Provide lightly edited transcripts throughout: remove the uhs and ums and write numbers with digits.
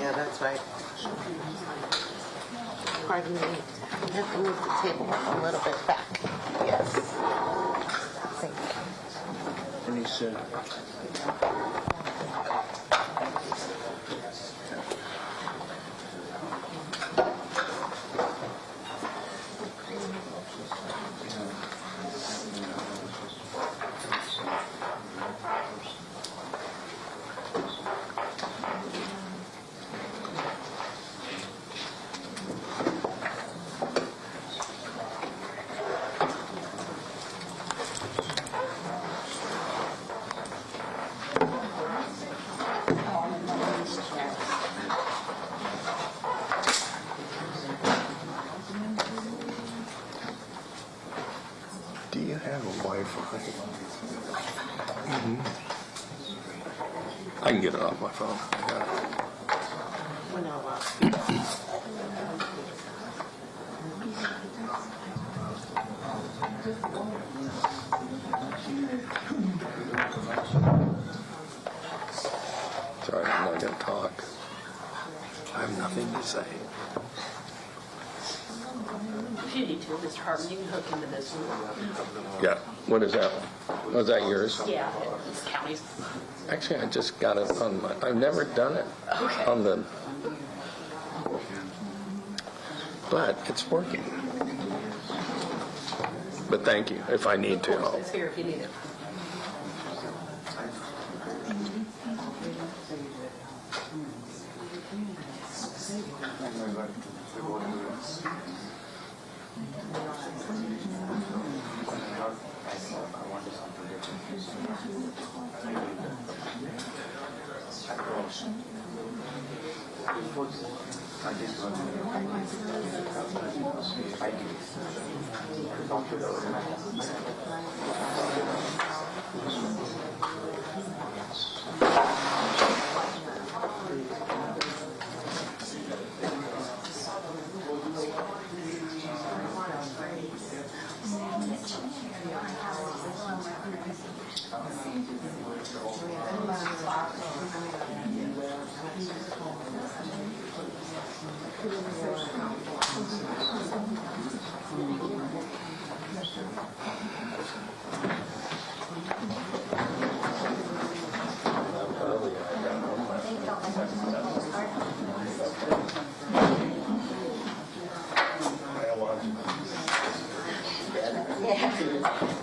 yeah, that's right. Pardon me. We have to move the table a little bit back. Yes. Thank you. And he's, do you have a Wi-Fi? I can get it off my phone. I got it. We're not allowed. Sorry, I'm not going to talk. I have nothing to say. If you need to, Mr. Hartman, you can hook into this one. Yeah. What is that one? Was that yours? Yeah, it's counties. Actually, I just got it on my... I've never done it on the... But it's working. But thank you. If I need to, I'll... It's here if you need it.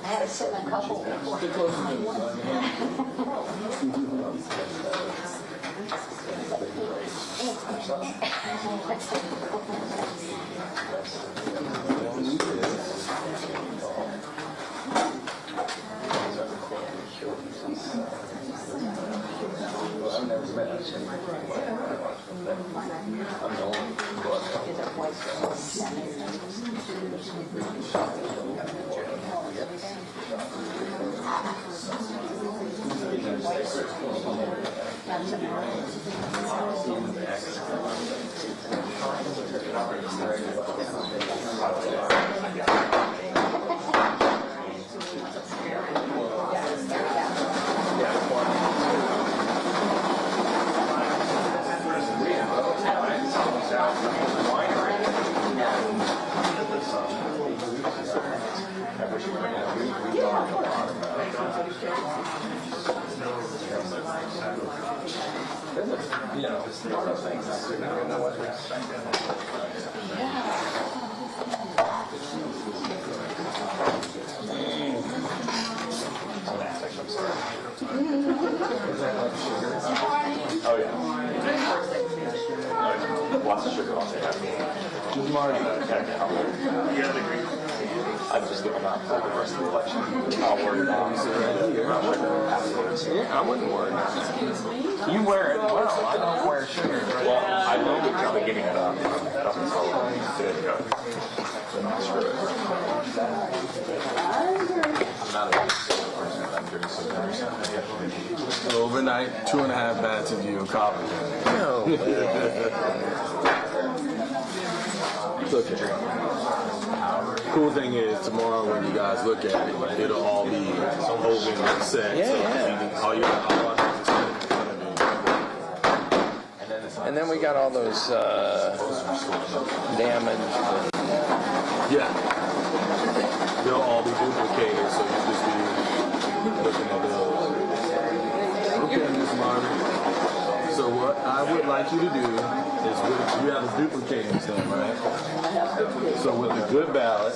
I had to sit in a couple before. Oh, yeah. Lots of sugar, I'll say that. I've just given up for the rest of the election. I'll worry about sugar afterwards. Yeah, I wouldn't worry. You wear it well. I don't wear sugar. Well, I will be kind of giving it up until today to go. So not screw it. I'm not a person. I'm doing so Overnight, 2.5 baths of you, coffee. No. Look at it. Cool thing is, tomorrow when you guys look at it, it'll all be open and set. Yeah, so yeah. all you have to do is And then we got all those damaged. Yeah. They'll all be duplicated, so you'll just be looking at those. Okay, Ms. Marvin. So what I would like you to do is you have a duplicating stamp, right? So with a good ballot,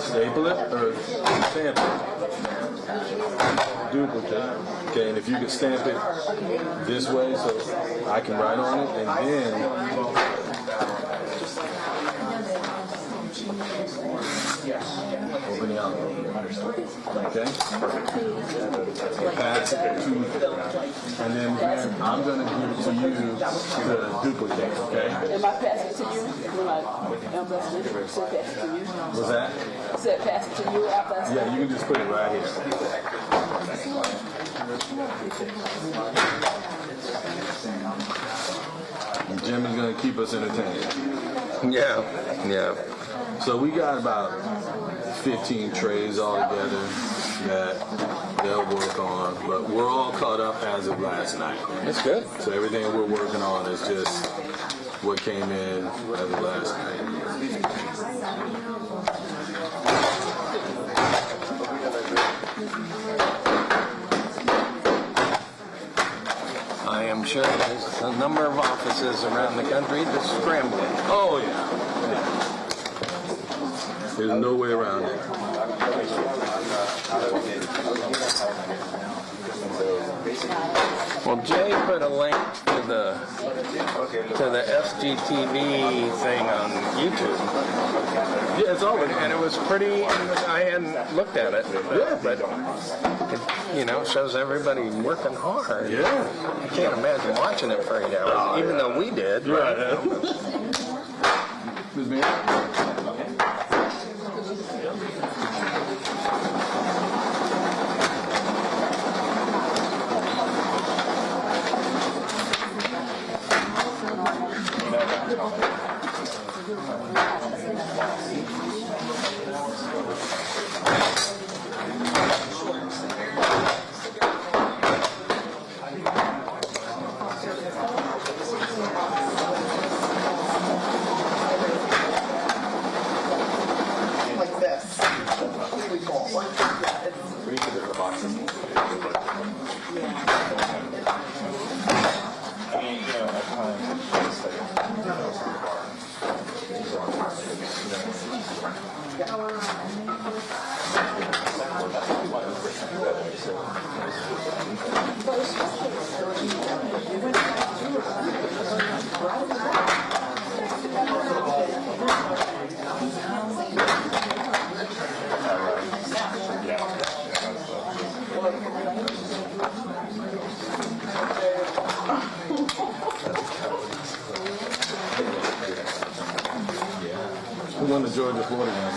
staple it or stamp it. Duplicate. Okay, and if you can stamp it this way so I can write on it, and then open the envelope. Okay? Pass it to, and then I'm going to give it to you to duplicate, okay? Am I passing it to you? When I pass it to you? What's that? Said pass it to you after I Yeah, you can just put it right here. And Jim is going to keep us entertained. Yeah, yeah. So we got about 15 trays all together that they'll work on, but we're all caught up as of last night. That's good. So everything we're working on is just what came in as of last night. I am sure there's a number of offices around the country just scrambling. Oh yeah. There's no way around it. Well, Jay put a link to the SGTV thing on YouTube. Yeah, it's always And it was pretty, I hadn't looked at it, but it, shows everybody working hard. Yeah. I can't imagine watching it for 8 hours, even though we did. Right. Ms. Mayor? Like this. We go like that. Who won the Georgia-Florida game?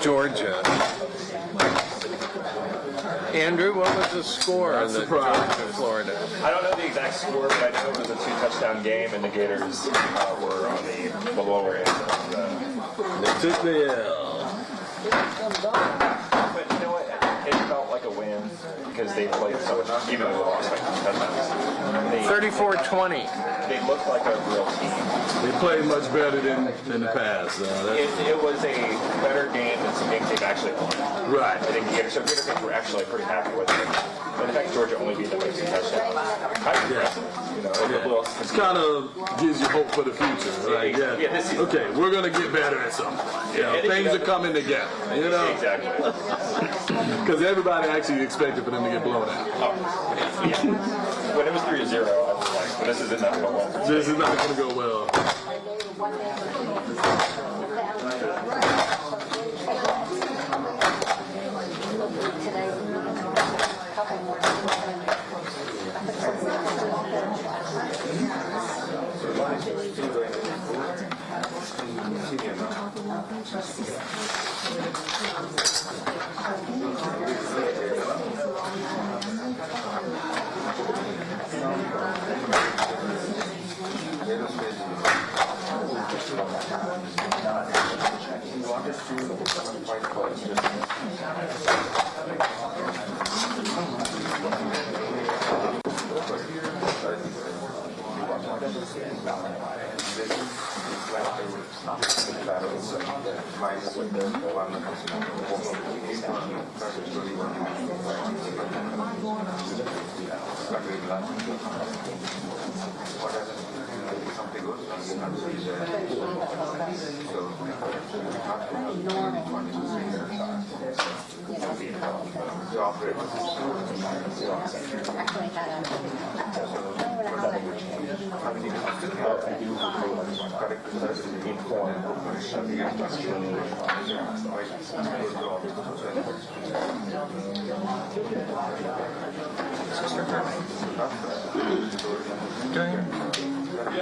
Georgia. Andrew, what was the score of the Georgia, Florida? I don't know the exact score, but I know it was a 2-touchdown game, and the Gators were on the lower end of the. They took the But you know what? It felt like a win because they played so much, even though they lost like 2 touchdowns. 34-20. They looked like a real team. They played much better than the past. It was a better game than some games they've actually won. Right. I think the Gators fans were actually pretty happy with it. And the fact Georgia only beat them by 2 touchdowns, kind of impressive. It kind of gives you hope for the future. Right? Yeah, this season. Okay, we're going to get better at some point. Things are coming together. Exactly. Because everybody actually expected for them to get blown out. When it was 3-0, I was like, well, this isn't going to go well. This is not going to go well. Actually had a, I don't know how that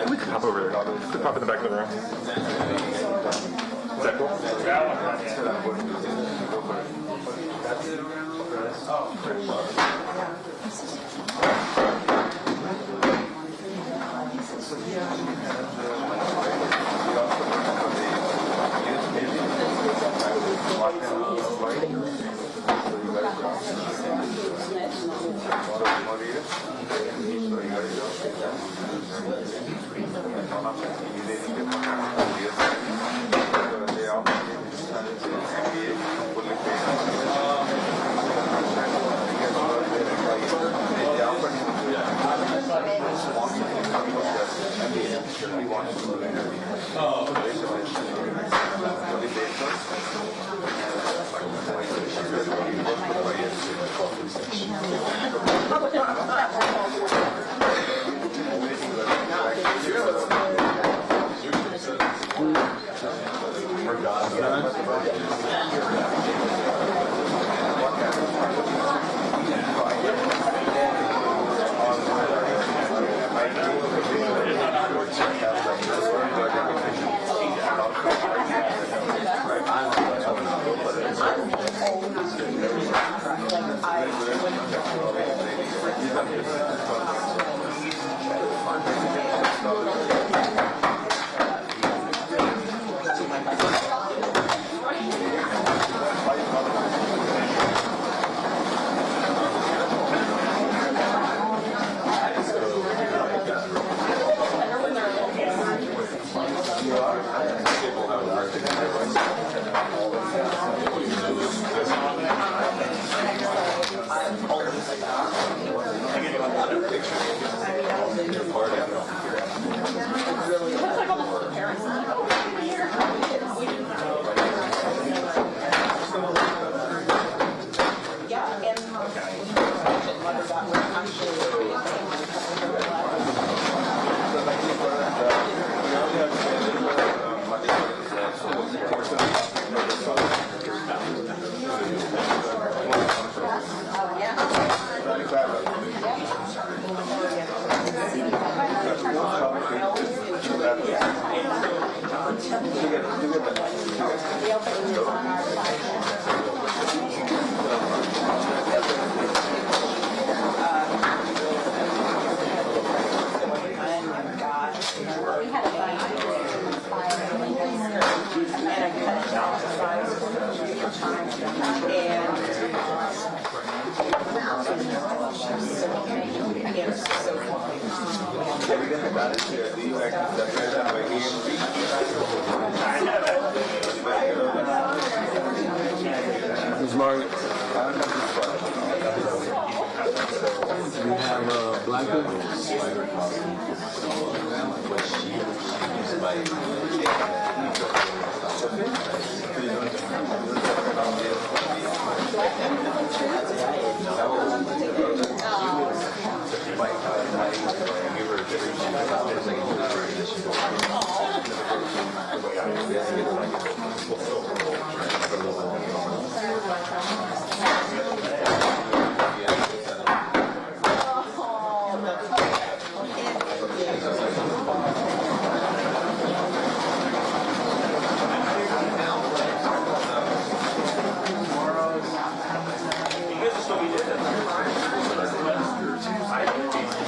We could hop over there. We could pop in the back of the room. Is that cool? Ms. Margaret, we have black I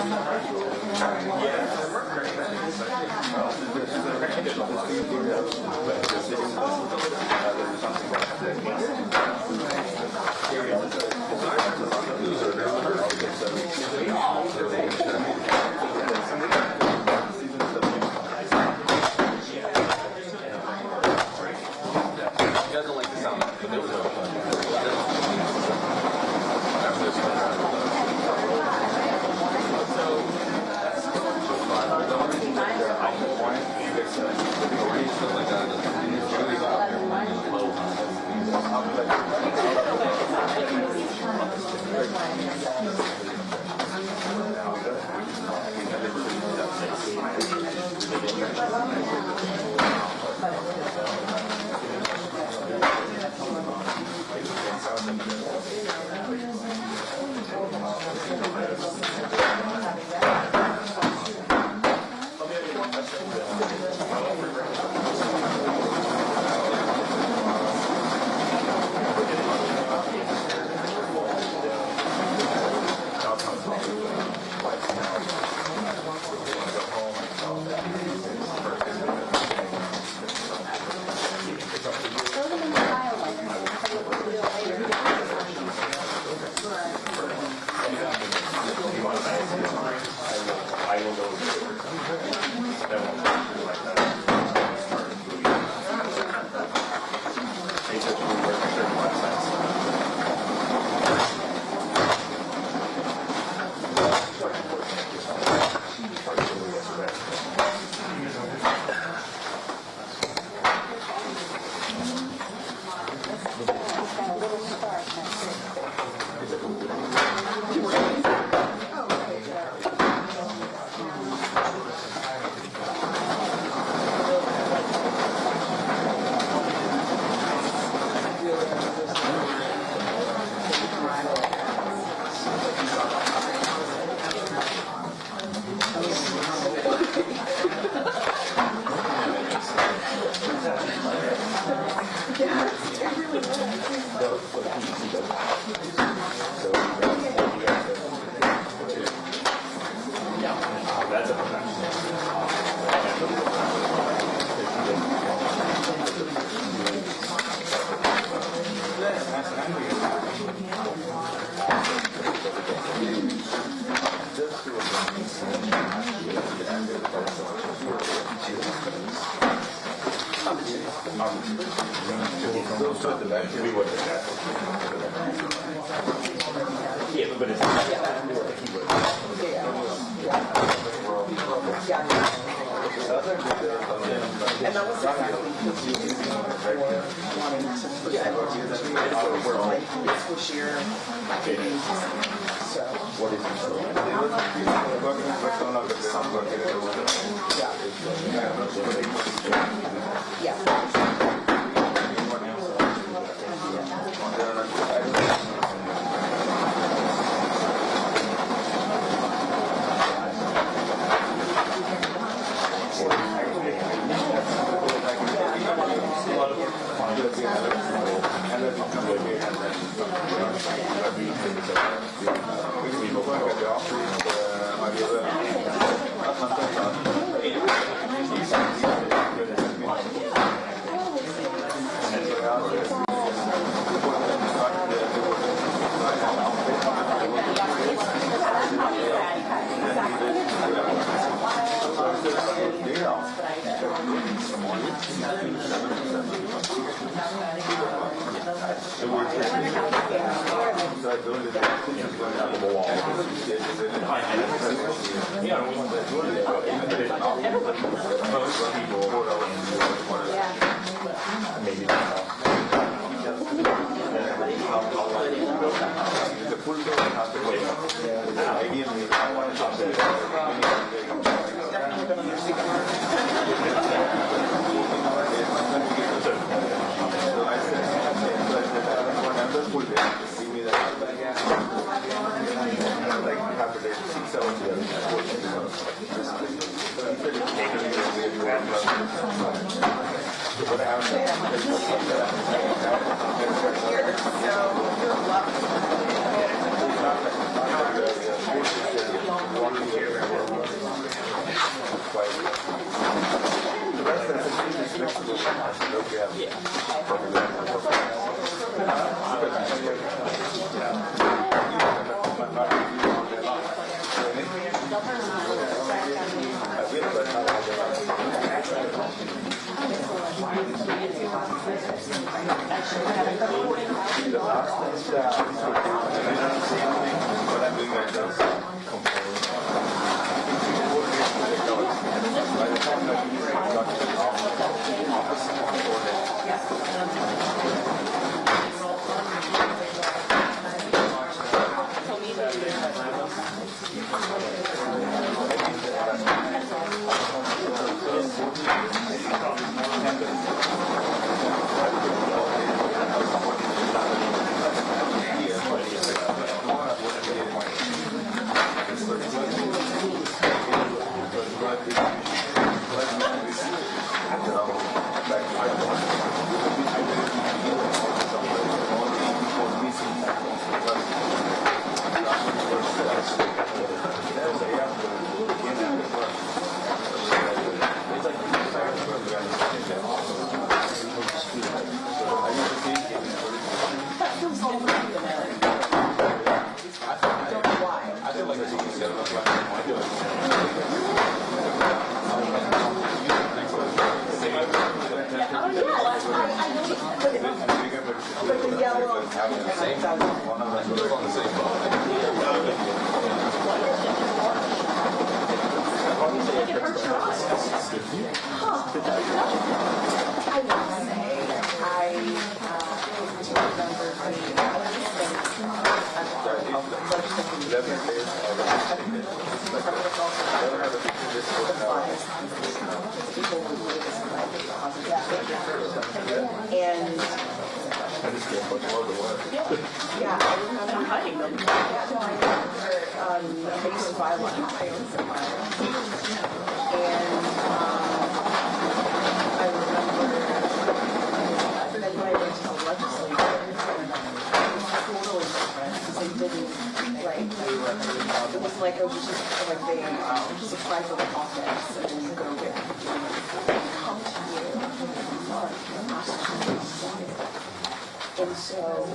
We would. Yeah, but it's. And that was exactly this year. So.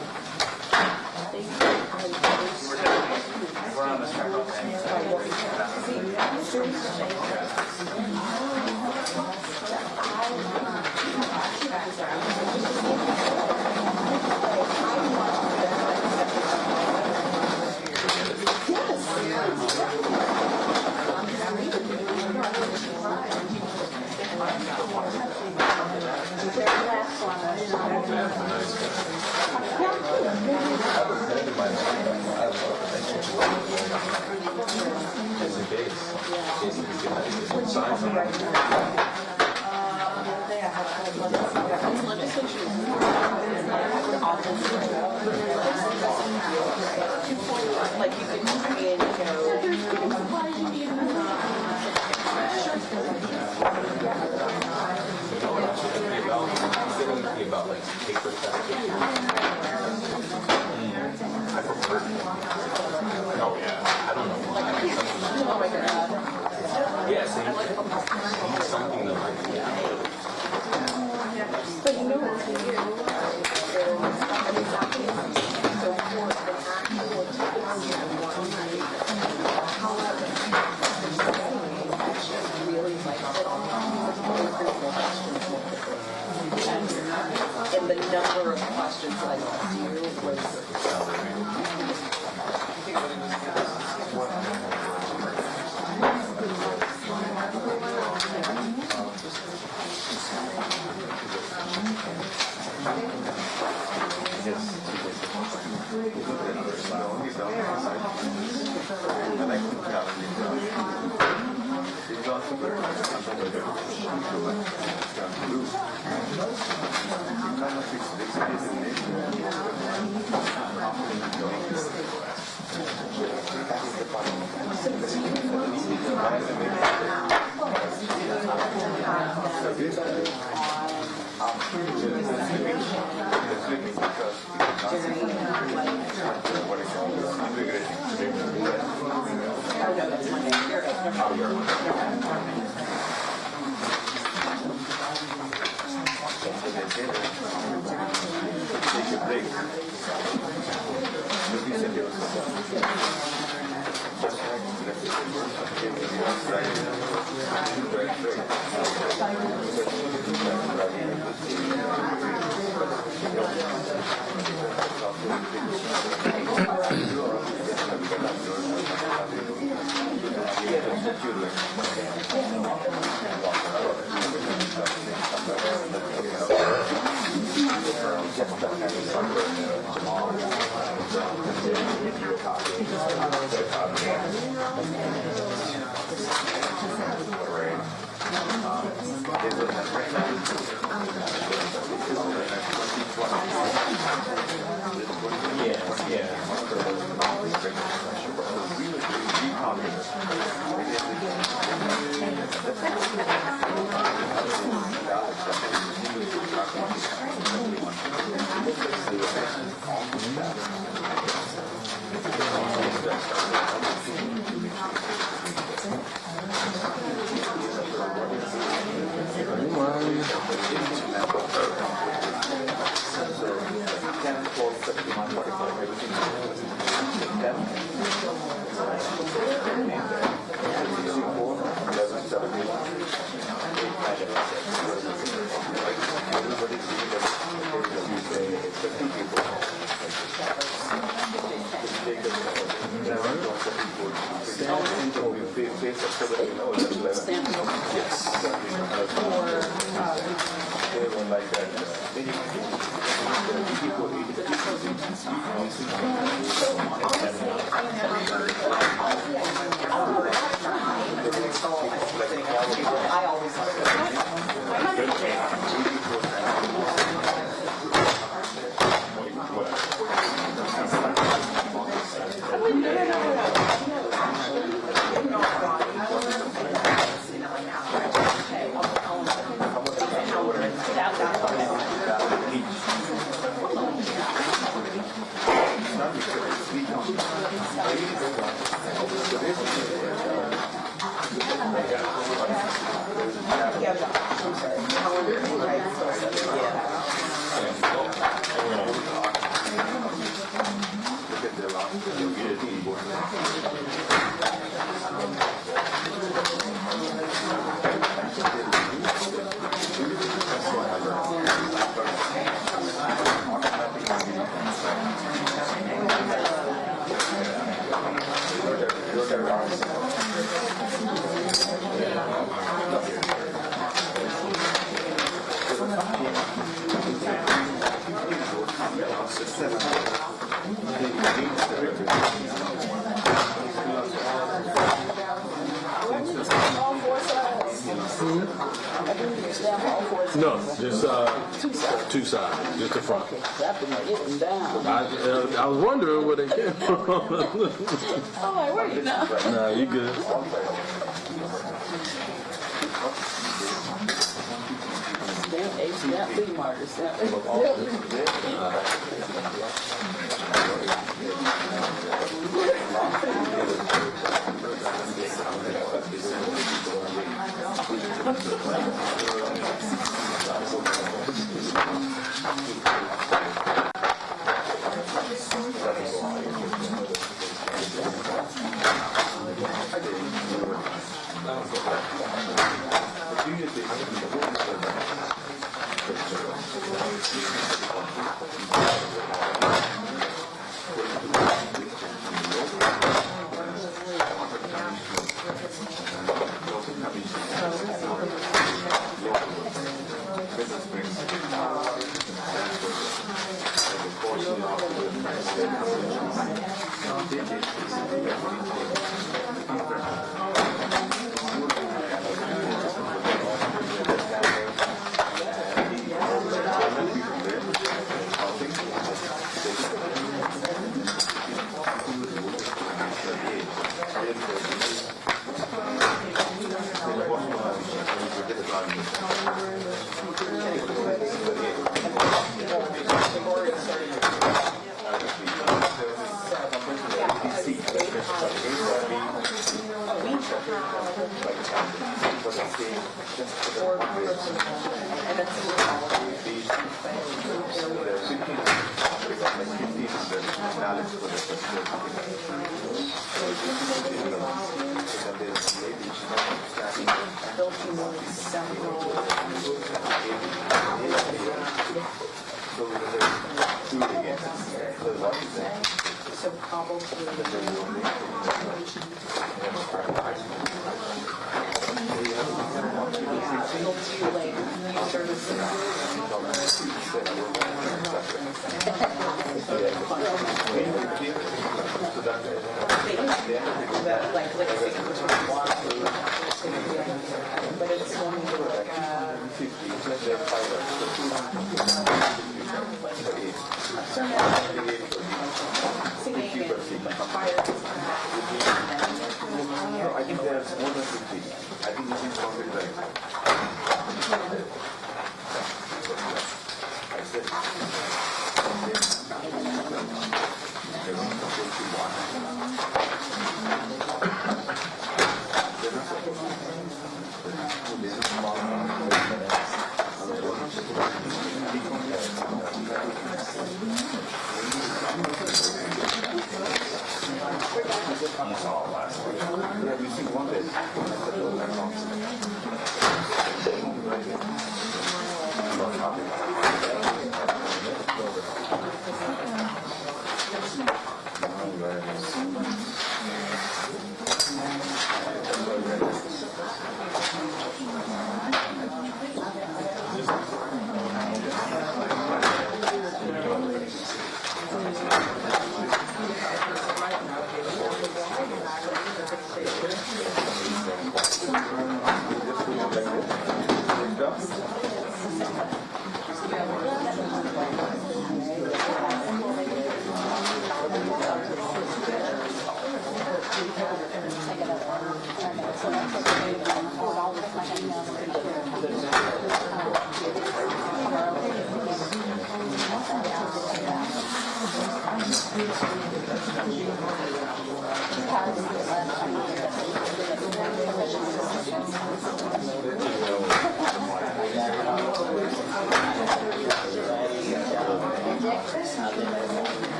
Like you could come in, About like paper testing. I prefer. Oh yeah. I don't know why. oh my god. Yeah, see, something that like. But you know what you do? I mean, so for the actual tickets, really liked it. And the number of questions that I got you was No, just two sides, just the front. I was wondering where they came from. Oh, I worry now. Nah, you good. Stamp A, stamp B marker, stamp A.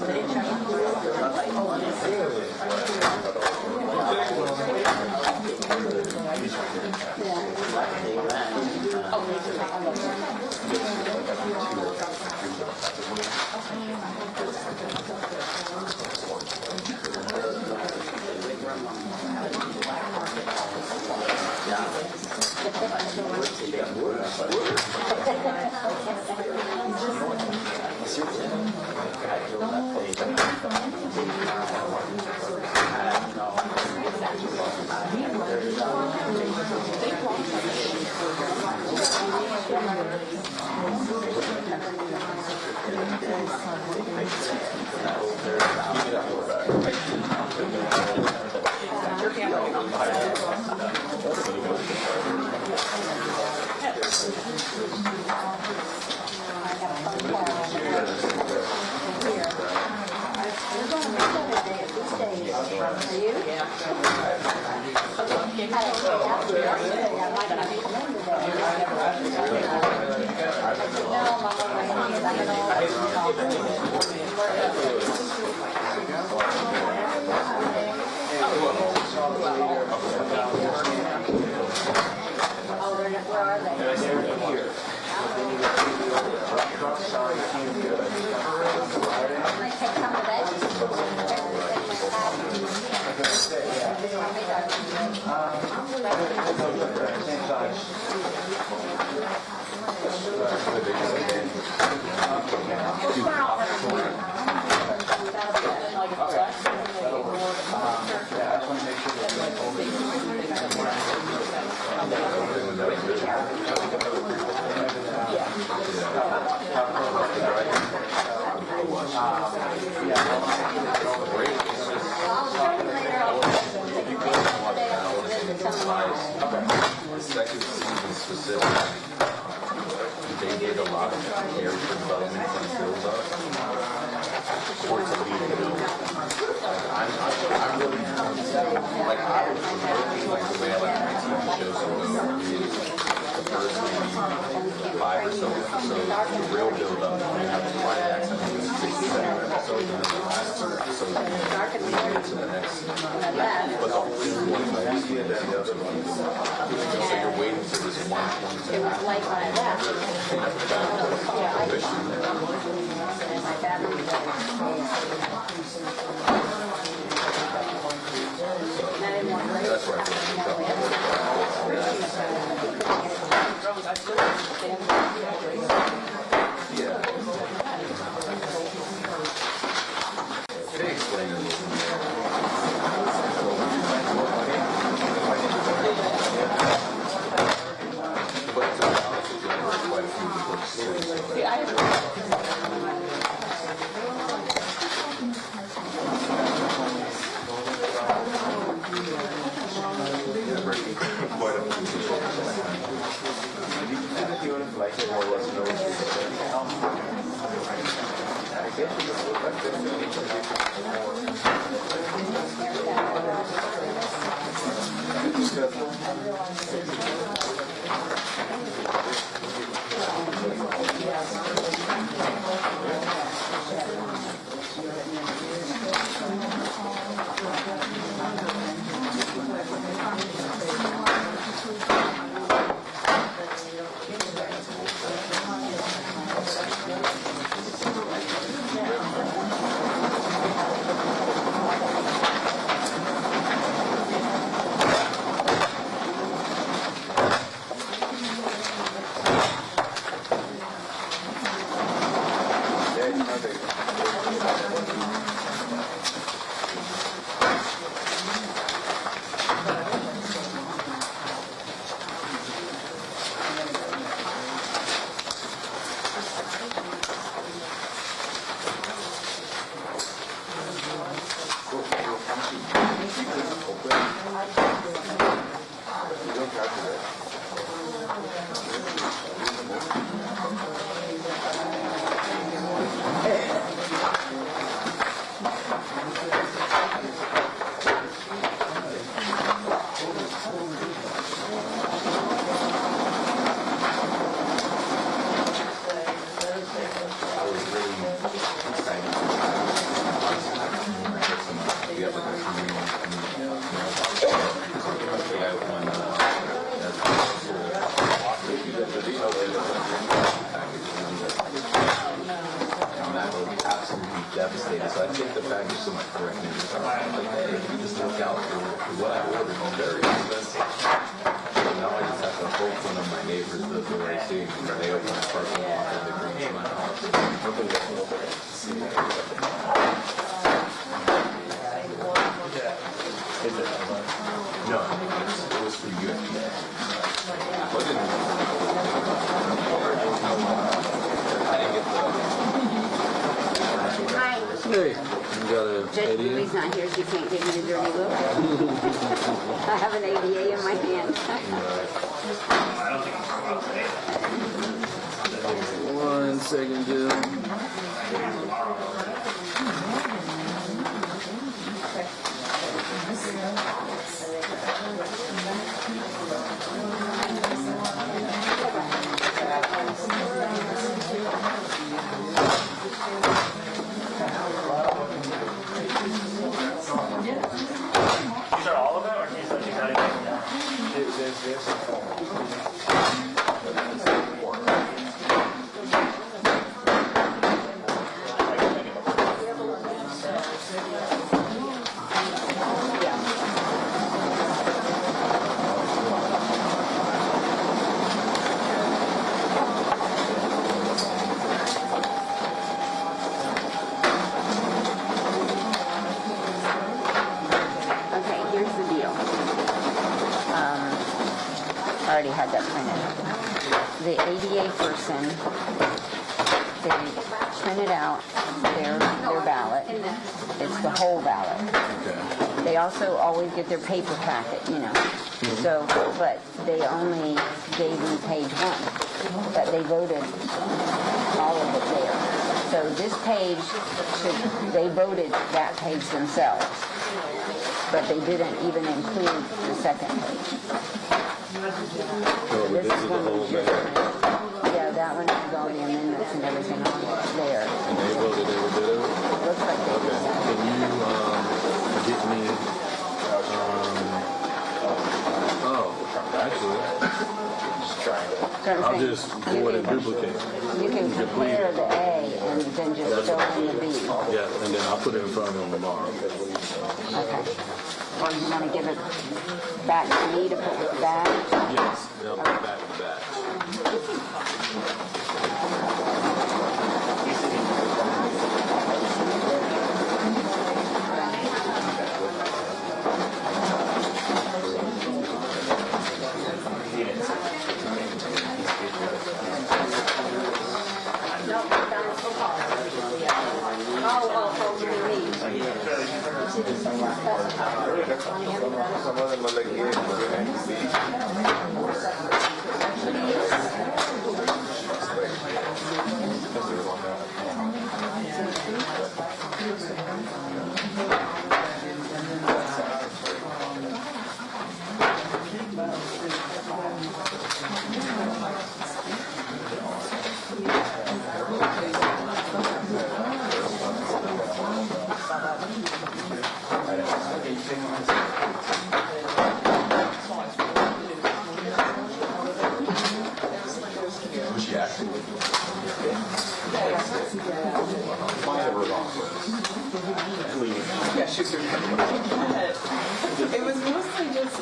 Thank you. The second season specifically, they did a lot of character development and build up for it to be, I'm really, like, I was looking like the way I like my TV shows to go is the first maybe 5 or so episodes, the real build up, and you have the climax, I think it's 6 to 7 episodes, and then the last 2 episodes leading into the next, but the only one that you see that the other ones, so you're waiting for this one point to happen. That's where I They explain it a little but to be honest with you, there were quite a few books. Quite a few books. Like more or less knows. Devastated. So I take the package to my correct neighbors. If you just look out for what I ordered, it's very expensive. So now I just have to hope one of my neighbors does the right thing. Where they open the parking lot and they bring it to my house. No, it was for you. I didn't get the Hey, you got a Judge 80? Louie's not here, she can't give me the dirty look. I have an ADA in my hand. 1 second, Jill. These are all of them, or can you say you got Okay, here's the deal. I already had that printed. The ADA person, they printed out their ballot. It's the whole ballot. Okay. They also always get their paper packet, you know. So, but they only gave me page 1. But they voted all of it there. So this page, they voted that page themselves. But they didn't even include the second page. Oh, but this is the one whole was just bag. printed. Yeah, that one has all the amendments and everything on there. And they voted every bit of it? Looks like they Okay. did. Can you get me? Actually, I'll just go ahead and duplicate. You can compare the A and then just fill in the B. Yeah, and then I'll put it in front of them tomorrow. Okay. Or you want to give it back to me to put with the bag? Yes, they'll be back to back. Some of them are like It was mostly just.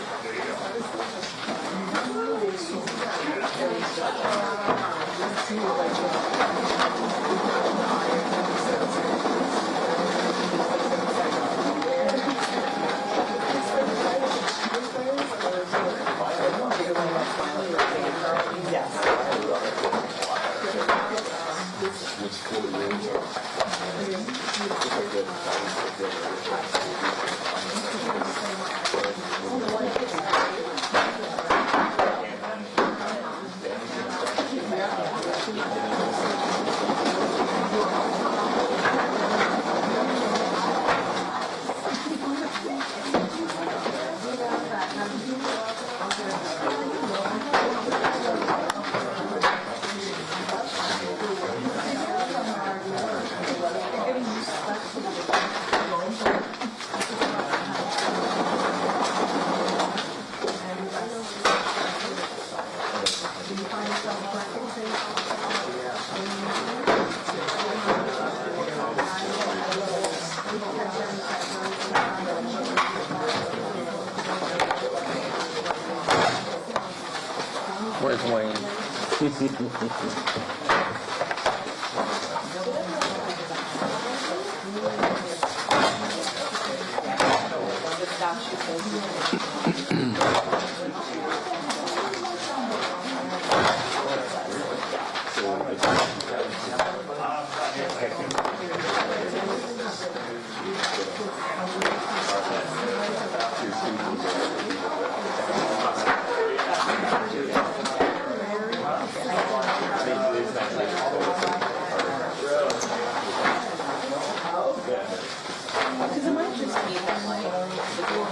Where's Wayne? Because it might just be that like the door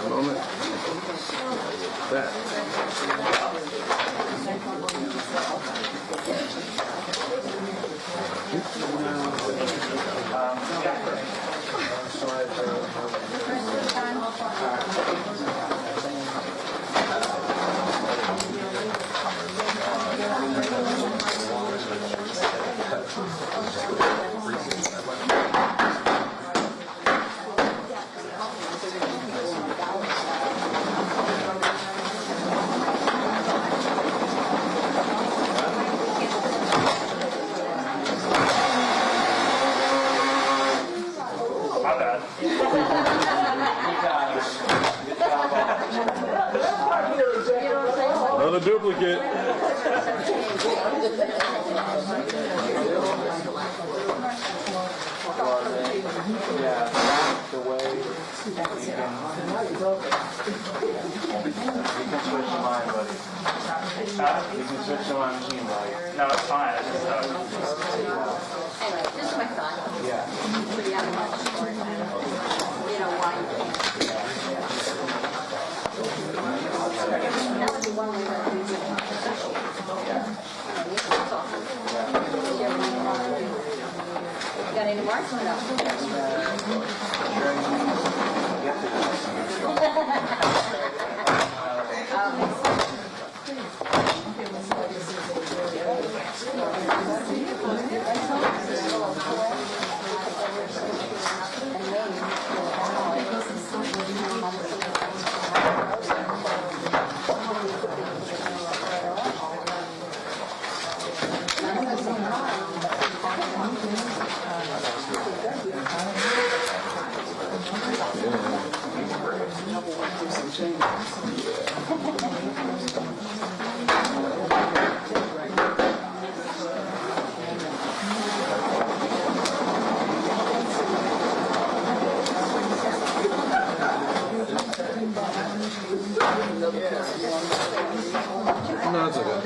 Moment. That. My bad. Another duplicate. Yeah, the way you can switch to mine, buddy. You can switch to my machine, buddy. No, it's fine. It's just, Anyway, just my thought. Yeah. Pretty out much for it. You know, why? That would be one way to do it. Got any marks on that? No, it's okay.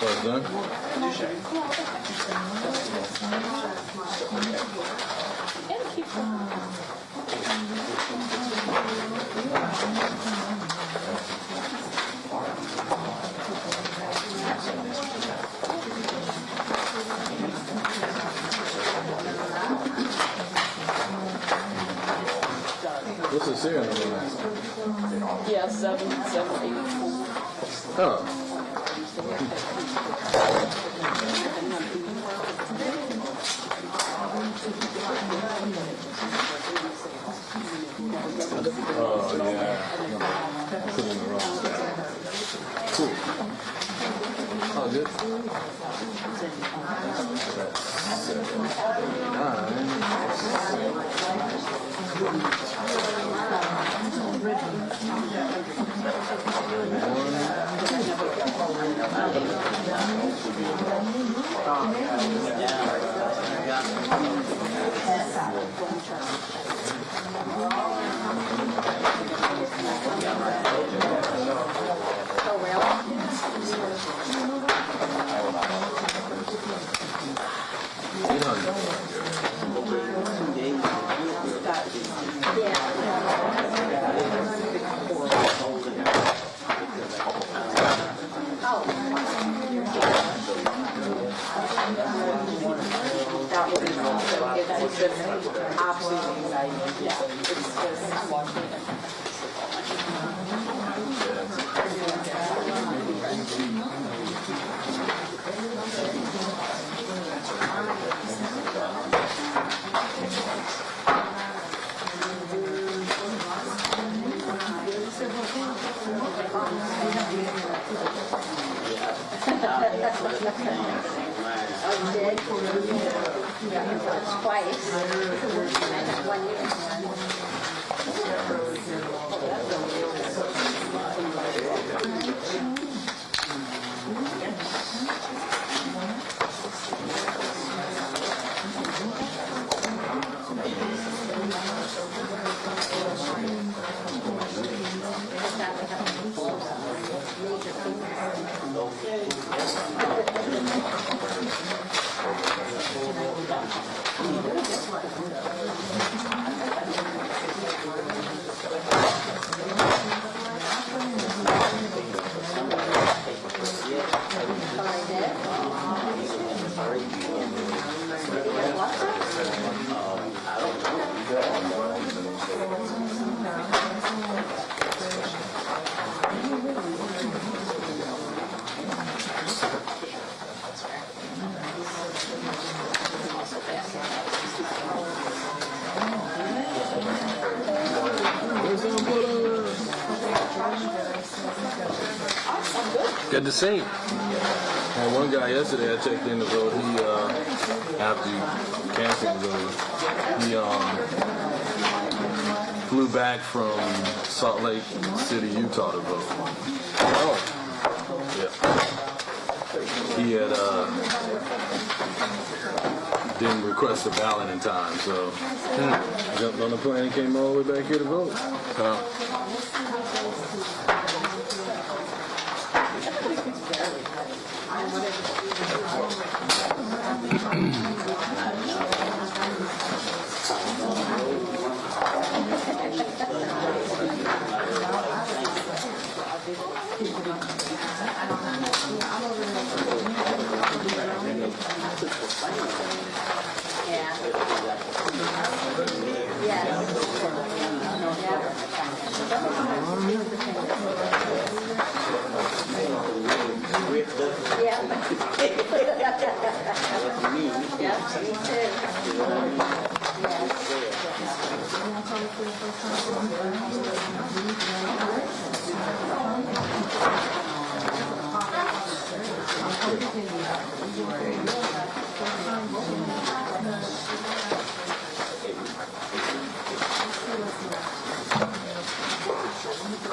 Well done. What's the serial number? Yeah, 784. Oh. Oh, yeah. Put it in the wrong. Cool. Oh, good. It's just absolutely exciting. Yeah, it's just, I'm watching it. Twice. 1 year. Good to see you. And one guy yesterday I checked in to vote. He after canceling the vote, he flew back from Salt Lake City, Utah to vote. Oh, Yeah. He had didn't request a ballot in time, so jumped on the plane and came all the way back here to vote.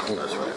That's right.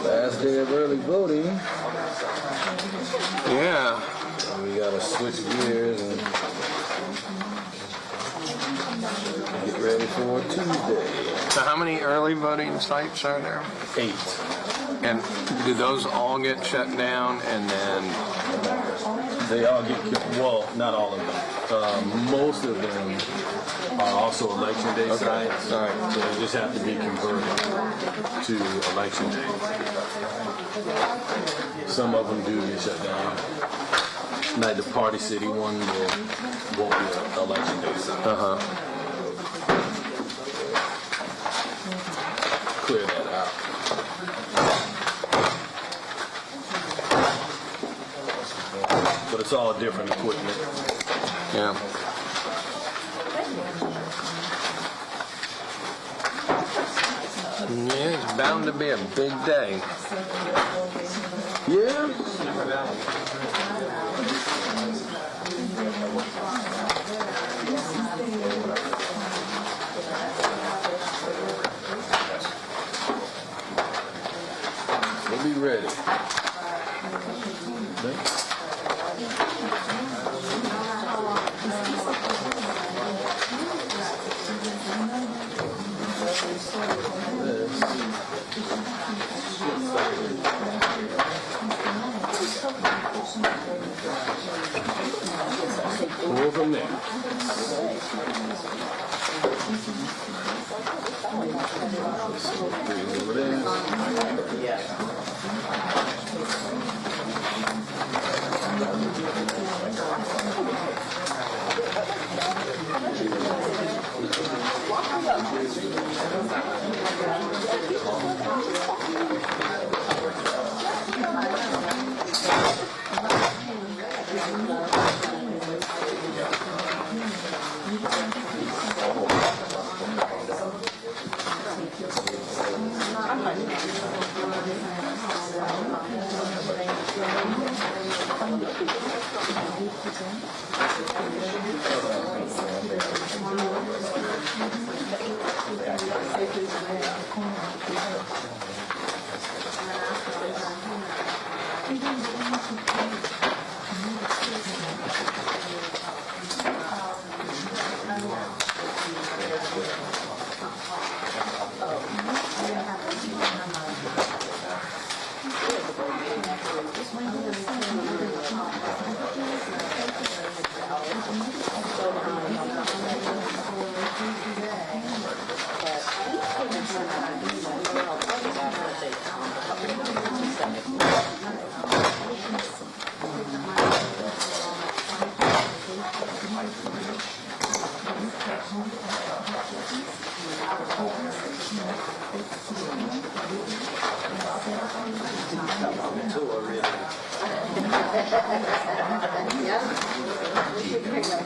Last day of early voting. yeah. We gotta switch gears and get ready for Tuesday. So how many early voting sites are there? 8. And do those all get shut down and then, They all get, well, not all of them. Most of them are also election day sites. all right. So they just have to be converted to election day. Some of them do get shut down. Like the Party City one won't be an election day site. Clear that out. But it's all different equipment. yeah. Yeah, it's bound to be a big day. Yeah. We'll be ready. Pull from there. Breathe over there.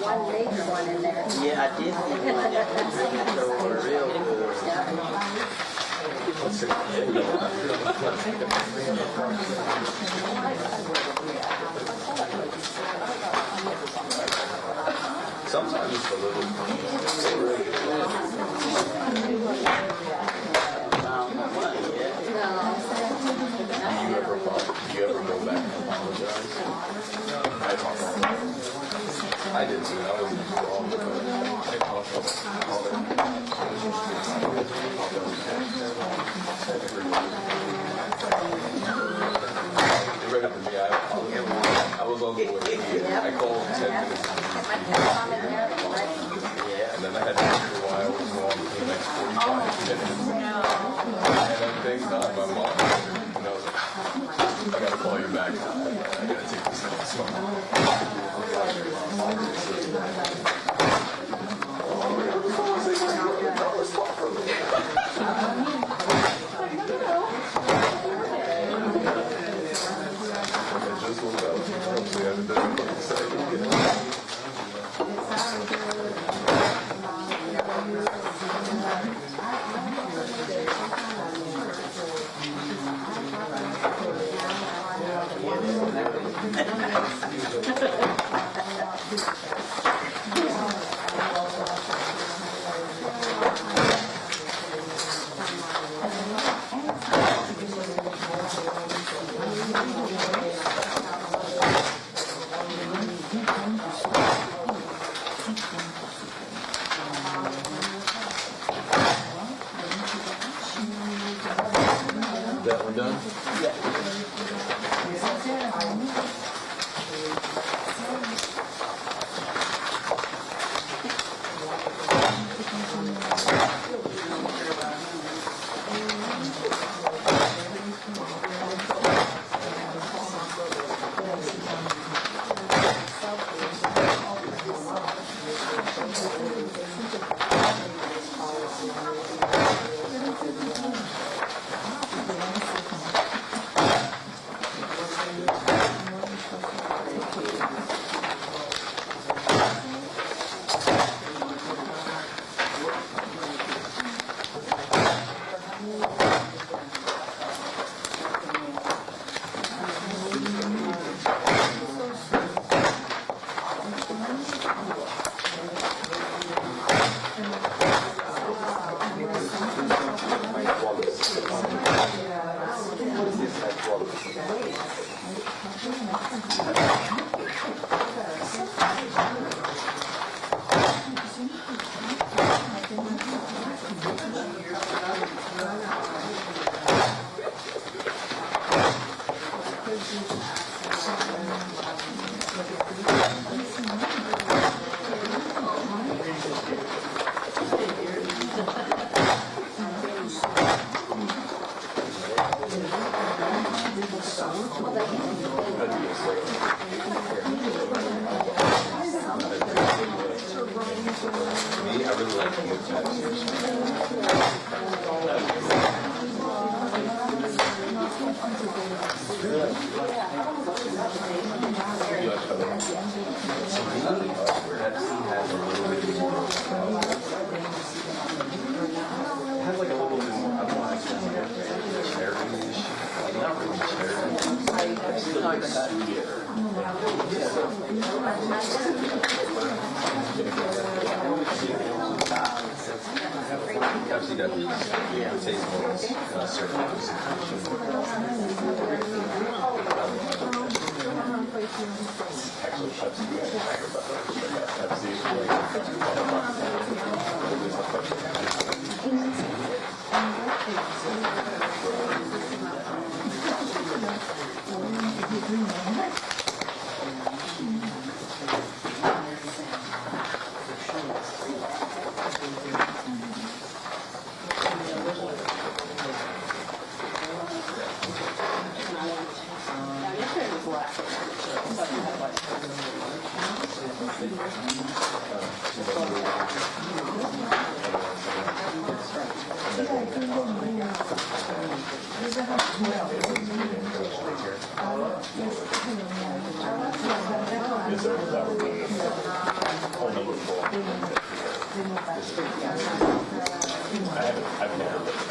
One major one in there. Yeah, I did see one that was real good. Sometimes it's a little. Do you ever go back and apologize? I did too. I wasn't wrong, but I Right up to me, I was on the way. I called 10 minutes. And then I had to wonder why I was on for the next 45 minutes. And everything's done. My mom, and I was like, I gotta call you back. I gotta take this next That one done? Me, I really like to move tattoos. Has like a little bit more, I don't want to say charity-ish, like not really charity. It's still like studio. Actually got these taste circles. Actually, I've never lived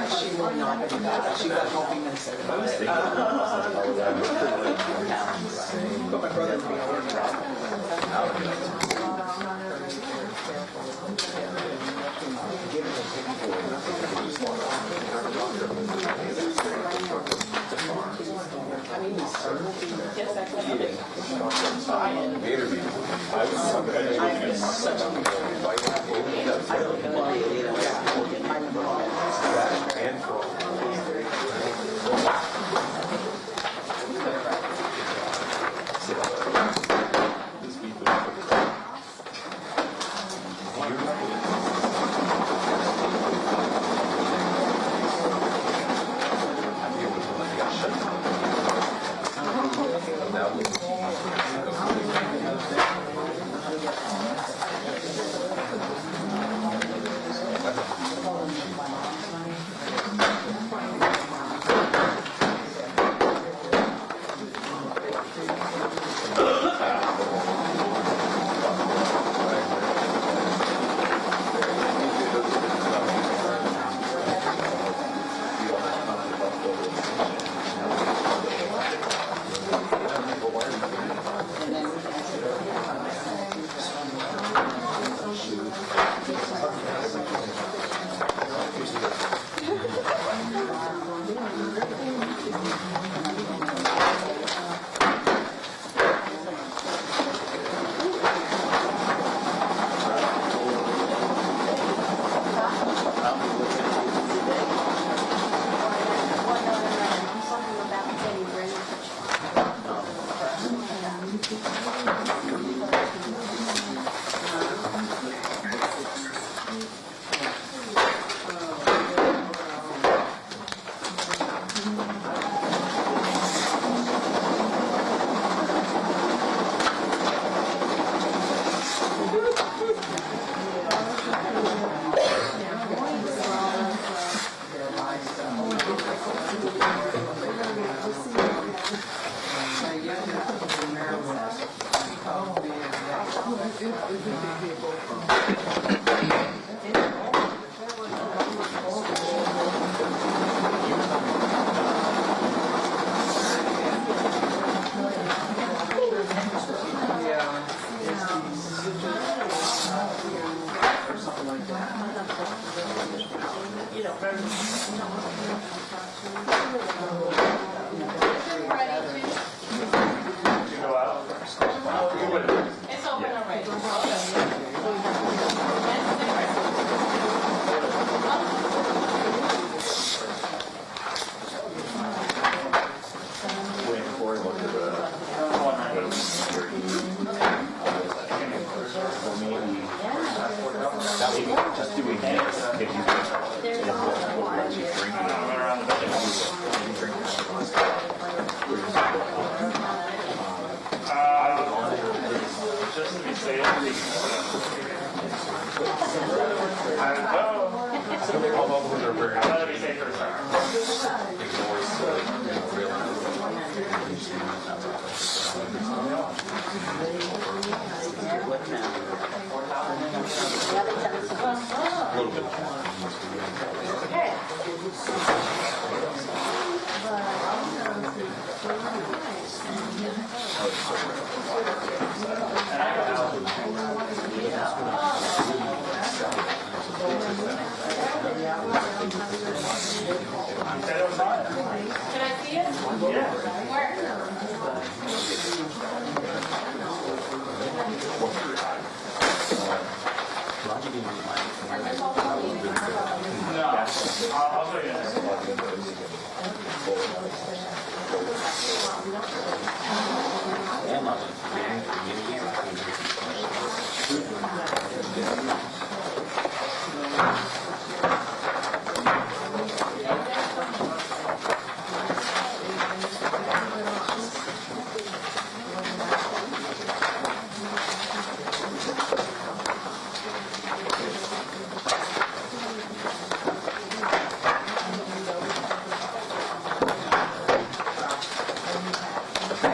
She will not do that. She got helping Minnesota. But my brother would be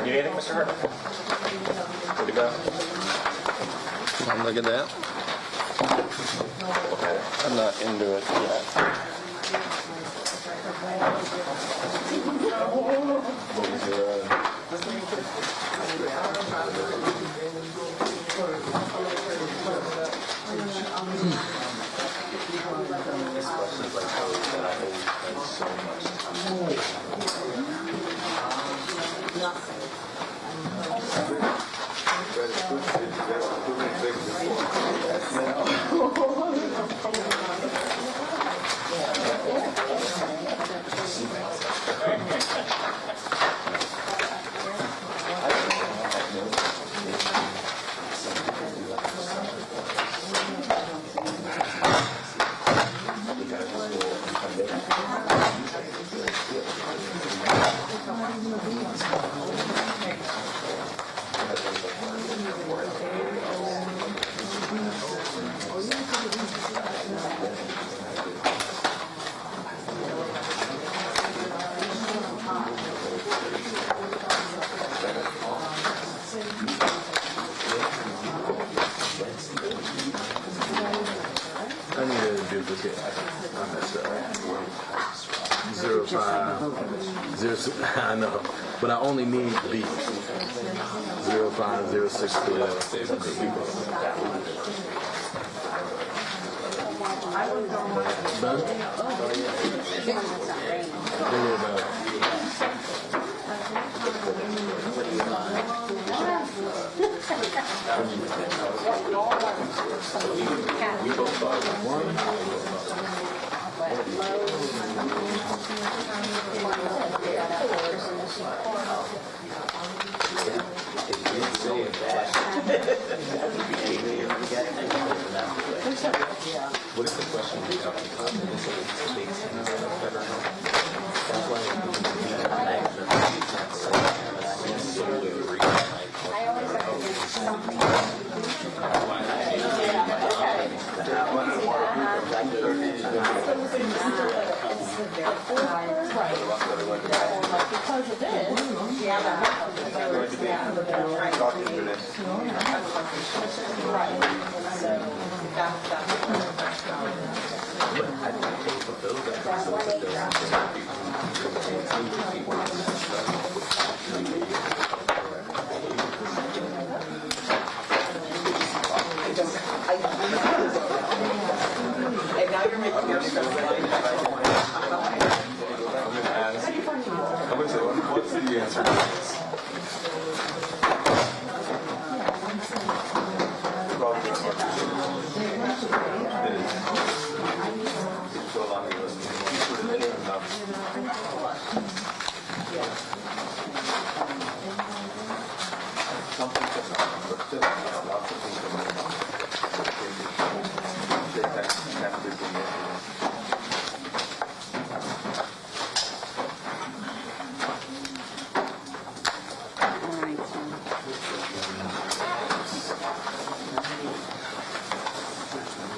You need anything, Mr. Hart? Good to go? Look at that. I'm not into it yet. What was your, I need a duplicate. I messed up. 0506. I know, but I only need B. 050612. Done? Don't worry about it. We both thought it was one. What is the question? And now you're making me What's the answer to this?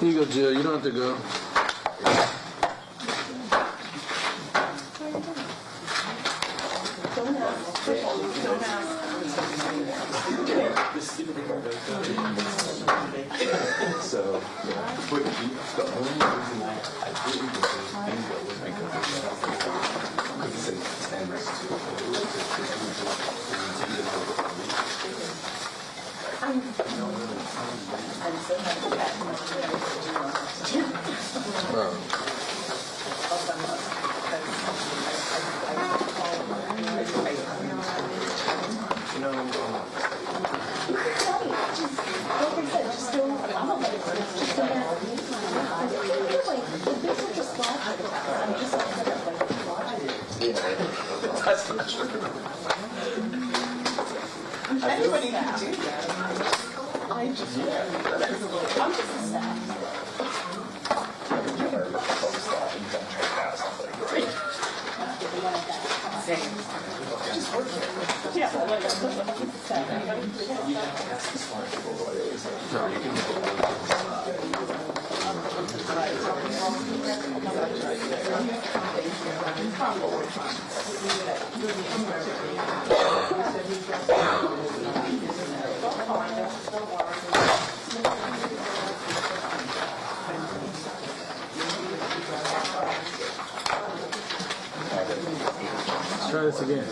Here you go, Jill. You don't have to go. So, but the only reason I didn't go to bingo was because it said 10 Anybody can do that. I just, I'm just a staff. Just work here. Yeah. Let's try this again.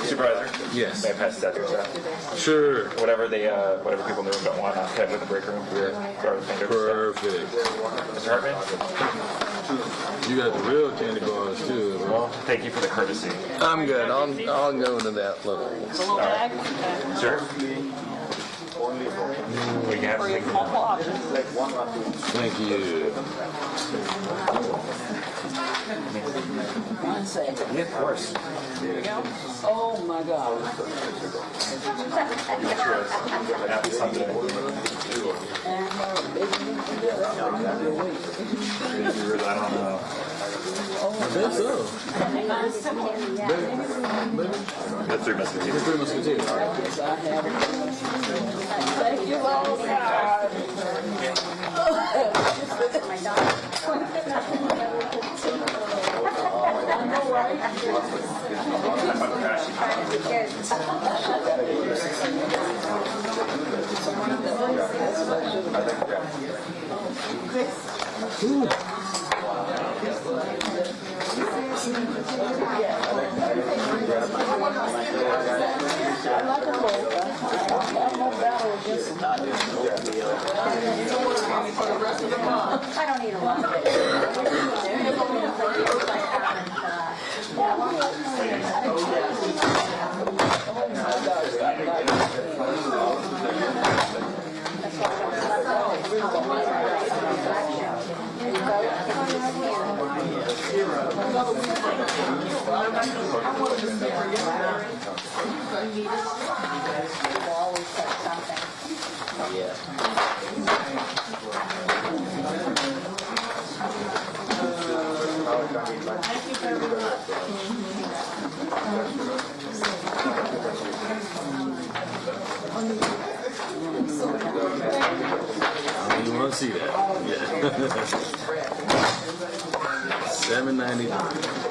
Supervisor? Yes. May I pass that to staff? Sure. Whatever people in the room don't want, I'll head to the break room. Yeah. Throw everything to staff. Perfect. Mr. Hartman? You got the real candy bars too. Bro. Thank you for the courtesy. I'm good. I'll go to that little. Little bag. Sure. We can have For your something. multiple options. Thank you. One second. Yeah, of course. There you go. Oh my God. Happy Sunday. I don't know. I think so. The Three Musketeers. The Three Musketeers. Yes, I have it. Thank you, Lord God. I know, right? I don't need a lot of it. I don't even want to see that. Yeah. $7.99.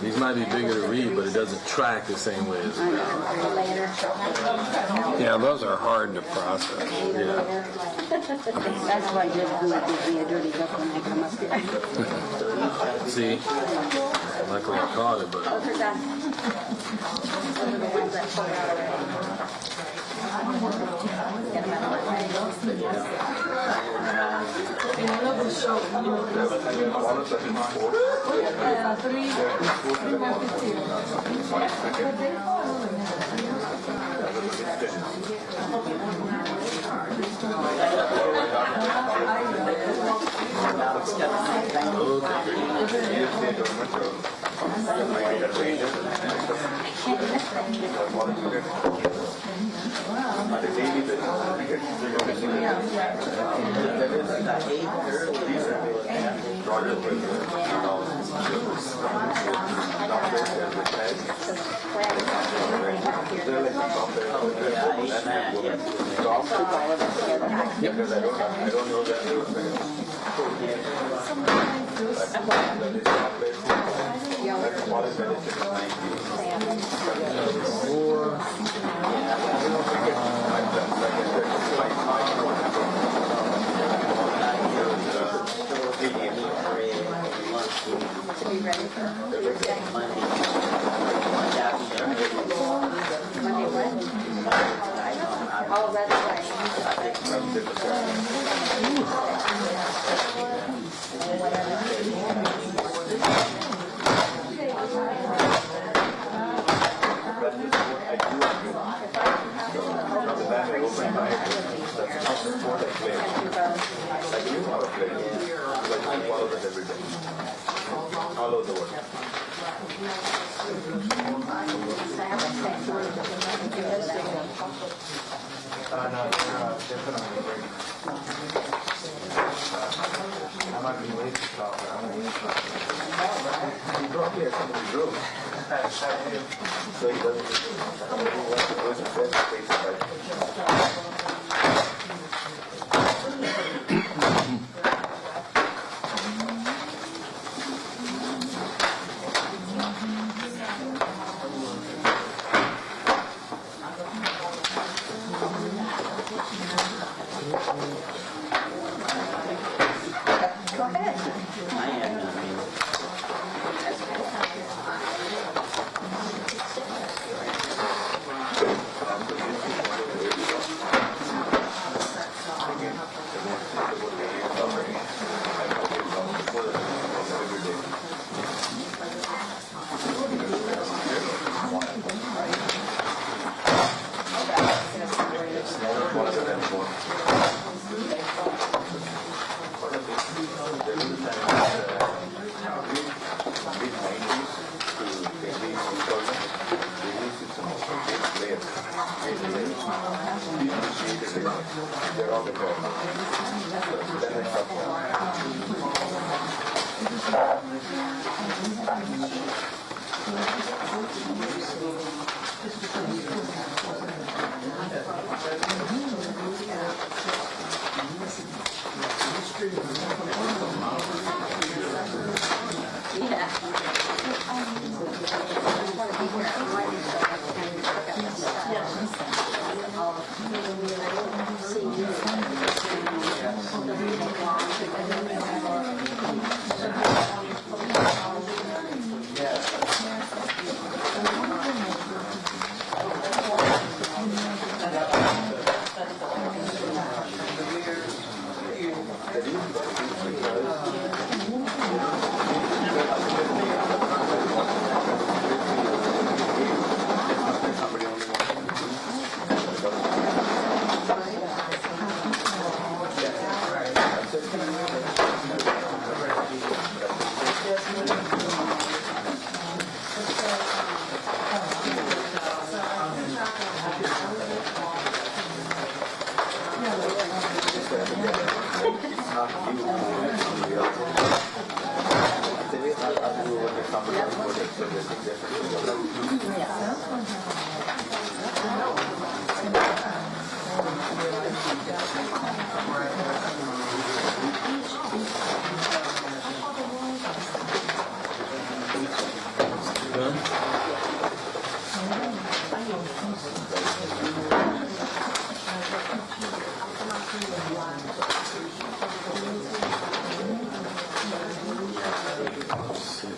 These It might be bigger to read, but it doesn't track the same way as Yeah, those are hard to process. yeah. That's why Jim gives me a dirty look when I come up here. See, luckily I caught it, but Those are done. Those are the ones that pulled out already. Get them out of the way. To be ready for Thursday. Monday what? Oh, that's right. All over the world. No, they're definitely great. I'm not going to wait to talk, but I'm going to talk. He drove here, somebody drove. So he doesn't, somebody wants to go to the best place.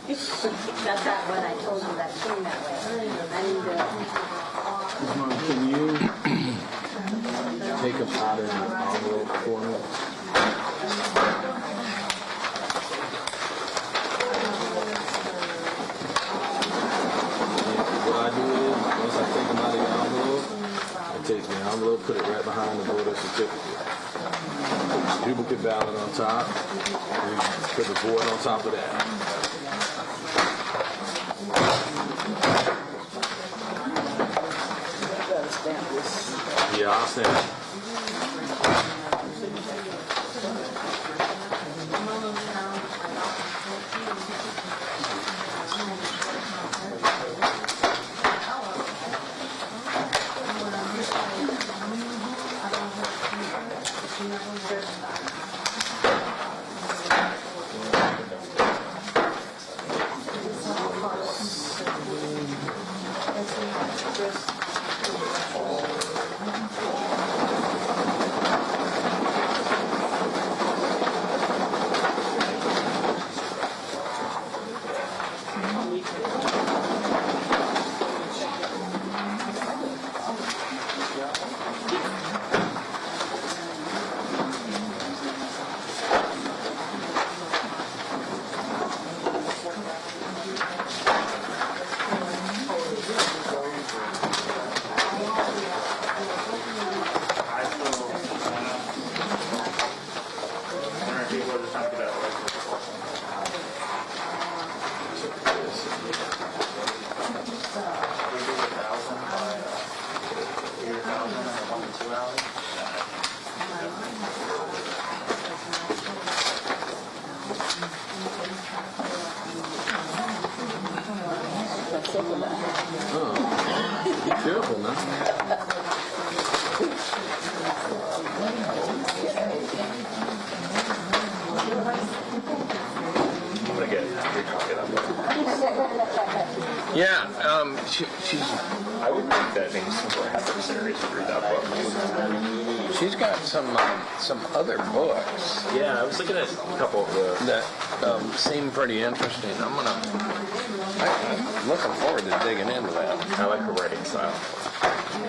That's that when I told you that came that way. I need to. Can you take them out of the envelope for me? What I do is, once I take them out of the envelope, I take the envelope, put it right behind the voter certificate. Put the duplicate ballot on top, and put the board on top of that. Yeah, I'll stamp it. Be careful now. I'm gonna get your copy of that book. Yeah, she's I would think that maybe some more adversaries would read that book. she's got some other books Yeah, I was looking at a couple of the. that seem pretty interesting. I'm looking forward to digging into that. I like her writing style.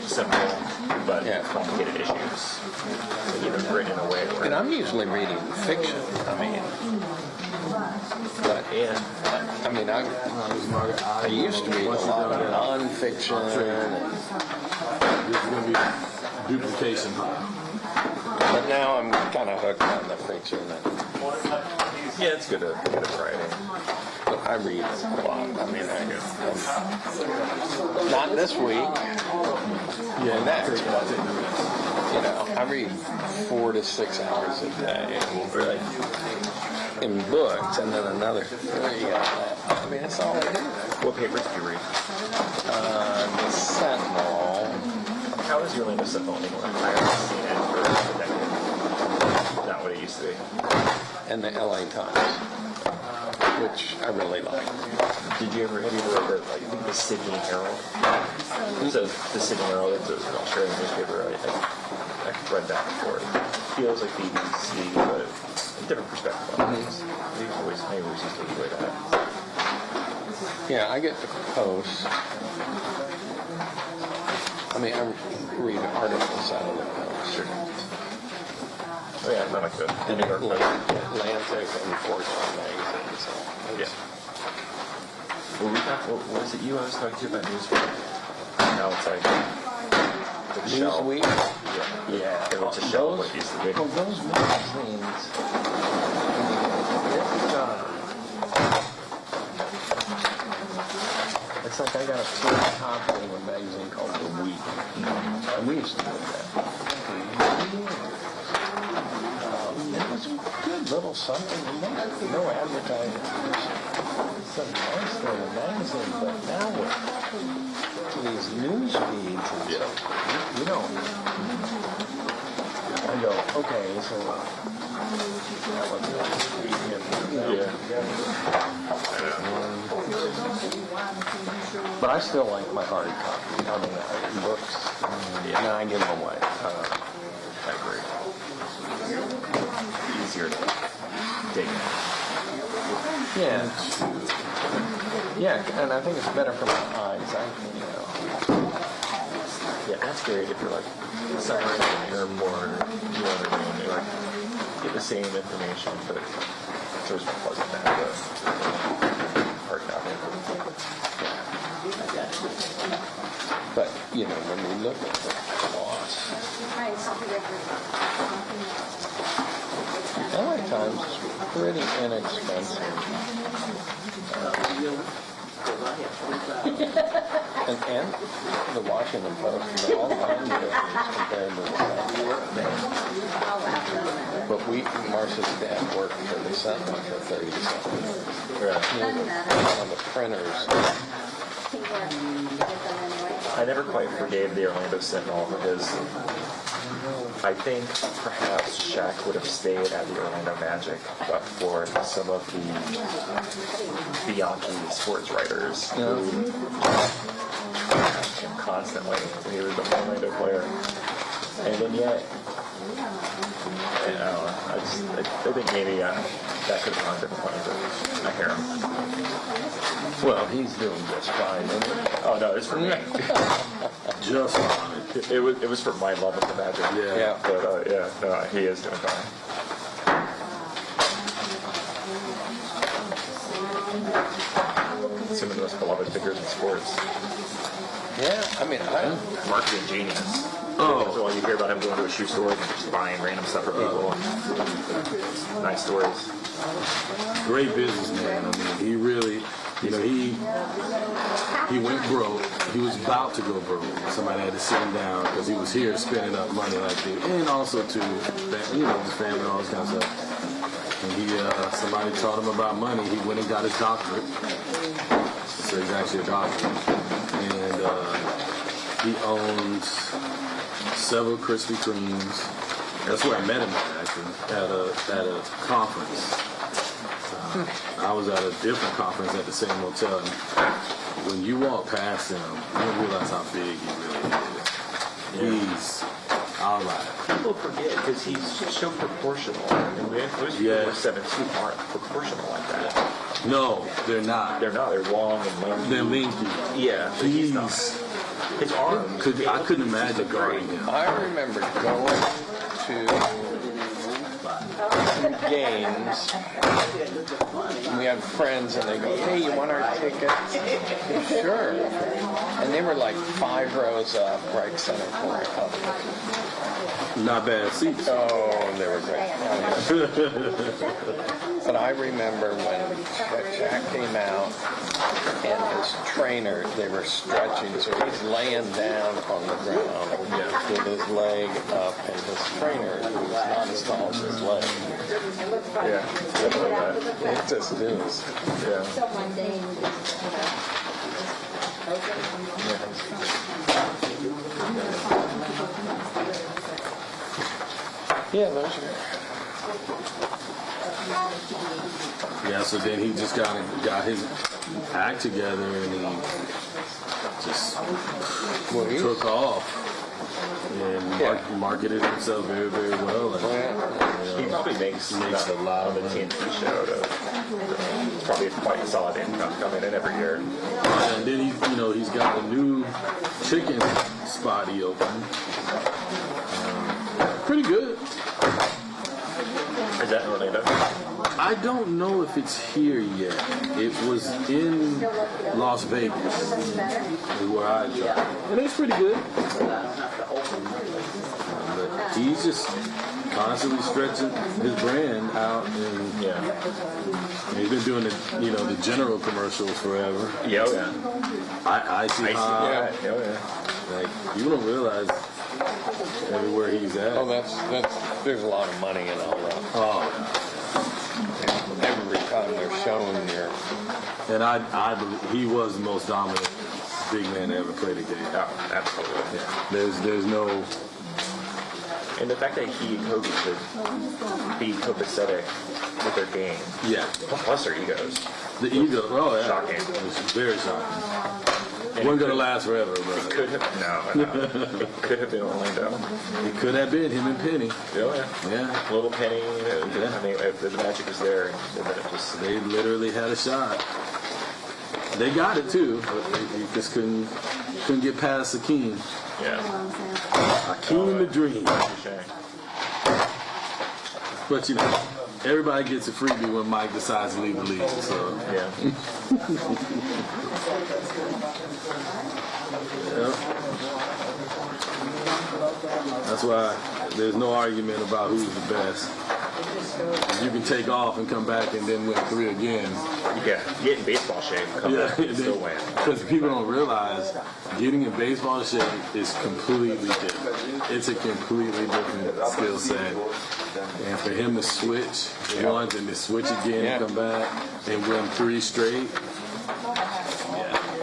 Simple, but Yeah. complicated issues. Even written in a way where. And I'm usually reading fiction. But Yeah. I mean, I used to read a lot of nonfiction, This is going to be duplication. but now I'm kind of hooked on the fiction. Yeah, it's good at writing. But I read a lot. I mean, not this week. Yeah, next, but you know, I read 4 to 6 hours a day in books, and then another 3. I mean, that's all I do. What papers do you read? The Sentinel. How is your Lena Sentinel anymore? I haven't seen it for a decade. Not what it used to be. And the LA Times, which I really like. Have you ever read the Sydney Herald? So the Sydney Herald, it's an Australian newspaper. I've read that before. It feels like BBC, but a different perspective on things. I always used to enjoy that. Yeah, I get the Post. I mean, I read articles out of the Post. Sure. Oh yeah, I like the New York Times. Atlantic and Fortune magazine. So Yeah. What was it you I was talking to about Newsweek? Now it's like a shell. Newsweek. Yeah. It's a shell of what it used to be. Well, those magazines. It's like I got a free copy of a magazine called The Week. And we used to do that. It was a good little something. No advertising. It's a nice little magazine, but now with these news feeds and stuff, you know, I go, okay, so that was but I still like my hard copy. I mean, books, and I give them away. I agree. Easier to dig in. Yeah. Yeah, and I think it's better for my eyes. You know. Yeah, that's great if you're like somewhere in the airport, you know what I mean? You like get the same information, but it's always more pleasant to have a hard copy. But, you know, when we look at the cost, LA Times is pretty inexpensive. And the Washington Post, and all kinds of things compared to the But Marcia's dad worked for the Sentinel for 30 something. He was one of the printers. I never quite forgave the Orlando Sentinel because I think perhaps Shaq would have stayed at the Orlando Magic, but for some of the Yankee sports writers who trashed him constantly when he was the Orlando player. And then yet, I don't know, I think maybe that could have gone differently, but I hear him. Well, he's doing just fine, isn't he? Oh no, it's for me. Just on it. It was for my love of the Magic. Yeah. But yeah, no, he is doing fine. Some of the most beloved figures in sports. Yeah, I mean, Marketing genius. Oh. So you hear about him going to a shoe store and just buying random stuff for people. Nice stories. Great businessman. I mean, he really, you know, he went broke. He was about to go broke. Somebody had to sit him down because he was here spending up money like this, and also to, you know, his family and all this kind of stuff. And somebody taught him about money. He went and got his doctorate. So he's actually a doctor, and he owns several Krispy Kremes. That's where I met him actually at a conference. I was at a different conference at the same hotel. And when you walk past him, you don't realize how big he really is. He's all right. People forget because he's so proportional. And most people who are 7'2" aren't proportional like that. No, they're not. They're not. They're long and lanky. They're lengthy. Yeah, but he's not. His arms. I couldn't imagine guarding him. I remember going to some games. We had friends, and they go, "Hey, you want our tickets?" Sure. And they were like 5 rows up, right center court. Not bad seats. Oh, they were great. But I remember when Shaq came out and his trainer, they were stretching, so he's laying down on the ground with his leg up, and his trainer, who was not as tall as his leg, Yeah. it just is. Yeah. Yeah, those are. Yeah, so then he just got his act together, and he just took off and marketed himself very, very well. And, He probably makes a lot on of the money. TNT show. Probably quite solid income coming in every year. And then he's got a new chicken spot he opened. Pretty good. Is that in Orlando? I don't know if it's here yet. It was in Las Vegas, is where I tried. And it's pretty good. But he's just constantly stretching his brand out, and he's been doing the general commercials forever. Yeah, oh yeah. Icy Hot. Yeah, oh yeah. Like, you don't realize everywhere he's at. Oh, there's a lot of money in all that. Oh, Every time they're showing your. and I believe he was the most dominant big man to ever play the game. Oh, absolutely. Yeah. There's no. And the fact that he and Kobe could be copacetic with their game, Yeah. plus their egos. The ego. Oh, yeah. Shocking. It's very shocking. Wasn't gonna last forever, but Could have no. It could have been Orlando. it could have been him and Penny. Oh yeah. Yeah, Little Penny. I mean, if the magic was there, then it just they literally had a shot. They got it too, but they just couldn't get past Akeem. yeah. Akeem the Dream. Shame. But you know, everybody gets a freebie when Mike decides to leave the league. So Yeah. yeah. That's why there's no argument about who's the best. You can take off and come back and then win 3 again. Yeah. Get in baseball shape. Come back and still win. Because people don't realize getting in baseball shape is completely different. It's a completely different skill set. And for him to switch once and to switch again and come back and win 3 straight,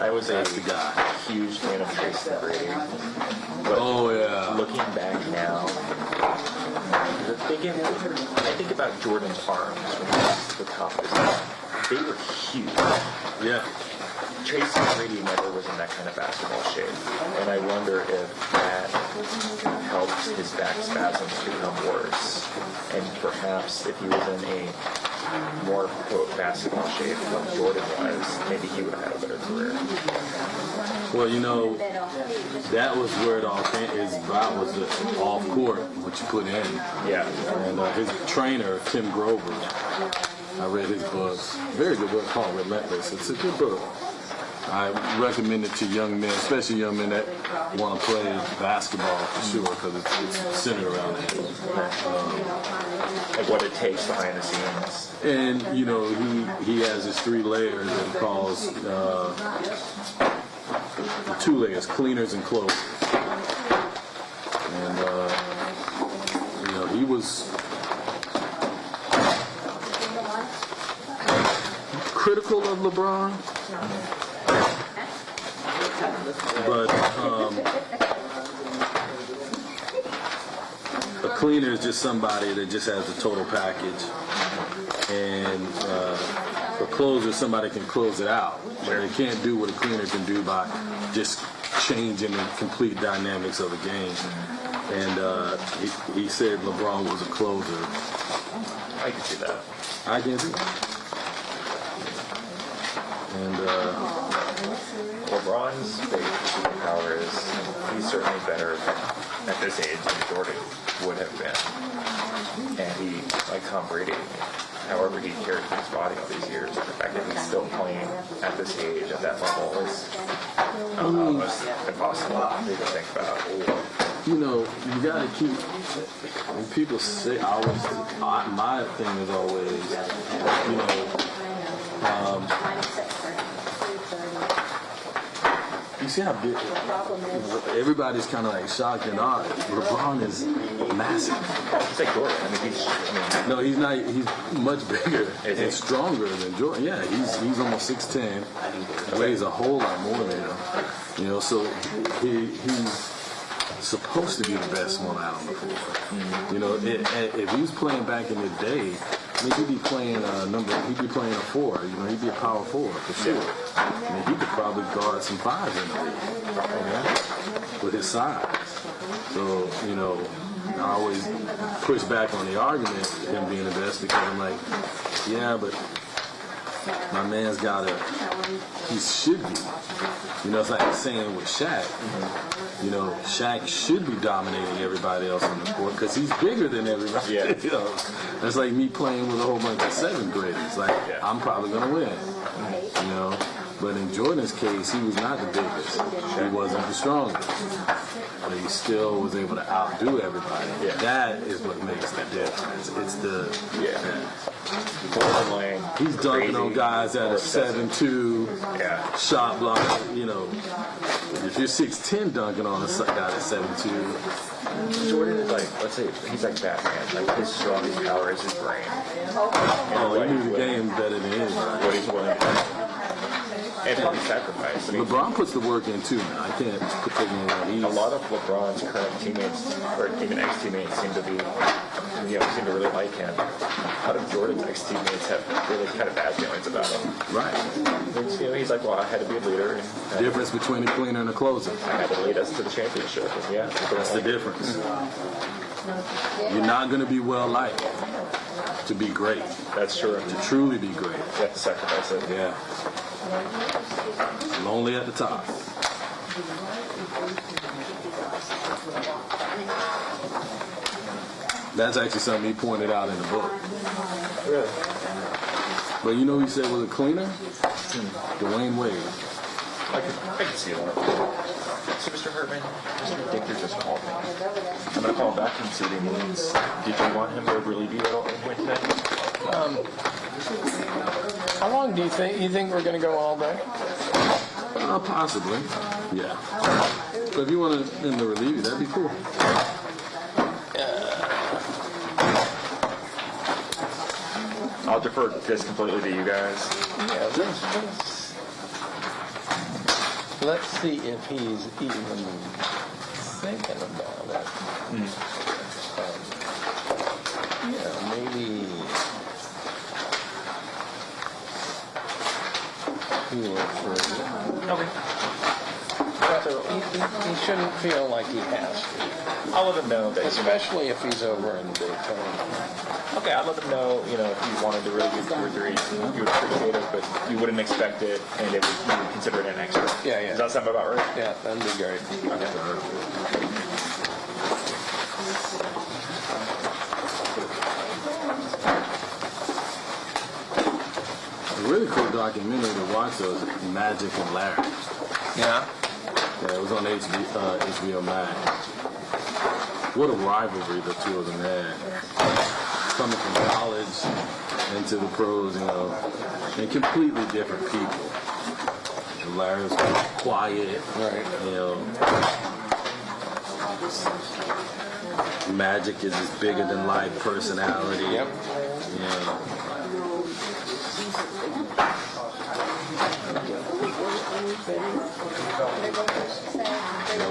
I was that's the guy. huge fan of Tracy Brady. But Oh yeah. looking back now, I think about Jordan's arms when he was at the top of his head. They were huge. Yeah. Tracy Brady never was in that kind of basketball shape. And I wonder if that helped his back spasms become worse. And perhaps if he was in a more, quote, basketball shape like Jordan was, maybe he would have had a better career. Well, you know, that was where it all came. Is about was the off court, what you put in. Yeah. And his trainer, Tim Grover, I read his books. Very good book called Relentless. It's a good book. I recommend it to young men, especially young men that want to play basketball for sure, because it's centered around that. Like what it takes behind the scenes. And you know, he has his 3 layers that he calls 2 layers: cleaners and closers. And you know, he was critical of LeBron, but a cleaner is just somebody that just has the total package, and a closer is somebody that can close it out. But they can't do what a cleaner can do by just changing the complete dynamics of the game. And he said LeBron was a closer. I can see that. I can do that. And LeBron's biggest superpower is he's certainly better at this age than Jordan would have been. And he, like Tom Brady, however he carried his body all these years, the fact that he's still playing at this age, at that level, is almost impossible to even think about. you know, you gotta keep. When people say, my thing is always, you know, you see how big everybody's kind of like shocked and awed. LeBron is massive. He's like Jordan. I mean, No, he's not. He's much bigger and stronger than Jordan. Yeah, he's almost 6'10". Weighs a whole lot more than him. You know, so he's supposed to be the best one out on the floor. You know, if he was playing back in the day, I mean, he'd be playing he'd be playing a 4. You know, he'd be a power 4 for sure. I mean, he could probably guard some 5s in the league, you know, with his size. So, you know, I always push back on the argument of him being the best, because I'm like, yeah, but my man's he should be. You know, it's like saying with Shaq. You know, Shaq should be dominating everybody else on the court because he's bigger than everybody. Yeah. You know, that's like me playing with a whole bunch of 7th graders. Like, I'm probably going to win. You know, but in Jordan's case, he was not the biggest. He wasn't the strongest. But he still was able to outdo everybody. Yeah. That is what makes the difference. It's the... He's dunking on guys that are 7'2", shot block. You know, if you're 6'10", dunking on a guy that's 7'2". Jordan is like, let's say, he's like Batman. Like, his strongest power is his brain. Oh, he knew the game better than anybody. What he's willing to do. And probably sacrifice. I mean, LeBron puts the work in too, man. I can't put that in. a lot of LeBron's current teammates, or even ex-teammates, seem to really like him. A lot of Jordan's ex-teammates have really kind of bad feelings about him. Right. he's like, well, I had to be a leader, and Difference between a cleaner and a closer. I had to lead us to the championship. And yeah, That's the difference. You're not going to be well liked to be great, That's true. to truly be great. You have to sacrifice it. Yeah. Lonely at the top. That's actually something he pointed out in the book. Really? But you know who he said was a cleaner? Dwayne Wade. I can see that. So, Mr. Hartman, Mr. Dicker just called me. I'm going to call him back and see what he needs. Did you want him to relieve you at all point today? How long do you think we're going to go all day? Possibly. Yeah. But if you want him to relieve you, that'd be cool. I'll defer this completely to you guys. Yeah, let's see if he's even thinking about it. Yeah, maybe he will free. Okay. So he shouldn't feel like he has to, I'll let him know that. especially if he's over in Daytona. Okay, I'll let him know, if you wanted to really get 2 or 3, you would appreciate it, but you wouldn't expect it, and you would consider it an extra. Yeah. Does that sound about right? Yeah, that'd be great. A really cool documentary to watch was Magic and Larry. Yeah. Yeah, it was on HBO Max. What a rivalry the two of them had. Coming from college into the pros, and completely different people. And Larry was quiet, Right. Magic is his bigger than life personality. Yep.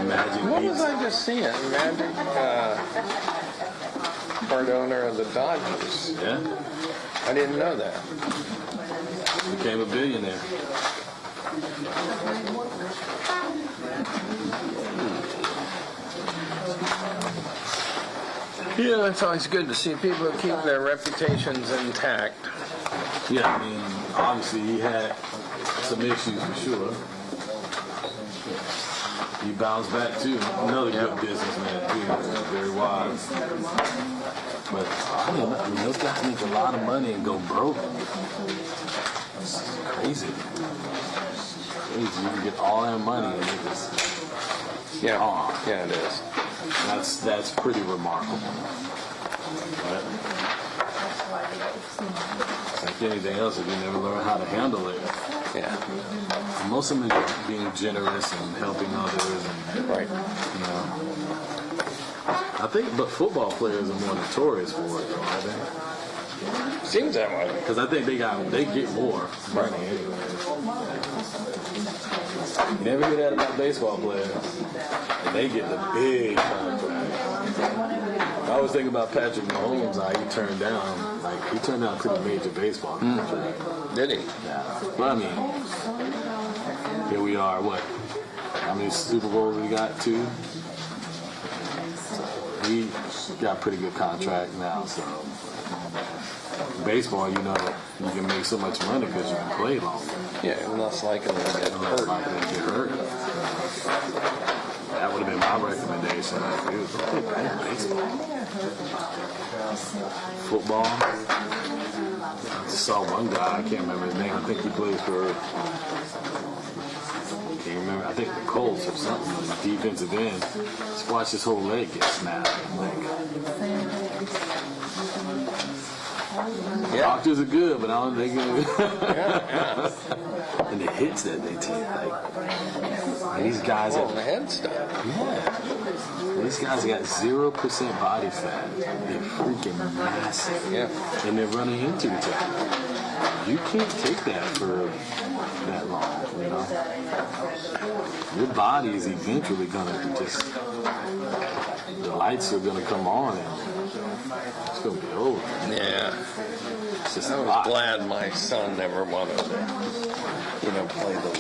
Magic What was beats. I just seeing? Magic, part owner of the Dodgers. Yeah, I didn't know that. became a billionaire. Yeah, it's always good to see people keep their reputations intact. Yeah, I mean, obviously he had some issues for sure. He bounced back too. Another good businessman too. Very wise. But I mean, those guys make a lot of money and go broke. It's crazy. You can get all that money and it just Yeah, gone. yeah, it is. That's pretty remarkable. But like anything else, if you never learn how to handle it, Yeah, most of them are being generous and helping others, and right. I think, but football players are more notorious for it, though, I think, Seems that way. because I think they get more money anyway. You never hear that about baseball players, and they get the big contract. I always think about Patrick Mahomes, how he turned down a pretty major baseball contract. Did he? Yeah. But I mean, here we are, what? How many Super Bowls we got? 2? He got a pretty good contract now, so. Baseball, you can make so much money because you can play longer. Yeah, less likely to get hurt. Like they get hurt. That would have been my recommendation. Like, dude, go play baseball. Football. I just saw one guy, I can't remember his name. I think he plays for, can't remember, I think the Colts or something, on the defensive end. Just watch his whole leg get snapped. Yeah, Doctors are good, but I don't think good. yeah. And the hits that they take, these guys Oh, are, the head stuff. yeah. These guys got 0% body fat. They're freaking massive. Yeah. And they're running into each other. You can't take that for that long, Your body is eventually gonna the lights are gonna come on and it's gonna be over. Yeah. It's just I a was lot. glad my son never wanted to you know, play the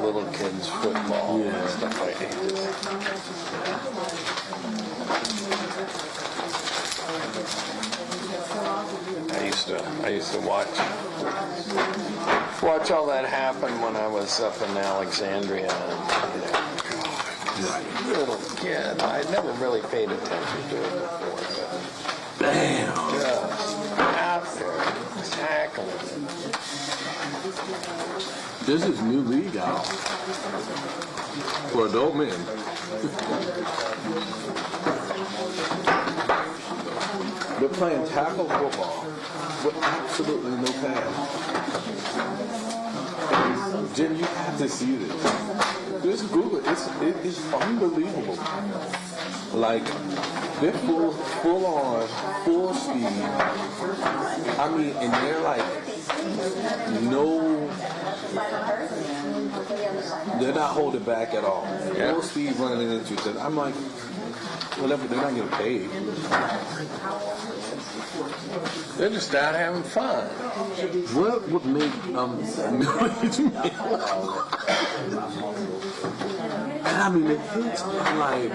little kids football and stuff like that. I used to watch all that happen when I was up in Alexandria. And, you know, little kid, I never really paid attention to it before. Damn. Just out there tackling. This is new league out for adult men. They're playing tackle football with absolutely no pads. Jim, you have to see this. Just Google it. It's unbelievable. Like, they're full on, full speed. I mean, and they're like, they're not holding back at all. Yeah. Full speed running into each other. I'm like, whatever, they're not getting paid. They're just out having fun. What would make millions? And I mean, the hits are like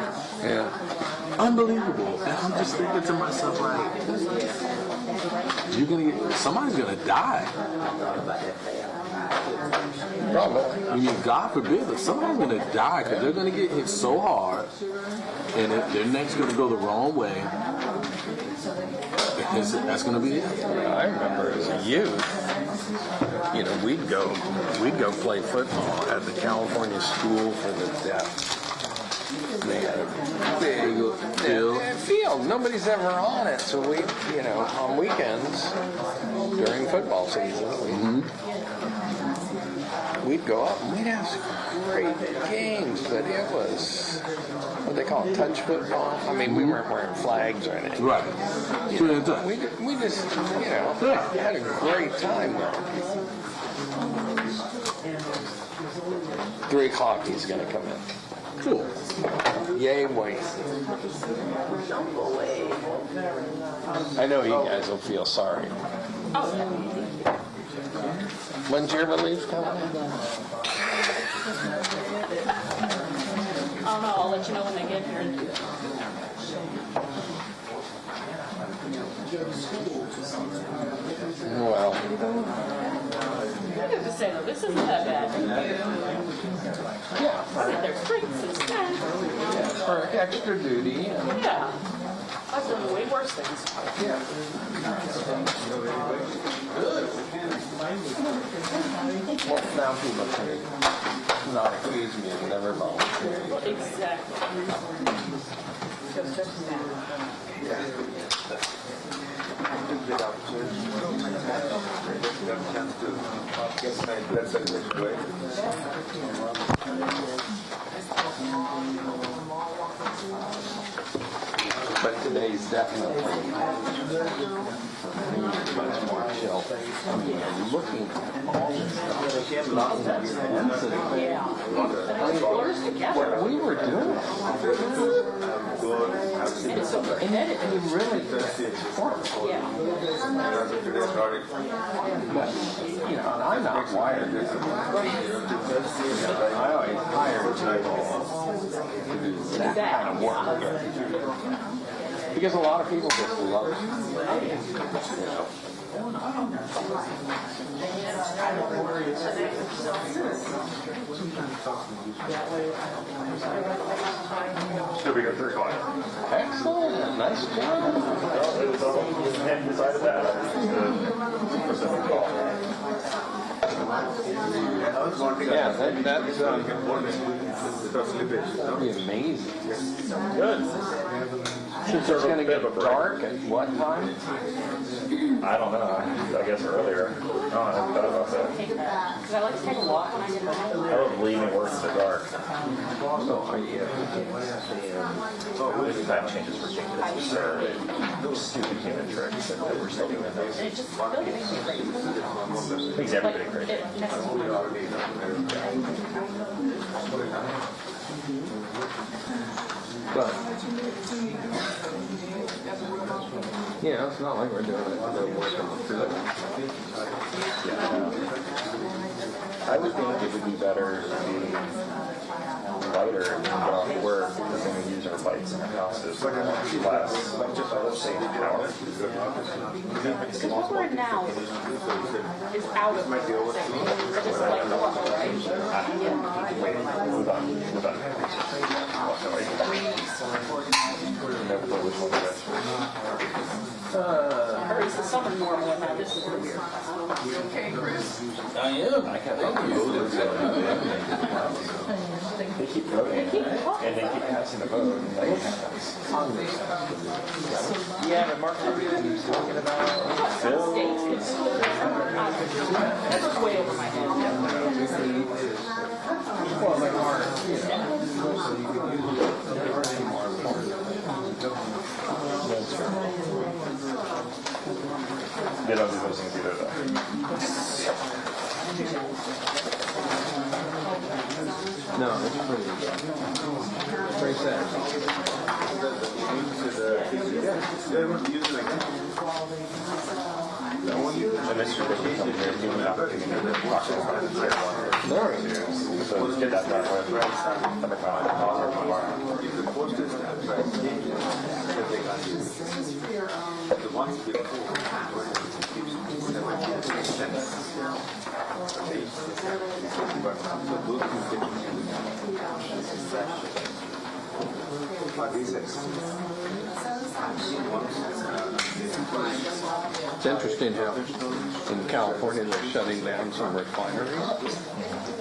unbelievable. And I'm just thinking to myself, like, somebody's gonna die. Probably. I mean, God forbid, but somebody's gonna die because they're gonna get hit so hard, and their neck's gonna go the wrong way. That's gonna be it. I remember as a youth, you know, we'd go play football at the California School for the Deaf. They had a big field. Nobody's ever on it, so we, you know, on weekends during football season, we'd go up and we'd have some great games. But it was what they call touch football. I mean, we weren't wearing flags or anything. Right. We just, you know, had a great time though. 3 o'clock he's going to come in. Cool. Yay, Wayne. I know you guys will feel sorry. When's your relief coming in? I don't know, I'll let you know when they get here. Well, I have to say though, this isn't that bad. Yeah. There's drinks and snacks. for extra duty. Yeah. I've done way worse things. Well, now people can not accuse me of never volunteering. Exactly. Good opportunity. Got a chance to get my blood circulation going. But today's definitely much more chill. I mean, looking at all this stuff, not expensive. What we were doing. And you really work. But, you know, and I'm not wired. I always hire people to do that kind of work. Because a lot of people just love it. You know. Still be here 3 o'clock. Excellent. Nice job. Hadn't decided that. For 7 o'clock. Yeah, that's that'd be amazing. Good. Since it's going to get dark at what time? I don't know. I guess earlier. No, I haven't thought about that. Because I like to take a walk when I get home. I love leaving work in the dark. Maybe time changes for ridiculous. Those stupid human tricks that we're still doing. And it just really makes me great. Makes everybody great. It messes me up. But, you know, it's not like we're doing it. We're working through it. I would think it would be better to be lighter and get off work because then we use our lights in our houses less, say, power. Because what we're in now is out of sync, but it's like normal, right? Wait, move on. Walk away. Never know which one to rest for. Or is the summer normal and now this is the weird? Okay, Chris. I am. I can't They keep voting, and they keep passing the vote. And like, yeah, but Mark Rubio was talking about Phil. That was way over my head. Well, they are, you know. They don't do those things either, though. No, it's pretty sad. And this tradition comes here, you and opportunity to talk about it. There it is. So let's get that done with. It's interesting how in California they're shutting down some refineries. I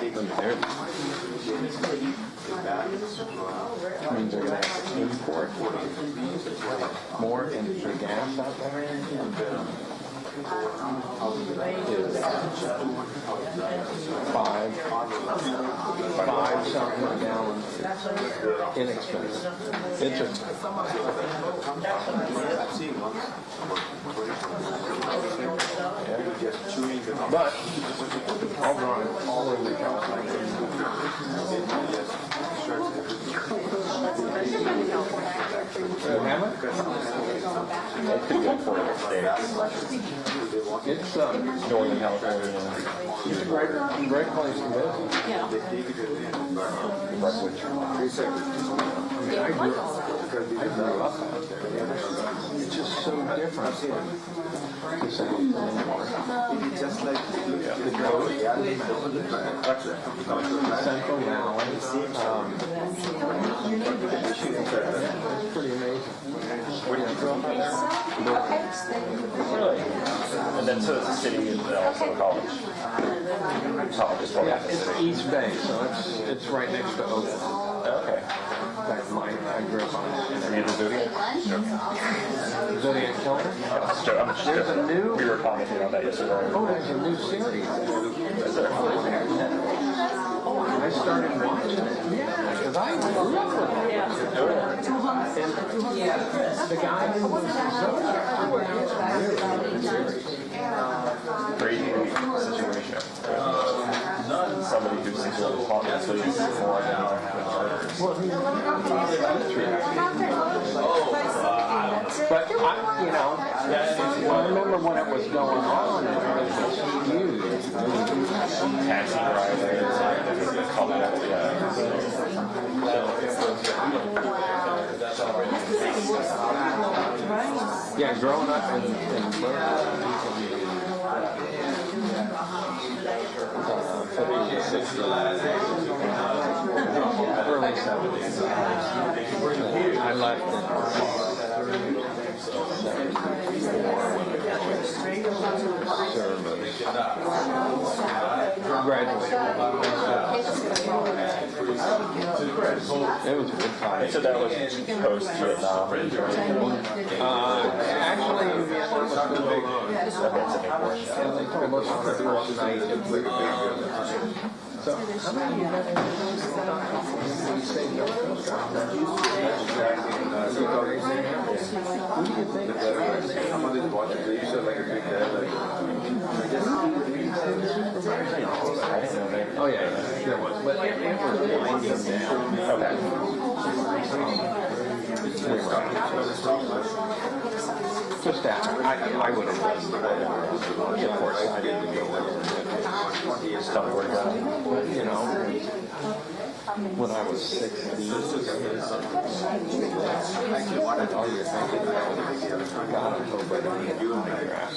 mean, it means they're going to have to import more into gas out there. Is five something a gallon. Inexpensive. It's a but I'll drive all over California. Hammer? It's pretty good for the States. It's Northern California. it's a great place to visit. I grew up out there. It's just so different from the South anymore. The coast, Central Valley, it's pretty amazing. Where did you grow up out there? Really? And then so it's a city and also a college. College is Yeah, it's East Bay, so it's right next to Oakland. Okay. In fact, I grew up on Are you the Zodiac? Zodiac Killer. I'm just There's a new. We were commenting on that yesterday. Oh, there's a new series. Is there? I started watching it because I grew up with it. And the guy who was Crazy situation. Somebody who's sexually obviously more than but I remember when it was going on, it was huge. taxi drivers, color, Yeah, growing up in Berkeley, 50s, 60s, early 70s. I left It was a good time. So that was post-Vietnam. Actually, Vietnam was too big. And they told us on the first night that we were so, how many of you have you stayed there? Who do you think? Oh yeah, there was, but it was winding down. Okay. Just that, I would have done whatever. Of course, I didn't go with Just tell me where to go. it. You know, when I was 16, all you're thinking about is, God, I hope I don't get my grass.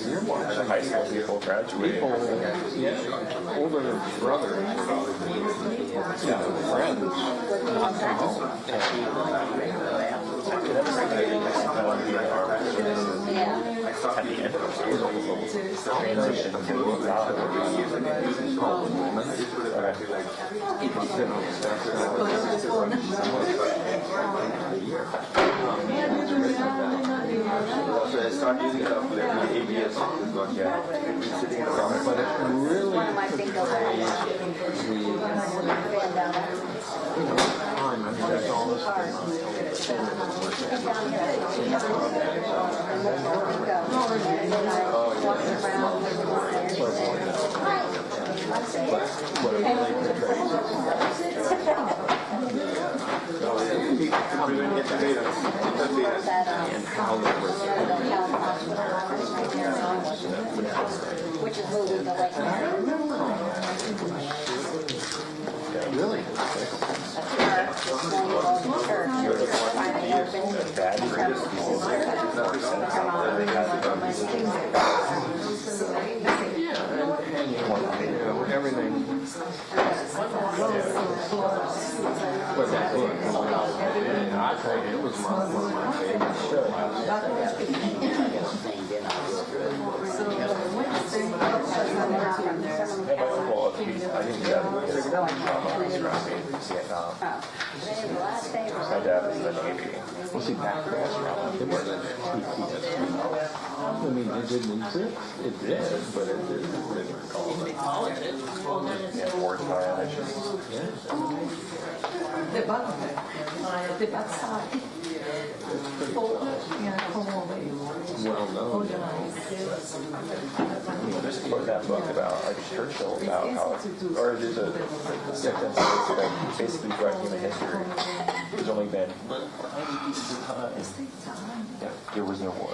You're watching High school people graduate. people, older brothers, friends, not from home. At the end of the transition to So I start using it for ABS. Sitting around. But it really One of my big goals. time, I mean, there's all this whatever they could trace. And how they were. Which is moving the lake. Really? bad Everything. But that book, I tell you, it was one of my favorite shows. Well, I didn't get it because Vietnam. My dad was in the Navy. Well, see, that restaurant, it wasn't PTSD. I mean, it didn't exist. It did, but it didn't recall it. Yeah, wartime. I just Well known. there's a book, that book about like Churchill about how, or there's a sentence that's like basically throughout human history, there's only been there was no war.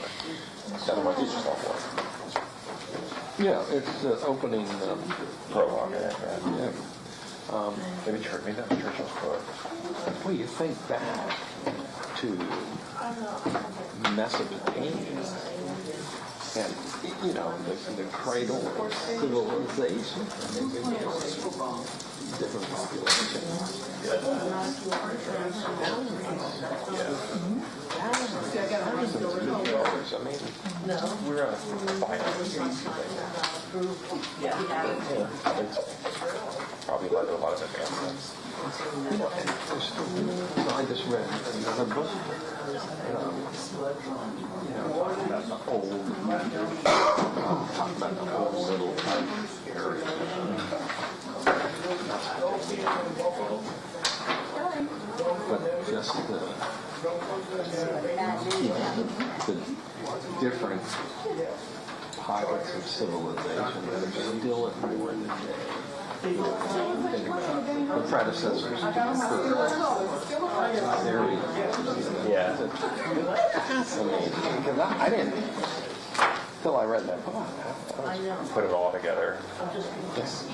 Otherwise, it's just all war. Yeah, it's the opening. Prologue. Yeah. Yeah. Maybe that was Churchill's book. Well, you think back to Mesopotamia and, you know, the cradle of civilization. Different populations. Thousands of years. I mean, We're on a finance. Yeah. It's probably led to a lot of advancements. you know, and there's, I just read another book. Talking about the old little area. But just the different pilots of civilization that are still at war today. The predecessors. Yeah. Fascinating, because I didn't, till I read that book. Put it all together. Yes.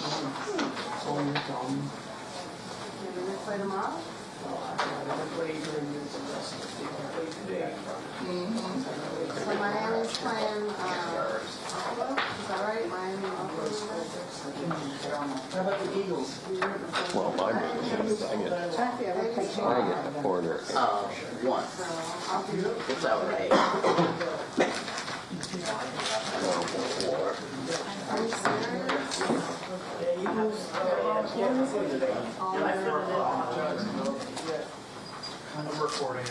So Miami's playing, is that right? Miami. How about the Eagles? Well, my big is I get the quarter. One. It's out at 8. I'm recording.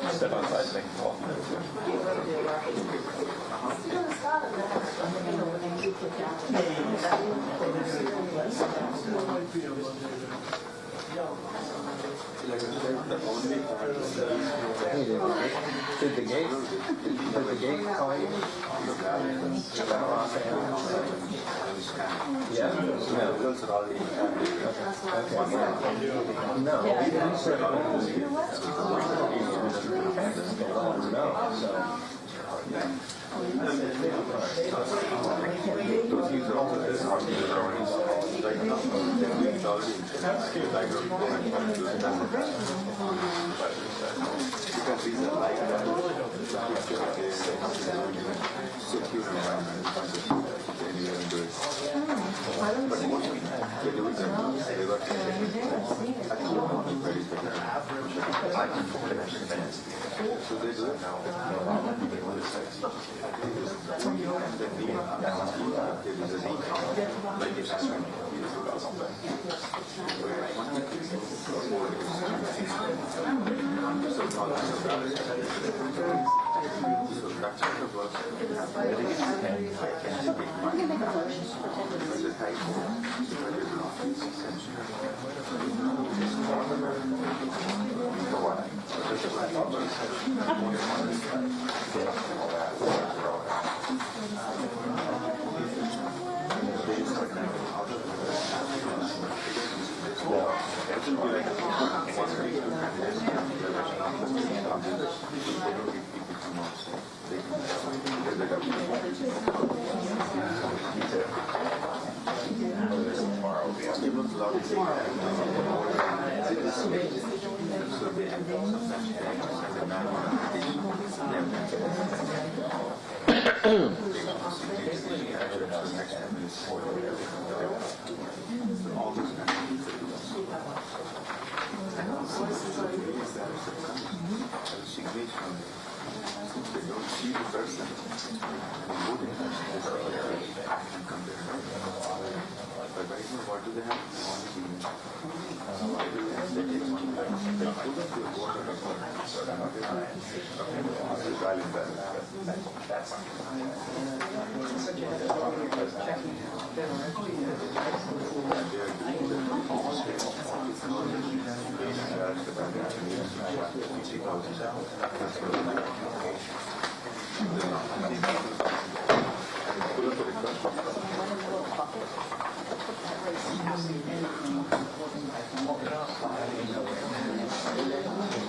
Step outside and make a call. Did the gate call you? Yeah? No. Girls are already no. He said no, so.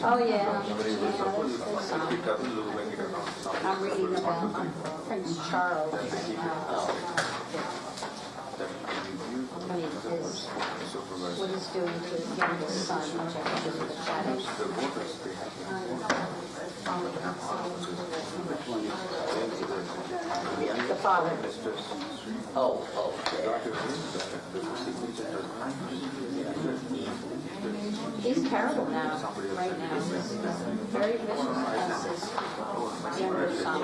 Oh, yeah. I'm reading about Prince Charles. I mean, what he's doing to his youngest son, which I think is the child. The father. He's terrible now, right now. He's very vicious as his younger son.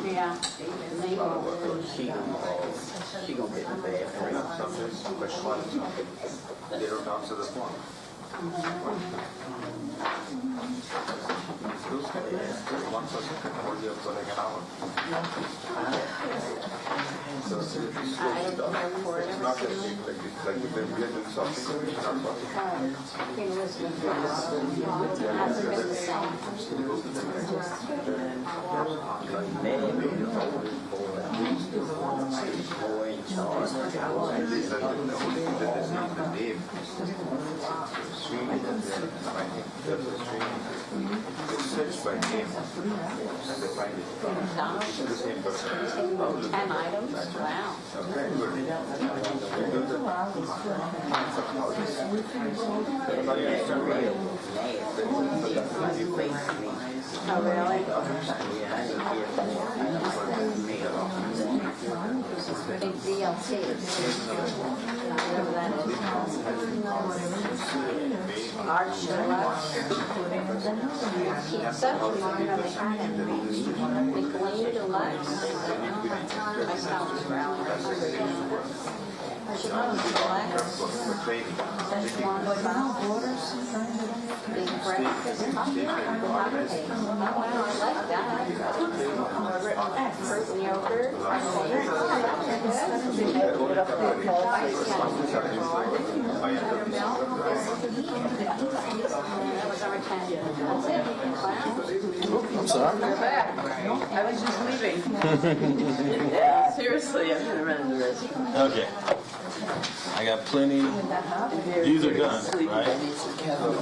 Yeah. She gonna get in the bed for they don't answer the phone. One person can hold you for like an hour. So it's not that big, like if they're doing something, it's not something. Queen Elizabeth hasn't been the same. It's searched by name and they find it. It's the same person. 10 items? Wow. Okay, good. We do the Oh, really? Big DLC. Whatever that is. Arch Deluxe. Pizza. McLean Deluxe. My stomach's growling. For training. Big breakfast. I like that. Fruit and yogurt. That was our 10. I'm sorry. You're back. I was just leaving. Seriously, I'm gonna run the rest. Okay. I got plenty. These are done, right?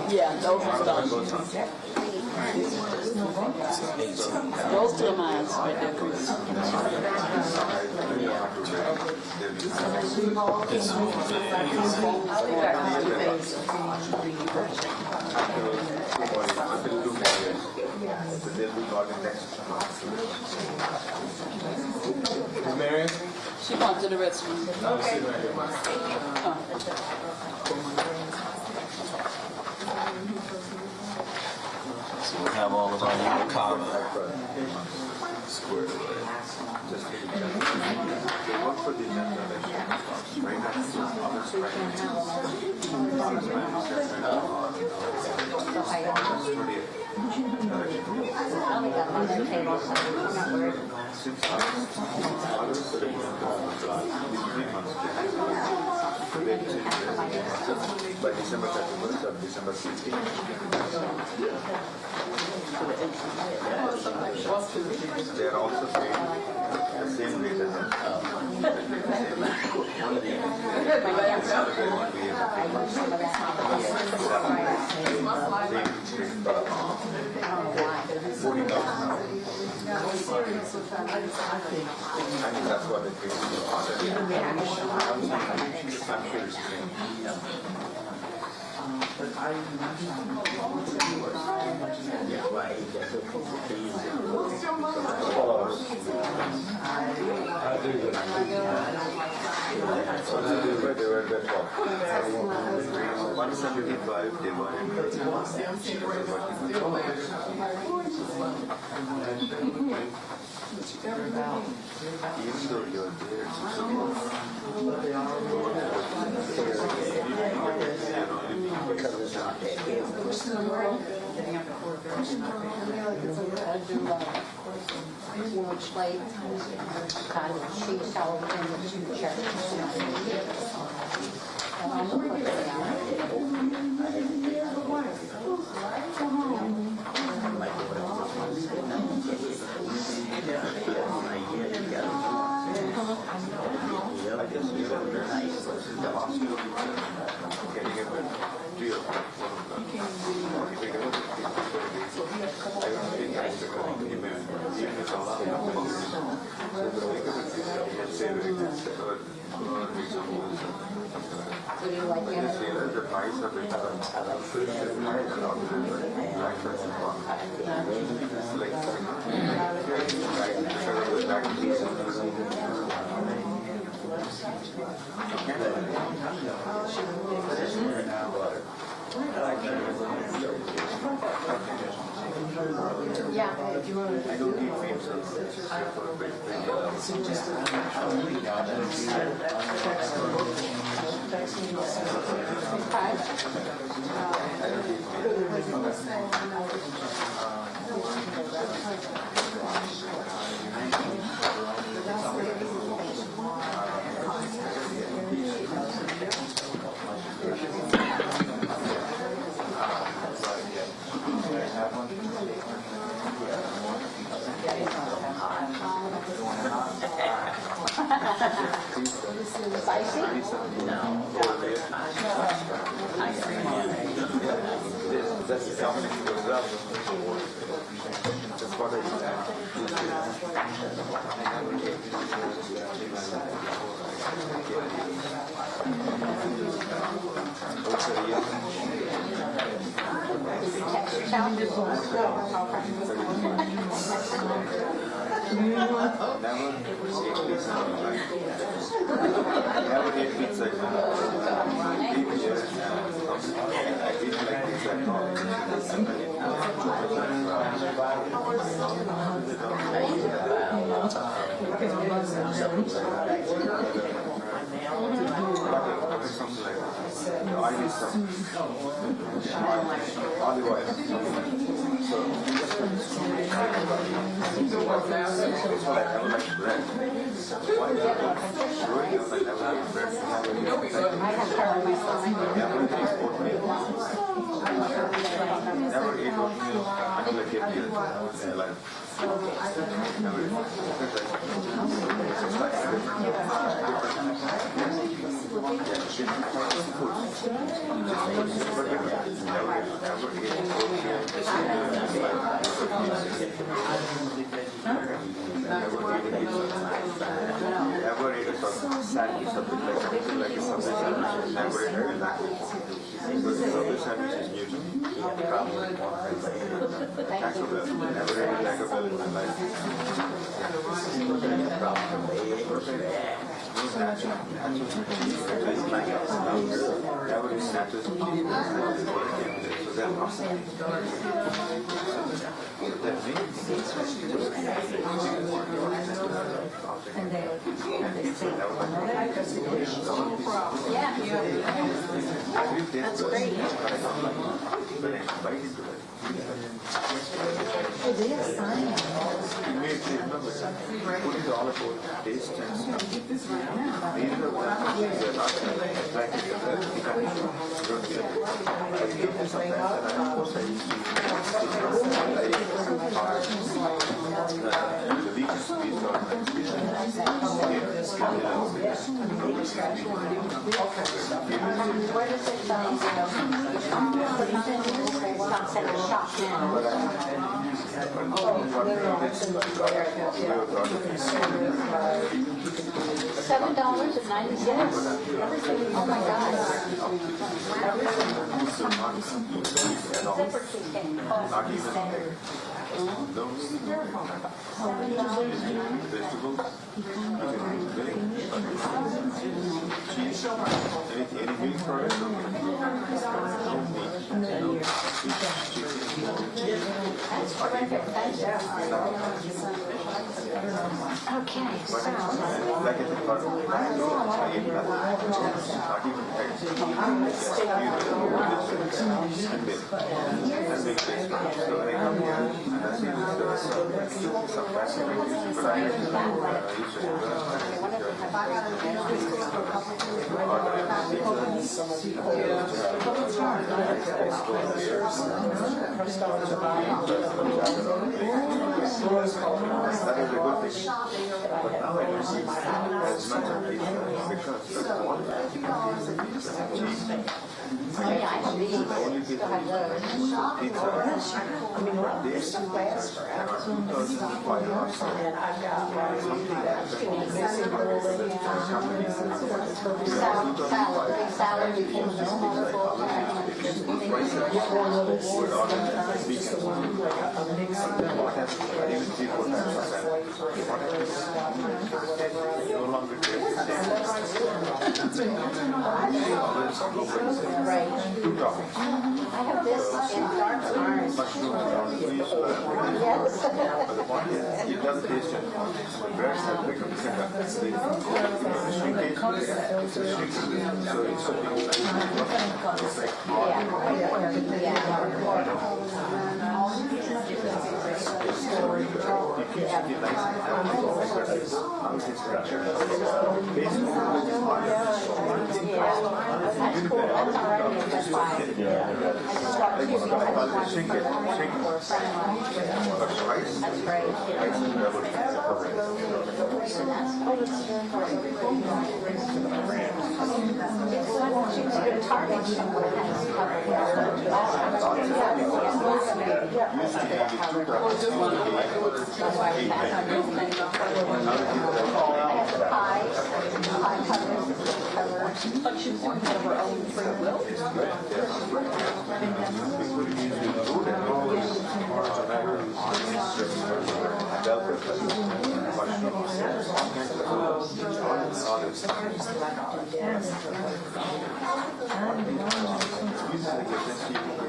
Yeah, those are done. Those are mine right there. This one. So they'll be got in next Mary? She wanted the rest of them. Okay. Sit right here. So we'll have all of our little column squared away. just they work for the national election. Right now, others right I only got one more table, so I'm not worried. By December 31st or December 16th. They are also paid the same rate as us. $40 now. I think that's what it pays. I'm sure it's the same. They were at the top. 175 they were in even though you're there, Which late, kind of, she's all in the two churches. Would you like him? the price of it Yeah. I don't need fame services, just for a bit. Spicy? That's the combination goes up. That's what I Text yourself? never ate pizza in my life. Never ate pizza in my life. 8 years and I didn't like pizza at all. something like that. The oil is some olive oil. So it's like I like bread. Why growing up, I never ate bread. I have her on my stomach. Never ate oatmeal. Never ate oatmeal until I came here. Like, never ate. It's like never ate a sandwich, something like a subway sandwich. Never ate it like because the subway sandwich is new to me. Travel with one friend like Taco Bell. Never ate Taco Bell in my life. Never ate snatches. So they're awesome. That means And they say, that's great. oh, they have signs. Put it all about taste and stuff. These are they're not like Where does it Sunset Shop now? $7.90. Oh my God. not even those vegetables, cheese, any milk product, Okay, so. like in the part of I eat nothing, not even eggs. And milk based products. So when I come here, and I see this some fascinating, but I used to that is a good thing. But now I don't see as much of pizza because the quality is cheap. Oh yeah, I have these. The only pizza pizza this $2,500 Salad became no longer taste the same. right. Two toppings. I have this in dark orange. Mushroom and please. Yes. But the point is, it doesn't taste it. Breads have become thicker. Shrinkage, it's a shrinkage. So it's something like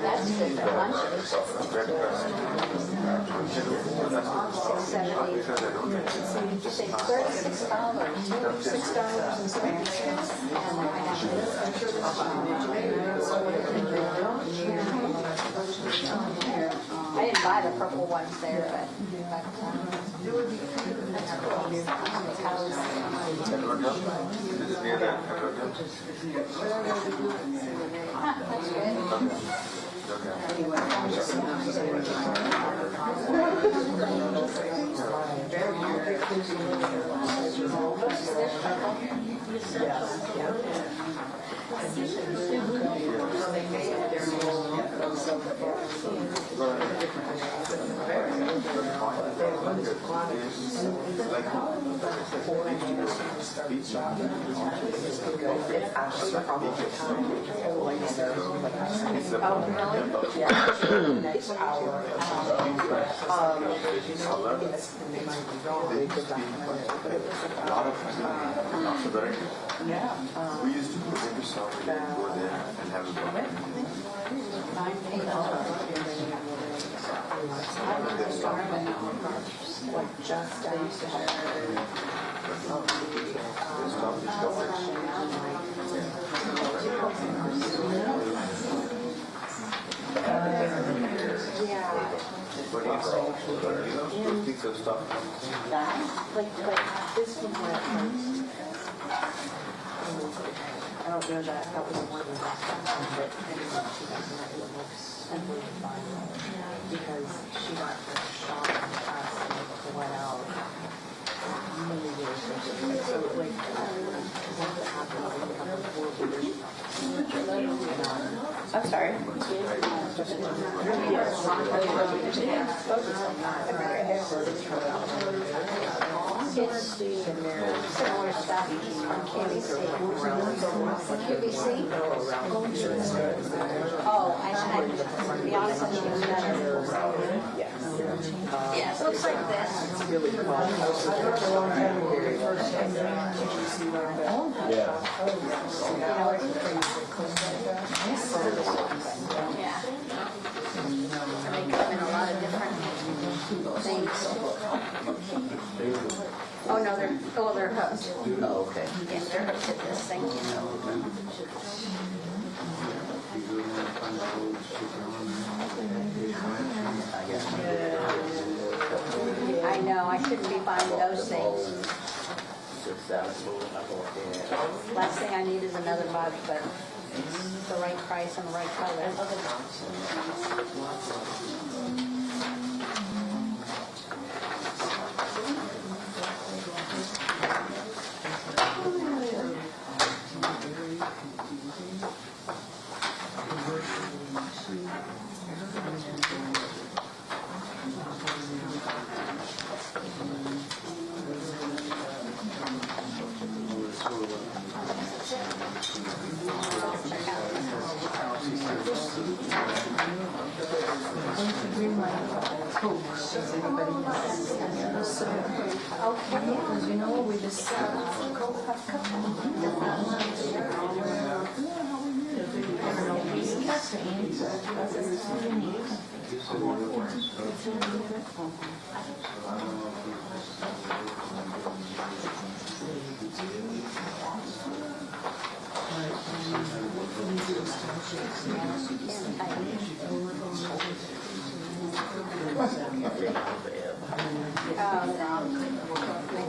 That's different lunches. 70. Say $36. I didn't buy the purple ones there, but This is near that. that's good. We used to put in yourself and go there and have a buffet. Pizza stuff. Like this one where I don't know that was the one that but anyway, she got that it looks simply fine because she got her shot in the past and went out many years ago. So like what happened when you have a horrible I'm sorry. It's similar stuff from QVC. QVC? Oh, I to be honest with you, it's better. Yeah, it looks like this. Yeah. Yeah. They come in a lot of different things. Oh, no, they're hooked. Oh, okay. Yes, they're hooked to this thing. I know, I shouldn't be buying those things. Last thing I need is another mug, but it's the right price and the right color.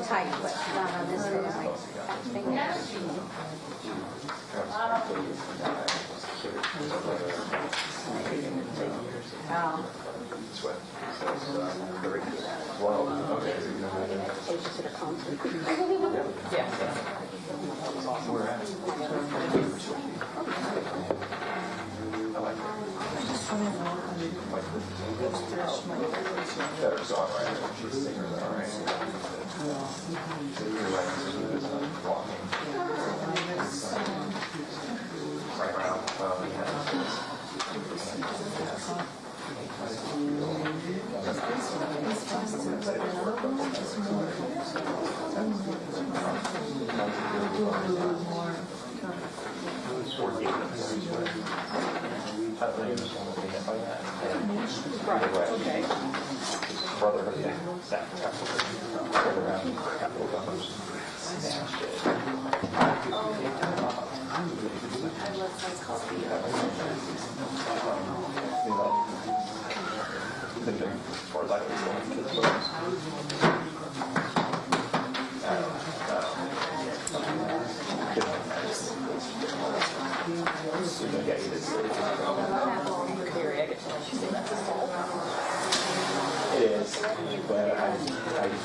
Tight, but not on this thing. Better songwriter. She's a singer, all right. Right, okay. Brotherhood, yeah. That right around Capitol Government. Smashed it. As far as I was going, kids were. Yeah, he did say Carrie, I get to know she's saying that's his fault. it is, but I think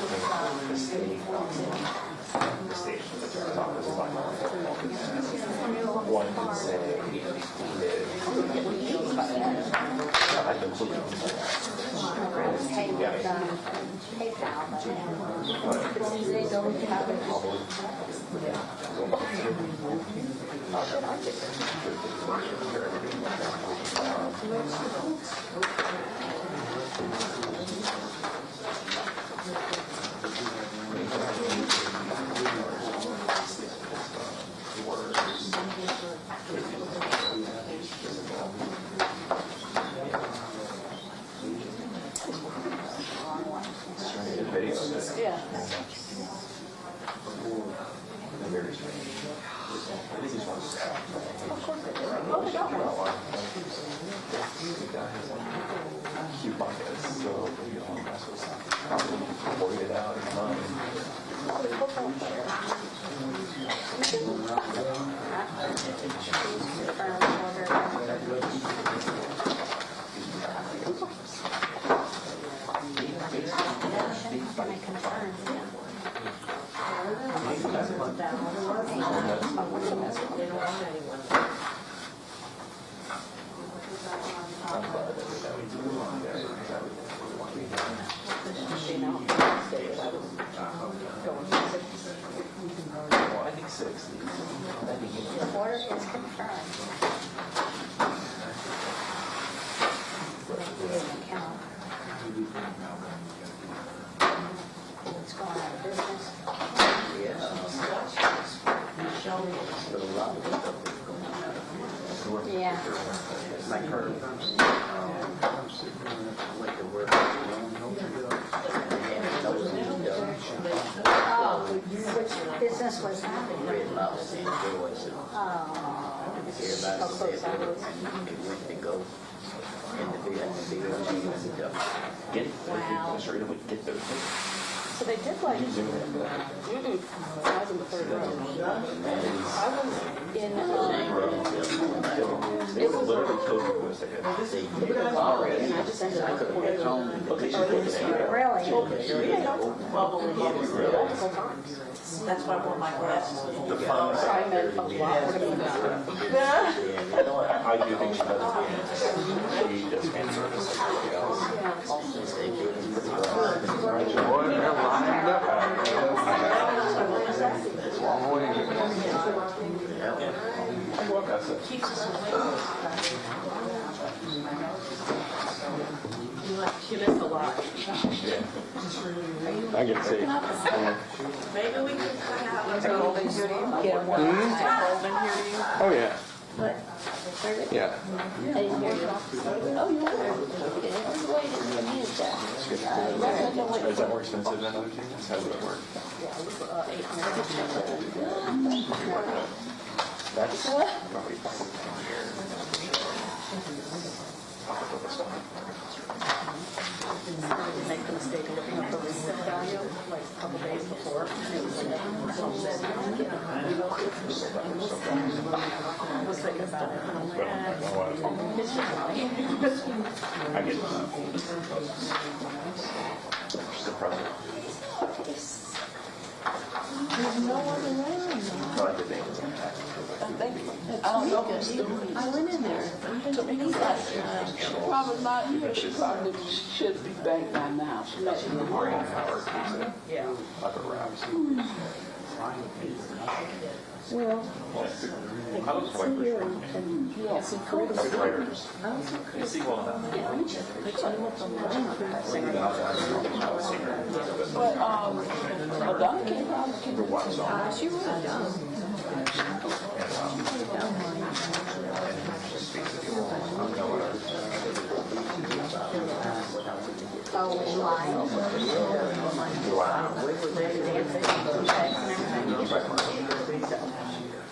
the state of the office is like one could say he did. I completely understand. Yeah. Humongous, so you know, that's what's probably avoided out of money. Well, I think 60. The order is confirmed. Account. It's going out of business. Yeah. Like her. Like the word. Oh, which business was that? Red Lobster. Oh. Everybody said they went to go in the video. Get it. Wow. Sure you would get those. So they did like, I was in the third row. I was in, It was literally totally was ahead. and I just ended up Okay, she's looking at it. Really? multiple times. That's why I wore my glasses. The phone. So I meant a lot would have been done. I do think she does. She just answered as everybody else. Boy, they're lined up. Long way to go. She missed a lot. I can see. Maybe we could have a golden here to you. Get one. Golden here to you. Oh, yeah. Yeah. Oh, you were. Is that more expensive than other things? How does it work? That's probably Make the mistake of looking up the recent value, like a couple days before. And it was like, I was thinking about it. And I'm like, it's just like, I get it. Still present. there's no one around. I like the thing. I don't know if it's still. I went in there. Probably not here. She probably should be back by now. She let you know. Yeah. Like a wrap. Well, I was quite yes, of course. writers. You see one of them. But Madonna came out. She really does. Oh, in line.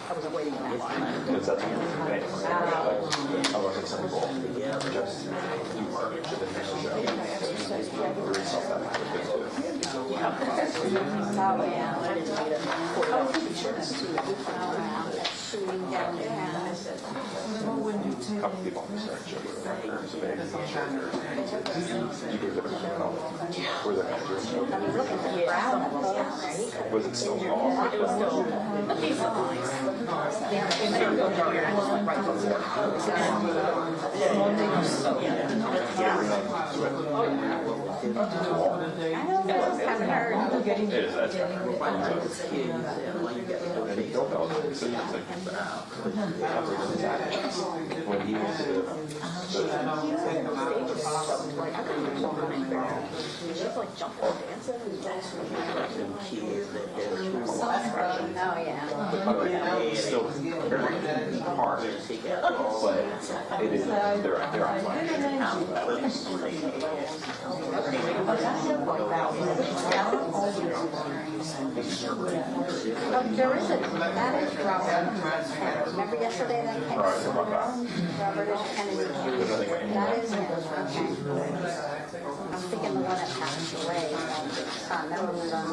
I wasn't waiting in that line. It's at the end of the day. I work at some people just do market to the next show. Oh, yeah. Shooting downtown. A couple people on the start show were like, there's a big you guys ever know where the managers show? I mean, look at the crowd up there, right? Was it still long? It was still a decent noise. And they were going down here, I just went right before. Haven't heard. It is, that's right. And he don't know, so he's like, when he was Oh, yeah. still very hard, but it is, they're online. Oh, there is that is Robert. Remember yesterday that came? Robert is Kennedy. That is him. Okay. I'm thinking the one that passed away. That one was on.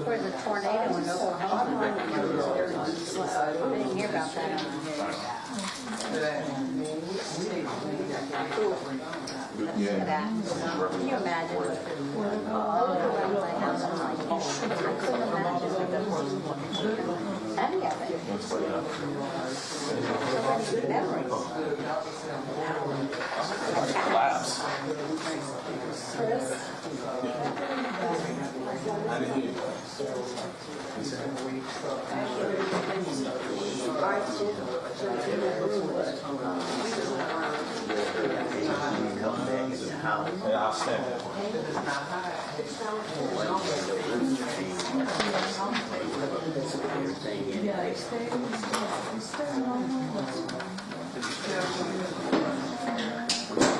Where's the tornado in Oklahoma? I didn't hear about that. That. Can you imagine? All around my house, I'm like, I couldn't imagine any of it. So many good memories. Collapse. Chris? Yeah, I'll stand it.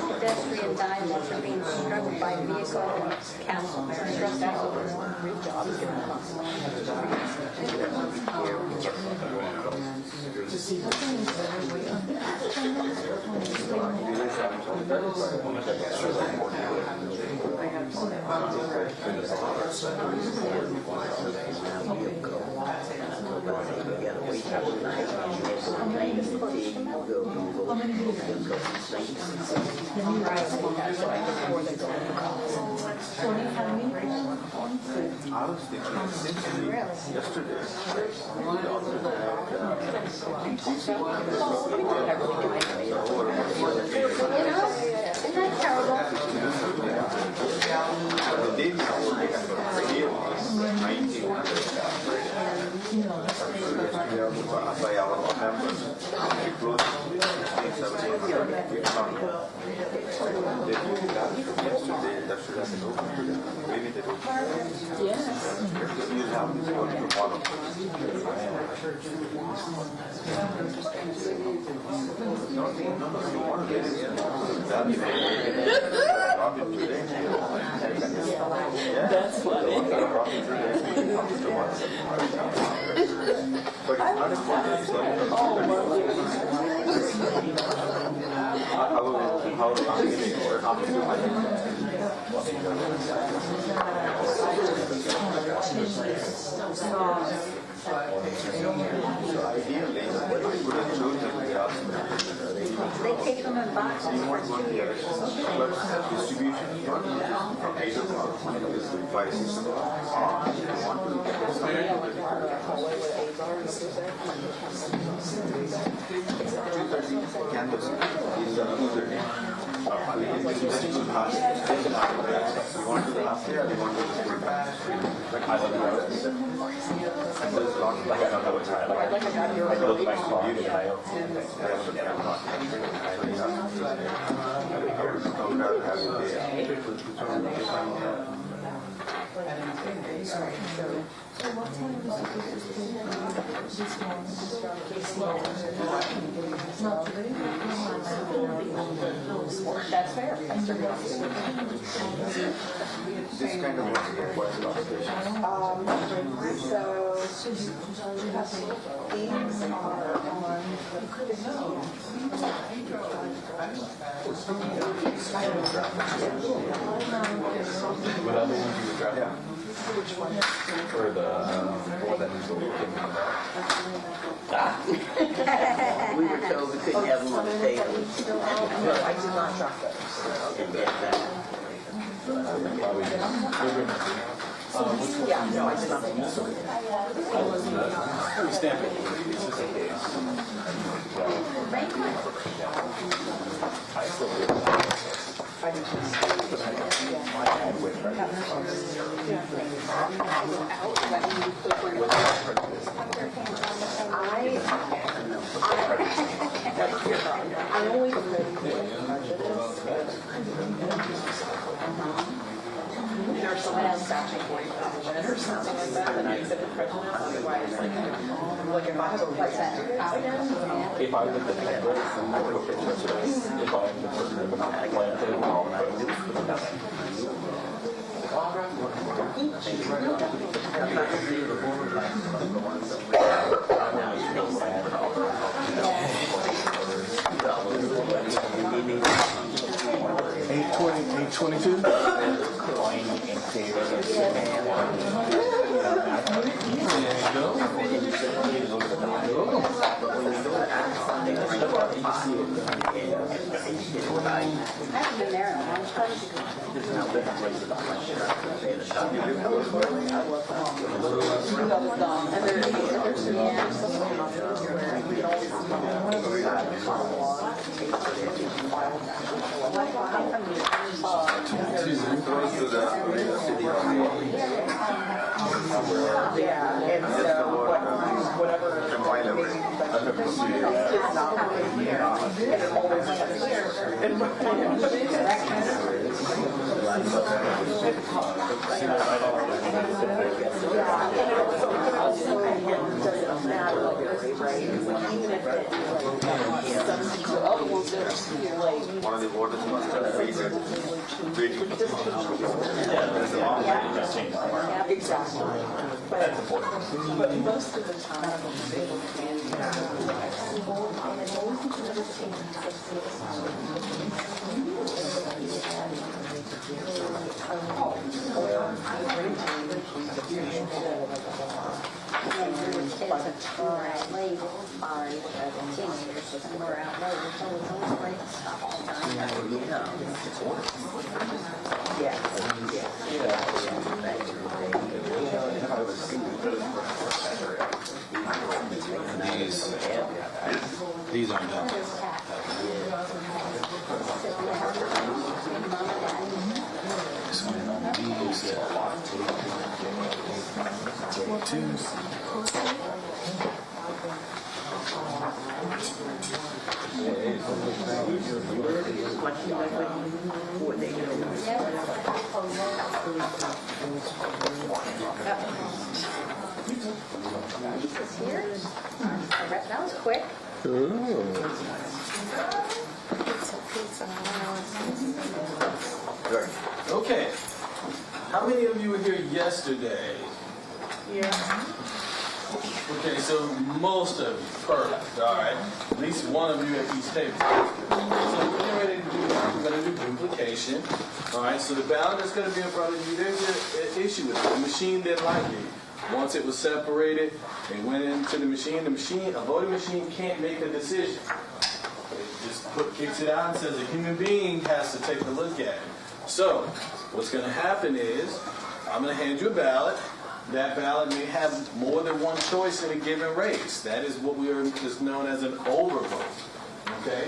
Pedestrian died after being struck by vehicle and council struck out. Great job. I was thinking yesterday. Isn't that terrible? The day before radio was 1900. By our members, it was 1700. They took that yesterday, that should have been open to them. Maybe they don't. Yes. You have this one tomorrow. That's funny. But it's not a problem. How long is it for? Ideally, I couldn't choose it. They take them in boxes. You want one here, but distribution from 8 o'clock is 5, 6 o'clock. You want to get canvas is 2:30. You want to the last year or you want to the full time? I love it. And there's a lot of Like I don't know what time. Like I go to my car and I I would rather have it there. That's fair. This kind of request application. So these are on But other ones you would draft? Yeah. Or the one that needs to be We were told we couldn't have them on the table. No, I did not drop those. Yeah, no, I did not. Stamp it. I did I only there's some statutory provision or something like that, and I said the prejudice, otherwise, like if I have a right to If I was the member, I would put prejudice. If I am the person who I planted it all, I would put that. I haven't been there in a long time. yeah, and so whatever it's not really here, and it always doesn't matter, right? Even if the other ones that are still like. One of the voters must have favored reading. Exactly. But most of the time, they Kids are out late, 5, 10 years, and we're out late, it's always late to stop all the time. These aren't done. Here? That was quick. Okay. How many of you were here yesterday? Yeah. Okay, so most of you. Perfect. All right. At least one of you at each table. So we're getting ready to do, we're going to do duplication. All right, so the ballot that's going to be in front of you, there's an issue with it. The machine didn't like it. Once it was separated, it went into the machine. A voting machine can't make a decision. It just kicks it out and says a human being has to take a look at it. So what's going to happen is I'm going to hand you a ballot. That ballot may have more than one choice in a given race. That is what is known as an overvote. Okay?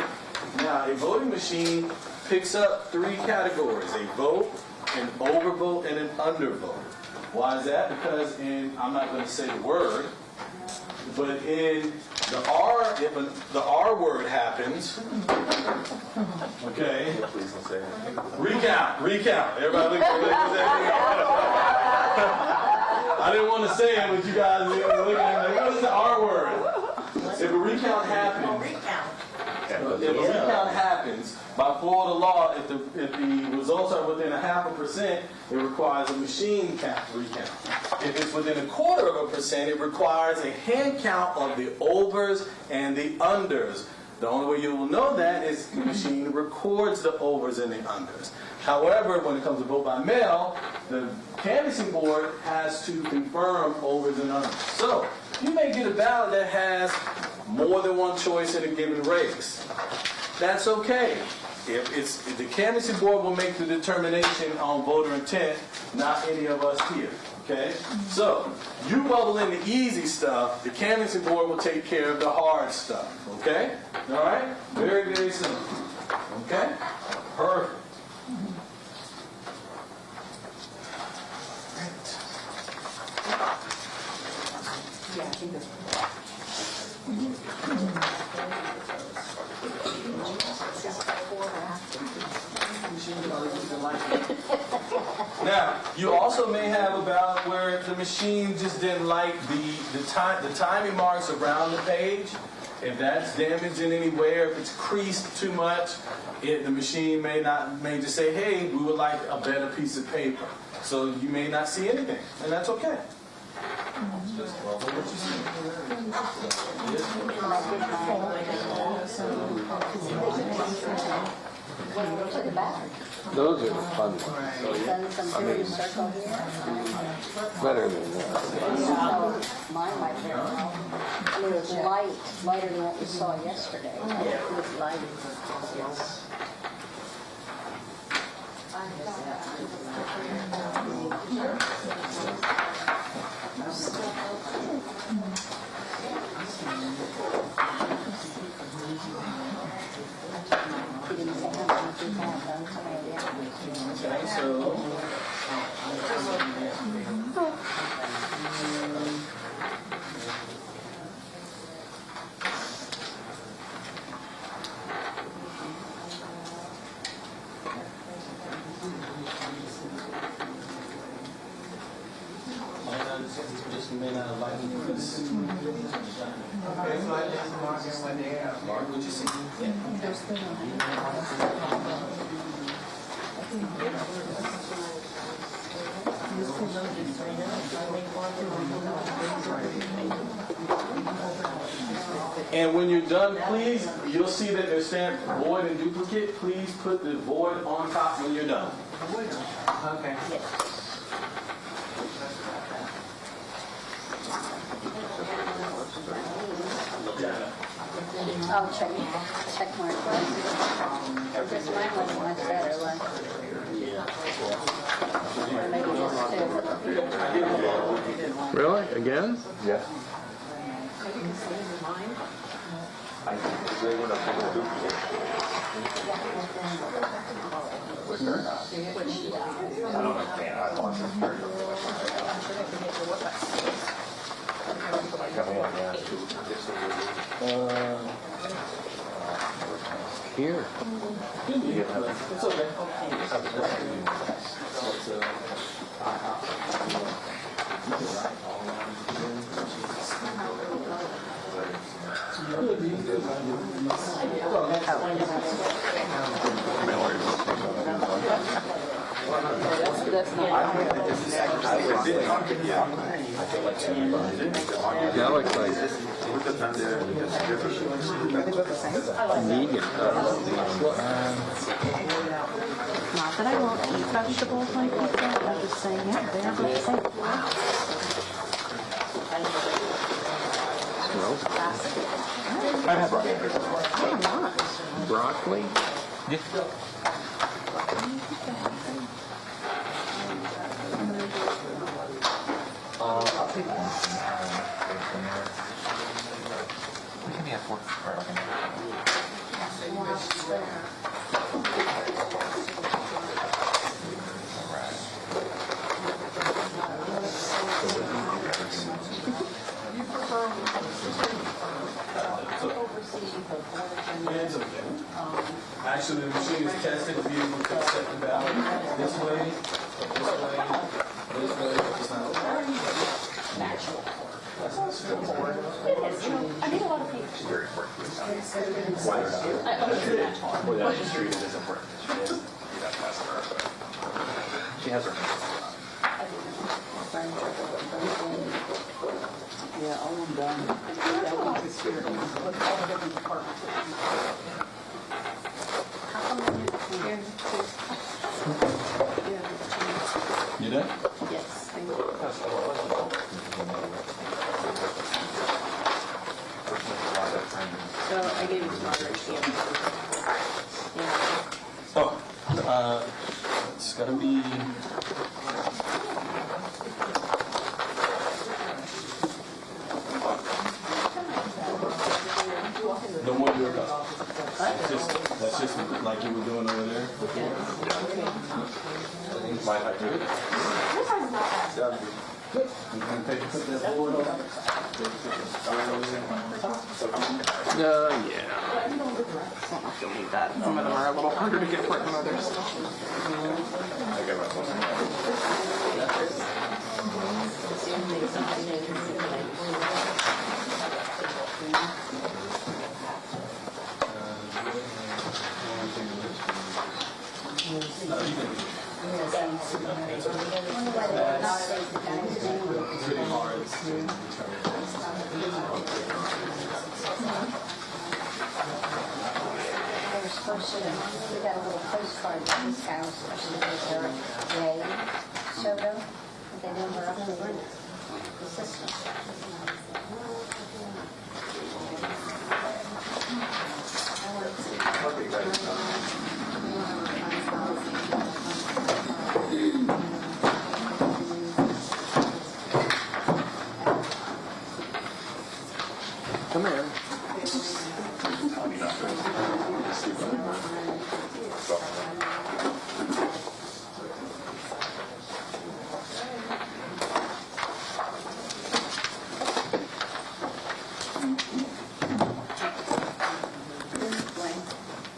Now, a voting machine picks up 3 categories: a vote, an overvote, and an undervote. Why is that? Because I'm not going to say the word, but in the R, if the R word happens, okay? Please don't say it. Recount. Everybody look at that. I didn't want to say it, but you guys are looking at me like, what's the R word? If a recount happens, by Florida law, if the results are within 0.5%, it requires a machine recount. If it's within 0.25%, it requires a hand count of the overs and the unders. The only way you will know that is the machine records the overs and the unders. However, when it comes to vote by mail, the canvassing board has to confirm overs and unders. So you may get a ballot that has more than one choice in a given race. That's okay. If the canvassing board will make the determination on voter intent, not any of us here. Okay? So you bubble in the easy stuff, the canvassing board will take care of the hard stuff. Okay? All right? Very, very simple. Okay? Perfect. Yeah, I think that's. Now, you also may have a ballot where the machine just didn't like the timing marks around the page. If that's damaged in any way, or if it's creased too much, the machine may just say, hey, we would like a better piece of paper. So you may not see anything, and that's okay. Just what you Look at that. Those are the fun ones. Done some serious circle here. Better than that. So mine might very well. I mean, it was lighter than what we saw yesterday. It was light. Yes. Okay, so just may not have liked this. Okay, so I just Mark, what you see? And when you're done, please, you'll see that they're stamped void and duplicate. Please put the void on top when you're done. Okay. I'll check more twice. This mine was much better, like. Or maybe just two. Really? Again? Yeah. I don't understand. I want to Here. It's okay. That's not. That looks like vegan. Not that I won't eat vegetables like that, I'm just saying, yeah, they're the same. Smells I have broccoli. I'll take one. We can be at 4. It's okay. Actually, the machine is tested to be able to accept the ballot this way, I need a lot of people. She's very important to us. Why or not? Or that she's treated as important as she is. You have to ask her, but she has her. Yeah, all I'm done. That one is here. Look at all the different departments. How come when you're here to You done? yes, thank you. So I gave it to Margaret. Yeah. Oh, it's gotta be. No more your cup. That's just like you were doing over there. My height. You can put that board on. Yeah. I don't know if you'll need that. Some of them are a little harder to get for than others. I got my phone. Wonder why they would not say the guy's name. They were supposed to, we got a little postcard that this guy was supposed to be Eric Ray Soto, but they never up to run the system. Come here.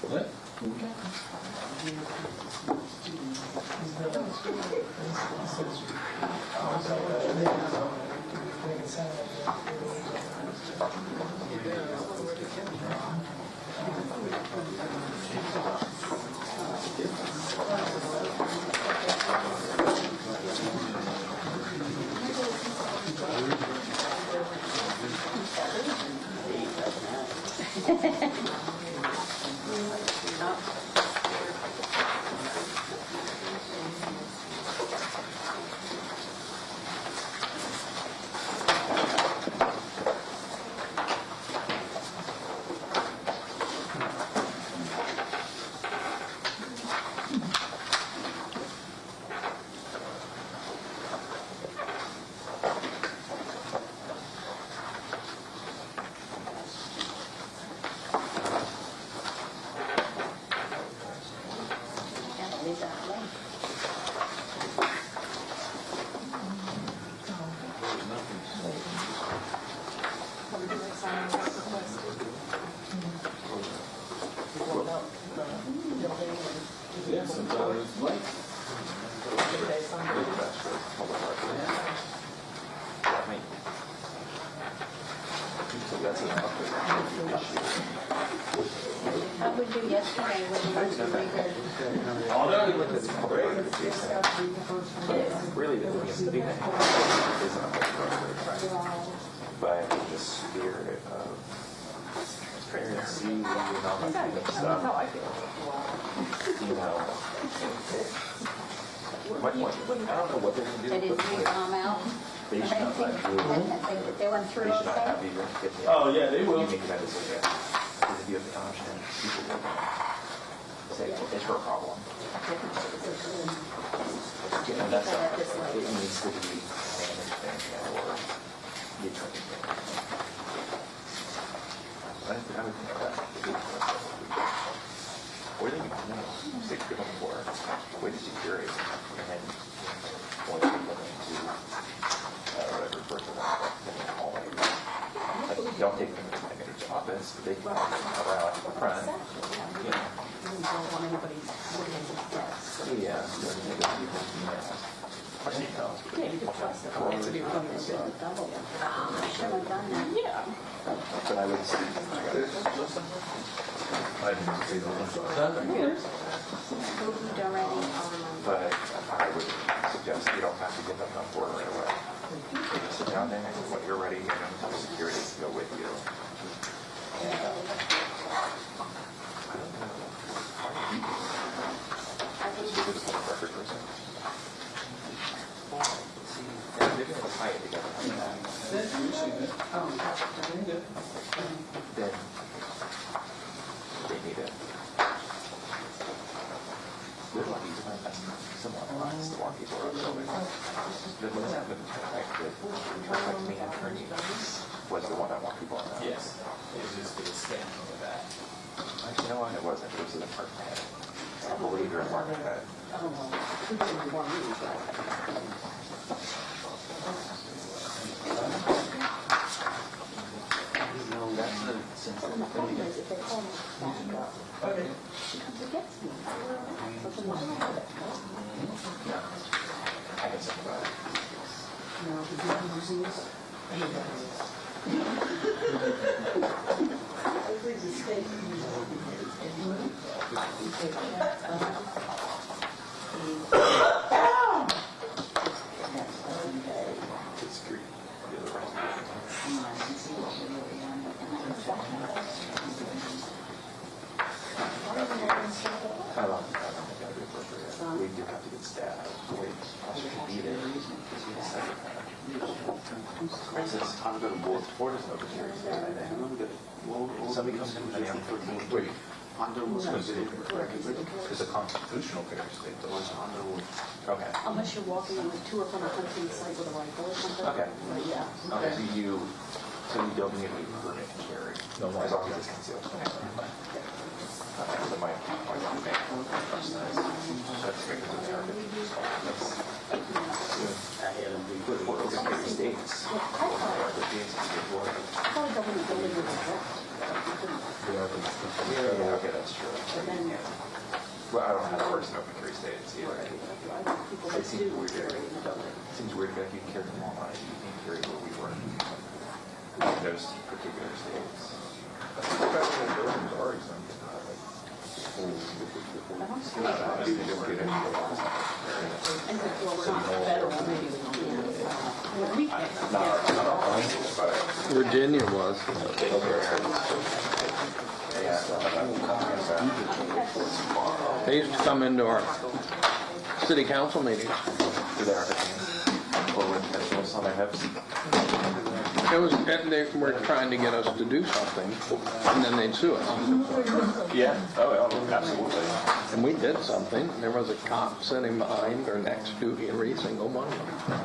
What? Gotta leave that alone. Yeah, sometimes it's late. How would you yesterday when you went to read All done. Really, the thing is, the big thing isn't a but the spirit of transparency, and all that kind of That's stuff. how I feel. You know, my point, I don't know what they're gonna do. Did his but new mom out? They should not have you. They went through They should not okay? have you get the. Oh, yeah, they will. You make that decision. Because if you have the option, people will say, well, it's her problem. And that's not, it needs to be managed or the attorney. I would think that. Or they can, you know, stick to them for, wait to secure it, and then point people into, whatever person all that. Like, don't take them to the manager's office, but they can cover out the front, you know. You don't want anybody looking at his desk. Yeah. Yeah, you could trust it. It's a new company. Double. Should have done that. Yeah. But I would see. I didn't see those. Moved already. But I would suggest you don't have to get them on board right away. You just sit down there and when you're ready, and then security can go with you. I think you just want a record person. They're going to tie it together. Then they need it. We're lucky to find someone wants to walk people around the building. The one that like me and Ernie was the one that walked people around. Yes. It's just the stamp on the back. You know what? It wasn't. It was an apartment head. I believe you're an apartment head. I can think about it. It's street. The other rest. I don't think that'd be appropriate. We do have to get staff. Wait, also should be there. For instance, I'm going to board. Board is no serious. Somebody comes in and I'm 14. Wait. It's a constitutional care state, though. Okay. Unless you're walking on the tour from a hunting site with a rifle or something. Okay. But yeah. Okay. So you don't need a permit to carry. No, As long as it's concealed. So my that's great. States. Probably government building with Yeah, okay, that's true. but then Well, I don't have a person open 3 states either. people It seems do weird. carry in the building. It seems weird that you can carry them all night. You can carry where we were in those particular states. Buildings are exempt. And well, we're not federal, maybe we can't. We can't. Virginia was. They used to come into our city council meetings. Do they have a chance? Or with pencils on their hips? It was, they were trying to get us to do something, and then they'd sue us. Yeah. Oh, absolutely. And we did something. There was a cop sitting behind or next to every single one of them.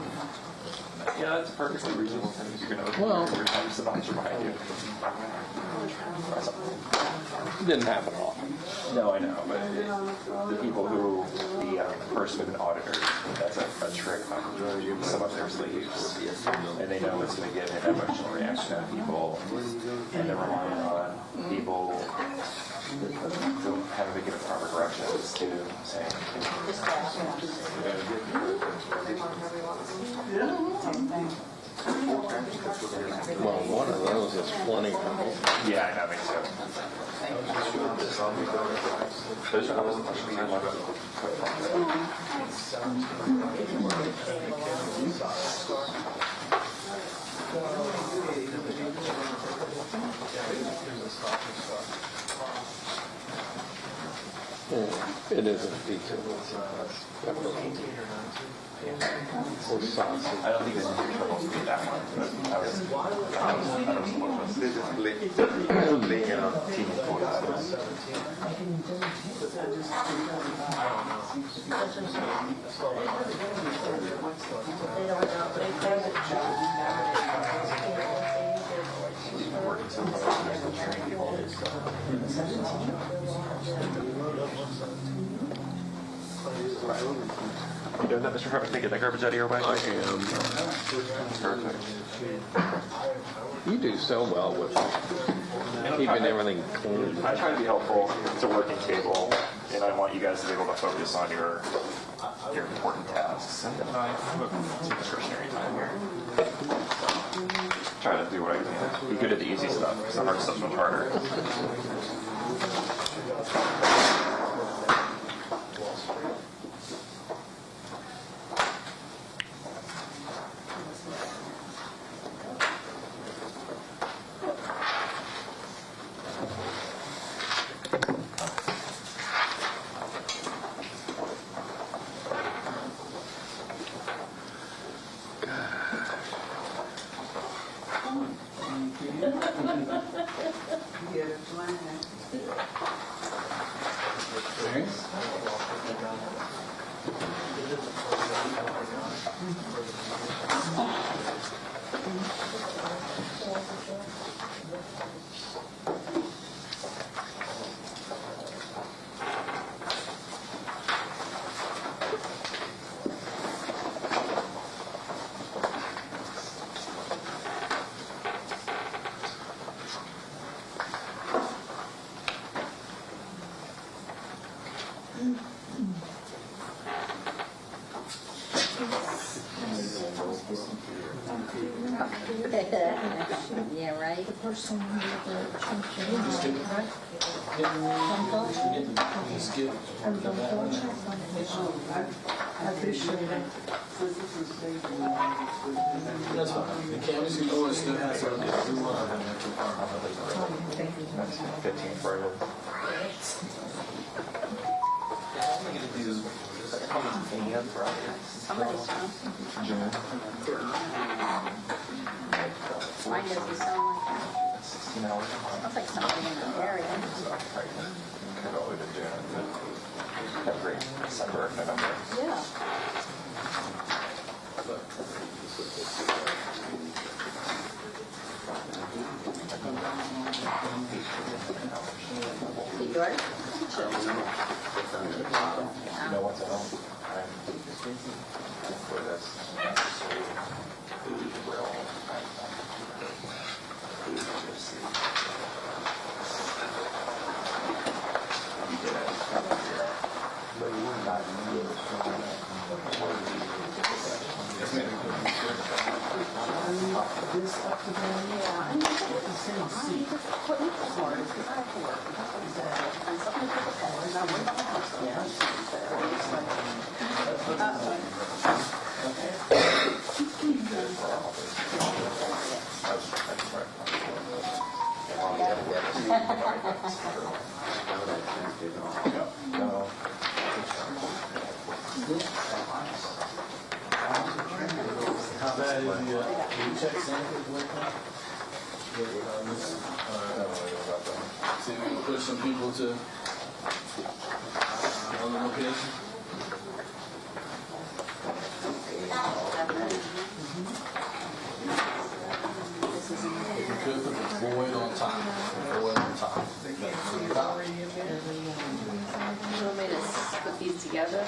Yeah, that's perfectly reasonable thing. You're going to Well- every time somebody's behind you. It didn't happen often. No, I know, but the people who, the person with an auditor, that's a trick on some of their sleeves. And they know it's going to get an emotional reaction out of people, and they're relying on people who haven't given proper directions to saying, Well, one of those is plenty. yeah, I know, me too. Those are always the questions I love. It isn't pizza. Or sausage. I don't think it's any trouble to be that one, but I was laying it on team photos. Working so hard to train people. You doing that, Mr. Perfect? Get that garbage out of your way. I am. Perfect. You do so well with keeping everything clean. I try to be helpful. It's a working table, and I want you guys to be able to focus on your your important tasks, and then I have some discretionary time here. Try to do what I can. Be good at the easy stuff, because the hard stuff's much harder. Yeah, right? That's fine. The cameras can go and still have some. That's 15 for you. Somebody's phone. Mine doesn't sound like that. 16 hours. Sounds like somebody in the area. Could all we've been doing every December, November. Yeah. You good? You know what's at home? For this. How bad is the check sample? See if we can push some people to another location. If we could put the void on top. Void on top. You want me to put these together?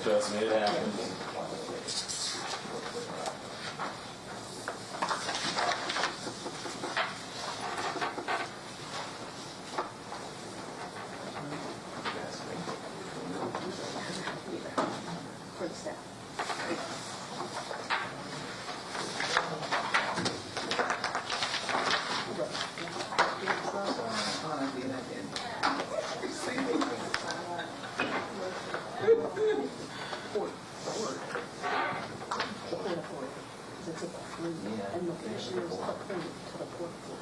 Trust me, it happens. For the staff. And the commissioners appoint to the port board.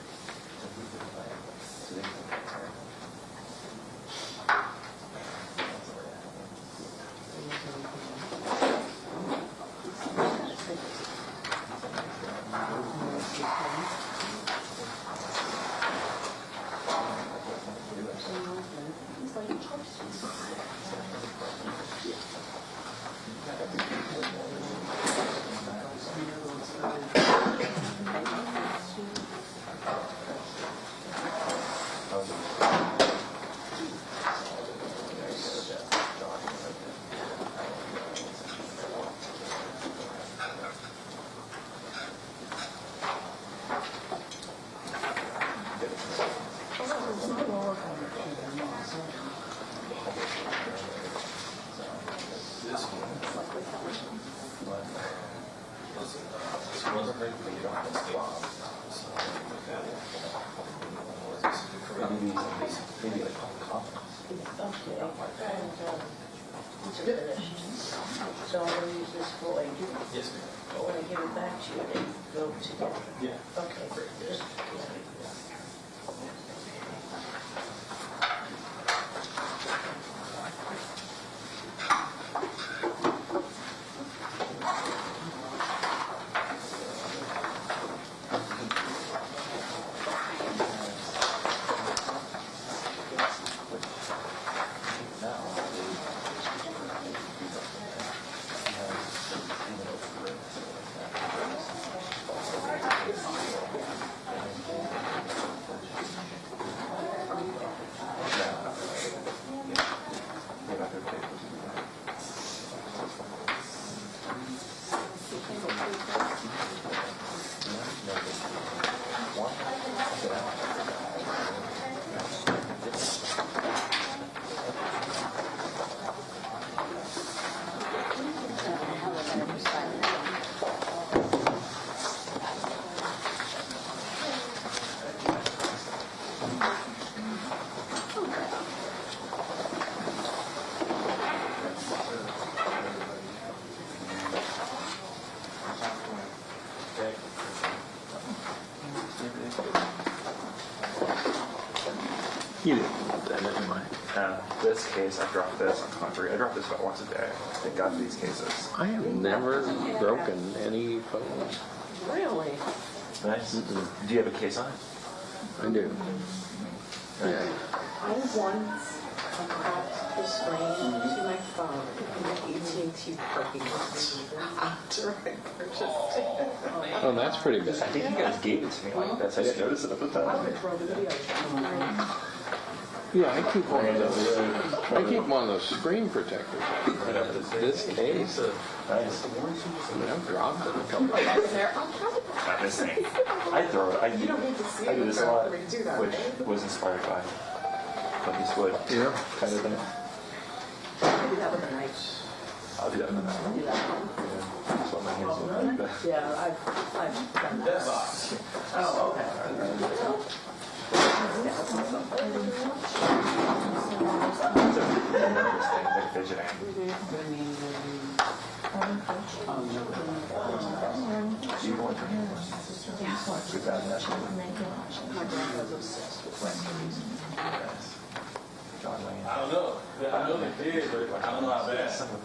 Maybe like confidence. So I'm gonna use this for, Yes, ma'am. but when I give it back to you, they go together. Yeah. Okay, very good. You didn't want that anyway. This case, I drop this on concrete. I drop this about once a day. Thank God for these cases. I have never broken any phones. Really? Nice. Do you have a case on it? I do. Yeah. I once attached the screen to my phone in the AT&T parking lot after I purchased it. Oh, that's pretty I bad. think you guys gave it to me like this. I didn't notice it at the time. Yeah, I keep one of those. I keep one of those screen protectors. This case, Nice. I've dropped it a couple of times. Not this thing. I throw it. I do this a lot, which was inspired by Clint Eastwood Yeah. kind of thing. I do that with a knife. I'll do that in a minute. I do that one. Yeah. So my hands look like that. Yeah, I've done that. Oh, okay. It's a nervous thing, like fidgeting. Do you want to? Good bad My grandma's obsessed with recipes. John Wayne. I don't know. I know they did, but I don't know how bad. Yeah, something.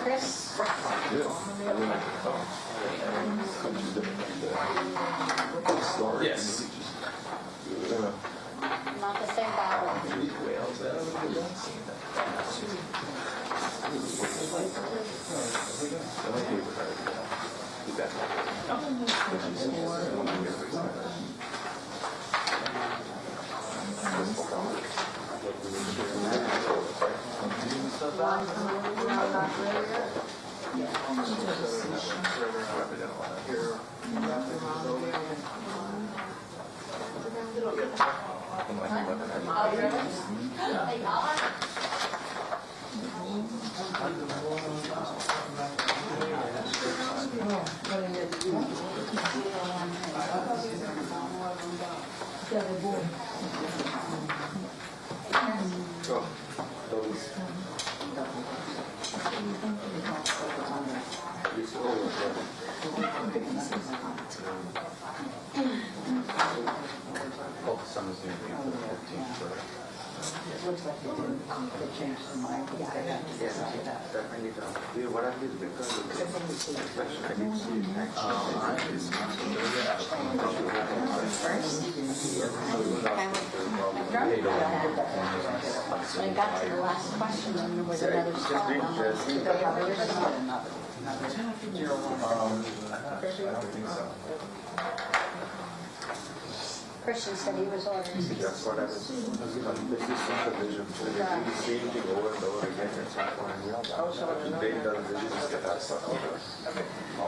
Chris? Yes. Not the same bottle. Be What I did is because of the inspection, I didn't see it When it got to the last question, then there was another spot on Christian said he was ordering. That's what I was, this is supervision, so they do the same thing over and over again at some point. They does this, just get that stuff over. I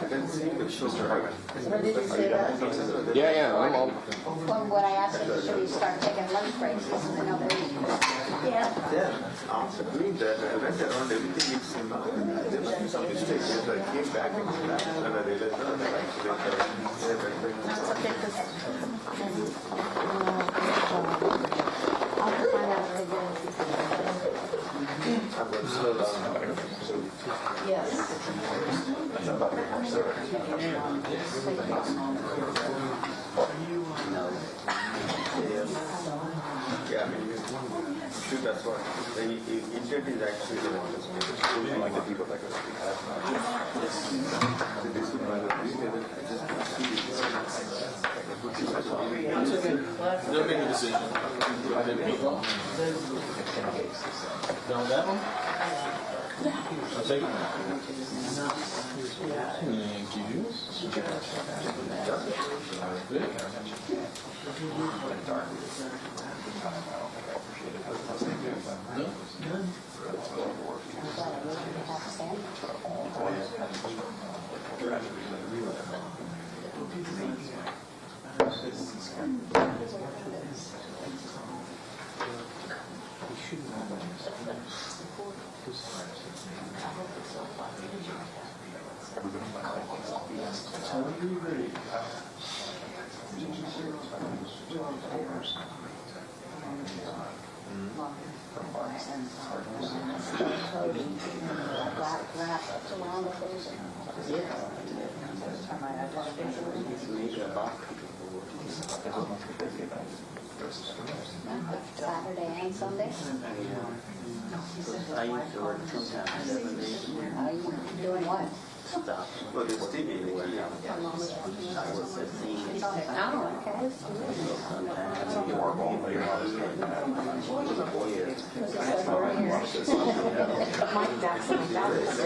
didn't see the show. What did you say that? Yeah, I'm all. Well, what I asked him, should he start taking lunch breaks? He said, no, yeah. Then, after doing that, I went around, everything is same. There must be some mistake. So I came back and I realized, no, they're actually That's okay, 'cause I'll find out if they I'm going to slow down. Yeah, I mean, shoot, that's what. The intent is actually the one that's like the people like us. This is my They'll make a decision. I didn't make one. Down that one? I'll take it. Thank you. Saturday and Sunday? I used to work sometimes 7 days. Doing what? Well, there's still I was 15. Oh, okay. Mike Jackson, that was the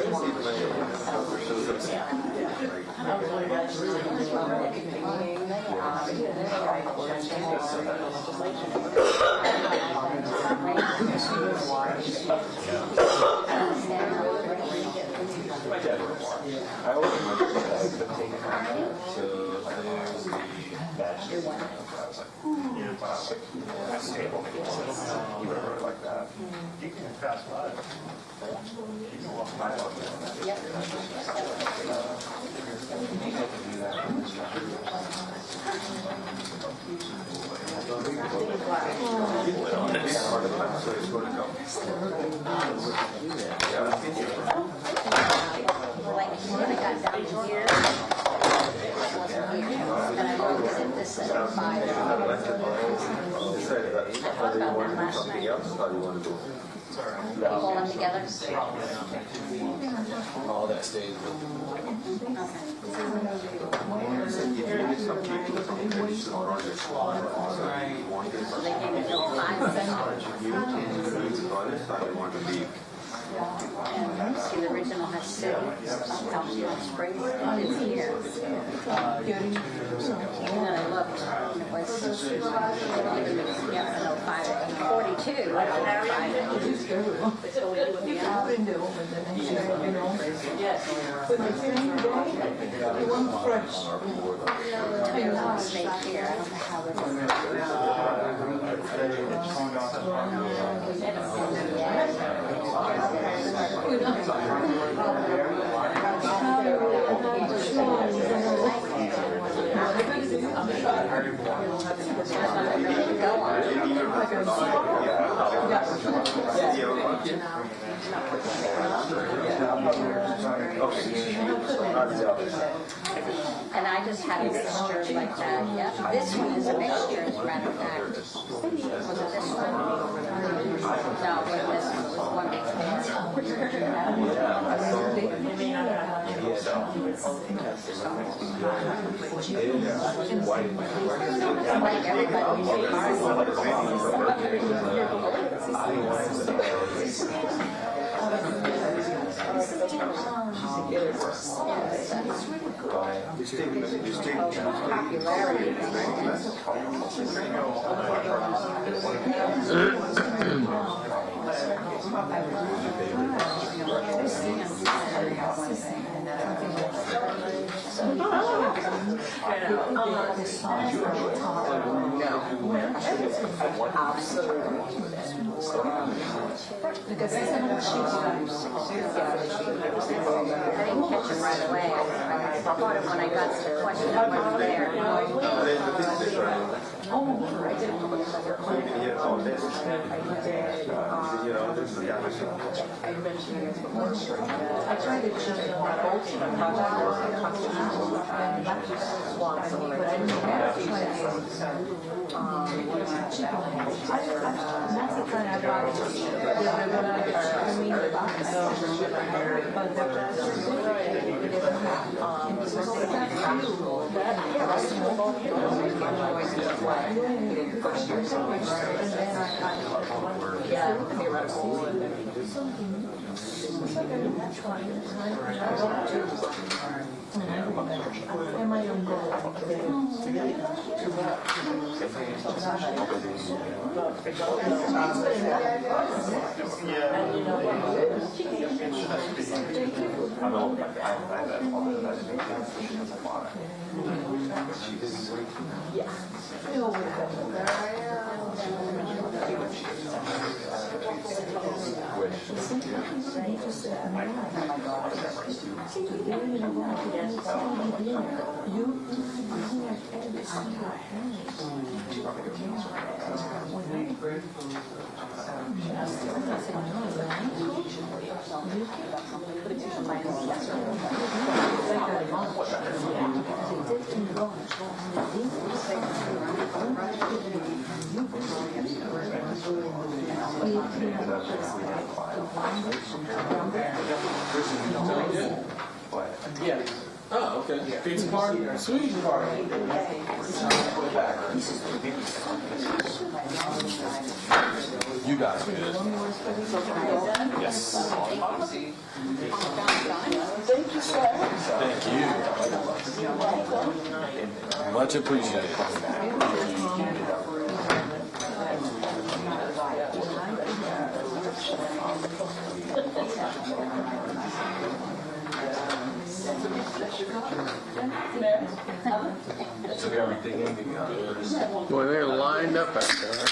I always remember that I could have taken it. So there's the badge. I was like, that's table. You would have wrote it like that. You can pass by. You can walk by. Like, when I got down here, I wasn't here. And I looked at this at 5. Decided that whether you want to do something else or you want to do. Pull them together. All that stays with If you need some people, additional projects, you want to So they gave me till 5 cents. you honest, I want to be. And see, the original Alma City, Alma Springs, is here. And then I looked, and it was, yeah, in 05, in 42, I there's a mistake here, I don't know how and I just had a mixture like that. Yeah. This one is a mixture, as a matter of fact. Was it this one? No, it wasn't this one. It was one like I didn't catch him right away. I thought it when I got to the question. I wasn't there. I tried to just Yeah. Oh, okay. Pizza party? Sweet party. You guys are good. Yes. Thank you, sir. Thank you. Much appreciated. So everything in the Boy, they're lined up out there.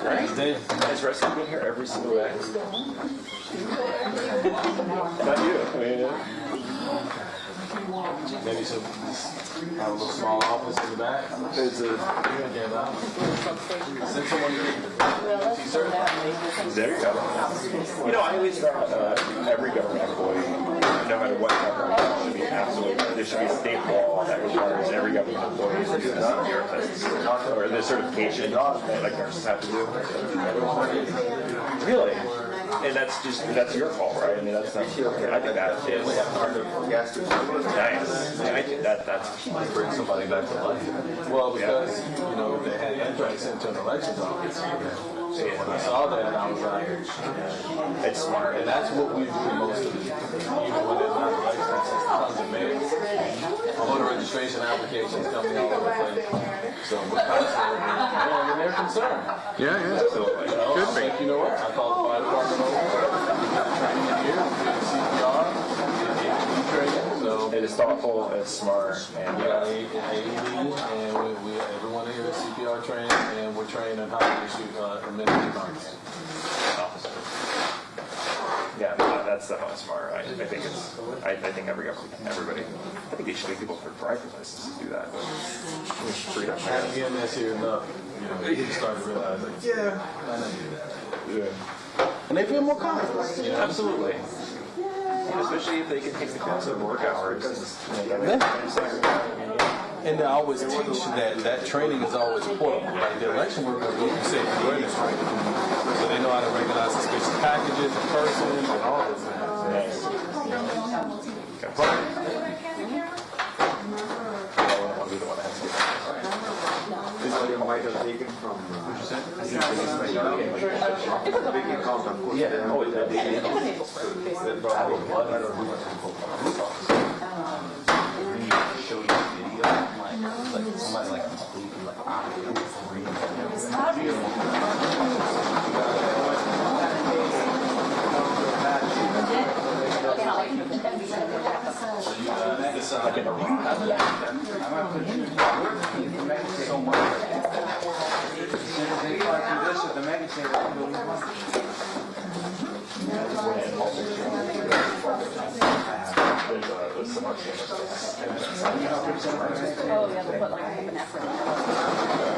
Has Rusty been here every single day? Not you. I mean, maybe some have a little small office in the back. it's a, Send someone to there you go. You know, I always thought every government employee, no matter what government, should be absolutely, there should be a state law that requires every government employee to do this test, or this certification that like nurses have to do. Really? And that's your fault, right? I mean, that's not, I think that is nice. I think that's bring somebody back to life. Well, because, you know, they had anthrax into an elections office. So when I saw that, I was like, It's smart. and that's what we do most of the, even when there's not elections, it's tons of mail. Voter registration applications coming all over the place. So we're constantly, and they're concerned. Yeah, yeah. Absolutely. You know, Could be. like, you know what? I called the fire department over. Training in here, we did CPR, AED training. So It is thoughtful, it's smart, and we got AED, and everyone here is CPR trained, and we're trained on how to issue administer Narcan. yeah, no, that's definitely smart. I think it's, I think everybody, I think they should make people for driver's licenses to do that. We should free up. And again, that's here enough. You know, you start to realize, like, yeah, I know you do that. Yeah. And they feel more confident. You know? Absolutely. And especially if they can take the class at work hours. And they always teach that training is always portable. Like the election workers go through safe awareness training. So they know how to recognize suspicious packages and persons and all those things. This one you might have taken from. Big account of course. Yeah. Oh, yeah. Show you a video, like somebody like completely So much. They try to do this at the mega Oh, yeah, they'll put like epinephrine.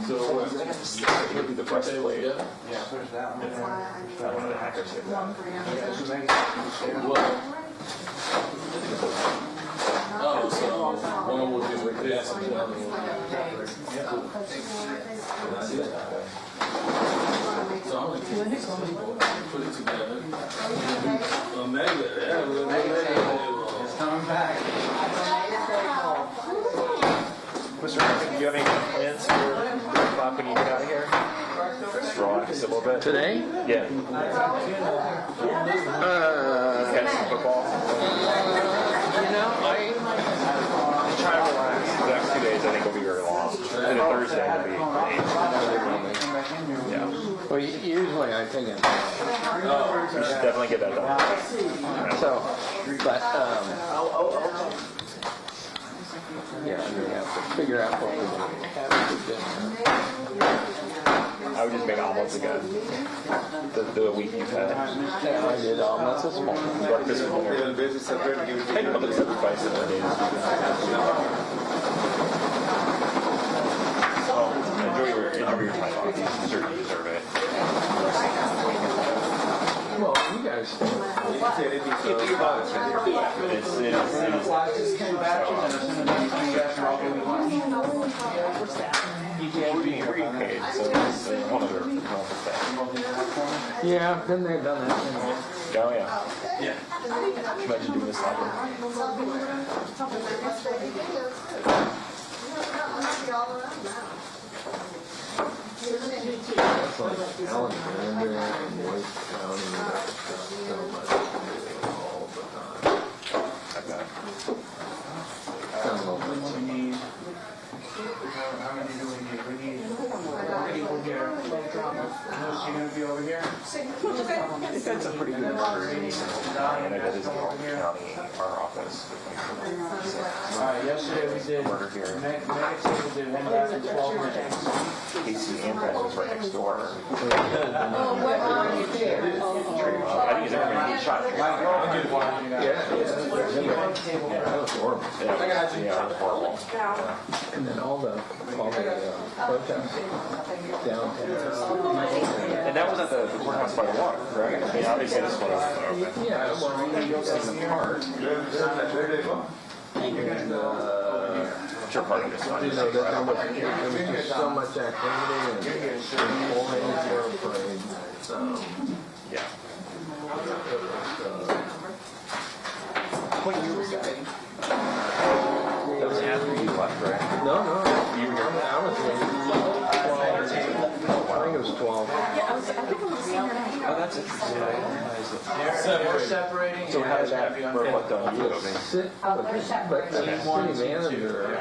So Maybe the breastplate. yeah. One of the hackers did that. Oh, so one would be with this and the other one. So I'm gonna take this people, put it together. It's coming back. Mr. Hackett, do you have any plans for Bob when you get out of here? Straw just a little bit? Today? Yeah. Catch some football. You know, Try to relax. The next 2 days I think will be very long. And a Thursday will be late. Yeah. well, usually I take it. We should definitely get that done. So, but, yeah, we have to figure out what we're going to have for dinner. I would just make omelets again. The week you've had. Yeah, I did omelets this morning. Breakfast with dinner. Take a look at sacrifice in the days. Enjoy your time off. You deserve it. Well, you guys, We're being paid, so it's a whole other thing. yeah, been there, done that. Oh, yeah. Imagine doing this That's like Alexander and Wake County, that's so much to do all the time. Okay. Some of it. How many do we need? We need people here. Lucy, you gonna be over here? I think that's a pretty good number. And it is in York County, our office. Alright, yesterday we did, Murder here. Mega Table did 1,012 minutes. Casey Andrews was right next door. Oh, what are you there? I think he's never going to get shot. I'll get one. That was horrible. Yeah, it was horrible. And then all the protests downtown. And that was at the courthouse by the water, correct? I mean, obviously this one was open. Yeah, well, in the park. And, I'm sure part of this one you is know, there incredible. was just so much activity and employees were afraid. So, Yeah. it was, What year was that? left, right? No, you were here. I was here. 12. I think it was 12. Oh, that's interesting. I didn't realize it. We're separating. So how does that reflect on you? I mean, But the city manager,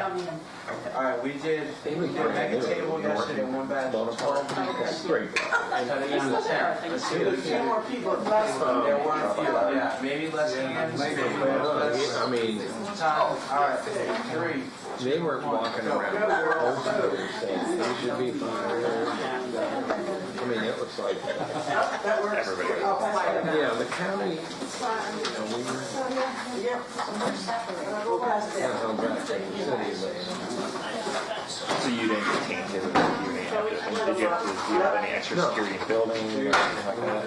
All right, we did mega table yesterday, one batch, 12 people. that's great. Let's see, there's 2 more people. There were a few, yeah, maybe less hands, maybe less I mean, time. All right, 3. they weren't walking around open saying they should be fired. I mean, it was like, yeah, the county, we were, held back from the city, so you didn't get tainted with you didn't have to, did you have to, do you have any extra security in the building or anything like that?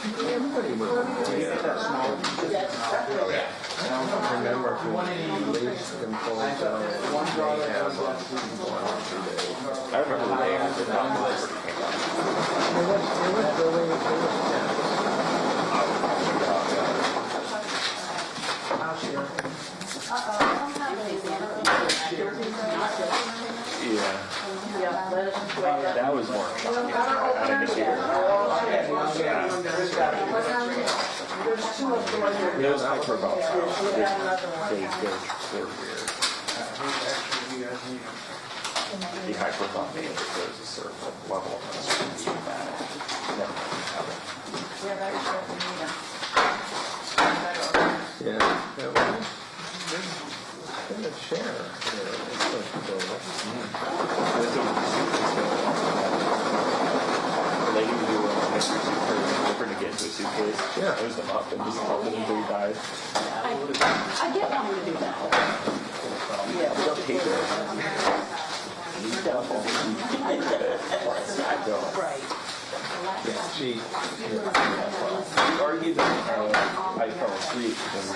everybody was, I don't remember if it was police control zone, they have people on 2 days. I remember the day I did not know It was really, it was Yeah. That was more shocking. I didn't hear. It was high profile. They're weird. The high profile means that there's a certain level of uncertainty in that. Never happened. yeah, that was, in a chair. The lady who was mystery suitcase, looking to get into a suitcase. Yeah. Closed them up and just helped him until he died. I get wanting to do that. Yeah, we don't take it. He's doubtful. I don't. Right. Yeah, she, He argued that I fell asleep because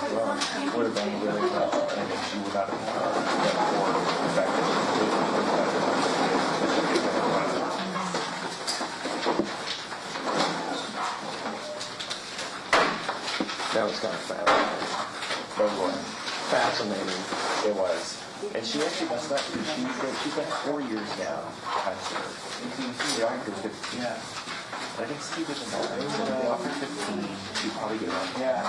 would have done really well, and then she would not have for the fact that she did that was kind of fascinating. It was. And she actually messed up because she's been 4 years now. They offered her 15. Yeah. I think Steve was in that. They offered 15. She'd probably get on. Yeah.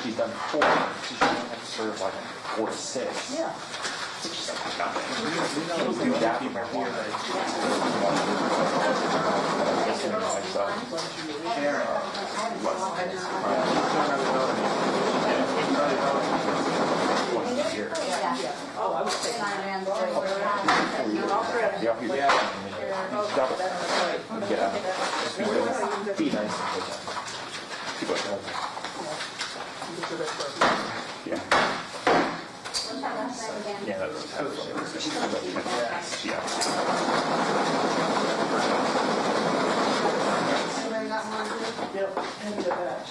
She's done 4. So she only had to serve like 4 to 6. Yeah. Which is like nothing. We don't do that for marijuana. Oh, I would say. Get out. Be nice and take that. Keep it going. Yeah. Yeah, that was yeah. Yep, end the batch.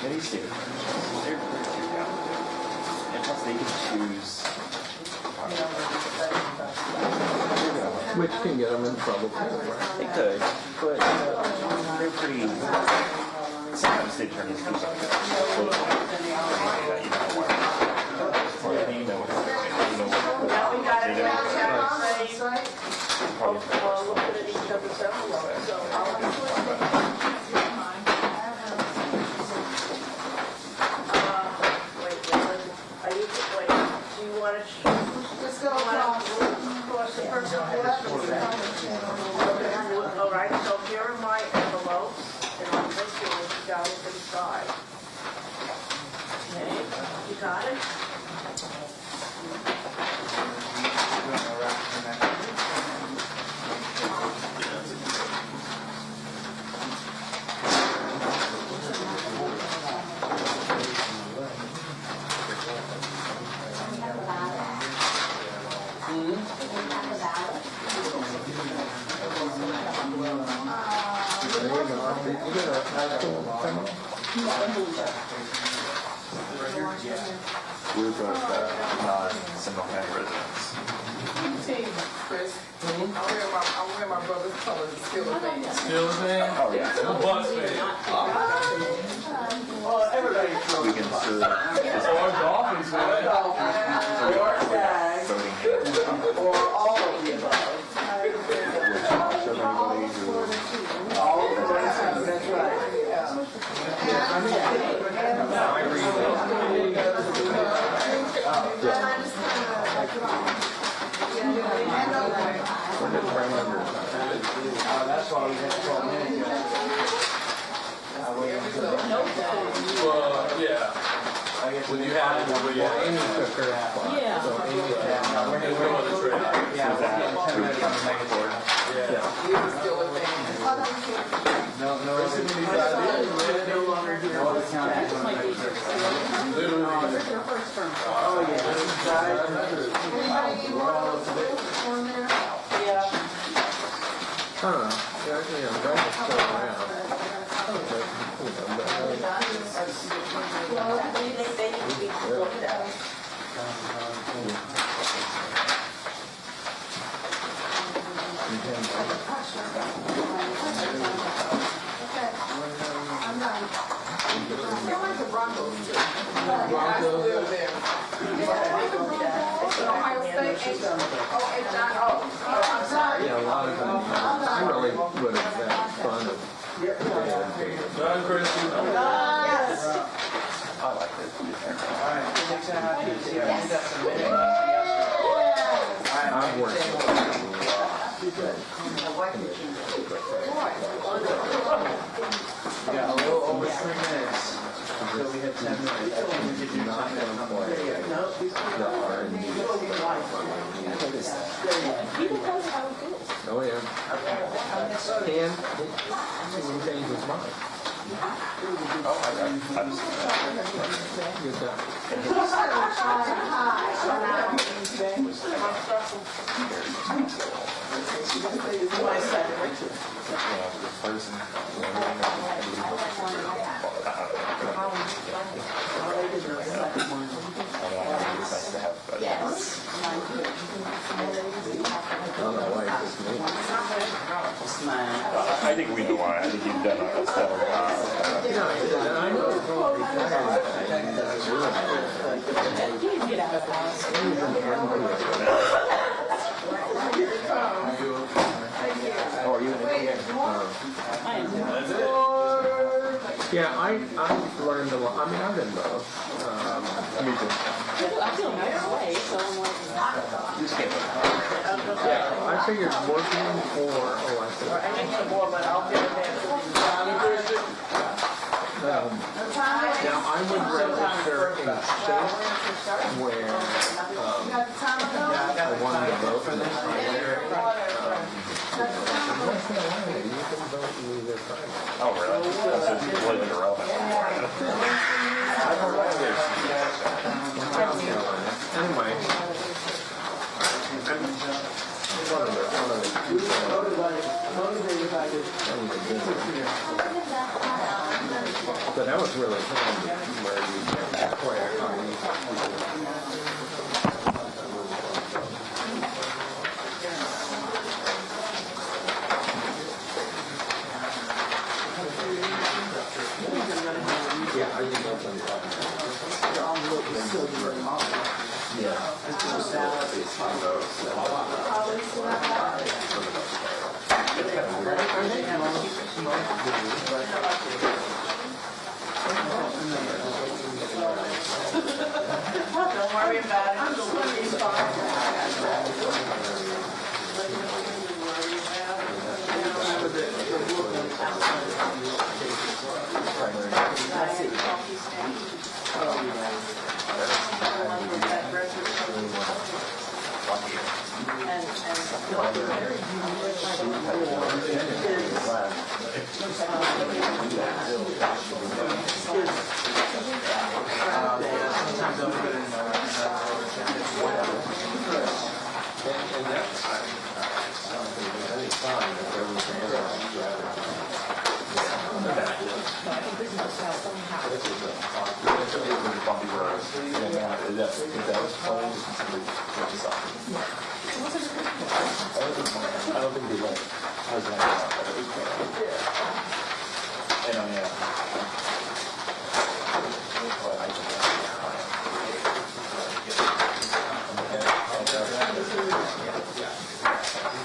Many states, they're too down. And plus they can choose. Which can get them in trouble too, right? They could, but they're pretty. Sometimes state attorneys do something that you don't want. Or you know what they're doing. You know what they're doing. All right, so here are my envelopes, and on this one is dollars inside. Okay, you got it? We're both non-single family residents. Chris, I'm wearing my brother's colors, it's still a thing. Still a thing? Oh yeah. Bus fan. Well, everybody's We can serve Or Dolphins fan. or Jags, voting or all of the above. All of the time, that's right. That's why we had 12 minutes. Well, yeah. When you had it, Amy took her spot. Yeah. So Amy had no other trade. Yeah, we're getting 10 minutes on the next board. Still a thing. No, no, no longer here. No other county. Literally. Oh, yeah, this guy. Huh. Yeah, actually, I'm glad it's still around. Yeah, a lot of them. I really would have had fun of John Christie. I like this. I've worked We got a little over 3 minutes. So we had 10 minutes. I think we could do something. Oh, yeah. And he changed his mind. Good job. I don't know why it's just me. I think we know why. I think you've done a stellar job. Yeah, I know. Get out of the house. Oh, are you in here? I am. Yeah, I've learned a lot. I mean, I've been both. Me too. I feel my way, so I'm like, You just can't Yeah, I figured working for elected. Now, I would register in a state where I wanted to vote for this. You can vote either side. Oh, really? That's just completely irrelevant. Anyway. But that was really handy where yeah, I didn't know Don't worry about it. It's I think this must have some that was playing, just simply switch this off. I don't think they like. I was not about that. It was playing. And yeah. But I think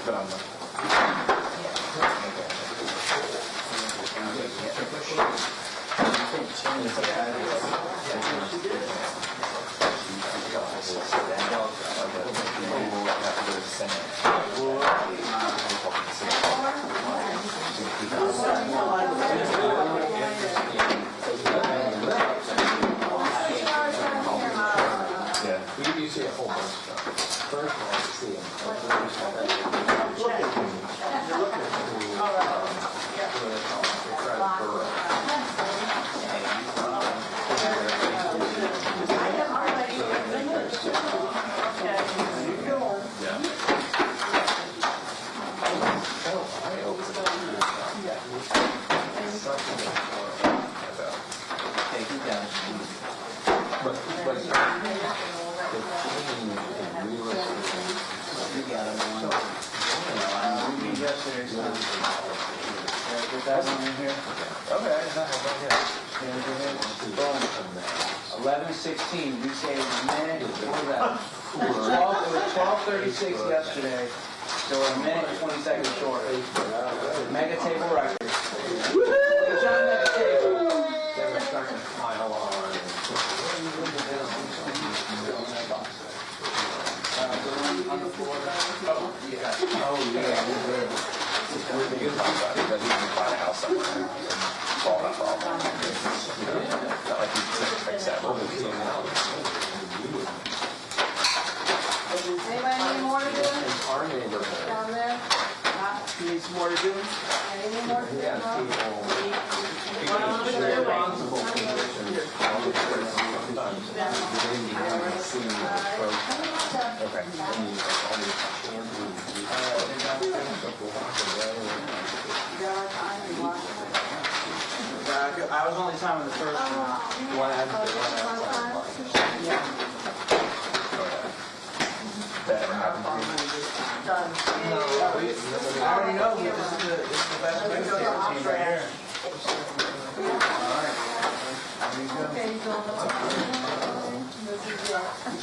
but I'm not. You see a whole bunch of stuff. First of all, you see That one in here? Okay. 11:16, you say a minute, what was that? It was 12:36 yesterday, so we're a minute and 20 seconds short. Mega table record. Good job, Mega Table. You can talk about it, but you can find a house somewhere. Fall off all. Not like you can fix that. Anybody need more to do our neighborhood. down there? You need some more to do? Any more to do? Yeah, I was only timing the first one. That ever happened to you? I already know, this is the best Mega Table team right here.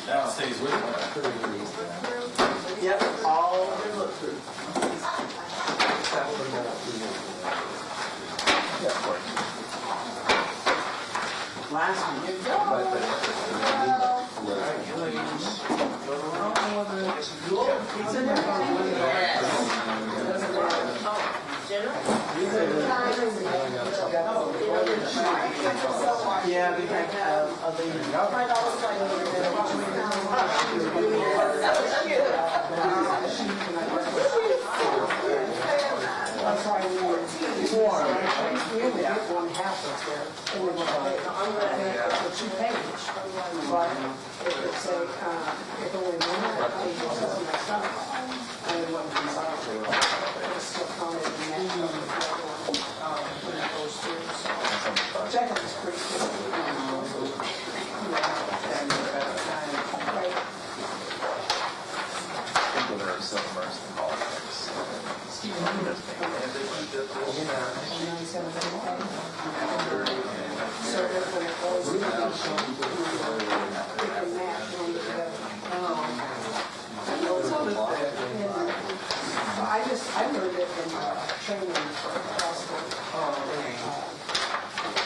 That stays with you. Yep, all been looked through. Yeah, of course. Last week. Yeah, they had a lady. People that are so immersed in politics. I learned it in training for possible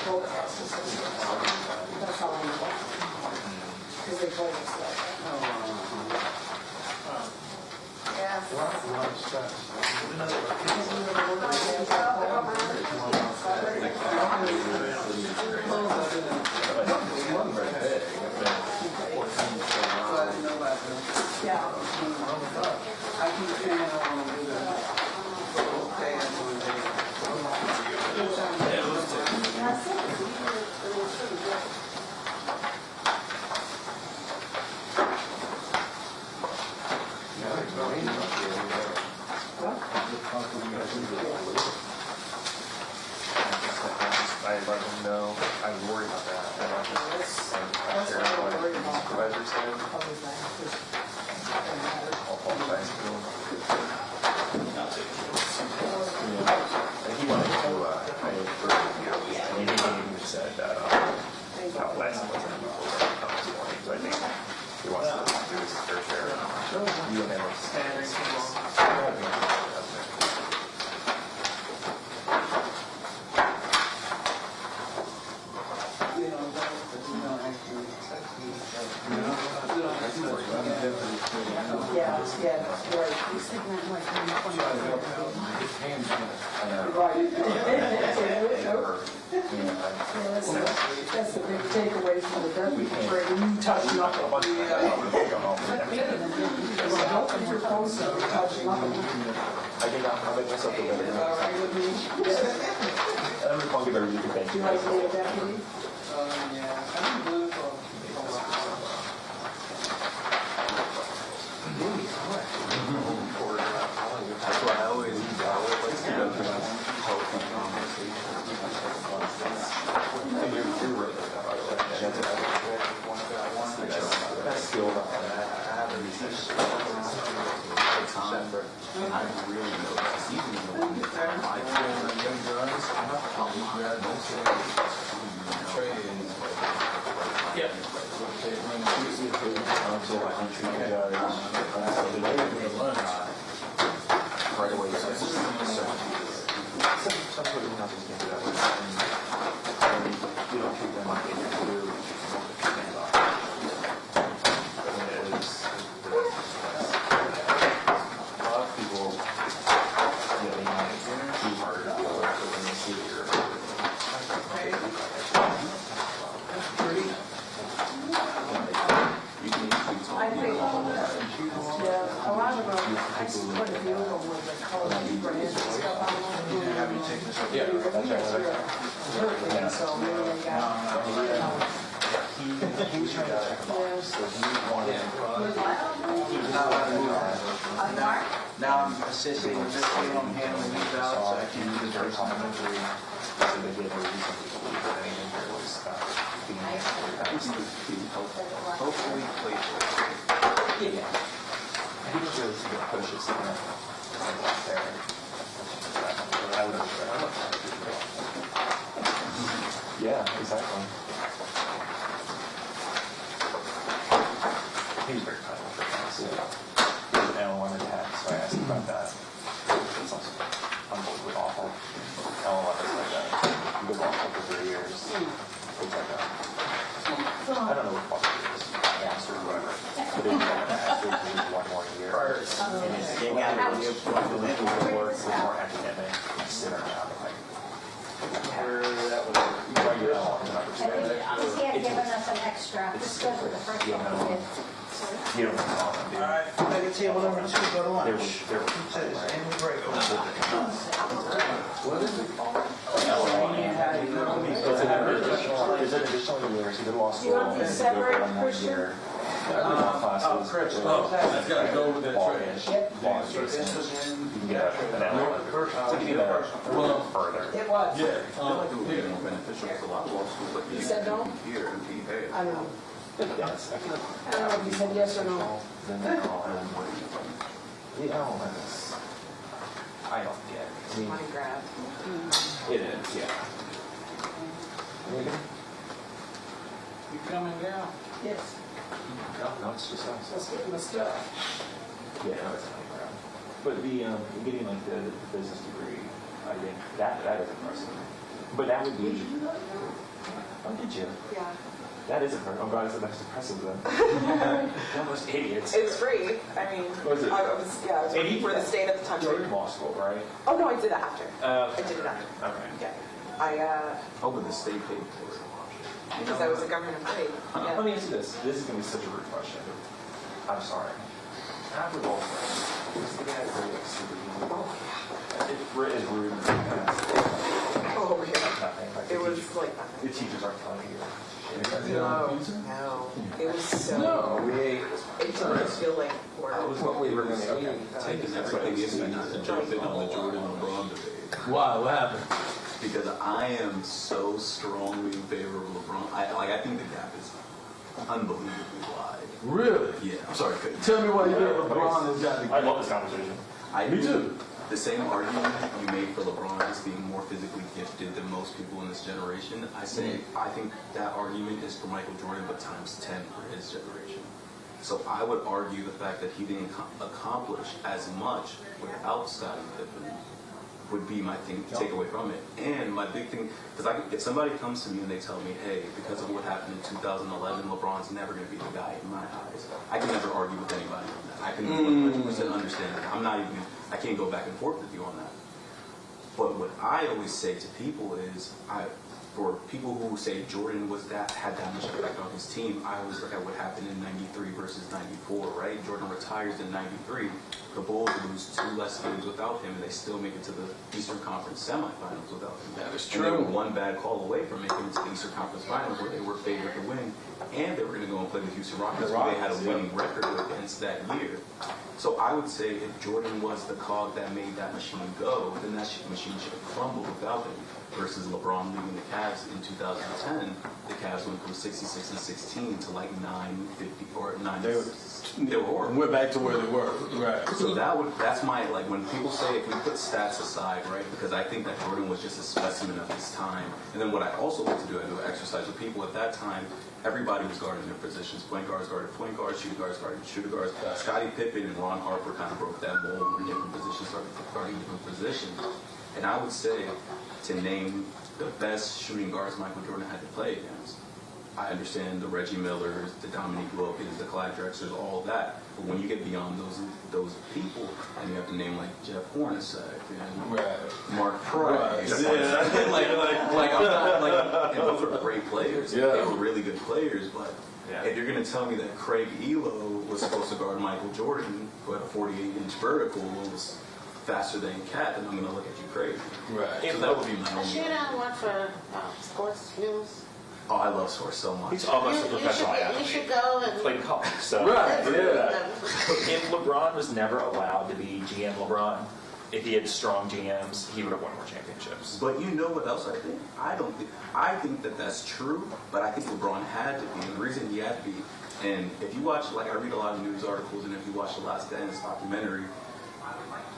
broadcast assistants. That's how I know. Because they told us that. Yeah. I keep saying I want to do that. I let them know. said that Lansing wasn't going to move forward this morning, so I think he wants to do his fair share. You and him That's the big takeaway from the W break. You touch nothing. Don't put your phones up, touch nothing. I'll make myself feel better. I'm going to give everybody a thank Do you. you like to be a deputy? That's why I always like to go for that healthy conversation. You're right about that, by the way. That's skill that I have a research. Separate. I really noticed, even in the one that my children, young guys, we grab most of them. Yeah. So I think you guys, right away, so it's just Some sort of nothing can do that. And you don't treat them like they do. It is. A lot of people, they might be hard when they see your. I think, yeah, a lot of them, I see quite a few of them with the color brand stuff on them. Yeah, That's right. So maybe they got. He was trying to check a box, so he wanted. Now I'm assisting with this thing, I'm handling these out, so I can do this Very person. complimentary. So they gave a reason to believe that anything here was being hopefully playful. Yeah. He was really trying to push it somewhere. There. I would have. Yeah, exactly. He was very kind of so he was an L1 attack, so I asked him about that. It's also unbelievably awful. L1 is like that. You go off for 3 years. Things like that. I don't know what possible it is. Master or whatever. But if you want to master, you need 1 more year. And it's getting out of the work with more academic and sit around and like. Write your L1 and understand it. He's here giving us an extra, this goes with the first You one. know, you don't know how to do. Alright, make a table number 2, go to lunch. They're And we break. There's an additional year, so you go to law school. You want these and you go for separate, 1 more Christian? year. Law classes. Chris, Oh, that's gotta go with that Law trash. is- law is just- You can get an L1. To give you that further. It was. Yeah. Here, beneficial to a lot of law schools, but you said no? here and be paid. I don't know. Yes, I feel I don't know if you said yes or no. then they're all in. The L1 is, I don't get it. I mean, Money grab. it is, yeah. You coming down? Yes. No, it's just us. Let's get my stuff. Yeah, no, it's not around. But getting like the business degree, I think that is impressive. But that would be. Oh, did you? Yeah. That is impressive. I'm glad it's the most impressive then. Those idiots. It's free. I mean, Was it? I was working for the state at the time. You're in law school, right? Oh no, I did it after. I I did it after. Okay. Yeah. Oh, but the state paid for it. Because I was a government employee. Yeah. Let me ask you this. This is going to be such a rude question. I'm sorry. After law school, who's the guy that really like super evil? Oh yeah. It is rude. Oh yeah. Nothing. Like It the was teachers- like The teachers aren't telling you. no. It was so. No, we ate. It didn't feel like work. That was what we were gonna Okay. Taking everything in me to jump in on the Jordan LeBron debate. Why? What happened? Because I am so strongly in favor of LeBron. I think the gap is unbelievably wide. Really? Yeah, I'm sorry, couldn't. Tell me why you think LeBron has got I the. love this conversation. I Me too. the same argument you made for LeBron as being more physically gifted than most people in this generation, I think that argument is for Michael Jordan, but times 10 for his generation. So I would argue the fact that he didn't accomplish as much without Scottie Pippen would be my thing to take away from it. And my big thing, because if somebody comes to me and they tell me, hey, because of what happened in 2011, LeBron's never going to be the guy in my eyes, I can never argue with anybody on that. I can 100% understand that. I can't go back and forth with you on that. But what I always say to people is, for people who say Jordan had that much effect on his team, I always look at what happened in 93 versus 94, right? Jordan retires in 93. The Bulls lose 2 less games without him, and they still make it to the Eastern Conference semifinals without him. That is And they true. were one bad call away from making it to the Eastern Conference Finals, where they were favored to win, and they were going to go and play the Houston Rockets, where they had a winning record against that year. So I would say if Jordan was the cog that made that machine go, then that machine should have crumbled without him. Versus LeBron leading the Cavs in 2010, the Cavs went from 66-16 to like 950 or 9. They were horrible. Went back to where they were. Right. So that's my, like, when people say, if we put stats aside, right, because I think that Jordan was just a specimen of his time. And then what I also like to do, I do an exercise with people at that time, everybody was guarding their positions. Point guards guarded point guards, shooting guards guarded shooting guards. Scottie Pippen and Ron Harper kind of broke that mold where different positions started guarding different positions. And I would say, to name the best shooting guards Michael Jordan had to play against, I understand the Reggie Millers, the Dominique Wilkins, the Clyde Drexlers, all of that. But when you get beyond those people, and you have to name like Jeff Hornacek and Mark Price, and those are great players. Yeah. They were really good players. But if you're going to tell me that Craig Elo was supposed to guard Michael Jordan, who had a 48-inch vertical, was faster than Cat, then I'm going to look at you crazy. Right. So that would be my Is only. you not one for sports news? Oh, I love sports so much. He's almost a professional You athlete. should go and... Played college, so. Right. Yeah. If LeBron was never allowed to be GM LeBron, if he had strong GMs, he would have won more championships. But you know what else I think? I think that that's true, but I think LeBron had to be. And the reason he had to be, and if you watch, like I read a lot of news articles, and if you watch The Last Dance documentary,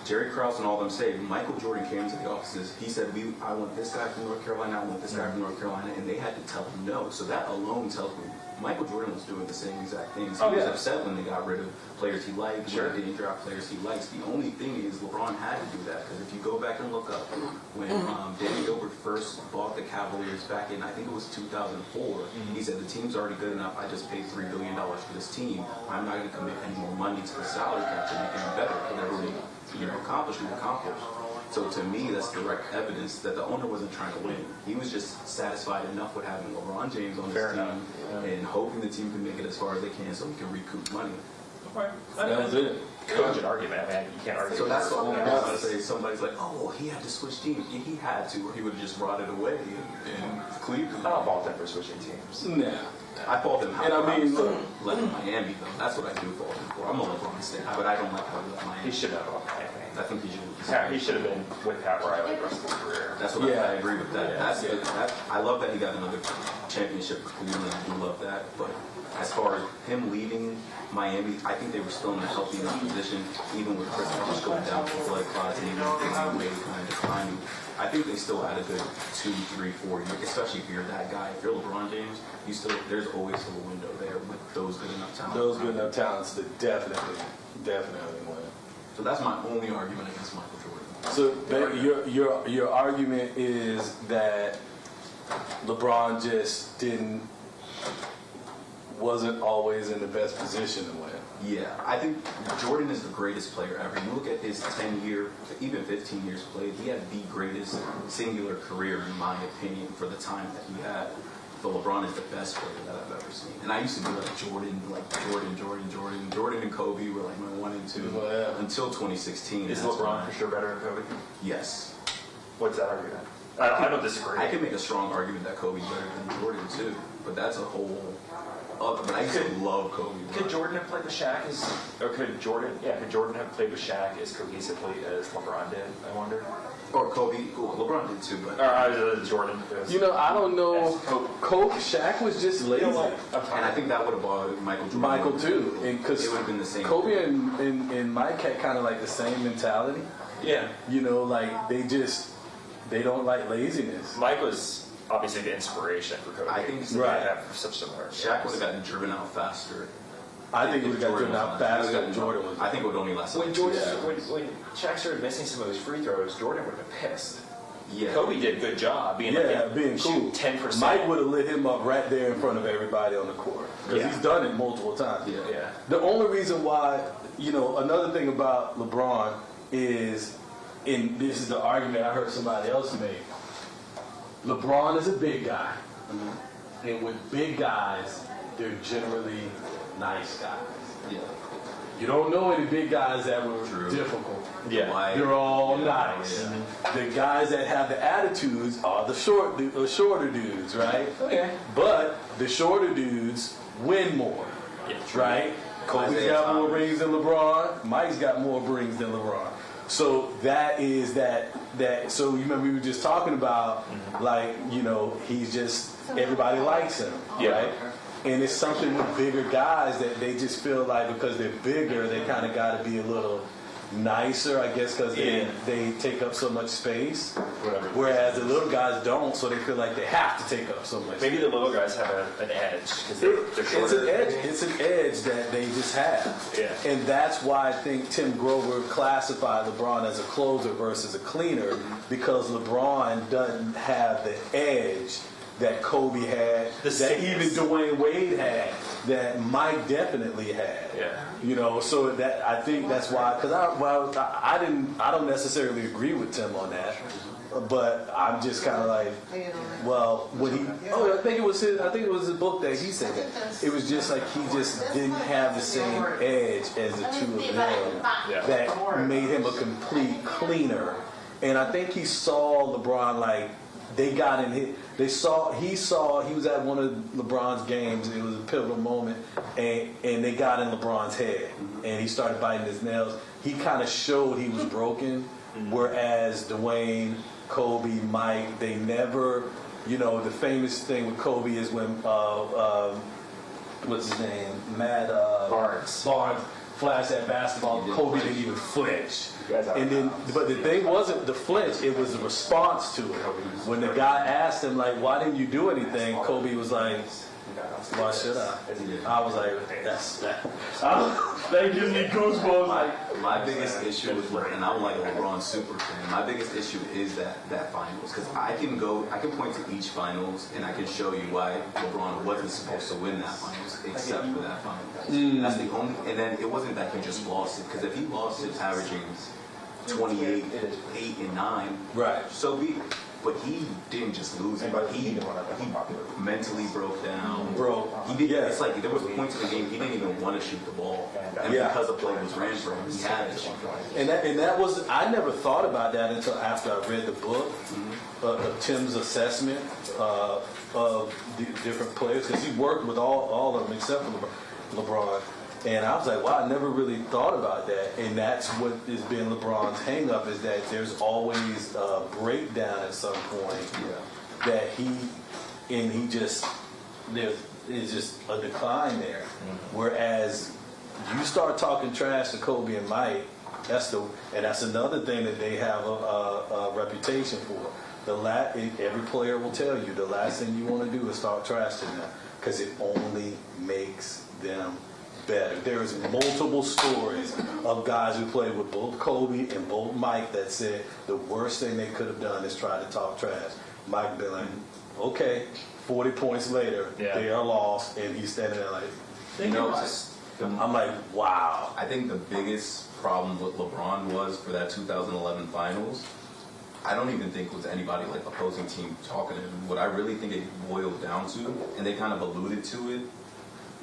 Jerry Krause and all them say, Michael Jordan came to the offices, he said, I want this guy from North Carolina, I want this guy from North Carolina, and they had to tell him no. So that alone tells me Michael Jordan was doing the same exact things. He was upset when they got rid of players he liked, when they didn't draft players he likes. The only thing is LeBron had to do that, because if you go back and look up, when Danny Gilbert first bought the Cavaliers back in, I think it was 2004, he said, the team's already good enough, I just paid $3 billion for this team, I'm not going to commit any more money to the salary cap to make them better. Whatever we accomplished. So to me, that's direct evidence that the owner wasn't trying to win. He was just satisfied enough with having LeBron James on his team and hoping the team can make it as far as they can so he can recoup money. That was it. Cogent argument, man. You can't argue. So that's the only reason I say somebody's like, oh, well, he had to switch teams. Yeah, he had to, or he would have just rotted away in Cleveland. I don't fault them for switching teams. Nah. I fault him. And I mean, look, left Miami though. That's what I do fault him for. I'm a LeBron stan, but I don't like how he left Miami. He should have left Miami. I think he should. Yeah, he should have been with Pat Riley the rest of his career. That's what I agree with that. I love that he got another championship for Cleveland. I do love that. But as far as him leaving Miami, I think they were still in a healthy enough position, even with Chris Bosh going down for blood clots and even Wade kind of declining. I think they still had a good 2, 3, 4 years, especially if you're that guy. If you're LeBron James, there's always still a window there with those good enough talents. those good enough talents to definitely win. So that's my only argument against Michael Jordan. So your argument is that LeBron just wasn't always in the best position to win. Yeah, I think Jordan is the greatest player ever. You look at his 10-year, even 15 years played, he had the greatest singular career, in my opinion, for the time that he had. But LeBron is the best player that I've ever seen. And I used to be like Jordan and Kobe were like my 1 and 2 until 2016. Is LeBron for sure better than Kobe? Yes. What's that argument? I don't disagree. I can make a strong argument that Kobe's better than Jordan too, but that's a whole other. But I used to love Kobe. Could Jordan have played with Shaq could Jordan have played with Shaq as cohesively as LeBron did, I wonder? Or Kobe, LeBron did too, but Jordan. You know, I don't know. Shaq was just lazy. and I think that would have bothered Michael Jordan. Michael too, and because it would have been the same. Kobe and Mike had kind of like the same mentality. Yeah. You know, like they don't like laziness. Mike was obviously the inspiration for Kobe. I think so Right. they have such similar. Shaq would have gotten driven out faster. I think we got Jordan driven out was on. faster than Jordan was. I think it would only last. When like Jordan, 2 seconds. when Shaq started missing some of his free throws, Jordan would have been pissed. Yeah. Kobe did a good job being Yeah, like, being cool. 10%. Mike would have lit him up right there in front of everybody on the court because Yeah. he's done it multiple times. Yeah. The only reason why, another thing about LeBron is, and this is the argument I heard somebody else make. LeBron is a big guy, and with big guys, they're generally nice guys. Yeah. You don't know any big guys that were True. difficult. Yeah. Why- They're all nice. Yeah. The guys that have the attitudes are the shorter dudes, right? Okay. But the shorter dudes win more, Yeah. right? Kobe's Isaiah got more Thomas. rings than LeBron. Mike's got more rings than LeBron. So that is that. So you remember we were just talking about, like, he's just, everybody likes him, Yeah. right? And it's something with bigger guys that they just feel like because they're bigger, they kind of got to be a little nicer, I guess, because Yeah. they take up so much space. Whatever. Whereas the little guys don't, so they feel like they have to take up so much Maybe space. the little guys have an edge because they're It's shorter. an edge. It's an edge that they just have. Yeah. And that's why I think Tim Grover classified LeBron as a closer versus a cleaner, because LeBron doesn't have the edge that Kobe had, The that even sickness. Dwayne Wade had, that Mike definitely had. Yeah. So that I think that's why. Because I don't necessarily agree with Tim on that, but I'm just kind of like, well, when he, I think it was his book that he said that. It was just like he just didn't have the same edge as the two of them that made him a complete cleaner. And I think he saw LeBron like they got in his. He was at one of LeBron's games. It was a pivotal moment, and they got in LeBron's head, and he started biting his nails. He kind of showed he was broken, whereas Dwayne, Kobe, Mike, they never, the famous thing with Kobe is when, what's his name? Barnes flashed that basketball. Kobe didn't even flinch. And then, but the thing wasn't the flinch, it was the response to it. When the guy asked him, like, why didn't you do anything? Kobe was like, why should I? I was like, that's that. That gives me goosebumps. My biggest issue is, and I'm like a LeBron super fan. My biggest issue is that finals, because I can point to each finals and I can show you why LeBron wasn't supposed to win that finals, except for that finals. That's the only. And then it wasn't that he just lost it, because if he lost it averaging 28, 8, and 9, Right. so be it. But he didn't just lose it. He mentally broke down. He did. Yeah. It's like there was points in the game he didn't even want to shoot the ball, and Yeah. because the play was ran for him, he had to. And that was, I never thought about that until after I read the book, of Tim's assessment of the different players, because he worked with all of them except for LeBron. And I was like, wow, I never really thought about that. And that's what has been LeBron's hang up, is that there's always a breakdown at some point that there is just a decline there. Whereas you start talking trash to Kobe and Mike, that's another thing that they have a reputation for. Every player will tell you the last thing you want to do is talk trash to them, because it only makes them better. There's multiple stories of guys who played with both Kobe and both Mike that said the worst thing they could have done is try to talk trash. Mike been like, okay, 40 points later, they are lost, and he's standing there like, I'm like, wow. I think the biggest problem with LeBron was for that 2011 finals, I don't even think it was anybody like opposing team talking to him. What I really think it boiled down to, and they kind of alluded to it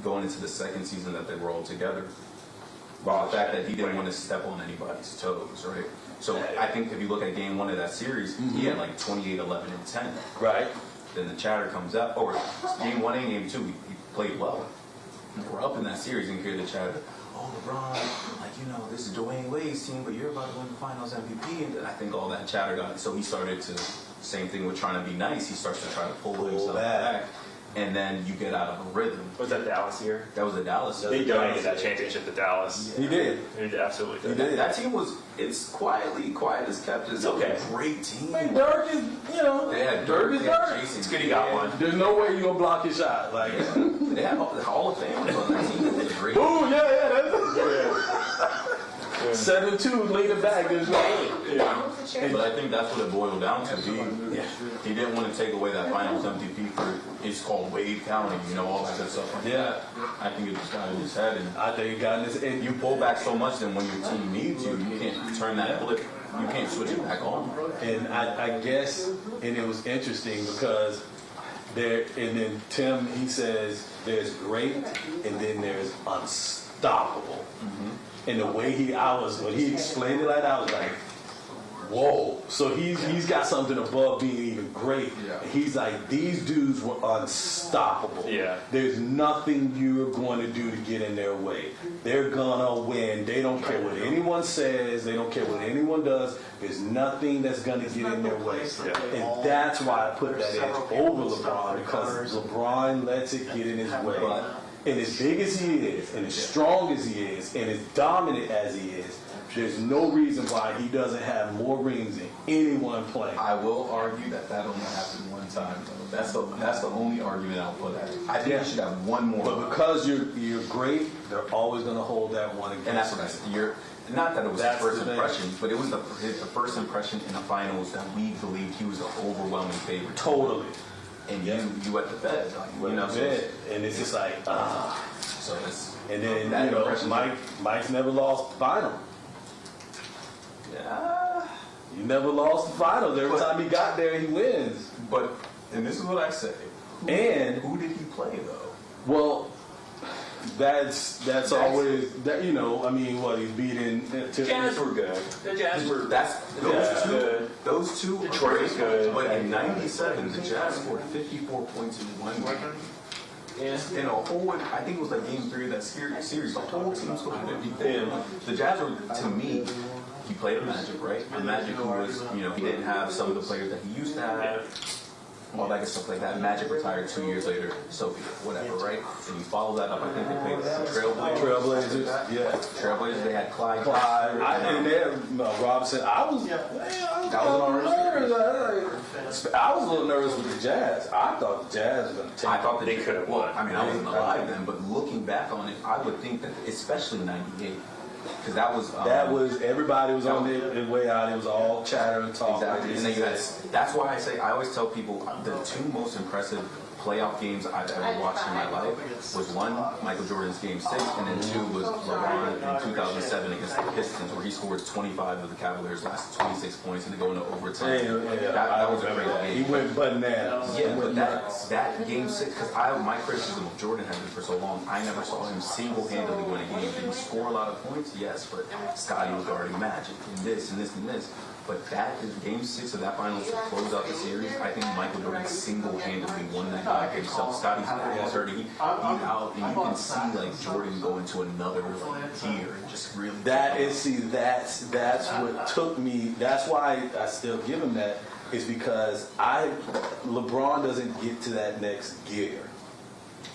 going into the second season that they were all together, the fact that he didn't want to step on anybody's toes, right? So I think if you look at game one of that series, he had like 28, 11, and 10. Right. Then the chatter comes up, or game one and game two, he played well. We're up in that series and you hear the chatter, oh, LeBron, this is Dwayne Wade's team, but you're about to win the finals MVP. And I think all that chatter got, so he started to, same thing with trying to be nice, he starts to try to pull himself back. and then you get out of a rhythm. Was that Dallas year? That was the Dallas. He donated that championship to Dallas. He did. He absolutely did. That team was, it's quiet as kept. It's okay. a great team. Man, Dirk is, you know, They had Dirk is they had Dirk. Jason It's good he got Kidd. one. There's no way you're gonna block his shot. Like, They had all the Hall of Famers on that team. It was a great ooh, yeah, that's 7-2, lead it back. There's no. Yeah. But I think that's what it boiled down to. He didn't want to take away that Finals MVP for, it's called Wade County, you know, all that good stuff like that. I think it just got in his head. And I think he got in his. And you pull back so much, then when your team needs you, you can't turn that flip. You can't switch it back on. And I guess, and it was interesting because there, and then Tim, he says there's great and then there's unstoppable. And the way when he explained it like that, I was like, whoa. So he's got something above being even great. Yeah. And he's like, these dudes were unstoppable. Yeah. There's nothing you're going to do to get in their way. They're gonna win. They don't care what anyone says. They don't care what anyone does. There's nothing that's gonna get in their way. And that's why I put that edge over LeBron, because LeBron lets it get in his way. And as big as he is, and as strong as he is, and as dominant as he is, there's no reason why he doesn't have more rings than anyone playing. I will argue that only happened one time, though. That's the only argument I'll put at it. I think you should have one more. But because you're great, they're always going to hold that one against And that's what I said. Not that it was his That's first the thing. impression, but it was the first impression in the finals that we believed he was the overwhelming favorite. Totally. And you at the Fed, you know. And it's just like, So it's and then, that you know, impression- Mike's never lost the final. Yeah. You never lost the finals. Every But- time he got there, he wins. But and this is what I say. And Who did he play though? well, that's always that, you know. I mean, what he's beating to Jazz were good. The Jazz were. Those two Detroit was good. But in '97, the Jazz scored 54 points in one game. Yeah. In a whole, I think it was like game 3 of that series. The whole team scored 54. The Jazz were, to me, he played a Magic, right? A Magic who was, you know, he didn't have some of the players that he used to have. All that good stuff like that. Magic retired 2 years later, so whatever, right? And you follow that up, I think they played the Trailblazers. Yeah. Trailblazers, they had Clyde. And then Robinson. I was nervous. I was a little nervous with the Jazz. I thought the Jazz were going to take. I thought that They could have won. I mean, I wasn't alive then, but looking back on it, I would think that, especially '98, because that was everybody was on their way out. It was all chatter and talk. exactly. And then you had, that's why I always tell people the two most impressive playoff games I've ever watched in my life was one, Michael Jordan's Game 6, and then two was LeBron in 2007 against the Pistons, where he scored 25 of the Cavaliers' last 26 points and they go into overtime. That was a great game. He went bananas. Yeah, but that Game 6, because my criticism of Jordan has been for so long, I never saw him single-handedly win a game. Did he score a lot of points? Yes, but Scottie was guarding Magic and this and this and this. But that is Game 6 of that finals to close out the series. I think Michael Jordan single-handedly won that game himself. Scottie's was hurting. He's out, and you can see like Jordan go into another tier and just really. That's what took me. That's why I still give him that. Is because LeBron doesn't get to that next gear.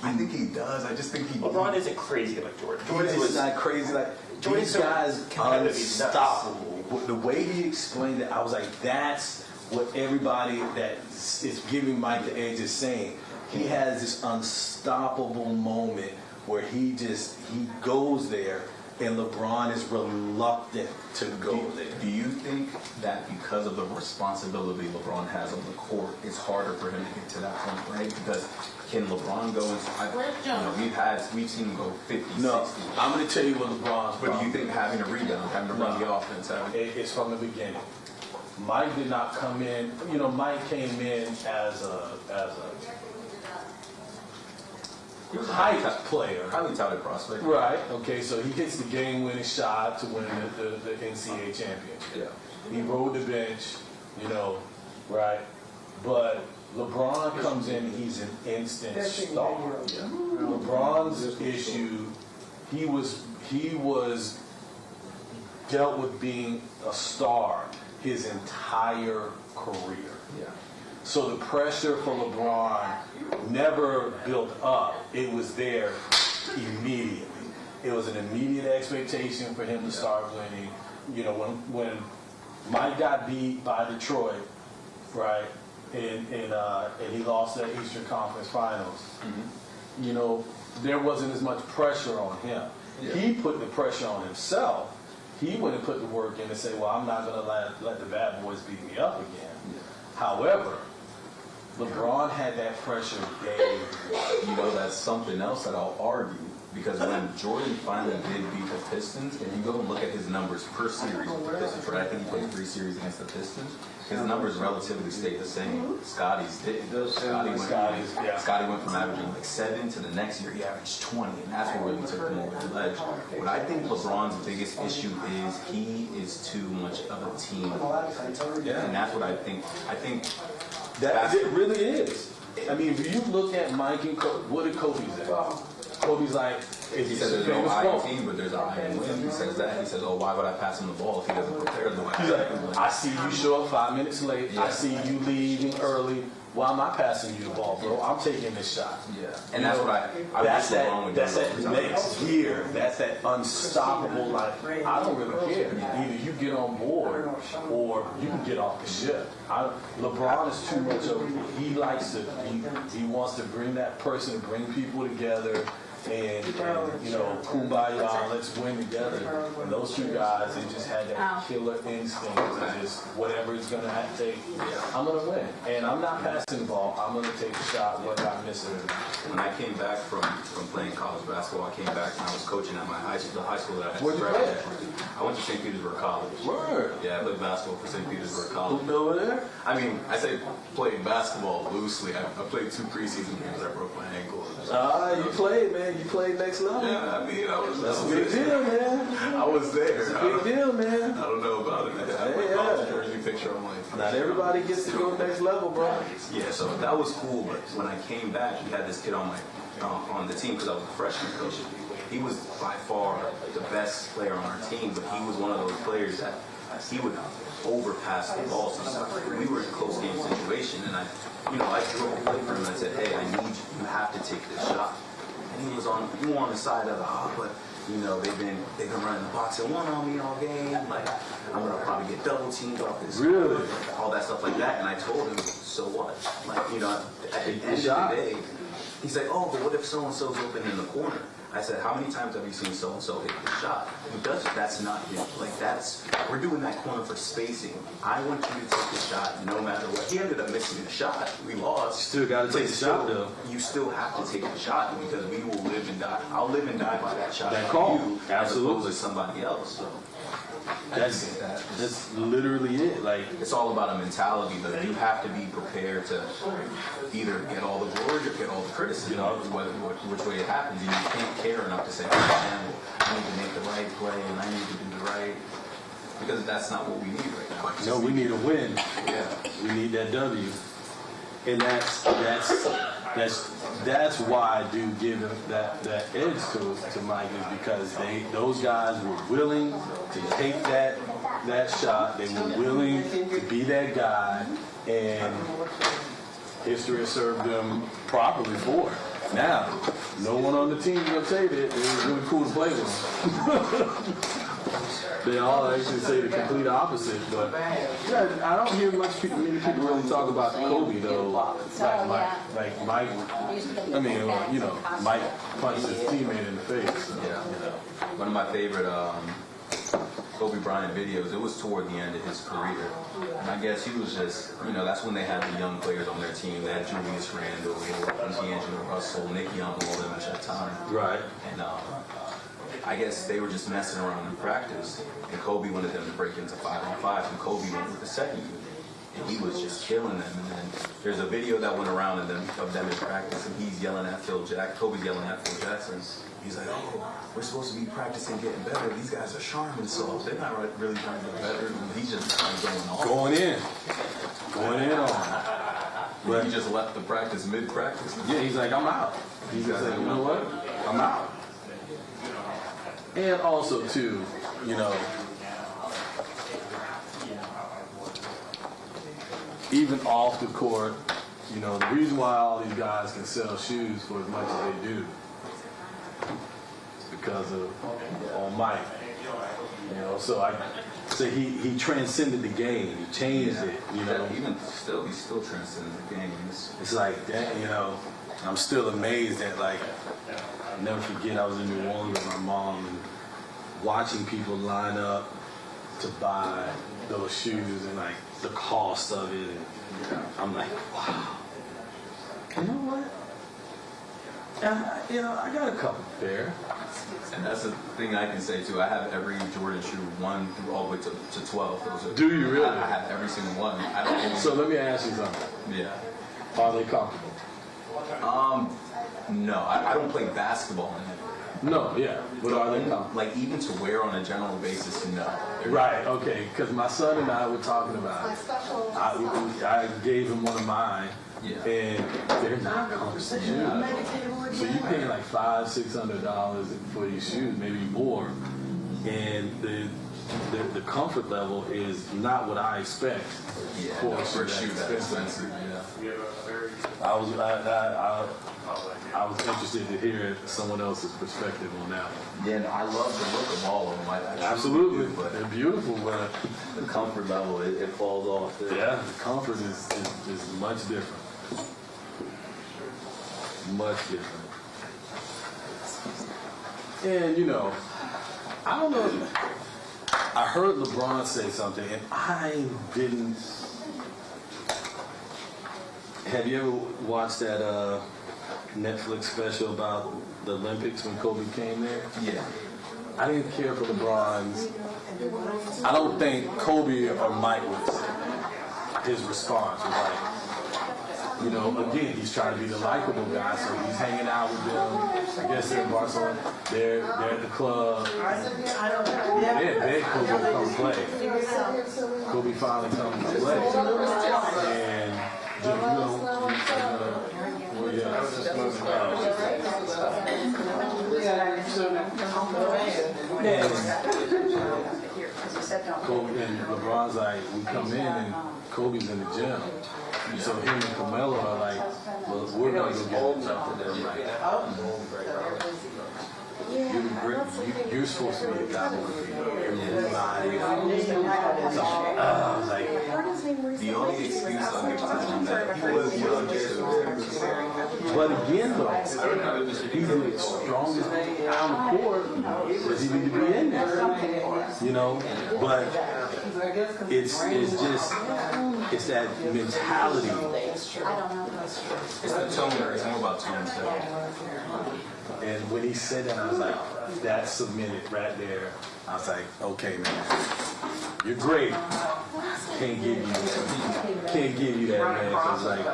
I think he does. I just think he. LeBron isn't crazy like Jordan. Jordan was not crazy like Jordan's these guys. competitive, he's nuts. Unstoppable. The way he explained it, I was like, that's what everybody that is giving Mike the edge is saying. He has this unstoppable moment where he goes there, and LeBron is reluctant to go there. Do you think that because of the responsibility LeBron has on the court, it's harder for him to get to that point, right? Because can LeBron go into, we've seen him go 50, No, 60. I'm going to tell you what LeBron's But do you think having a rebound, having to run the offense, it's from the beginning. Mike did not come in. You know, Mike came in as a he was a hype player. highly touted prospect. Right. Okay. So he hits the game-winning shot to win the NCAA championship. Yeah. He rode the bench. You know, right. But LeBron comes in. He's an instant star. LeBron's issue. He was dealt with being a star his entire career. Yeah. So the pressure for LeBron never built up. It was there immediately. It was an immediate expectation for him to start winning. You know, when Mike got beat by Detroit, right, and he lost that Eastern Conference Finals, you know, there wasn't as much pressure on him. Yeah. He put the pressure on himself. He wouldn't put the work in and say, well, I'm not going to let the bad boys beat me up again. However, LeBron had that pressure day. You know, that's something else that I'll argue. Because when Jordan finally did beat the Pistons, and you go and look at his numbers per series with the Pistons, right? I think he played 3 series against the Pistons. His numbers relatively stayed the same. Scotty's didn't. Scotty went from averaging like 7 to the next year he averaged 20, and that's what really took him over the ledge. What I think LeBron's biggest issue is he is too much of a team. And that's what I think. I think That it really is. I mean, if you look at Mike and Kobe, what did Kobe say? Kobe's like, he says there's no I in team, but there's an I in win. He says that. He says, oh, why would I pass him the ball if he doesn't prepare the way? He's like, I see you show up 5 minutes late. Yeah. I see you leaving early. Why am I passing you the ball, bro? I'm taking this shot. Yeah, and that's what I that's wish LeBron would do. that next year. That's that unstoppable. Like, I don't really care. Either you get on board or you can get off the ship. LeBron is too much of. He likes to. He wants to bring that person, bring people together. And you know, kumbaya, let's win together. And those two guys, they just had that killer instinct to just whatever it's gonna take, I'm gonna win. And I'm not passing the ball, I'm gonna take the shot whether I miss it or not. When I came back from playing college basketball, I came back and I was coaching at my the high school that I had. Where'd you play at? I went to St. Petersburg College. Word. Yeah, I played basketball for St. Petersburg College. Moved over there? I mean, I say played basketball loosely. I played 2 preseason games. I broke my ankle. You played, man. You played next level. Yeah, I mean, That's a big deal, man. I was there. It's a big deal, man. I don't know about it. I have my college jersey picture on my. Not everybody gets to go next level, bro. Yeah, so that was cool. But when I came back, we had this kid on the team because I was a freshman coach. He was by far the best player on our team, but he was one of those players that he would overpass the ball sometimes. We were in a close game situation, and I drew a play for him and I said, hey, I need you. You have to take this shot. And he was on the side of but you know, they've been running the box and 1 on me all game. Like, I'm gonna probably get double teamed off this. Really? All that stuff like that. And I told him, so what? Like, you know, at the end of the day, he's like, oh, but what if so-and-so's open in the corner? I said, how many times have you seen so-and-so hit the shot? Who does it? That's not him. Like, we're doing that corner for spacing. I want you to take the shot no matter what. He ended up missing the shot. We lost. Still got to take the shot, though. You still have to take the shot because we will live and die. I'll live and die by that shot. That call. You, Absolutely. as opposed to somebody else. So. That's literally it. Like, it's all about a mentality, though. You have to be prepared to either get all the glory or get all the criticism, which way it happens. And you can't care enough to say, I need to make the right play and I need to do the right, because that's not what we need right now. No, we need a win. Yeah, we need that W, and that's why I do give him that edge to Mike, is because those guys were willing to take that shot. They were willing to be that guy, and history has served them properly for it. Now, no one on the team is gonna say that it was really cool to play with. They all actually say the complete opposite, but yeah, I don't hear many people really talk about Kobe though. Like Mike. I mean, you know, Mike punched his teammate in the face. So, yeah. One of my favorite Kobe Bryant videos. It was toward the end of his career, and I guess he was just, you know, that's when they had the young players on their team. They had Julius Randle, D'Angelo Russell, Nicky on all them at that time. Right. And I guess they were just messing around in practice, and Kobe wanted them to break into 5-on-5, and Kobe went with the second unit, and he was just killing them. And then there's a video that went around of them in practice, and he's yelling at Kobe's yelling at Phil Jackson. He's like, oh, we're supposed to be practicing getting better. These guys are Charmin sauce. They're not really trying to get better. And he's just kind of going on. But he just left the practice mid-practice. Yeah, he's like, I'm out. He's like, you know what? I'm out. And also, too, you know, even off the court, you know, the reason why all these guys can sell shoes for as much as they do is because of Mike. You know, so he transcended the game. He changed it. You know, even still, he's still transcending the game. It's like that. You know, I'm still amazed at, like, I'll never forget. I was in New Orleans with my mom and watching people line up to buy those shoes and like the cost of it. And I'm like, wow. You know what? You know, I got a couple pair. And that's the thing I can say too. I have every Jordan shoe 1 through all the way to 12. Those are, Do you really? I have every single one. I don't So let me ask you something. Yeah. Are they comfortable? No, I don't play basketball in it. No, yeah. But are they comfortable? Like even to wear on a general basis, no. Right, okay. Because my son and I were talking about it. I gave him one of mine. Yeah. And they're not comfortable shoes. So you pay like $500-$600 for these shoes, maybe more. And the comfort level is not what I expect for a shoe that's expensive. Yeah. I was interested to hear someone else's perspective on that one. Yeah, no, I love the look of all of them. I Absolutely, but they're beautiful, but The comfort level, it falls off. yeah, the comfort is much different. Much different. And you know, I don't know. I heard LeBron say something, and I didn't. Have you ever watched that Netflix special about the Olympics when Kobe came there? Yeah. I didn't care for LeBron's. I don't think Kobe or Mike was. His response was like, you know, again, he's trying to be the likable guy, so he's hanging out with them. I guess they're in Barcelona. They're at the club. They begged Kobe to come play. Kobe finally comes to play. And, you know, well, yeah. Kobe and LeBron's like, we come in and Kobe's in the gym. So him and Carmelo are like, well, we're going to go get something. You're supposed to be a guy with I was like, The only excuse I'll give to him that he was young too. but again though, he's the strongest man on the court because he need to be in there. You know, but it's just that mentality. It's the tone. It's more about tone. And when he said that, I was like, that's cemented right there. I was like, okay, man, you're great. Can't give you that, man. Because like,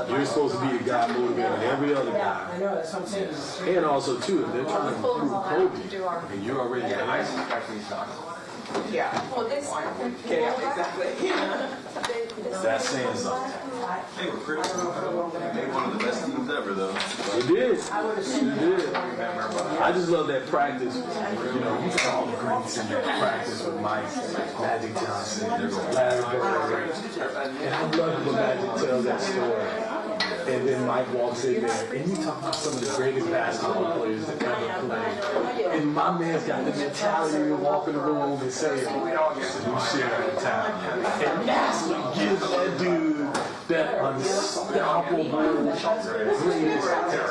you're supposed to be the guy motivating every other guy. And also too, if they're trying to improve Kobe, and you're already an ice. Yeah. Well, this. Yeah, exactly. That's saying something. They were critical. They were one of the best teams ever, though. It did. It did. I just love that practice. You know, you saw all the greats in that practice with Mike, Magic Johnson, Larry Bird. And I love when Magic tells that story. And then Mike walks in there, and you talk about some of the greatest basketball players that ever played. And my man's got the mentality to walk in the room and say, we share the time. And that's what gives that dude that unstoppable greatest to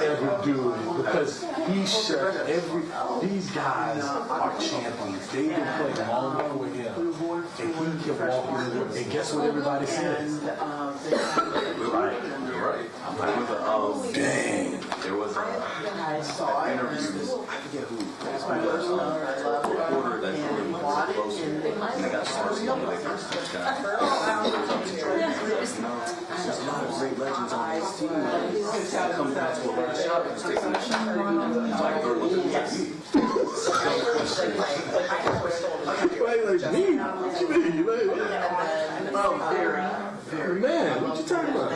ever do it. Because he shut these guys are champions. They've been playing long before him. And he kept walking in the room. And guess what everybody says? Right. Right. Dang. There was an interview. I forget who. A reporter that Jordan was close to, and they got Starsky on the Lakers. There's a lot of great legends on this team. It comes down to a lot of shot and taking a shot. Like they're looking at me. Like me? What you mean? Man, what you talking about?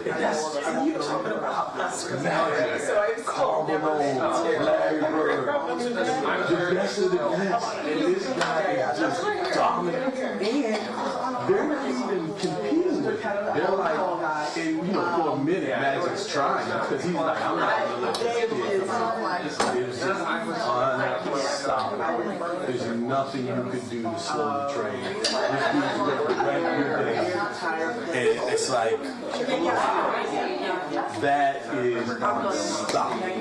And you're talking about Magic, Carl Malone, Larry Bird, The best of the best. And this guy is just dominant. And they're not even competing with him. They're like, and you know, for a minute, Magic's trying because he's like, I'm not going to let this kid come out. It's just unstoppable. There's nothing you could do to slow the train. This dude's representing your day. And it's like, wow, that is unstoppable.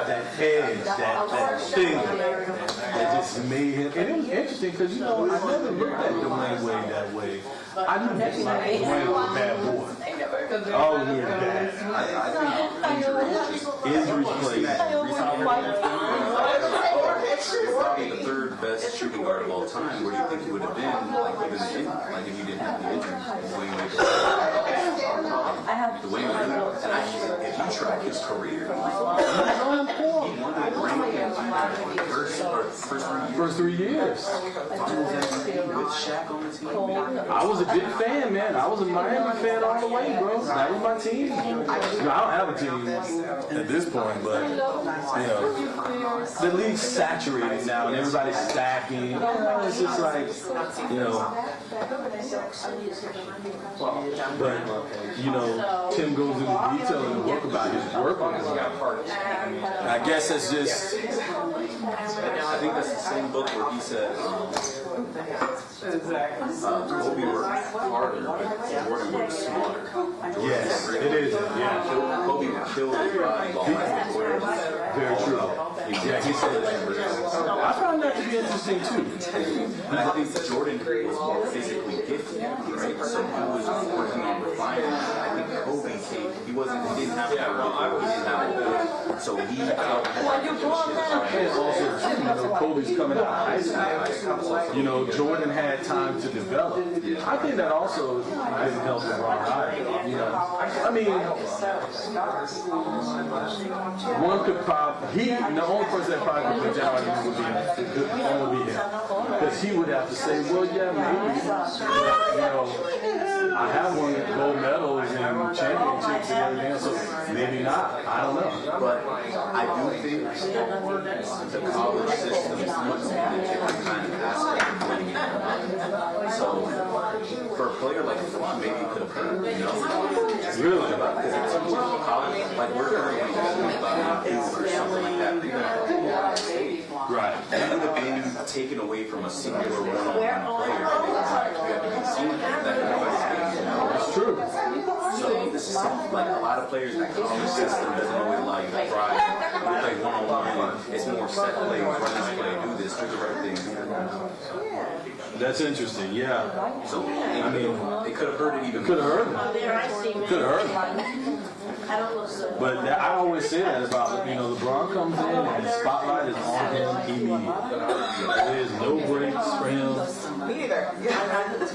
That edge, that thing that just made him. And it was interesting because, you know, I never looked at Dwayne Wade that way. I knew that Dwayne was a bad boy. I always knew he was bad. I think injuries played. He's probably the third best shooting guard of all time. Where do you think he would have been, like even the injury, like if you didn't have the injury? Dwayne Wade. Dwayne Wade. And actually, if you track his career, he won the ring First 3 years. with Shaq on the team. I was a big fan, man. I was a Miami fan all the way, bro. That was my team. You know, I don't have a team at this point, but, you know, the league's saturated now and everybody's stacking. You know, it's just like, you know. But, you know, Tim goes into detail in the book about his work on it. I guess it's just... I think that's the same book where he said Kobe worked harder, but Jordan worked smarter. Yes, it is. Yeah. Kobe would kill his body ball. Very true. Yeah, he said that. I found that to be interesting too. And I think Jordan was more physically gifted, right? So he was working on refinement. I think Kobe came, he didn't have to, so he felt and also, you know, Kobe's coming out of high school. You know, Jordan had time to develop. I think that also didn't help LeBron either. You know, I mean, one could the only person that probably could put down would be him. Because he would have to say, well, yeah, maybe, you know, I have won gold medals and championships and everything else, so maybe not. I don't know. But I do think the college system is much more than different kind of aspect of winning. So for a player like Flan, maybe it could have hurt, you know? Really? Because it's college, like we're currently talking about Duke or something like that. They're going to state. Right. And end up being taken away from a singular one-on-one player. We have to be seen that That's true. so this is like a lot of players in the college system doesn't always allow you to thrive. You play one-on-one, it's more set play, run this play, do this, do the right thing. That's interesting, yeah. So, I mean, it could have hurt it even more. Could have hurt him. Could have hurt him. But I always say that about, you know, LeBron comes in and the spotlight is on him immediately. There's no breaks for him. Me either.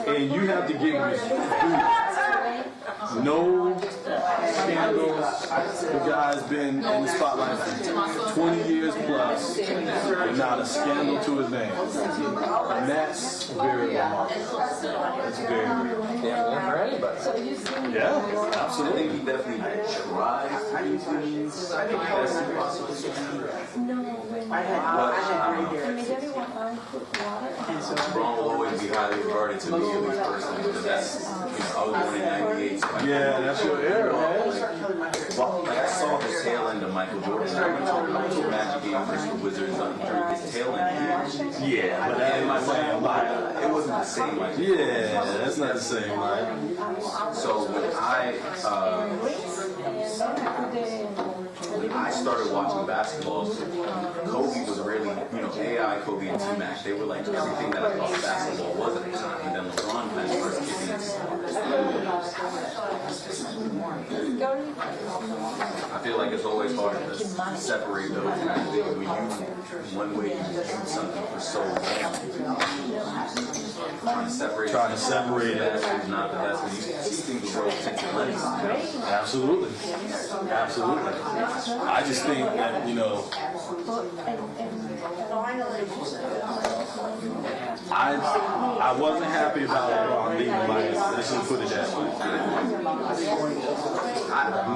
And you have to give him his due. No scandals. The guy's been in the spotlight for 20 years plus, and not a scandal to his name. And that's very remarkable. That's very remarkable. Yeah, for anybody. Yeah, I absolutely. think he definitely tries to do things the best he possibly can. LeBron will always be highly regarded to me, at least personally, because that's, I was born in '98. So Yeah, that's your era, man. Well, like I saw the tail end of Michael Jordan. I went to a Magic game versus the Wizards during his tail end. Yeah, but that ain't my same life. It wasn't the same. Like, Yeah, that's not the same life. so when I started watching basketball, Kobe was really, AI, Kobe, and T-Mac. They were like everything that I thought basketball was at the time. And then LeBron kind of first kicking his. I feel like it's always hard to separate those kind of things when one way you do something for so long. separate. Trying to separate it. Who's not the best, but you see things grow into lens. Absolutely. Absolutely. I just think that, you know, I wasn't happy about LeBron leaving Miami. Let's just put it that way.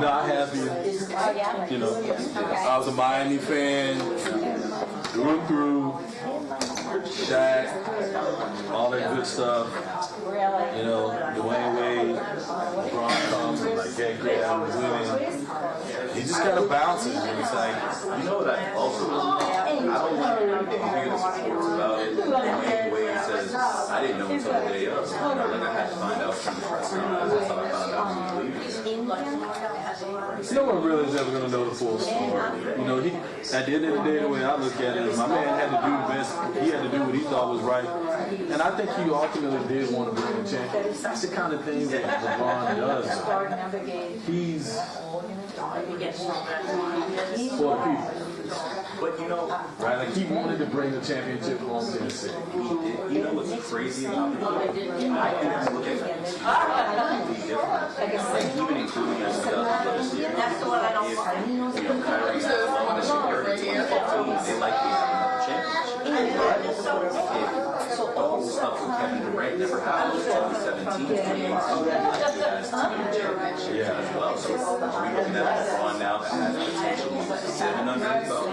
Not happy. You know, I was a Miami fan through and through. Shaq, all that good stuff. You know, Dwayne Wade, LeBron comes and like, hey, great, I was winning. He just kind of bounces and it's like, You know what I also I don't like hearing the sports about it. Dwayne Wade says, I didn't know until the day of. Like I had to find out from the press conference. That's how I found out he was leaving. no one really is ever going to know the full story. You know, he, at the end of the day, the way I look at it, my man had to do the best. He had to do what he thought was right. And I think he ultimately did want to bring a champion. That's the kind of thing that LeBron does. He's for the people. But you know, Right? Like he wanted to bring the championship home to the city. you know what's crazy about it? I think if you look at it, it's completely different. Like even including that 2011 year, if, you know, Kyrie had a long insecurity in 2014, they likely have another championship. Right? If the whole stuff with Kevin Durant never happened in 2017, 2018, has team championship as well. So we looking at LeBron now that has potentially 7 under his belt,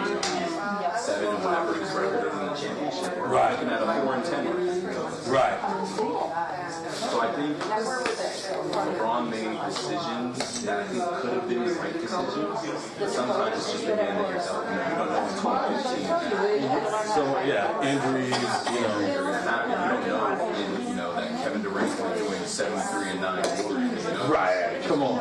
7 and whatever his record is in the championship. Or Right. looking at a 4 and 10 record. Right. So I think LeBron made decisions that I think could have been the right decisions, but sometimes it's just the hand that you're dealt. You know, you don't know until 15. So yeah, injuries, you know. You're gonna happen. You don't know, and, you know that Kevin Durant's going to win 73-9 Warriors. You know? Right. Come on.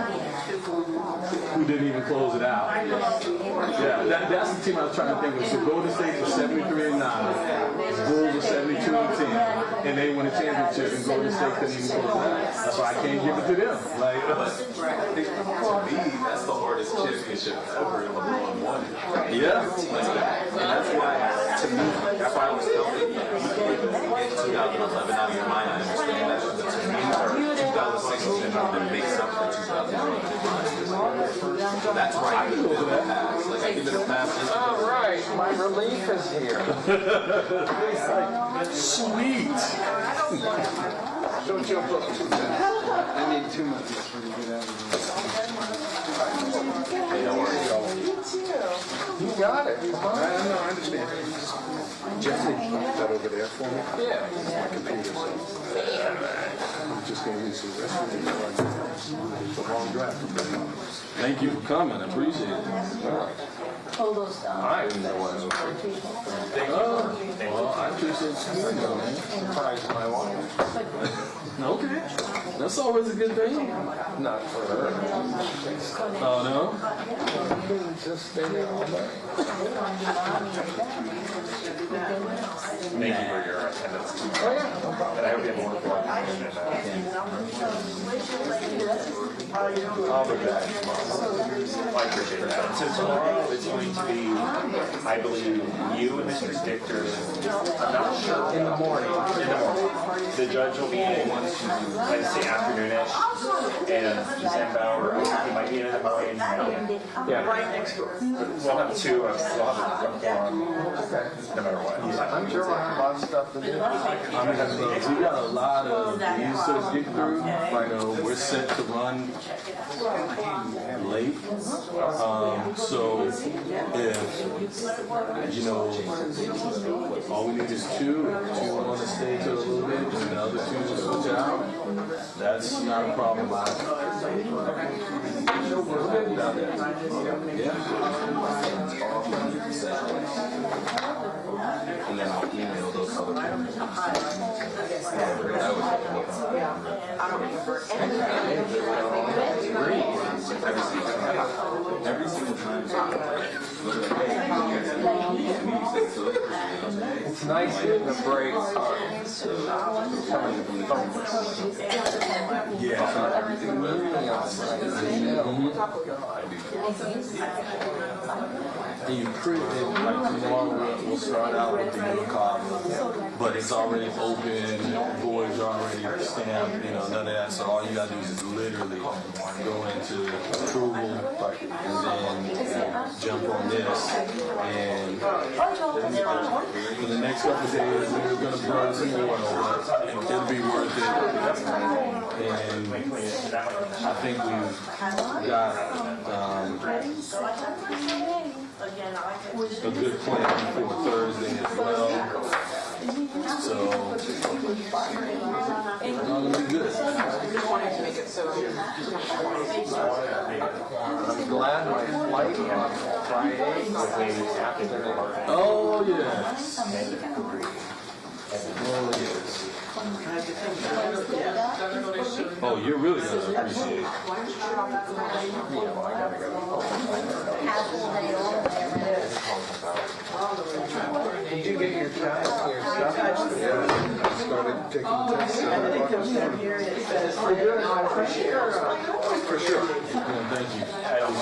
Who didn't even close it out? Yeah, that's the team I was trying to think of. So Golden State was 73-9, Bulls were 72-10, and they won a championship, and Golden State couldn't even close it out. That's why I can't give it to them. Like, But I think to me, that's the hardest championship ever in LeBron won. yeah. Like, and that's why, to me, that's why I was telling you, you can get 2011 out of your mind. I understand that, but to me, 2016 that makes up for 2011. So that's why I give it a pass. Like I give it a pass. All right, my relief is here. Sweet. Don't jump up too fast. I need 2 minutes for you to get out of here. Hey, don't worry, y'all. You got it. Come on. No, I understand. Jesse, that over there for me? Yeah. My computer. I'm just going to use the rest of it. It's a long drive. Thank you for coming. I appreciate it. Pull those down. I didn't know what it was. Well, I appreciate you doing that, man. Surprised my wife. Okay. That's always a good thing. Not for her. Oh, no? Just stay there all day. Thank you for your attendance. Oh, yeah, no problem. And I hope you have a wonderful afternoon. I'll be back tomorrow. I appreciate that. So tomorrow is going to be, I believe, you and Mr. Dichter. I'm not sure. In the morning. In the morning. The judge will be in Wednesday afternoon-ish. And Zembauer, he might be in the morning. Yeah. Right next door. We'll have 2. We'll have a forum, no matter what. I'm sure we'll have a lot of stuff to do. We got a lot of research to get through. We're set to run late. So if, you know, all we need is 2, if 2 want to stay till a little bit, and the other 2 to switch out, that's not a problem. And then I'll email those other people. Every single time. It's nice getting a break. Coming from the phone. Yeah. Everything else. Yeah. And you create like tomorrow we'll start out with the UCOB, but it's already open, boards are already stamped, none of that. So all you gotta do is just literally go into approval and then jump on this. And for the next couple of days, we're gonna burn some more over, and it'll be worth it. And I think we've got a good plan for Thursday as well. So it's gonna be good. Just wanted to make it so. I'm glad my flight on Friday. Oh yes. Oh yes. Oh, you're really gonna appreciate it. Did you get your stuff? Started taking tests. We're doing it for sure. For sure.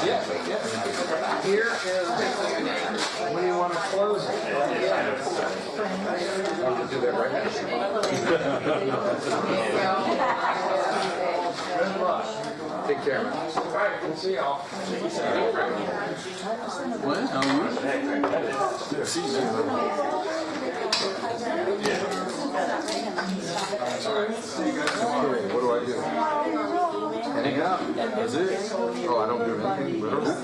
Yeah, thank you. Here is, when you want to close it. I'm gonna do that right now. Good luck. Take care, man. All right, we'll see y'all. What? How are you? Good to see you. Okay, what do I do? Hang out. That's it. Oh, I don't do anything literally.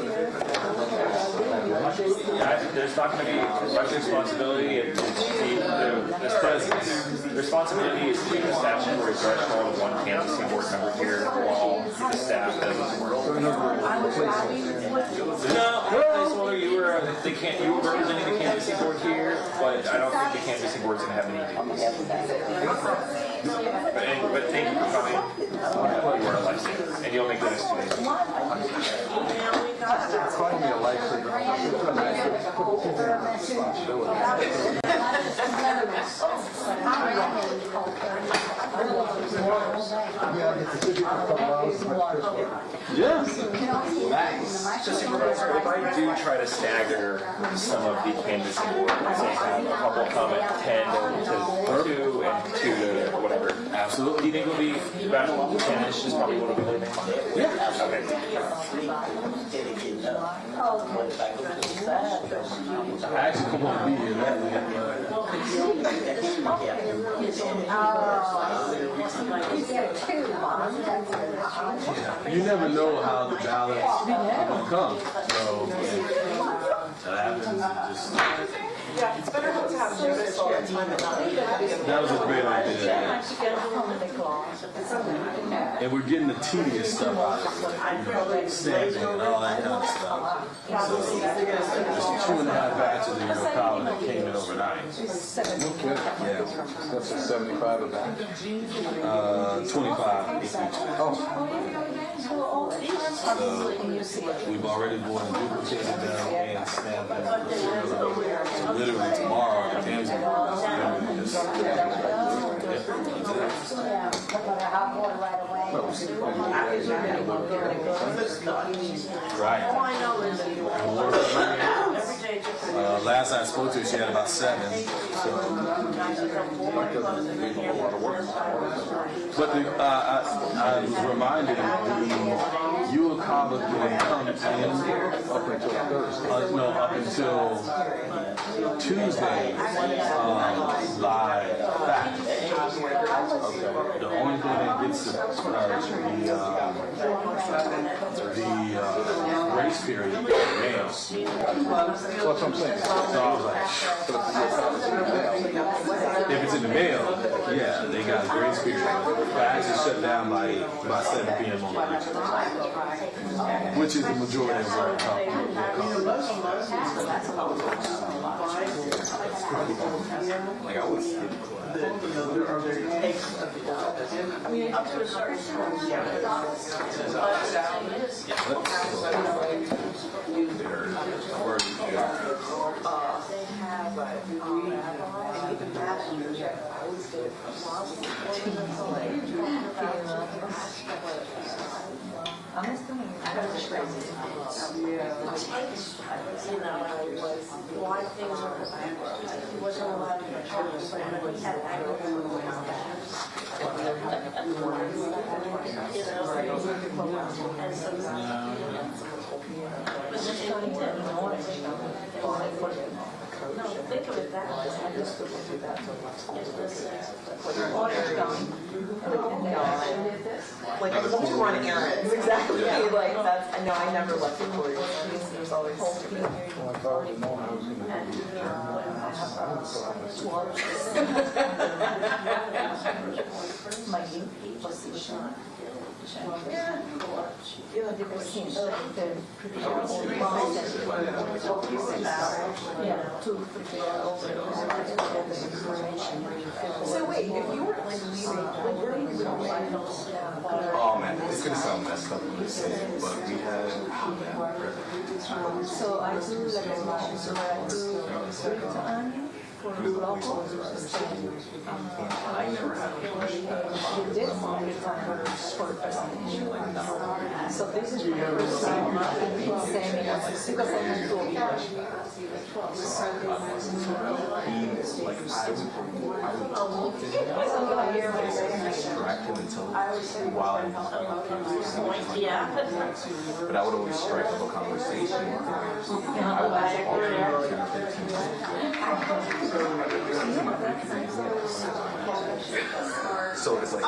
There's not going to be much responsibility. There's presence. The responsibility is to keep the statutory threshold of one canvassing board member here while the staff does this work. No, you were representing the canvassing board here, but I don't think the canvassing board's going to have any duties. But thank you for coming. You are a lifesaver, and you'll make the next 2 days. Calling me a lifesaver. Yes. If I do try to stagger some of the canvassing board, say have a couple come at 10 to 2 and 2 to whatever. Absolutely. Do you think it'll be about 10-ish is probably what it'll be leaving? Yeah. Okay. I actually won't be here that You never know how the ballots will come. So that happens. Just Yeah, it's better to have notice all the time and not need it. that was a great idea. And we're getting the tedious stuff out of it, stamping and all that kind of stuff. So there's 2.5 batches of your collar that came in overnight. Yeah, That's a 75 of that. 25 each. Oh, So we've already bought and duplicated them and stamped them. So literally tomorrow, the Thames is going to be just. Right. Last I spoke to her, she had about 7. But I was reminded the UCOB can come in up until Thursday. no, up until Tuesday by fax. The only thing that gets the grace period is mail. That's what I'm saying. So I was like, if it's in the mail, yeah, they got a grace period. Fax is shut down by 7 p.m. on the weekend, which is the majority of what Like I was. I'm just going to You know, it was, a lot of things were, he wasn't allowed to talk, but he had aggravated. You know, and so, but then it didn't no, think of it that way. I just in the sense of your order's gone. Like, I love to run errands, exactly. Like, that's, no, I never left the court. There's always. My new people see Sean. So wait, if you were like leaving, like where were you going? Oh man, it's gonna sound messed up when I say it, but we had So I do like a motion, so I do return for local. I never had a question You did return for presentation like that. So this is my first time saying it because I moved to distract him until while but I would always strike up a conversation. I would so it's like, I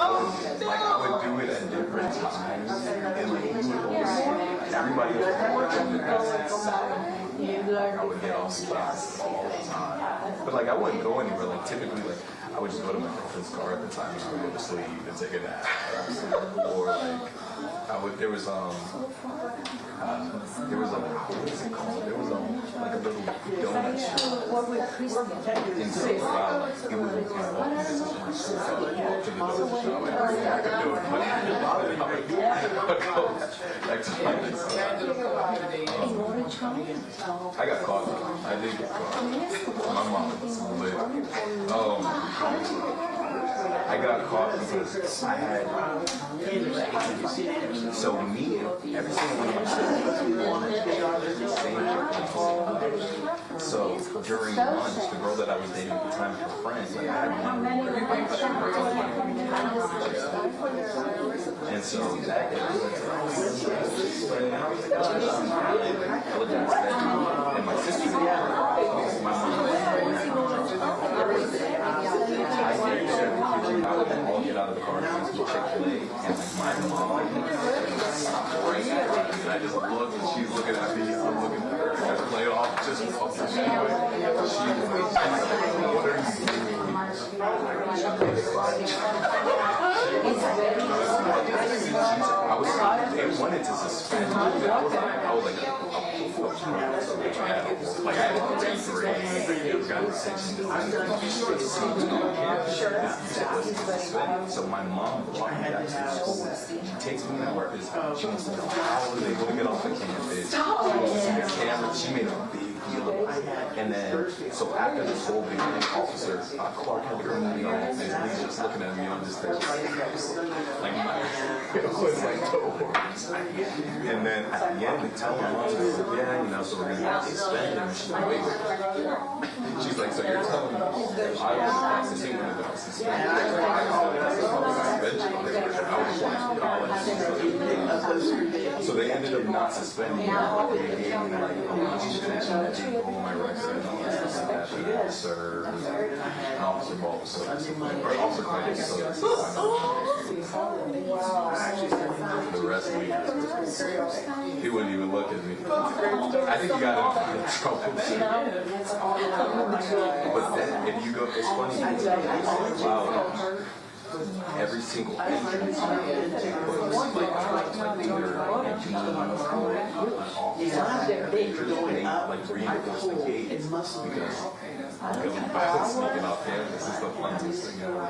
would do it at different times, and like he would always, everybody was watching the best side. I would get off class all the time, but like I wouldn't go anywhere. Like typically, like I would just go to my girlfriend's car at the time and I would go to sleep and take a nap, or like I would. There was what is it called? There was like a little donut shop in St. Cloud. It was this is my school. I would walk to the donut shop. I could do it, but I would go like to I got caught. I did get caught. My mom was lit. I got caught because I had so me every single one of my sisters wanted the same. So during lunch, the girl that I was dating at the time, her friends, like I had one and so that and my sister, my mom. I would all get out of the car and go to Chick-fil-A, and like my mom right at me, and I just looked, and she's looking at me, I'm looking at her, and I play off just off the street. She was like, what are you doing? They wanted to suspend me. I was like I had a 10th grade, got attention. So my mom brought me back to school. She takes me to work. She wants to know how was able to get off the campus. She wants to see the camera. She made a big deal of it. And then, so after this whole big officer, Clark had to go in the office, and he's just looking at me on this thing. Like, it was like the worst. And then at the end, they tell my mom, yeah, you know, so we're going to have to suspend him. She's like, wait. She's like, so you're telling me I was practicing when I was suspended? So they ended up not suspending me. They gave me like a bunch of attention. All my records, officer, officer Paul, or officer Clinton, the rest of me, he wouldn't even look at me. I think he got in trouble. But then, if you go, it's funny, wow. Every single entrance like their ID they like reinforce the gate because I was sneaking off campus. It's the funniest thing ever.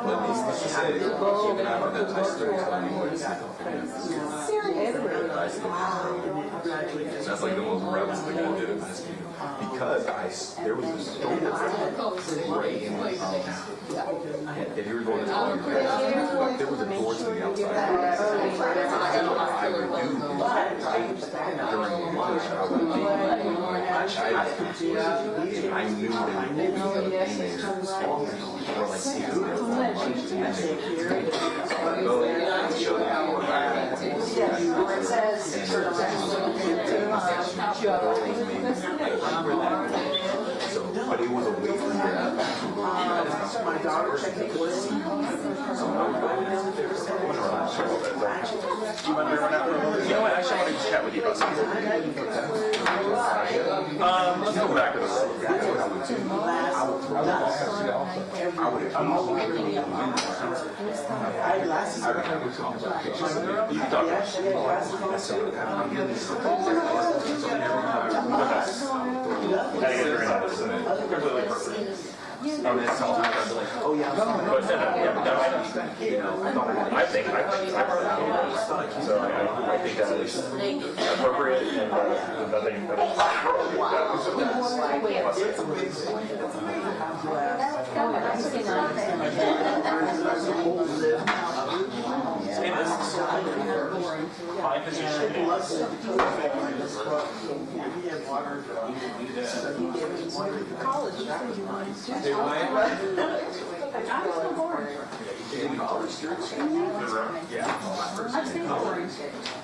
But needless to say, even after that, I still tell you where to sneak off campus. I still that's like the most rebels thing I did in high school because there was this store right in If you were going to tell your parents, like, there was a door to the outside. I would do is during lunch, I would leave my iPad. I knew that they were going to be there or like see them there for lunch. And then they would so I go and show them what I want. But it was a way for them. My daughter checked it was. You know what? Actually, I want to chat with you about something. Let's go back to the road. You can talk completely perfect. Oh yeah, I think so. I think that is appropriate and nothing.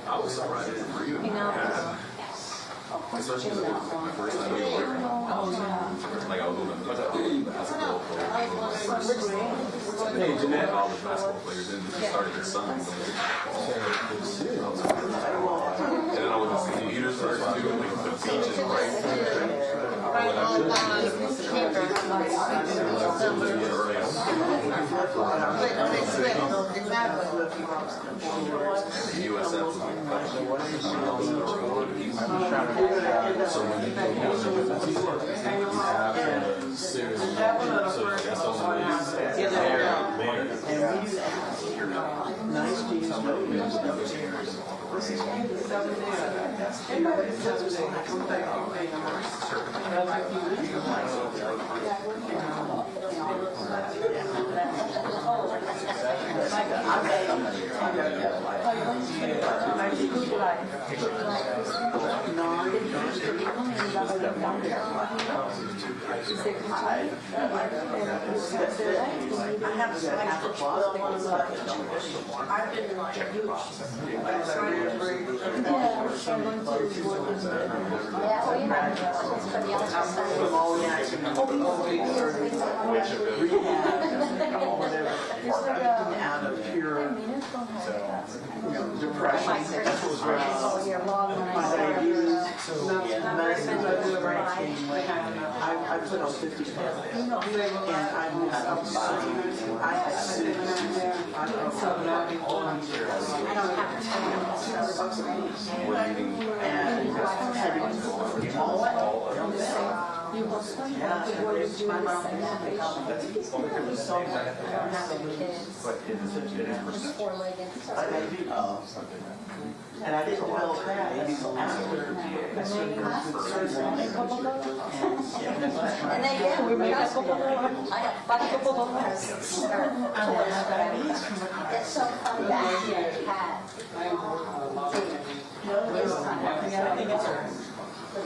I was surprised for you. Especially my first time being away from college. Like I was doing basketball for hey, Jeanette, all the basketball players in just started their sons. And then I was in computers first too, like the beach is right. So when you go you have a series of so that's always out of pure depression. That's what was my diabetes. The medicine I do every I put on 50 pounds. And I was I had and I didn't develop that until after I started going through the surgery. And they do. I got buckets of It's so fun back here to have. And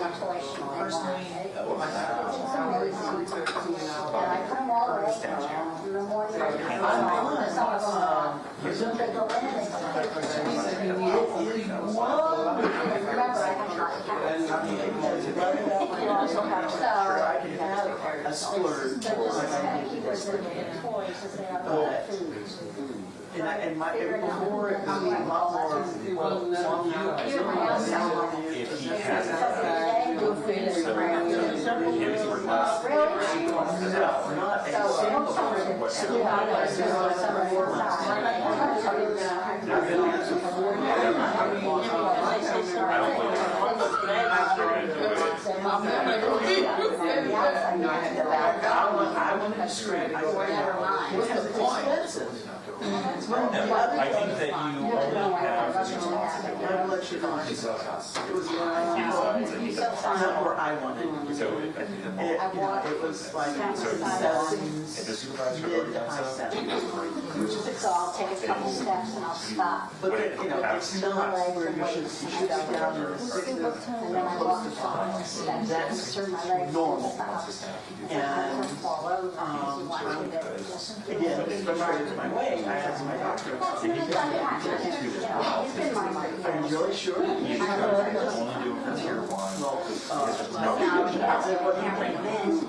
I put them all the way in the morning. Some they go in and they A splurge. And my before it was a lot more if he has I want to scream. Because it's expensive. I think that you only have It was not where I wanted. so if It was like sevens, the supervisor mid to high sevens. So I'll take a couple steps and I'll stop. But it's not where you should be down in the sixes. And then I walk the dog. That's Turn my legs and normal. stop. And Fall over because you want to get it. again, it's frustrated my way. I asked my doctor, That's an inside pattern. It's been my are you really sure? only do it for tier one. Now, I said, what do you think?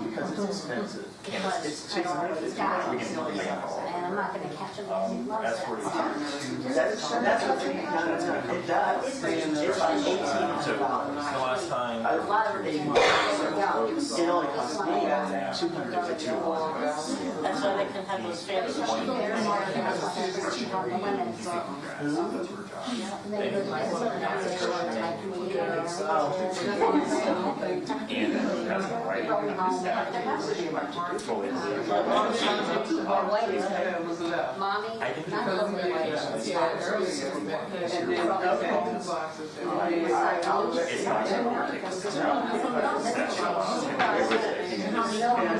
Because it's expensive. It's expensive. And I'm not going to catch him because he loves That's where that. That's what it does. It's like $1,800. the last time. A lot of it, it only cost me $200. That's why they can have those fancy Mommy,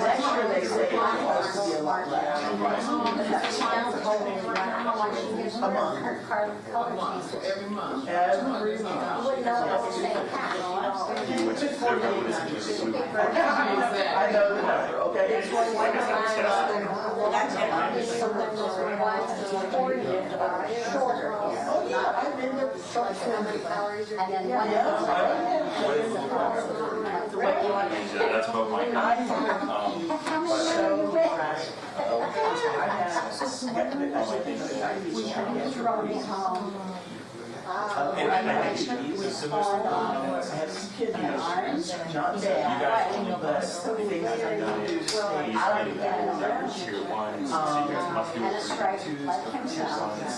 Next year they say it's supposed to be a lot less. A month. Every month. I know the number, okay? Oh, yeah, I've been there. and then That's about my. I have some kids in arms, not bad, but things that I don't do to stay out of that. Tier one, so you guys must do it for tier twos, for tier ones.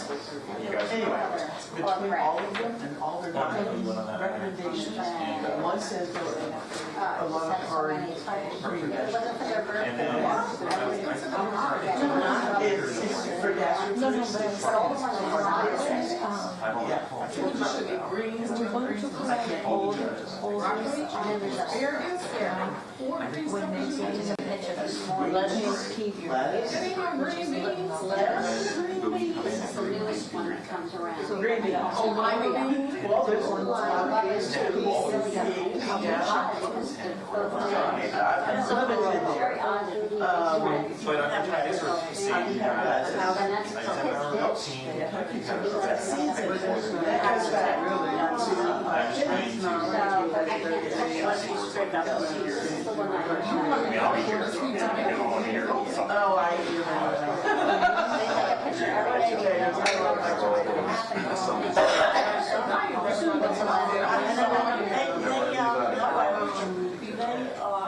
You guys Anyway, between all of them and all their recommendations, one says that a lot of hard it's for gastric. No, but it's all the ones that Greens, two greens. I can't hold it. Lettuce, keep your Lettuce. It's the newest one that comes around. Green beans. Oh, lima beans. Well, there's one that's too. Some of it's in there. But I'm trying to sort of see, you have That goes back really to I'll be here, so I'm here. Oh, I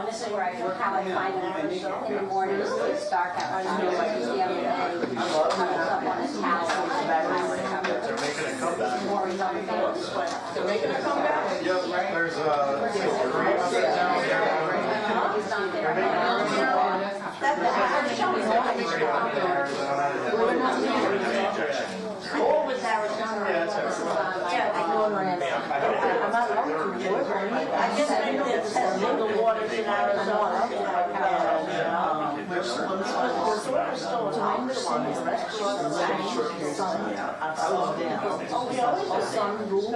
This is where I how I find them in the mornings. It's dark outside. The other day, I was up on a towel. They're making a comeback. They're making a comeback? Yep, there's He's not there. Or with Arizona. Yeah, I know. I'm not looking for it. I guess maybe they're testing the waters in Arizona. there's one I was down. Oh, we always have sun rules.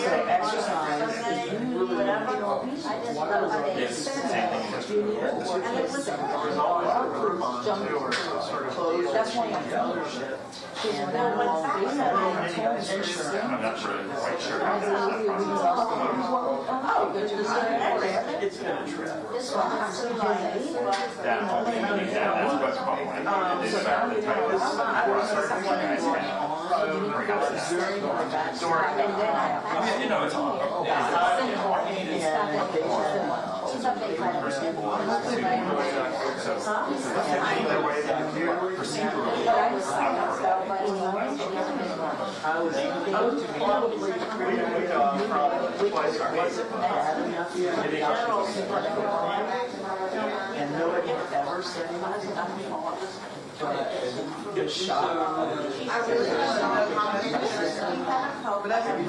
So exercise is really Whatever. I just love how they and it was that's one of the eldership. And then insurance. I'm not really quite sure. It's been a trip. this one comes to life. That's what's called one. It's about the type of certain guys have. You know, it's all. Something like I was probably wasn't bad enough. And nobody ever first 30 minutes of that meeting, but get shot. I really don't know how much we have, but I have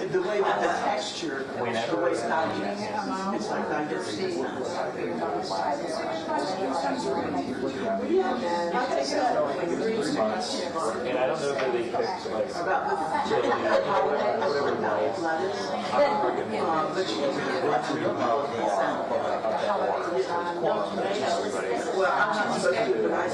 The way that the texture, the way it's not, it's like I just see. And I don't know if they picked like well, I'm not supposed to, but I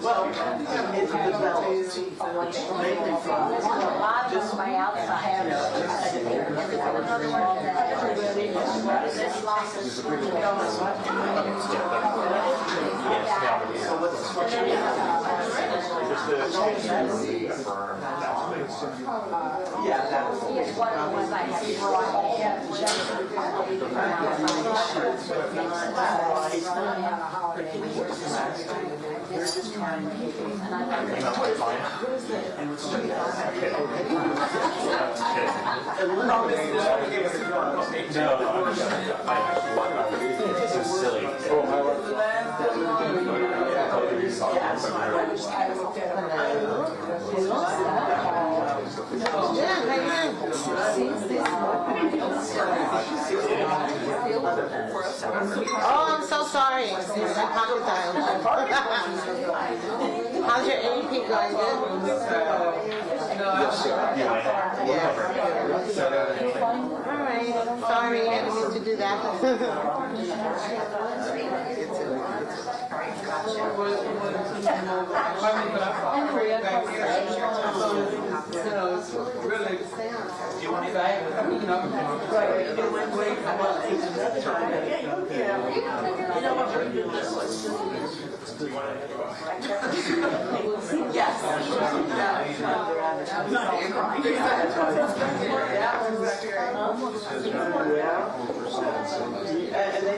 well, it's mainly from just my outside. Yeah, that was one of the ones I they're just trying to keep it. it's so silly. Oh, I'm so sorry. It's my crocodile. How's your AP going? Good? Alright. Sorry, I didn't mean to do that. Yes.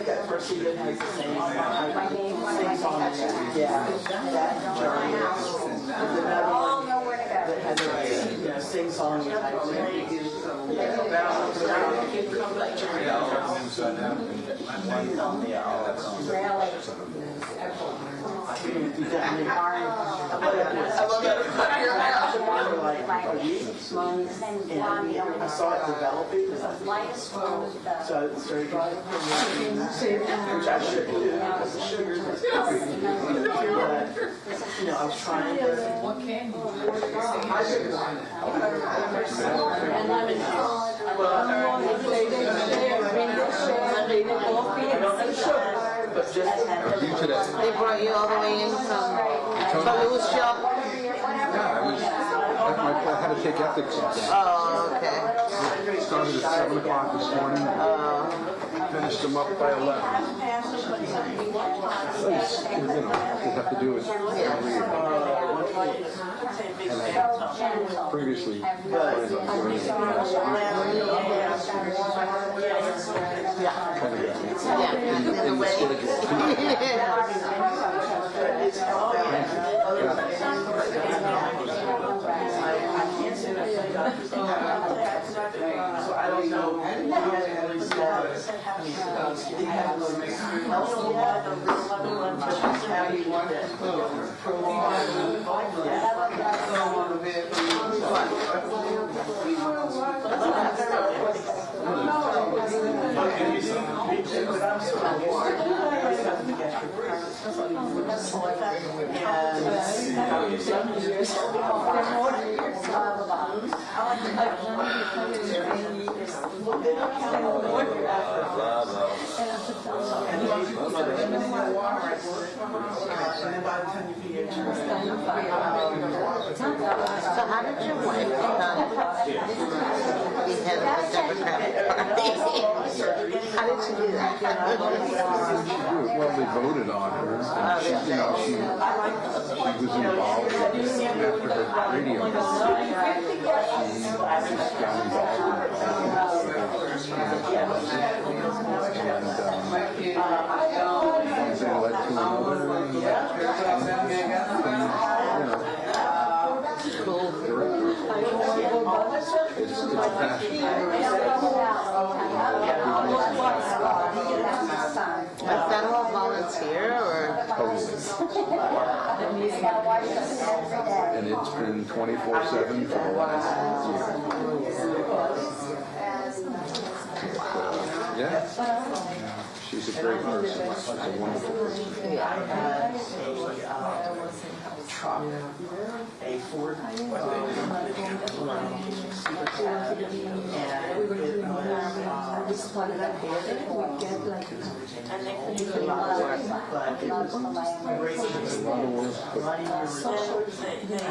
that first season has the same song in there. Yeah. All know where to go. That has a sing song type thing. I saw it developing, so I started which I should do, because the sugar was you know, I was trying to. But just They brought you all the way in from Louis Shop? I had to take ethics class. Oh, okay. Started at 7 o'clock this morning. Finished them up by 11. It's, you know, you have to do it every year. And I previously planned on doing it last in the so I don't know. So how did your wife become the head of the Democratic Party? How did she do that? Well, they voted on her. And she, you know, she was involved after her radio. She got involved and they led to another. It's passion. Is that all volunteer or? Totally. And it's been 24/7 for the last year. Yeah. She's a great person. She's a wonderful person. A Ford.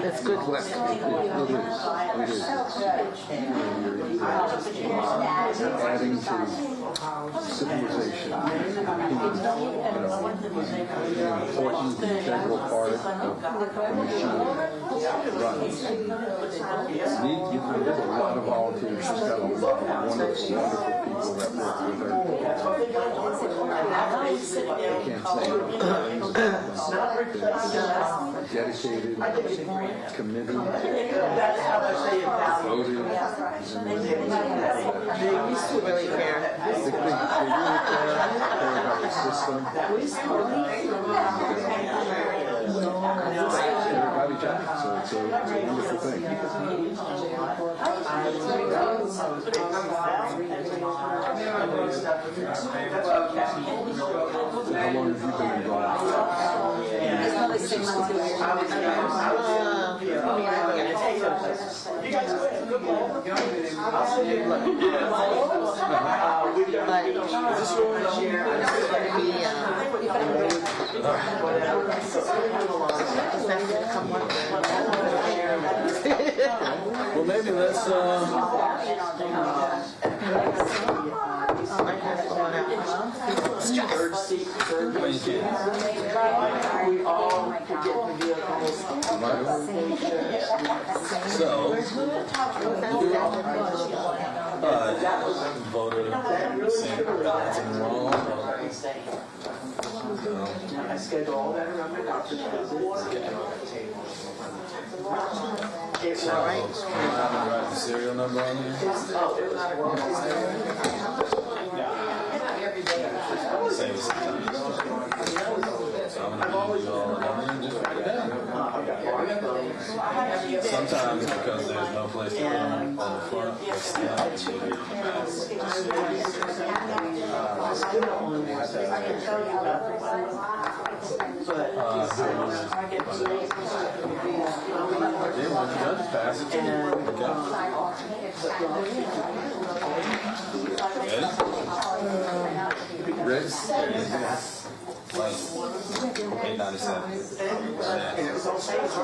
It's good work. It is. Adding to civilization, an important integral part of the machine that runs. There's a lot of volunteers. She's got a lot of wonderful people that work with her. I can't say dedicated, committed, devoted. Really fair. They really care about the system. Everybody jumps, so it's a wonderful thing. How long have you been involved? It's probably 6 months ago. Well, maybe let's Third seat, third seat. We all could get the vehicles. So, voted Santa Claus in Rome. same. I schedule all that around my doctor's visits. It's all right. Write the serial number on here. Oh, it was Same sometimes. So I'm gonna use all of them and just write it down. Sometimes because there's no place to put them on the front, it's then once you're done, just pass it to me. Okay. Ready? Like 897.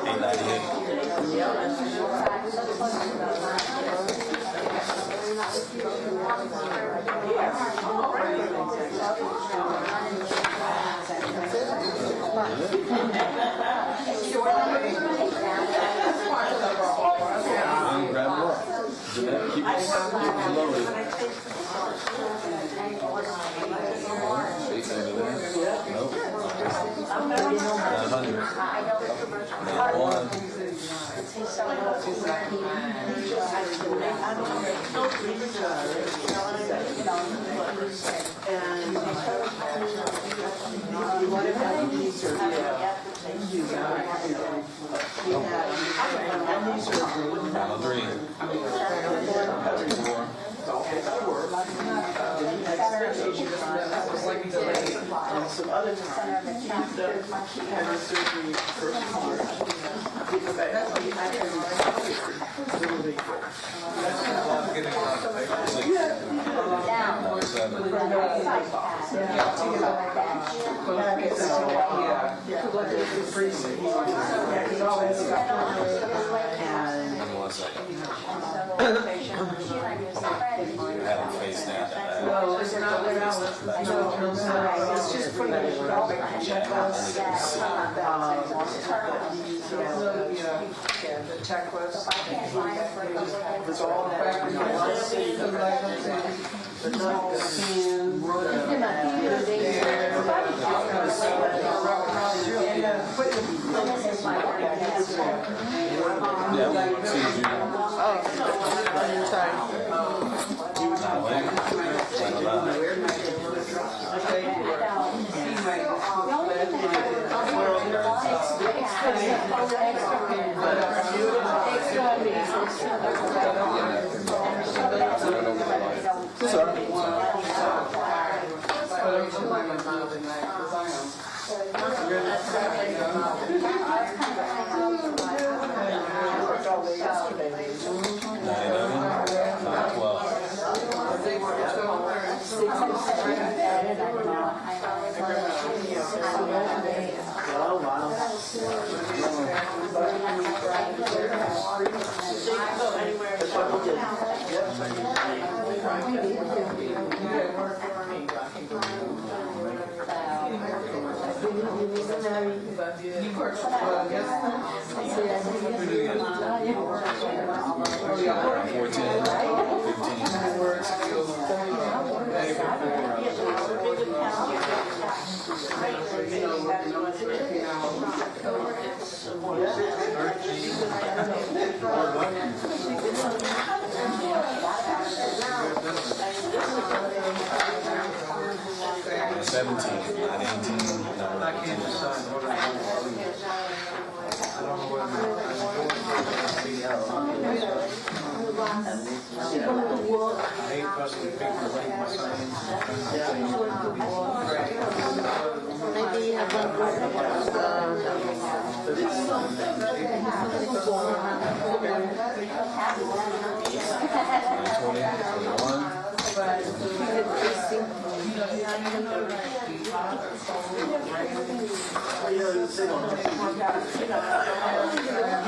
898. Grab more. Jeanette, keep it loaded. 800 there. Nope. 900. One. Three. and some other time, he had her surgery first year. Because I Have them face down. well, it's not it's just for the checklist. The checklist. It's all back in the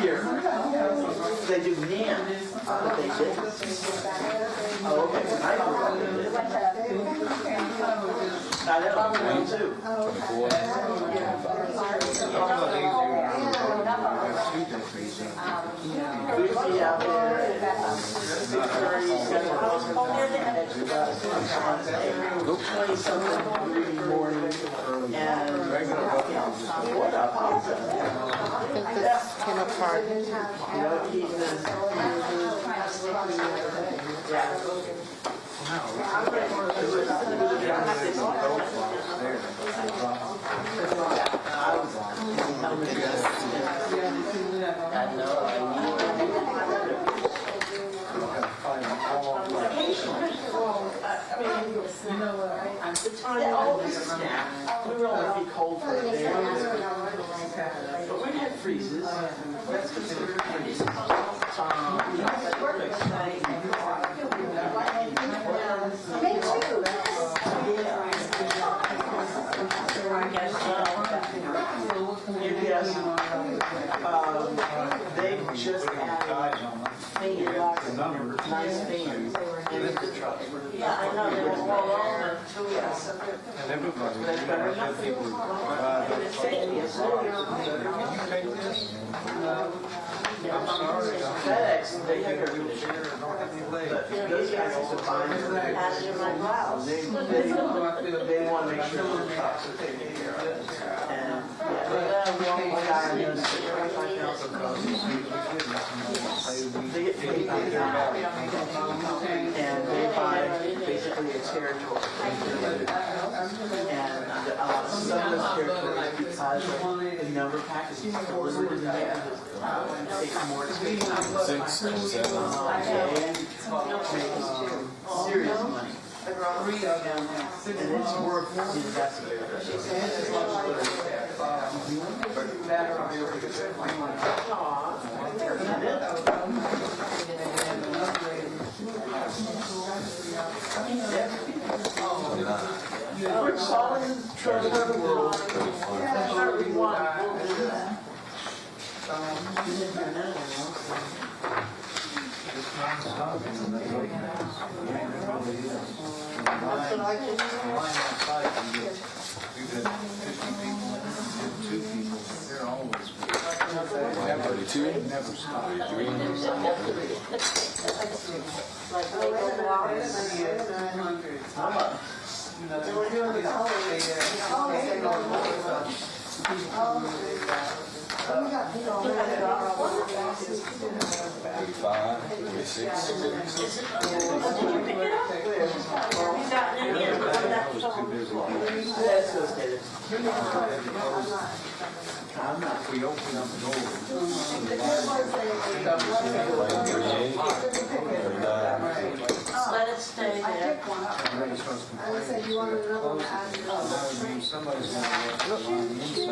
Here, they do NAM, but they did. Oh, okay. I know, me too. 24. morning, and what a awesome. I think this came apart. You know, keep this. We were only be cold for a day or two. But we had freezes. That's considered freeze. UPS, they just added nice fans into the truck. Yeah, I know, they were all over too. That's better enough. FedEx, they take care of it. But those guys also find Added in my blouse. they want to make sure the trucks are taken care of. And one guy I know, they get paid by the hour. And they buy basically a territory. And some of those territories, because the number of packages delivered in there, takes more space. 6 and 7. Serious money. And it's worth the investment. We're solving the trouble of the world. We open up the door. Let it stay there. I said, you wanted another one? Somebody's gonna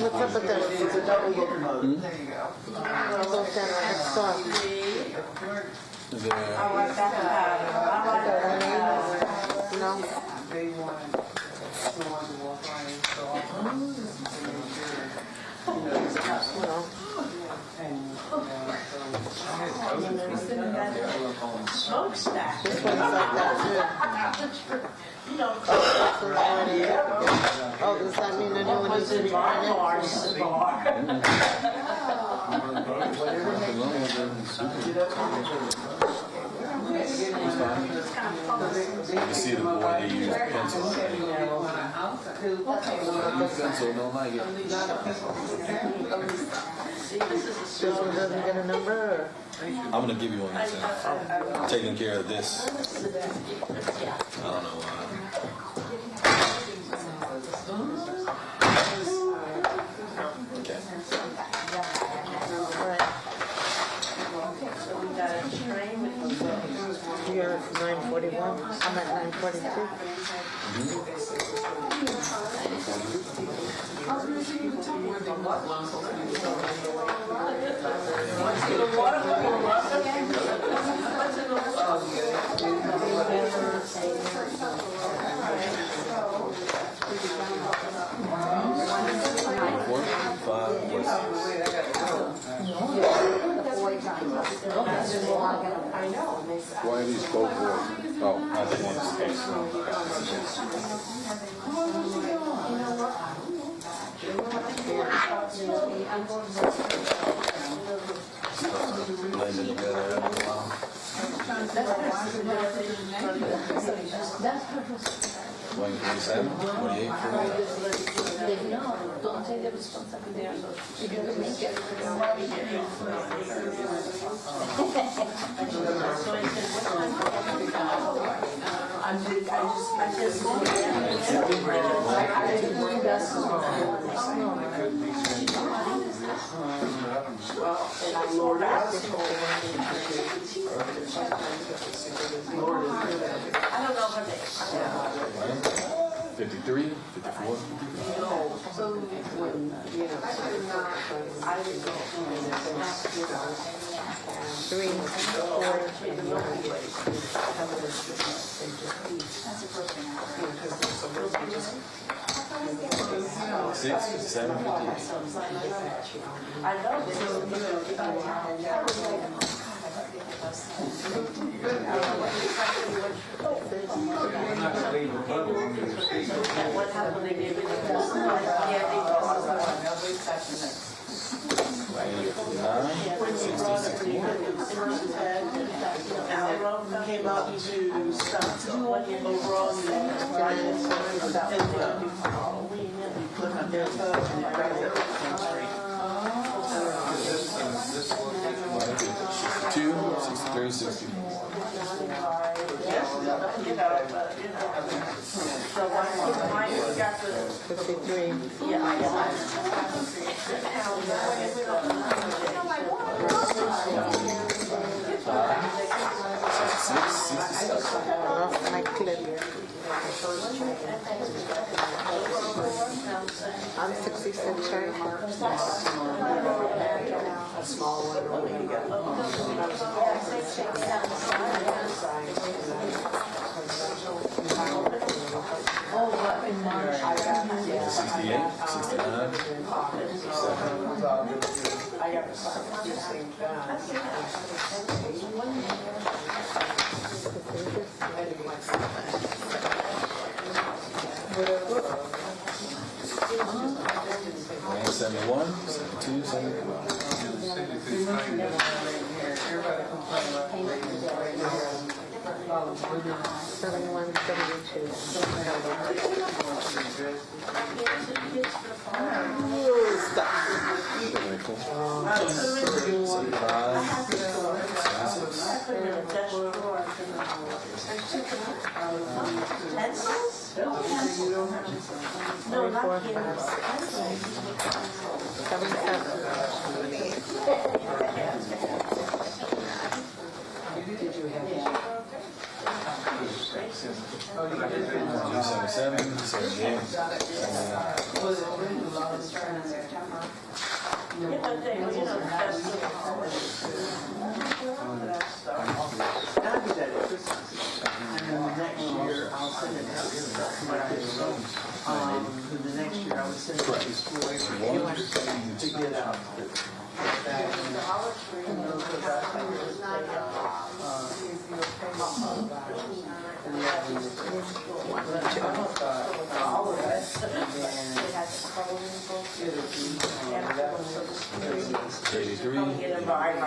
What's up with this? It's a double locomotive. Those down right next door. I like that pattern. I like that pattern. No? They want someone to walk by and show off. No. Smokestack. This one's like that too. You know, Oh, does that mean the new one needs to be printed? You see the boy, they use pencil. Use pencil, don't like it. This one doesn't get a number or? I'm gonna give you one that's taking care of this. I don't know why. Okay. so we got a train with You're at 9:41. I'm at 9:42. Why are these both boys? Oh, I think it's guys been together in a while. 27, 28, 48. No, don't take the responsibility. I don't know her name. 53, 54. Six, 7, 58. I know. What happened? They gave it to us. Yeah, they told came out to stop overall Two, 63, 60. So mine got the 53. yeah, I Off my clip. I'm 66, right? A small one only. oh, what in March? 68, 69. 7. I got the same Man, 71, 72, 74. 71, 72. Stop. 76. No, not pencils. 77, 78, The next year I was sending it to school to get out.83,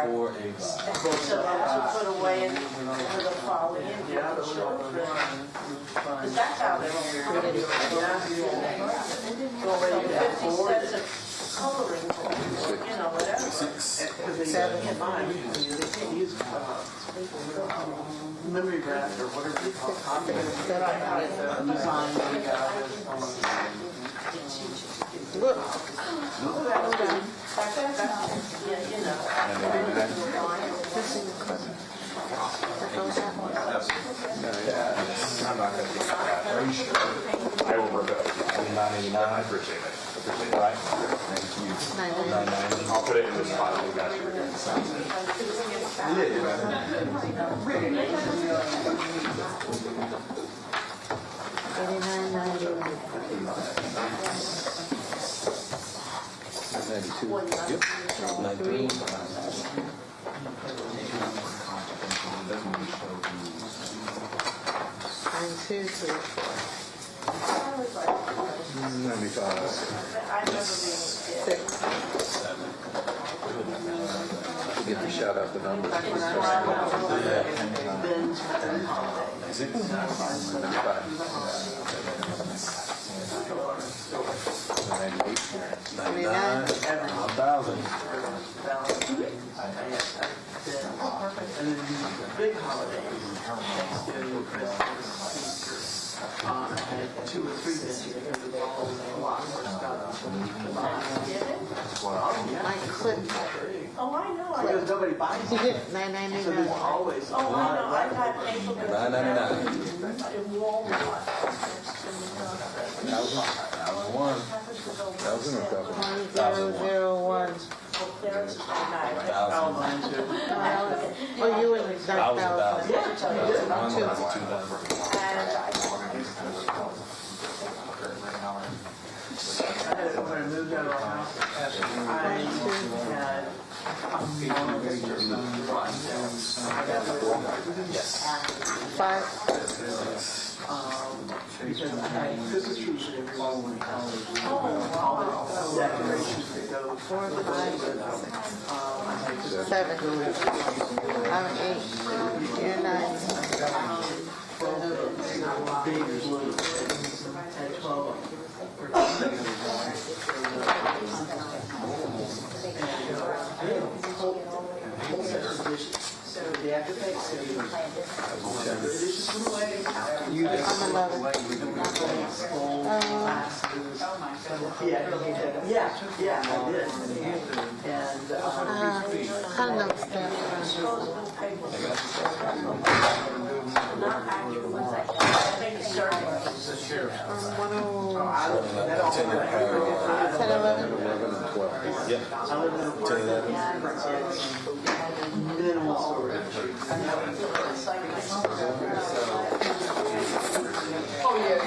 4, 8. So to put away for the following year for the children. Because that's how they're so 50 sets of coloring books, you know, whatever. 6, Because they can't mine, they can't use memory graph or whatever it's called. Design they got Look. Yeah, you know. I'm not going to take that. Are you sure? I will work out. 989. I appreciate it. Appreciate it. Right? Thank you. 990. I'll put it in this file. You guys are getting Yep. 93. 95. I remember being a kid. 7. Get to shout out the numbers. Ben, Is it? 99, 1,000. and then big holidays, Thanksgiving, Christmas, Easter. I had 2 or 3 this year because of all the lot more stuff to buy. I couldn't. Oh, I know. Because nobody buys You it. get So there's $9.99. always. Oh, I know. I've had Facebook. $9.99. In Walmart. 1,001. 1,000 or 1,000? 1001. Clearance is like that. 1,000. Oh, you were like 1,000. 9,000. 2,000. When I moved out of our house, I had Five. because I had Christmas trees for every all the decorations that go. 4, 5, 6, 7. I'm 8. You're 9. Big blue at 12. So the after Thanksgiving, dishes put away. I'm 11. Yeah, I did. And I don't know what's that. not actual ones I think it's starting. 10, 11. 11 and 12. Yep. 10, 11. Minimal storage. Oh, yeah.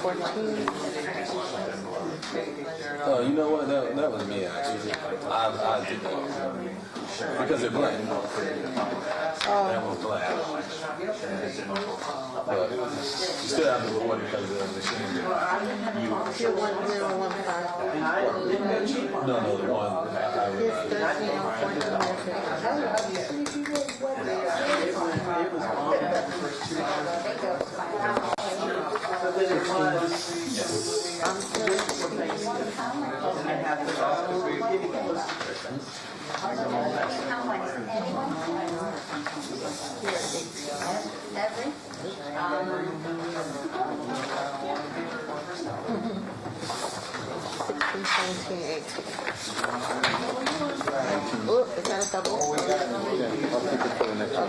14. Oh, you know what? That was me actually. I did that because they're black. That was black. But you still have to reward it because of the machine. You're 1015. No, the one I Here's 13 I'm Oh, is that a double? I'll keep it for the next one.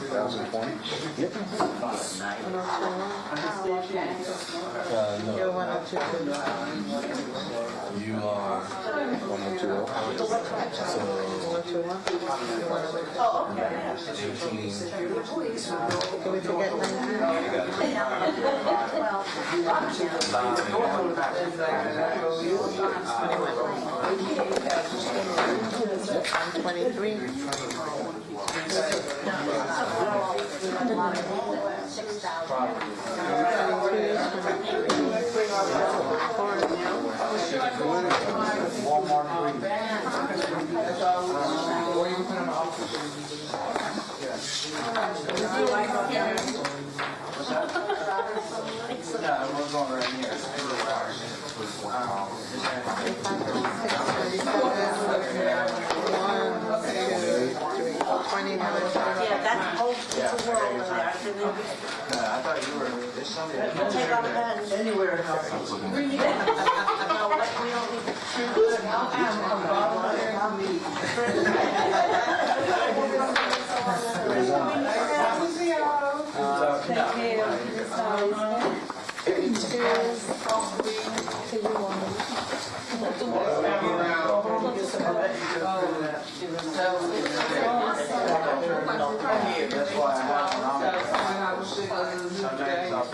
1,020? Yep. 1021. No. You're 1022. You are 120. So 121. Can we forget 19? I'm 23. 29. Yeah, that's whole the world in there. I thought you were, there's something. Take on the pen anywhere else. We don't need That's why I have an sometimes I'll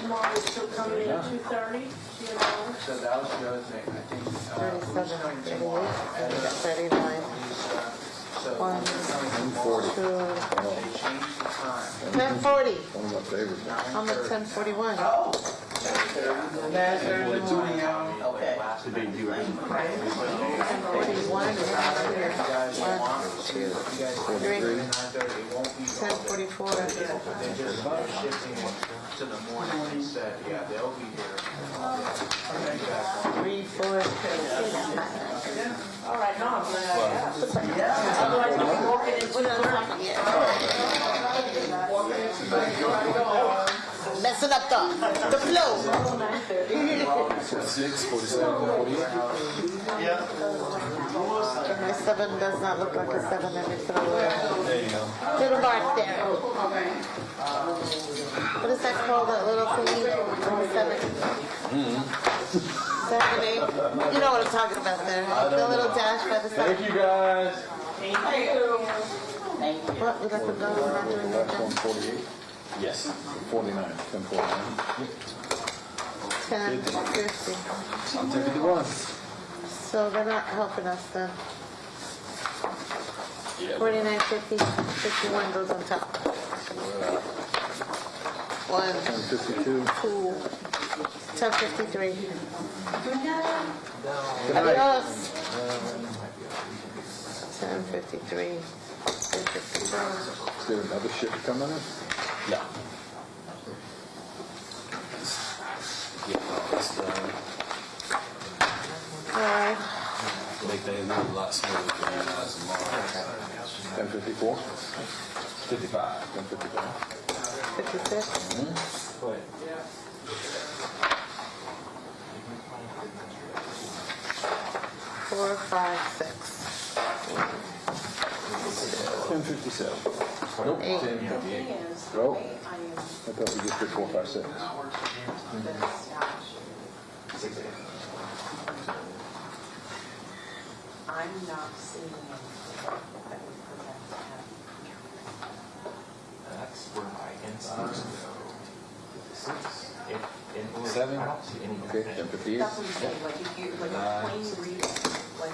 Tomorrow is still coming in at 2:30. So that was the other thing, I think. 39. So. 140. They changed the time. 1040. One of my favorites. I'm at 1041. That's early morning, y'all. Okay. 1041 is out here. 1, 2, 3. 1044. They're just shifting it to the morning. They said, yeah, they'll be here. 3, 4. All right, no, I'm glad I asked. Otherwise, I'll be walking into the Messing up the flow. 46, 47, 48. My 7 does not look like a 7. Let me throw it. There you go. Little mark there. What is that called, that little thingy? 7, 8. You know what I'm talking about there. The little dash by the side. Thank you guys. What, we got the dog, we're not doing Last that. one, 48. Yes. 49, 1049. 1050. I'm taking the one. So they're not helping us then. 49.50, 51 goes on top. 1, 1052. 2, 1053. Good night. Adios. 1053. 1054. Is there another ship coming in? No. Alright. Make things a lot smoother for you guys tomorrow. 1054. 55. 1055. 56. 4, 5, 6. 1057. Nope. 8. 1058. Nope. I thought we just did 4, 5, 6. I'm not seeing anything that would prevent him. That's where my instincts go. 7. Okay. 1058. That's what I'm saying, like if you, like a plain reading, like.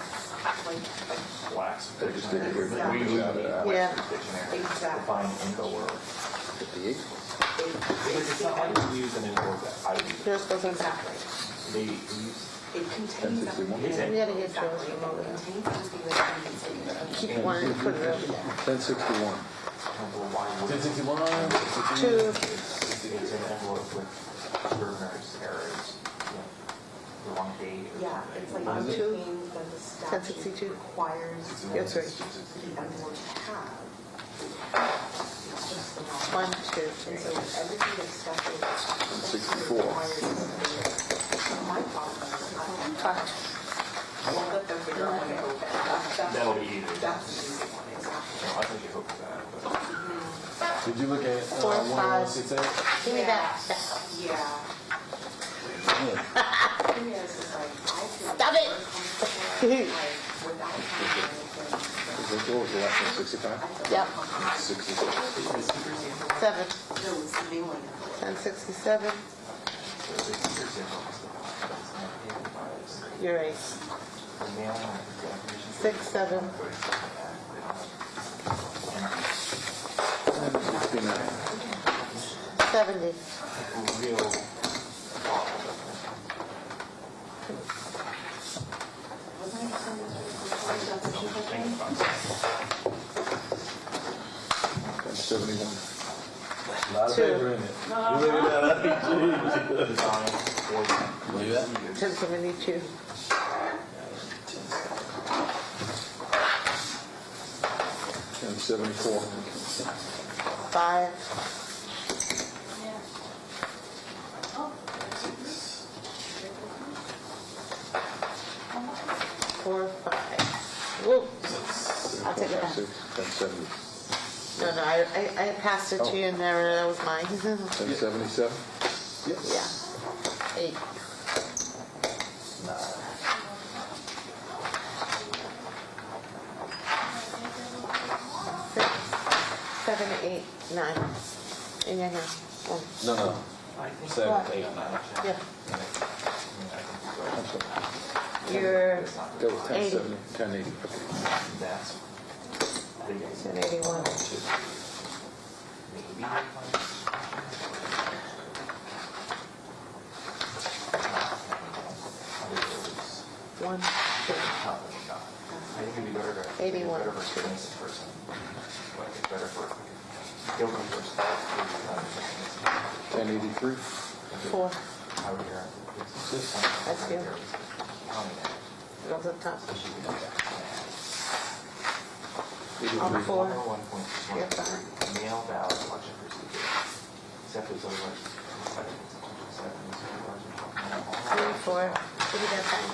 They just did it here. Yeah. Exactly. Define info world. 58. It's not like we use an info that I use. Yours goes on top. Exactly. They use. It contains something. 1061. You gotta get yours from over there. It contains something that can be. Keep one and put it over there. 1061. 1061. 2. It's an envelope with Scrivener's errors. The wrong date. Yeah, it's like Two. everything that the statute 1062. requires You're 3. the envelope to have. It's just the wrong. 1, 2, And so 3. everything that's statute 64. requires. My problem is I won't let them figure out when they open. That'll be easy. That's the easy one, exactly. I think you hope for that. But Did you look at 4, 5. 1168? Give me that. Yeah. The thing is like, I feel. Stop it! Without having anything. What was the last one? 65? Yep. 66. 7. No, it's the new one. 1067. You're 8. 6, 7. 69. 70. real. 71. A lot of 2. paper in it. You look at that. Look at that. 1072. 1074. 5. 4, 5. Whoop. I'll take it back. 1070. No, I passed it to you and there, that was mine. 1077. Yeah. 8. 6, 7, 8, 9. In your hand. One. No. 7, 8, 9. Yeah. You're Go with 1070, 1080. Okay. 1081. 1, 2. 81. 1083. 4. That's you. Go to the top. On 4. You're 5. Mail ballot election procedure. Except as otherwise. 3, 4. Give me that time.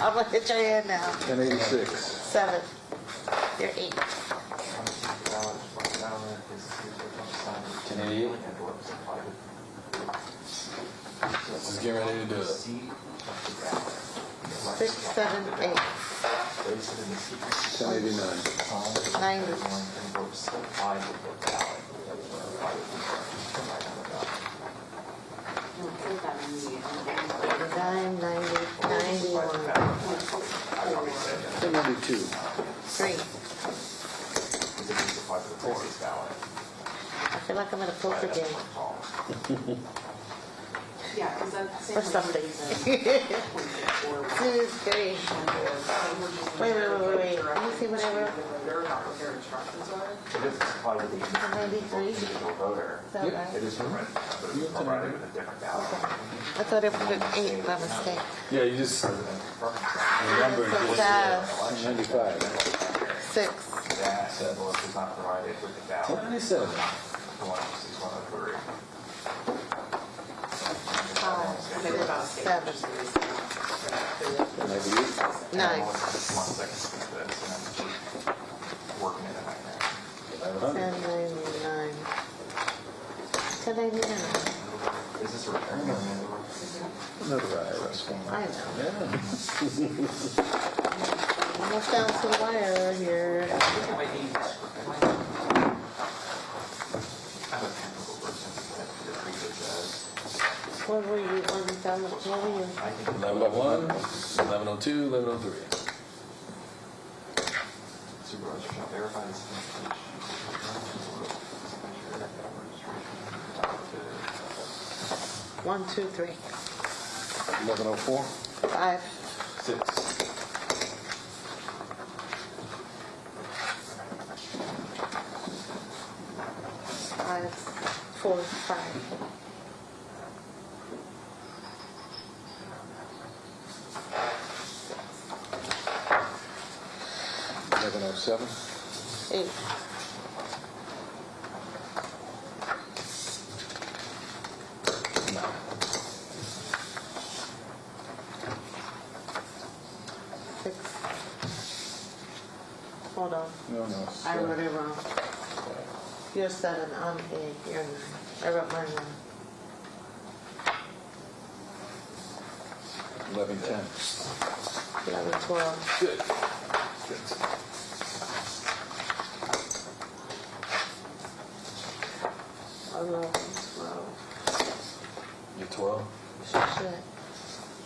I'm gonna hit your hand now. 1086. 7. You're 8. 1088. Let's just get ready to do it. 6, 7, 8. 1089. 90. 9, 90, 91. 1092. 3. I feel like I'm in a poker game. Yeah, because that's. Or something. 2, 3. Wait. Let me see what I wrote. They're not prepared instructions are. It is supplied with the 93. individual voter. Is that right? It is provided, but it's provided with a different ballot. I thought it was 8 by mistake. Yeah, you just remember So just fast. 95. 6. That envelope is not provided with the ballot. 1097. 163. 5. 7. 98. 9. 1 second to this, and then working it in right there. 1099. 1099. Is this a return? Notarized. I know. Almost down to the wire here. I'm a technical person, the previous What were you? What were you? 1101, 1102, 1103. Supervisor shall verify this information. 1, 2, 3. 1104. 5. 6. 5, 4, 5. 1107. 8. 6. Hold on. No. I wrote it wrong. You're 7, I'm 8, you're 9. I wrote mine wrong. 1110. 11, 12. Good. Eleven, 12. You're 12. Shit.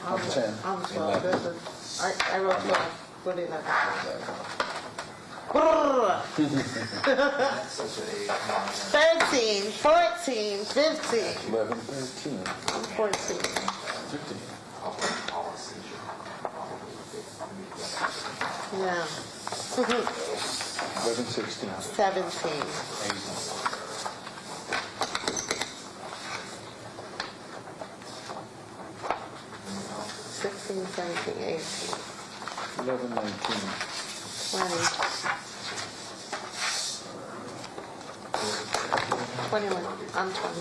I'm 10. I'm 12. 11. Listen, I wrote 12. What did I? That's such a 13, 14, 15. 11, 13. 14. 15. public policy should probably be. Yeah. 11, 16. 17. 16, 17, 18. 11, 19. 20. 21. I'm 20.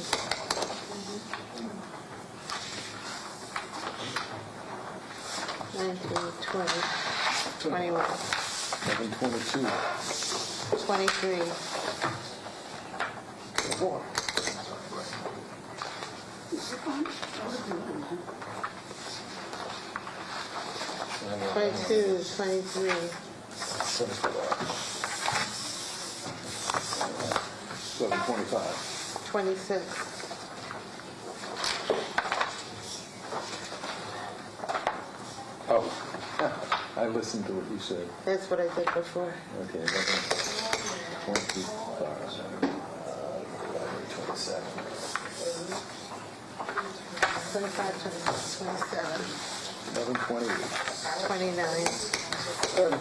19, 20, 21, 11:22. 23, 4. 22, 23, 7:25. 26, Oh, I listened to what you said. that's what I did before. Okay, 11:25. 11:27. 25, 26, 27, 11:28. 29,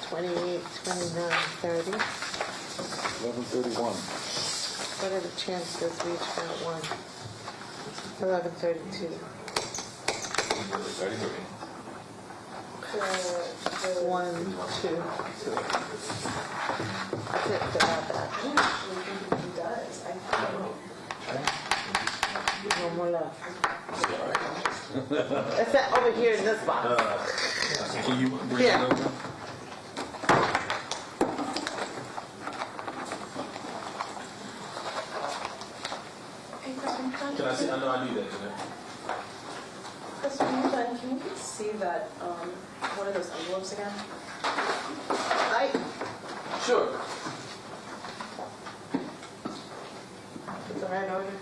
28, 29, 30. 11:31. What are the chances we each got one? 11:32. 1, 2. That's it for that batch. No more left. It's that over here in this box. Can you bring Yeah. it over? Can I see? I know I need that today. Chris, when you're done, can you see that, one of those envelopes again? Right? Sure. The right order.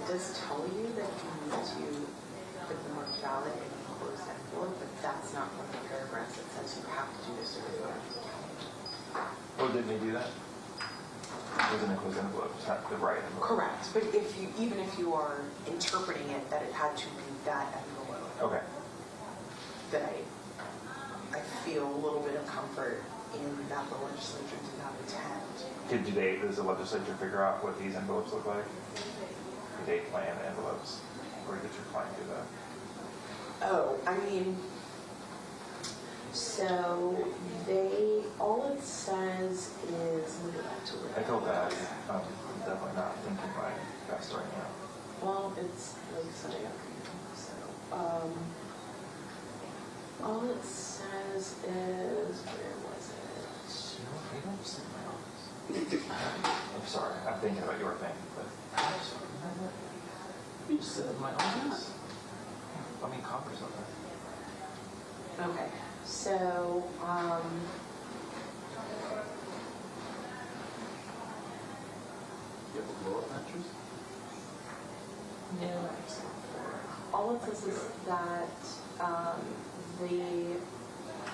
Does tell you that you need to put the marked ballot in the closed envelope, but that's not one of the paragraphs that says you have to do this or that. Or didn't they do that? It was in a closed envelope, it's not the right envelope. Correct, but if you, even if you are interpreting it that it had to be that envelope, Okay. then I feel a little bit of comfort comfort in that the legislature did not attend. Does the legislature figure out what these envelopes look like? Did they plan the envelopes? Or did your client do that? Oh, I mean, so all it says is, let me go back to it. I feel bad. I'm definitely not thinking my best right now. Well, it's like Sunday afternoon, so, all it says is, where was it? You know what? Maybe I'm just in my office. I'm sorry. I'm thinking about your thing, but You just sit in my office. let me conquer something. Okay, so, You have a blow-up mattress? no, all it says is that,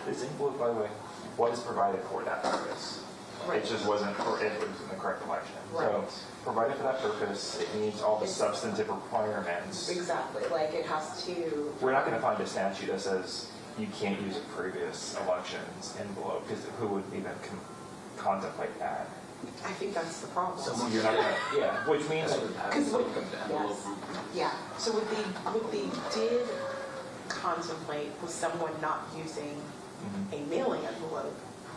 This envelope, by the way, was provided for that purpose. Right. It just wasn't for it was in the correct election. So Right. provided for that purpose, it meets all the substantive requirements. exactly, like it has to, We're not going to find a statute that says you can't use a previous election's envelope, because who would even contemplate that? I think that's the problem. So you're not going to, yeah, which means, Because yeah, so what they did contemplate was someone not using a mailing envelope.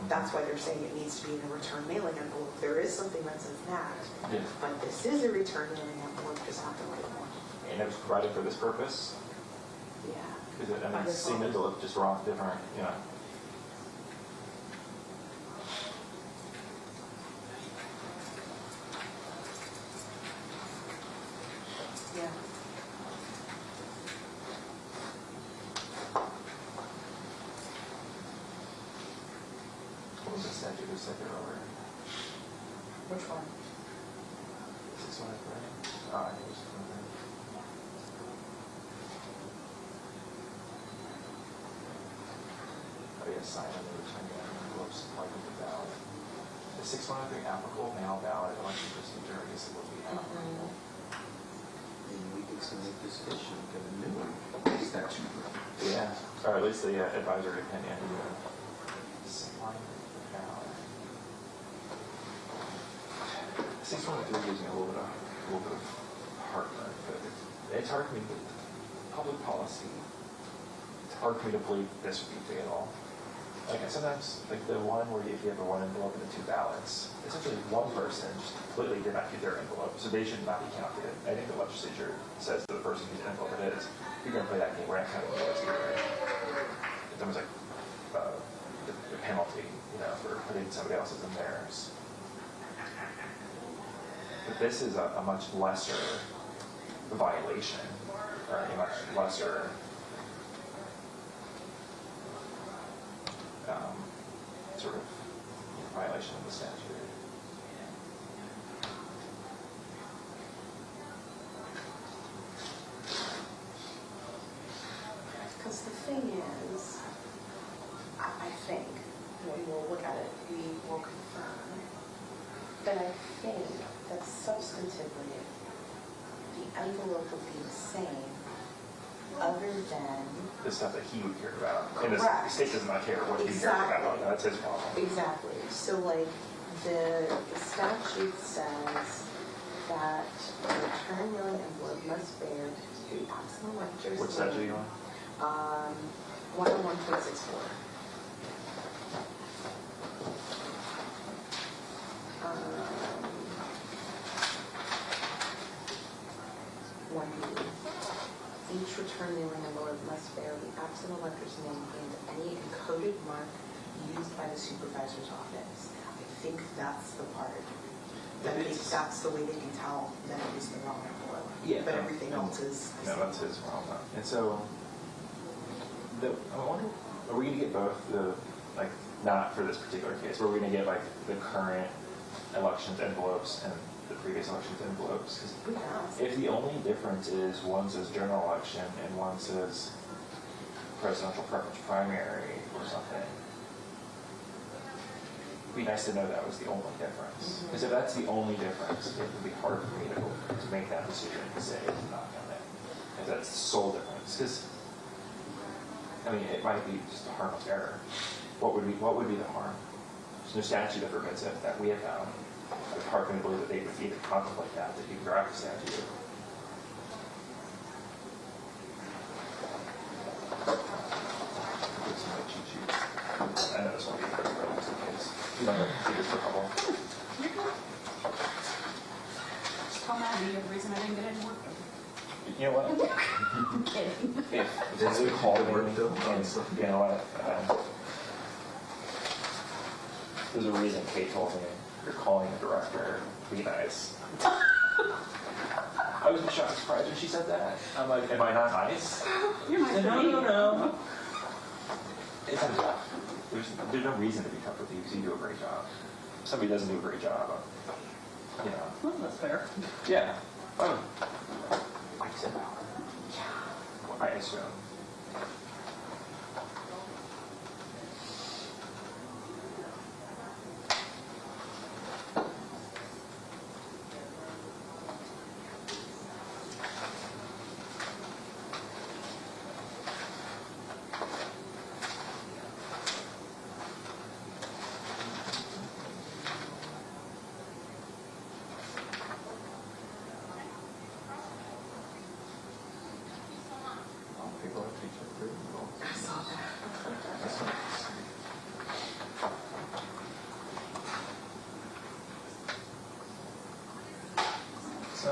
That's why they're saying it needs to be in a return mailing envelope. There is something that says that, yeah. but this is a return mailing envelope, just not the right one. And it was provided for this purpose, Yeah. because I mean, same envelope, just raw, different, you know. Yeah. What was the statute we said earlier? Which one? 613? Oh, I think it was 613. Oh, yeah, sign on the return envelopes supplied with the ballot. The 613 applicable mail ballot election procedure, I guess it would be applicable. Maybe we could make this issue, get a new one, statute. Yeah, or at least the advisory opinion. Supplying the ballot. 613 gives me a little bit of heartburn, but it's hard for me to, public policy, it's hard for me to believe this would be fatal. Like sometimes, like the one where if you have a one envelope and the two ballots, essentially one person just completely did not get their envelope, so they should not be counted. I think the legislature says to the person whose envelope it is, you're going to play that game, we're not counting those either. It's almost like the penalty, you know, for putting somebody else's in theirs. But this is a much lesser violation, or a much lesser sort of violation of the statute. Because the thing is, I think, when we'll look at it, we will confirm, but I think that substantively, the envelope would be the same, other than, The stuff that he would care about. And the Correct. state does not care what he cares Exactly. about. That's his problem. exactly, so like, the statute says that the return mailing envelope must bear the absolute elector's What statute are you on? 101.64. Each return mailing envelope must bear the absent elector's name and any encoded mark used by the supervisor's office. I think that's the part. That's the way they can tell that it is the wrong envelope. Yeah. But everything else is. No, that's his problem. And so, I wonder, are we going to get both the, like, not for this particular case, but we're going to get, like, the current elections envelopes and the previous elections envelopes? Because if the only difference is one says general election and one says presidential preference primary or something, it'd be nice to know that was the only difference. Because if that's the only difference, it would be hard for me to make that decision and say it's not going to. If that's the sole difference. Because, I mean, it might be just a harmless error. what would be the harm? There's no statute that forbids it that we have found. It's hard for me to believe that they would even contemplate that you can draft a statute. Get some cheat sheets. I know this won't be relevant to the case. You don't have computers for a couple. Just tell Maddie the reason I didn't get any work done. You know what? I'm kidding. If we call me and, you know what, there's a reason Kate told me, you're calling the director, be nice. I was shocked, surprised when she said that. I'm like, am I not nice? You're nice to me. No. It's tough. There's no reason to be tough with you because you do a great job. If somebody doesn't do a great job, you know. Well, that's fair. Yeah. I assume. People have teacher approval. I saw that. So,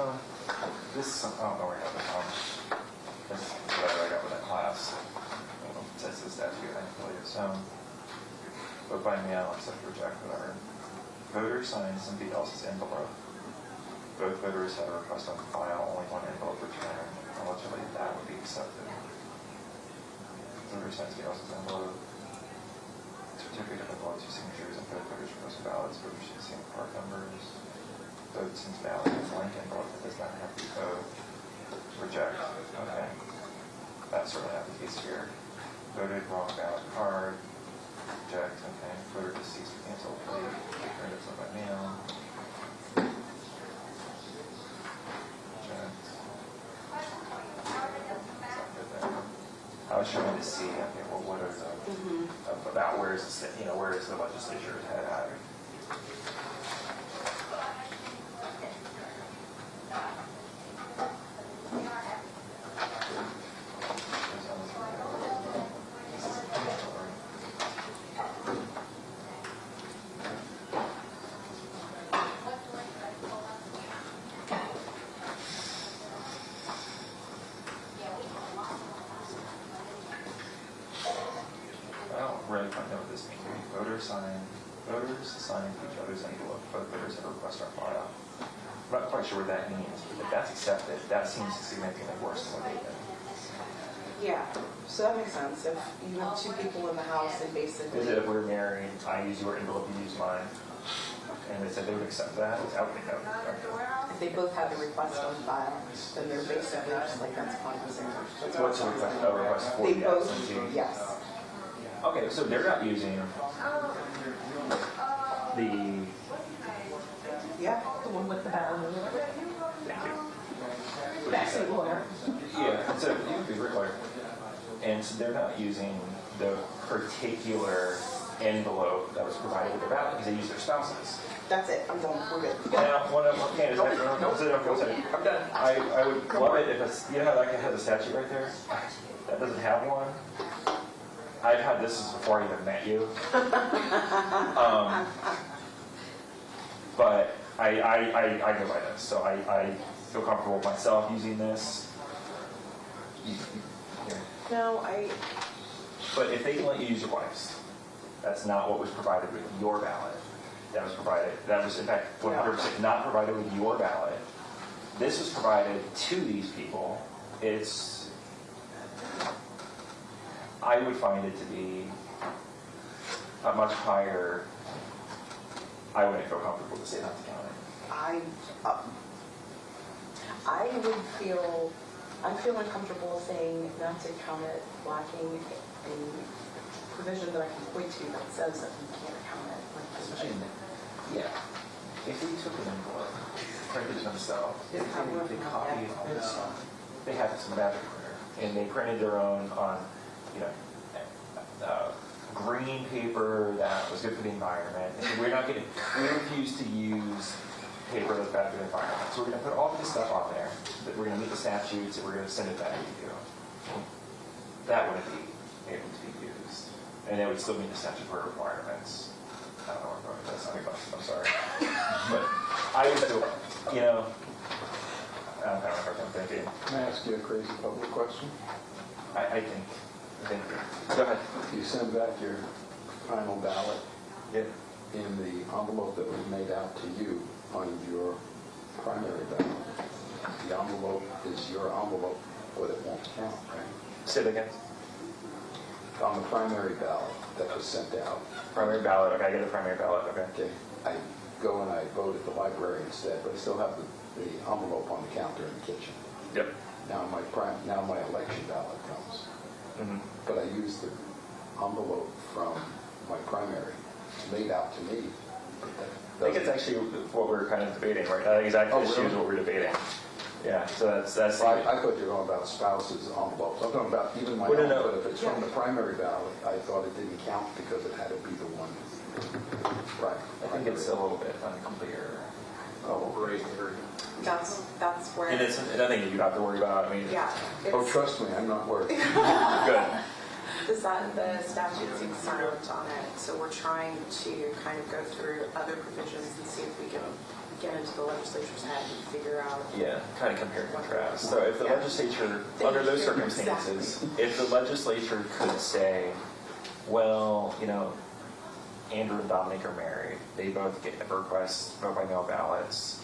this, I don't know where I got this from. This is whatever I got with that class. I don't know if it says the statute, I can tell you. So, vote by mail, accept, reject, whatever. Voter signs somebody else's envelope. Both voters have a request on file, only one envelope returned. Allegedly, that would be accepted. Voter signs somebody else's envelope. Certificate of envelope, 2 signatures, and both voters request ballots. Voters should see card numbers. Vote since ballot is blank envelope that does not have to be vote. Reject. Okay. That's certainly not the case here. Voted wrong ballot card. Reject. Okay. Voter deceased or canceled plate. Returned it by mail. Reject. I was trying to see, okay, well, what are the, about where is the, where is the legislature's head at? Really quite know what this means. Voters sign each other's envelope. Both voters have a request on file. I'm not quite sure what that means, but if that's accepted, that seems significantly worse than what they did. Yeah, so that makes sense. If you have 2 people in the house and basically. Is it if we're married, I use your envelope, you use mine, and they said they would accept that? Is that what they know? If they both have a request on file, then they're basically just like, that's cognizant. What's a request? A request for They the both, absentee? yes. Okay, so they're not using the. Yeah. The one with the ballot. Thank you. Backseat lawyer. Yeah, so you would be very clear. And so they're not using the particular envelope that was provided with the ballot because they use their spouses. That's it. I'm done. We're good. Now, one of them, I'm done. I would love it if it's, you know how that has a statue right there? That doesn't have one. I've had this since before I even met you. But I go by this, so I feel comfortable with myself using this. No, But if they can let you use your wife's, that's not what was provided with your ballot. That was in fact 100% not provided with your ballot. This was provided to these people. I would find it to be a much higher, I wouldn't feel comfortable to say not to count it. I feel uncomfortable saying not to count it, lacking a provision that I can point to that says that we can't count it. Like, Yeah. If they took an envelope, printed it themselves, they copied all this stuff. They had some magic printer, and they printed their own on, green paper that was good for the environment. And we refuse to use paper that's bad for the environment. So we're going to put all this stuff on there, that we're going to meet the statutes, and we're going to send it back to you. That wouldn't be able to be used. And it would still meet the statutory requirements. I don't know where I'm going with this, I'm sorry. But I would still, you know, I'm kind of hard time thinking. Can I ask you a crazy public question? I think, go ahead. You send back your final ballot Yeah. in the envelope that was made out to you on your primary ballot. The envelope is your envelope, but it won't count, right? Say that again. On the primary ballot that was sent out, Primary ballot, okay, I get a primary ballot, okay. okay, I go and I vote at the library instead, but I still have the envelope on the counter in the kitchen. Yep. Now my election ballot comes. Mm-hmm. But I use the envelope from my primary made out to me. I think it's actually what we're kind of debating, right? That exact Oh, issue is really? what we're debating. Yeah, so that's I thought you were talking about spouses' envelopes. I'm talking about even my Well, own, no. but if it's from the primary ballot, I thought it didn't count because it had to be the one. Right. I think it's a little bit unclear. Oh, great. That's where. And it's nothing that you have to worry about. I mean, Yeah. Oh, it's- trust me, I'm not worried. good. The statute seems silent on it, so we're trying to kind of go through other provisions and see if we can get into the legislature's head and figure out. Yeah, kind of compare and contrast. So if the Yeah. legislature, under those circumstances, if the legislature could say, well, you know, Andrew and Dominic are married, they both get requests, vote by mail ballots,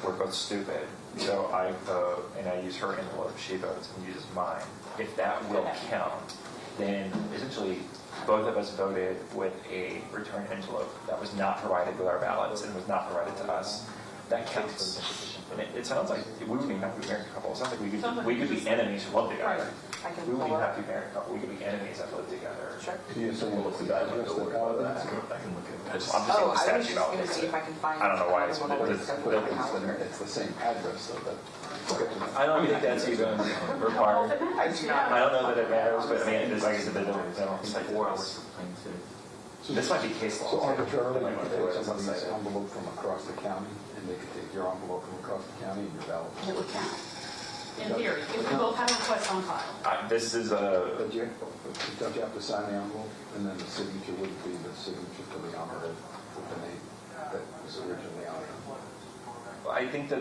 we're both stupid, so I vote and I use her envelope, she votes and uses mine. If that will count, then essentially both of us voted with a return envelope that was not provided with our ballots and was not provided to us. That counts. And it sounds like we wouldn't even have to be married couple. It sounds like we could be enemies who love together. I can We wouldn't pull even up. have to be married couple. We could be enemies that live together. Sure. You're saying it's the address that all that? I can look at it. I'm just Oh, seeing the I was statute just out going to see if I can find. I don't know why it's another one it's- that's But on the calendar. it's the same address though, that. I don't think that's even required. I do not. I don't know that it matters, but I mean, it's like I said, they don't say 4 hours. This might be case law. So arbitrarily, They you might could do it take as one somebody's side. envelope from across the county, and they could take your envelope from across the county and your ballot. It would count. In theory, if we both have a request on file. This is a, But don't you have to sign the envelope, and then the signature would be the signature to the envelope with the name that was originally on it? I think that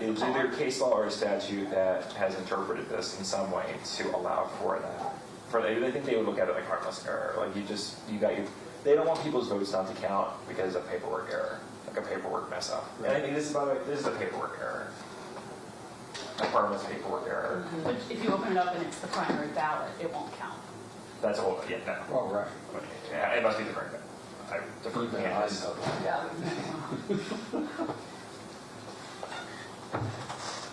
it's either case law or a statute that has interpreted this in some way to allow for that. I think they would look at it like harmless error. Like they don't want people's votes not to count because of paperwork error, like a paperwork mess up. And I think this is, by the way, this is a paperwork error. A harmless paperwork error. But if you open it up and it's the primary ballot, it won't count. That's a whole, yeah, no. Oh, right. Okay, yeah, it must be different. I defer to Even I Candace. know that. Yeah.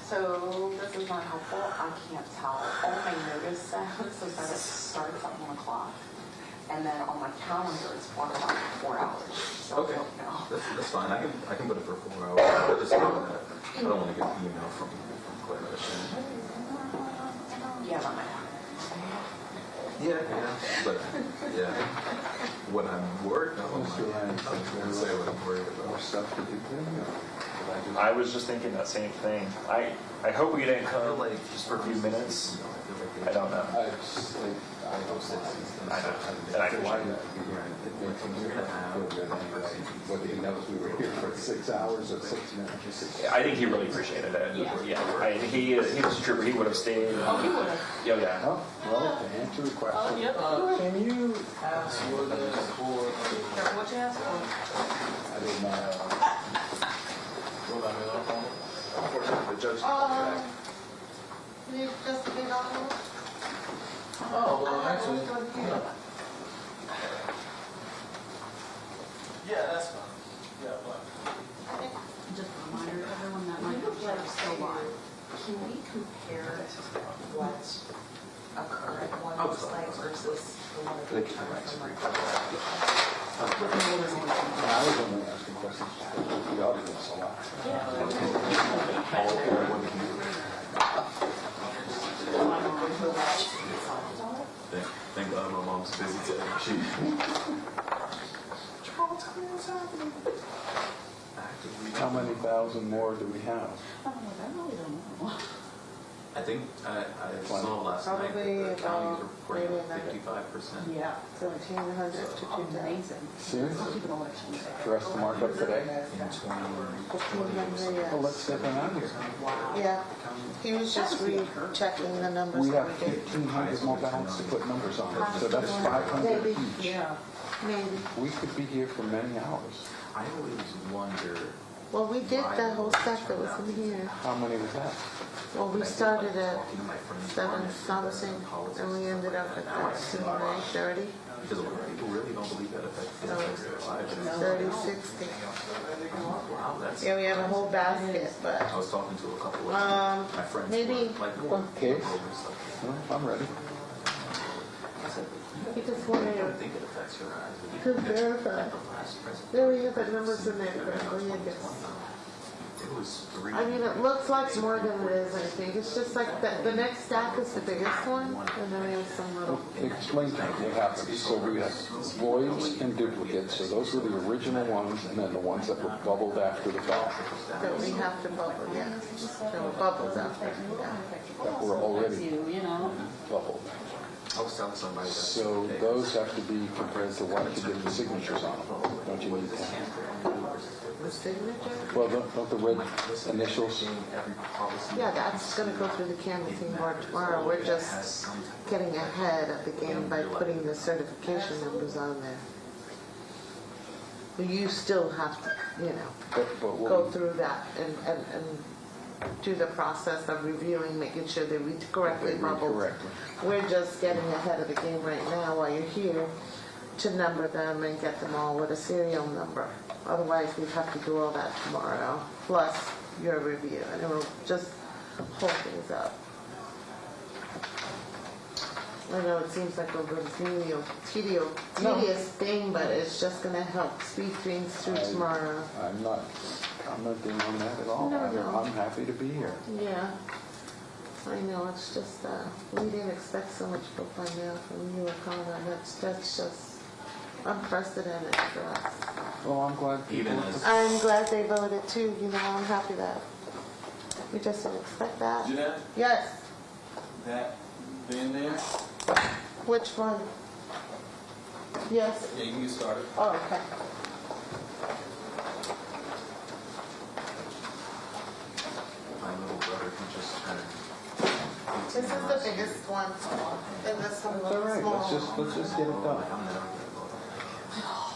So this is not helpful. I can't tell. All my notice says is that it starts at 1 o'clock. And then on my calendar, it's 1 o'clock for 4 hours. So Okay. I don't know. That's fine. I can put it for 4 hours. I just know that I don't want to get the email from Claire. Yeah, that might happen. Yeah, but yeah, what I'm worried about, I'm Mr. Lang, gonna say what I'm worried more about. stuff to do. I was just thinking that same thing. I hope we didn't come just for a few minutes. I don't know. I just, like, I don't know. I know. And I Why not be here? It makes me feel good anyway. Whether he knows we were here for 6 hours or 6 minutes. I think he really appreciated it. Yeah. He was a trooper. He would have stayed. Oh, he would have. Yeah. Oh, well, to answer the question. Oh, yep. Can you? Careful what you ask for. I didn't know. Unfortunately, the judge. You just did not know? Oh, well, actually, yeah, that's fine. Yeah, but. Just a reminder to everyone that my computer is still live. Can we compare what a current one looks like versus the one that we have from like? I was only asking questions to the audience a lot. Thank God my mom's busy today. She. Charles, tell me what's happening. Actively. How many thousand more do we have? I really don't know. I think I saw last night Probably that the counties about are reporting maybe another- 55%. Yeah. 1,700 to 2,000. Amazing. Seriously? Keep an election day. The rest of the markup today? In 2020. 1,500, Well, let's get them out of here. yeah. He was just rechecking the numbers. We have that we did. 1,500 more ballots to put numbers on, so that's 500 Maybe. each. Yeah. Maybe. We could be here for many hours. I always wonder. Well, we did that whole stuff that was in here. How many was that? Well, we started at 7 something, and we ended up at 30. Because a lot of people really don't believe that affects their lives. 30, 60. Wow, that's. Yeah, we have a whole basket, but, I was talking to a couple of my friends maybe- who are, like Okay. over stuff. Well, I'm ready. I said, he just I wanted don't think it affects your eyes. But you to can verify. the last president. There we have the numbers in there, but oh, yeah, yes. It was 3. I mean, it looks like more than it is, I think. It's just like the next stack is the biggest one, and then we have some little. Explain to me what happened. So we have voids and duplicates, so those were the original ones, and then the ones that were bubbled after the fact, That we have to bubble, yeah. There were bubbles out there, yeah. that were already You know. bubbled. I was telling somebody that. So those have to be compared to what to get the signatures on them. Don't you need that? The signature? Well, don't the red initials? Yeah, that's gonna go through the canvassing board tomorrow. We're just getting ahead of the game by putting the certification numbers on there. But you still have to, you know, But go what through that and do the process of reviewing, making sure they read correctly they read bubbled. correctly. We're just getting ahead of the game right now while you're here to number them and get them all with a serial number. Otherwise, we'd have to do all that tomorrow, plus your review, and it will just hold things up. I know it seems like a tedious thing, but it's just gonna help speed things through tomorrow. I'm not commenting on that at all. No, no. I'm happy to be here. Yeah, I know, it's just, we didn't expect so much book by now from you or Colin. That's just unprecedented for us. Well, I'm glad people. Even as. I'm glad they voted too, you know, I'm happy that we just didn't expect that. Jeanette, Yes, that been there? which one? Yes, Yeah, you can get started. oh, okay. My little brother who just turned. This is the biggest one, and this one All looks right, small. let's just get it done. I'm never gonna go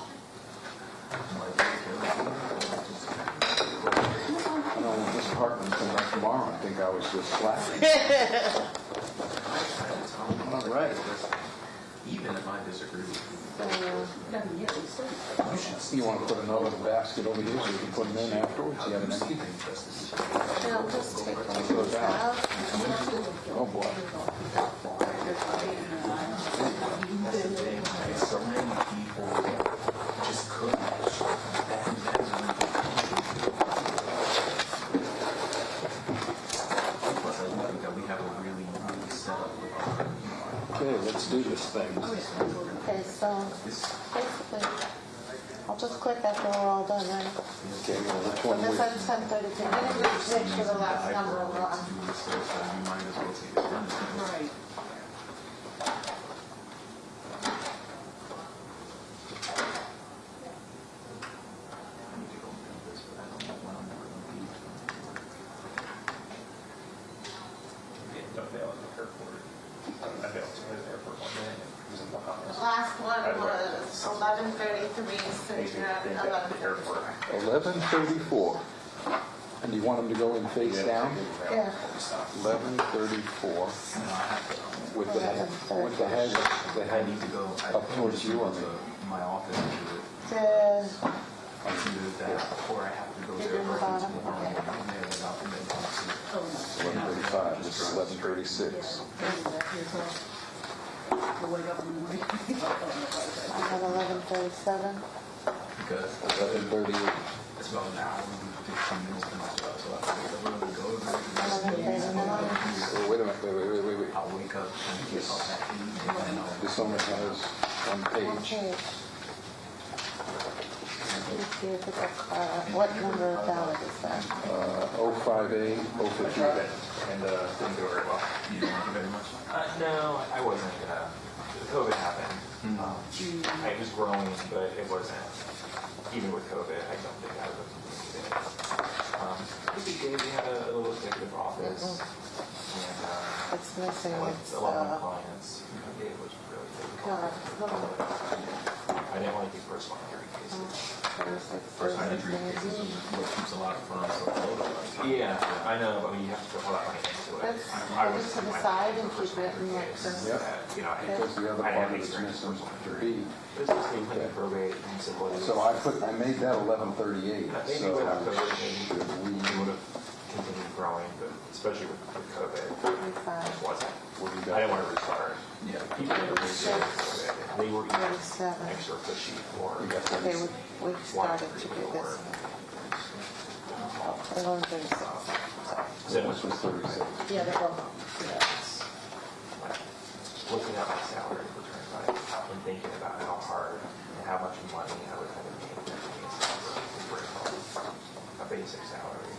I know when Mr. Hartman comes back tomorrow, I think I was just slacking. All right. Even if I disagree with you. You want to put another basket over here so you can put them in afterwards? You have an empty? Yeah, I'll just take one of Goes these out. out. Oh, boy. That's the thing, like, so many people just couldn't. Plus, I do think that we have a really unique setup with our, Okay, let's do this thing. Okay, so basically, I'll just click after we're all done, right? Okay, well, which So one this we... one's 1032. I'm gonna just make sure the last number of to do this, so you might as well take it down. Right. I need to go and do this, but I don't know when I'm ever gonna be. The last one was 1133, so you're at 1134. 1134. And you want them to go in face down? Yeah. 1134. With the head, the I head need to go. up towards you or me? My office and do it. The, It's either that or I have to go Did there you in the first bottom? tomorrow Okay. and then without the mail. 1135, this is 1136. I have 1137. Because 1138. it's about an hour and 15 minutes to myself, so I have to go there. Wait a minute, wait. I'll wake up and get all that. This only has one page. What number of ballot is that? 058, 058. And didn't go very well. You don't like it very much? No, I wasn't. COVID happened. I was growing, but it wasn't. Even with COVID, I don't think I would have completed it. We had a little executive office, and It's missing, it's, 11 clients. It was really difficult. I didn't want to do personal injury cases. Personal injury cases is what keeps a lot of firms afloat. Yeah, I know, but you have to put a lot of money into it. I was to the side and keep it in like this. You know, Because the other I part had of it's experience missing with personal to injury. be. This is the like probate and civil. So I made that 1138. Maybe So without COVID, maybe should we, we would have continued growing, but especially with COVID, it wasn't. what do you I didn't got? want to restart. Yeah. People that were really COVID, they were even 37. extra pushy for. You got Okay, 36. we started to do this. 11:36. So this was 36. Yeah, they're both. Looking at my salary return, and thinking about how hard and how much money I would have to make to bring home a basic salary.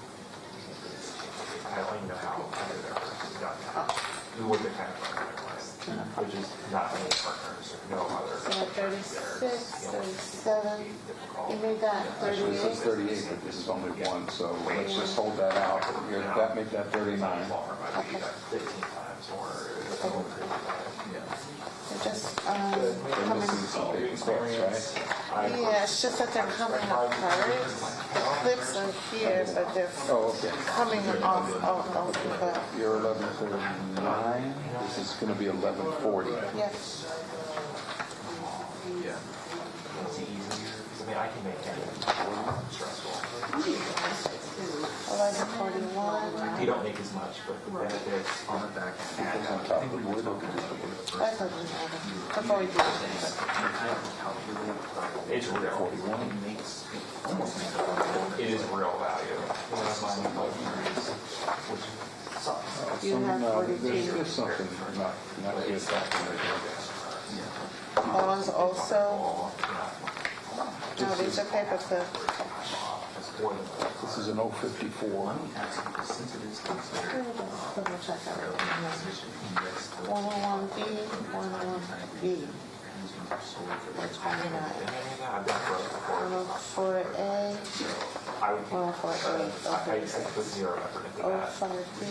I don't even know how I could have ever done that. We were the kind of partner I was, which is not many partners, no other. So 36, 37, you made that Actually, this is 38? 38, but this is only one, so let's just hold that out. Here, that make that 39. 15 times more. They're just, They're coming, missing some paper clips, right? yeah, it's just that they're coming apart. The clips are here, but they're Oh, okay. coming off of the, You're 1139. This is going to be 1140. yes. Yeah. It's easier, because I mean, I can make anything stressful. 11:41. You don't make as much, but the benefits on the back end. On top of the wood. That's what we have. Before we do this. It's real. It is real value. Which sucks. You have 42. There's something not good. That one's also, no, these are paper clips. This is an 054. Double check everything. 101B, 101B. That's 29. I've been broke before. 104A, I would, 104A, I put zero effort into that. 05B,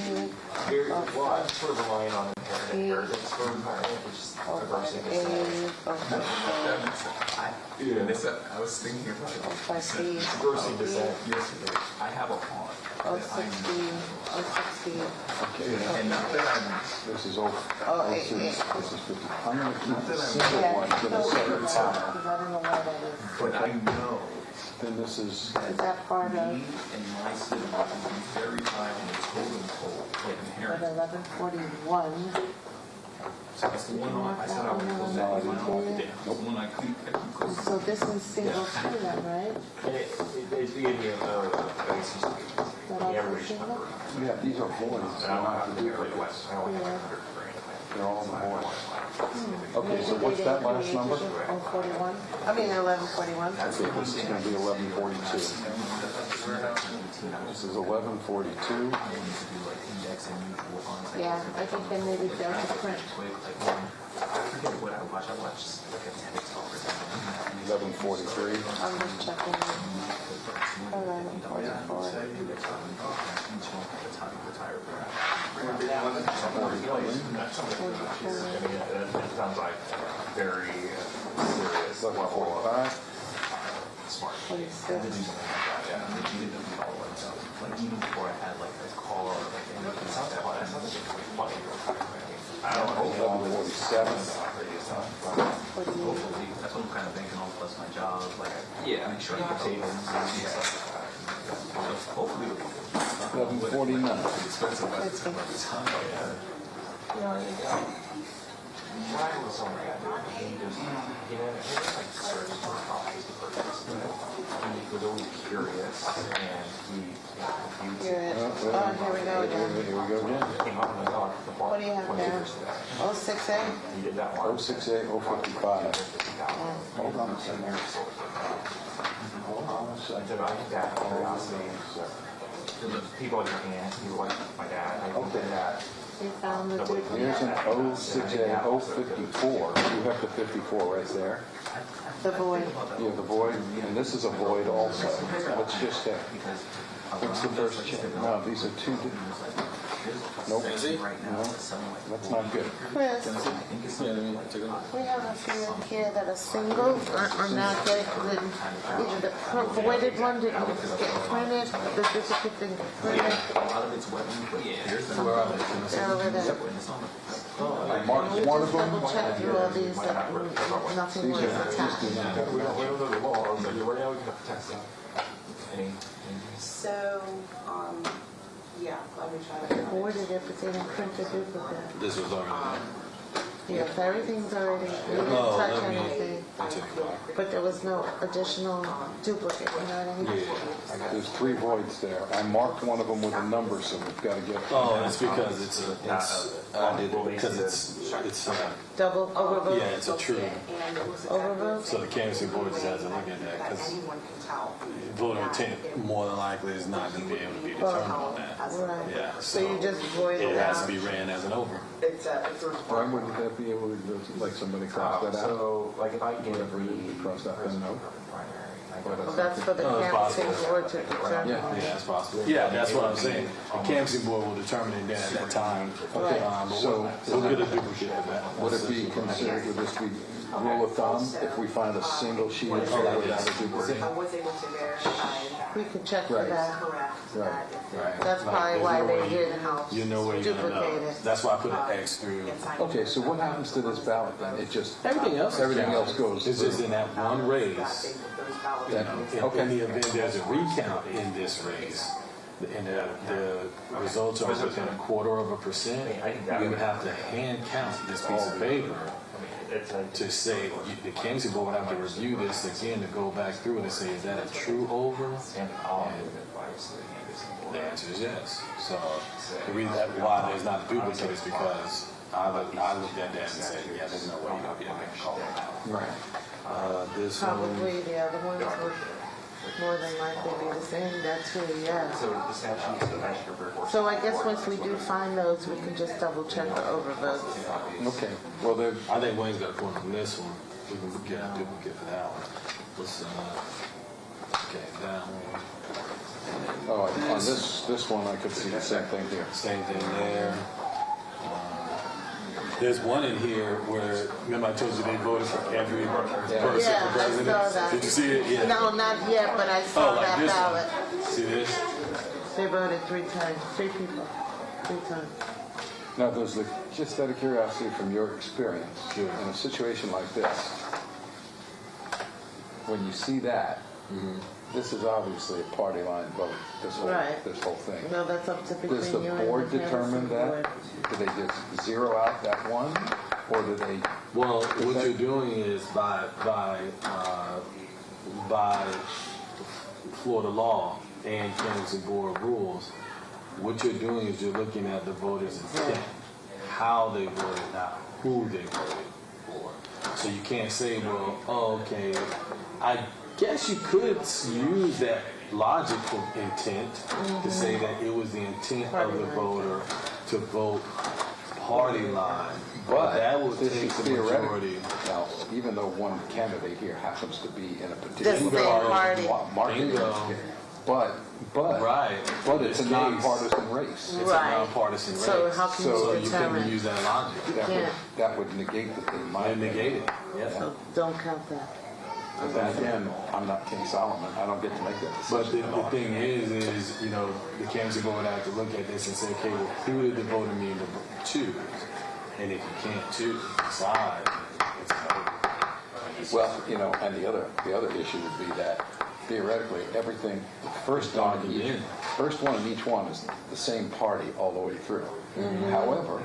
Very, well, I'm sort of relying on inheritance for retirement, which is a grossing 05A, 05B, I was thinking about it. 05B, grossing descent. Yesterday, I have a pond. 060, 060. Okay. And not that I'm, This is eight, this is 50. I'm going to keep the Yeah, single one to the second time. because I don't know why that is. but I know Then this is, Is that part me of, and my siblings would be very high on the totem pole of at inheritance. 11:41? So that's the one I said I would close that one off. That's the one I keep close. So this is single too then, right? And it's gave me the average number. yeah, these are boys. I They're don't not have to do it less. I only have Yeah. 100 grand. They're all the boys. Okay, so Maybe what's they that didn't last create number? the 041? I mean 11:41. Okay, this is going to be 1142. This is 1142. Yeah, I think they maybe failed to print. I forget what I watch. I watch like a TEDx talk or something. 1143. I'm just checking. 11:44. I mean, that sounds like very serious. 1145. Smart. 46. Like even before I had like a car, like it sounds like it sounds like I don't know. 1147. Hopefully, that's what I'm kind of banking on, plus my job, like, Yeah, make sure you I have can savings and stuff like that. So hopefully it'll be 1149. expensive at the time. You know, I think why was something like that? He just, like search for copies to purchase. was always curious, and he Here we go again. Here we go again. came up and was the What do you have there? 068? He did that one. 068, 055. Hold on a second. Hold on a I second. said, I think that curiosity, people in Japan, he was like my dad, I think that. You found the duplicate? Here's an 068, 054. You have the 54 right there. The void. You have the void, and this is a void also. Let's just check. What's the first check? No, these are two different. Nope. No, that's not good. Chris, we have a few here that are single or not getting, either the voided one didn't get printed, the duplicate didn't get printed. They're over there. I marked one of them. Double check through all these that nothing was attached. We don't know the law, so right now we can have to text them. So, yeah, let me try to. Voided it, but they didn't print the duplicate. This was already. Yeah, if everything's already, we didn't touch anything, but there was no additional duplicate, you know what I mean? There's 3 voids there. I marked one of them with a number, so we've got to get. Oh, it's because I did it because it's Double overvote? yeah, it's a true. Overvote? So the canvassing board just has to look at that because voter intent more than likely is not going to be able to be determined on that. Right. Yeah, So you just void it it has out? to be ran as an over. Why wouldn't that be able to, like somebody cross that out? So, like if I get Whatever you cross that then no? Well, that's for the Oh, it's canvassing possible. board to determine. Yeah, that's possible. Yeah, that's what I'm saying. The canvassing board will determine it then at that time. Right. But So- we'll get a duplicate of that. Would it be considered, would this be rule of thumb, if we find a single sheet of paper without a duplicate? I was able to verify We could check for Right. that. correct Right. Right. That's Like, probably there's why no they way didn't You know where you're gonna duplicate know. it. That's why I put an X through. Okay, so what happens to this ballot then? It just, Everything else. everything else goes It's just through? in that one race. You know, in the event there's a recount in this race, and the results are within 0.25%, we would have to hand count this piece of paper to say, the canvassing board would have to review this again to go back through it and say, is that a true over? And the answer is yes. So the reason why there's not a duplicate is because I looked at that and said, yeah, there's no way you're going to be able to call it out. Right. This one, Probably the other ones would more than likely be the same, that's who, yeah. So the statutes, the master report. So I guess once we do find those, we can just double check the overvotes. Okay, well, there, I think Wayne's got a point on this one. We can get a duplicate for that one. Let's, okay, that one. oh, on this one, I could see the same thing here. Same thing there. There's one in here where, remember I told you they voted for every person Yeah, for I president? saw that. Did you see it? Yeah. No, not yet, but I saw Oh, like that this ballot. one? See this? They voted 3 times, 3 people, 3 times. Now, does the, just out of curiosity from your experience, Sure. in a situation like this, when you see that, this is obviously a party line vote, Right. this whole thing. No, that's up to between Does the you and the board determine canvassing that? board. Do they just zero out that one, or do they? Well, what you're doing is by Florida law and canvassing board rules, what you're doing is you're looking at the voters' intent, how they voted, not who they voted for. So you can't say, well, oh, okay, I guess you could use that logical intent to say that it was the intent of the voter to vote party line. But that would this take is the theoretical. majority. Now, even though one candidate here happens to be in a particular The same party. market, Bingo. but Right. but it's a In this case, nonpartisan race. It's Right. a nonpartisan race. So how can So So you you determine? couldn't use that logic. That would negate the thing. Might negate it. Yes. So don't count that. But then again, I'm not King Solomon. I don't get to make that But decision. the thing is, you know, the canvassing board would have to look at this and say, okay, well, who did the voter mean to choose? And if you can't decide, it's over. Well, you know, and the other issue would be that theoretically everything, the first one in each one is the same party all the way through. However,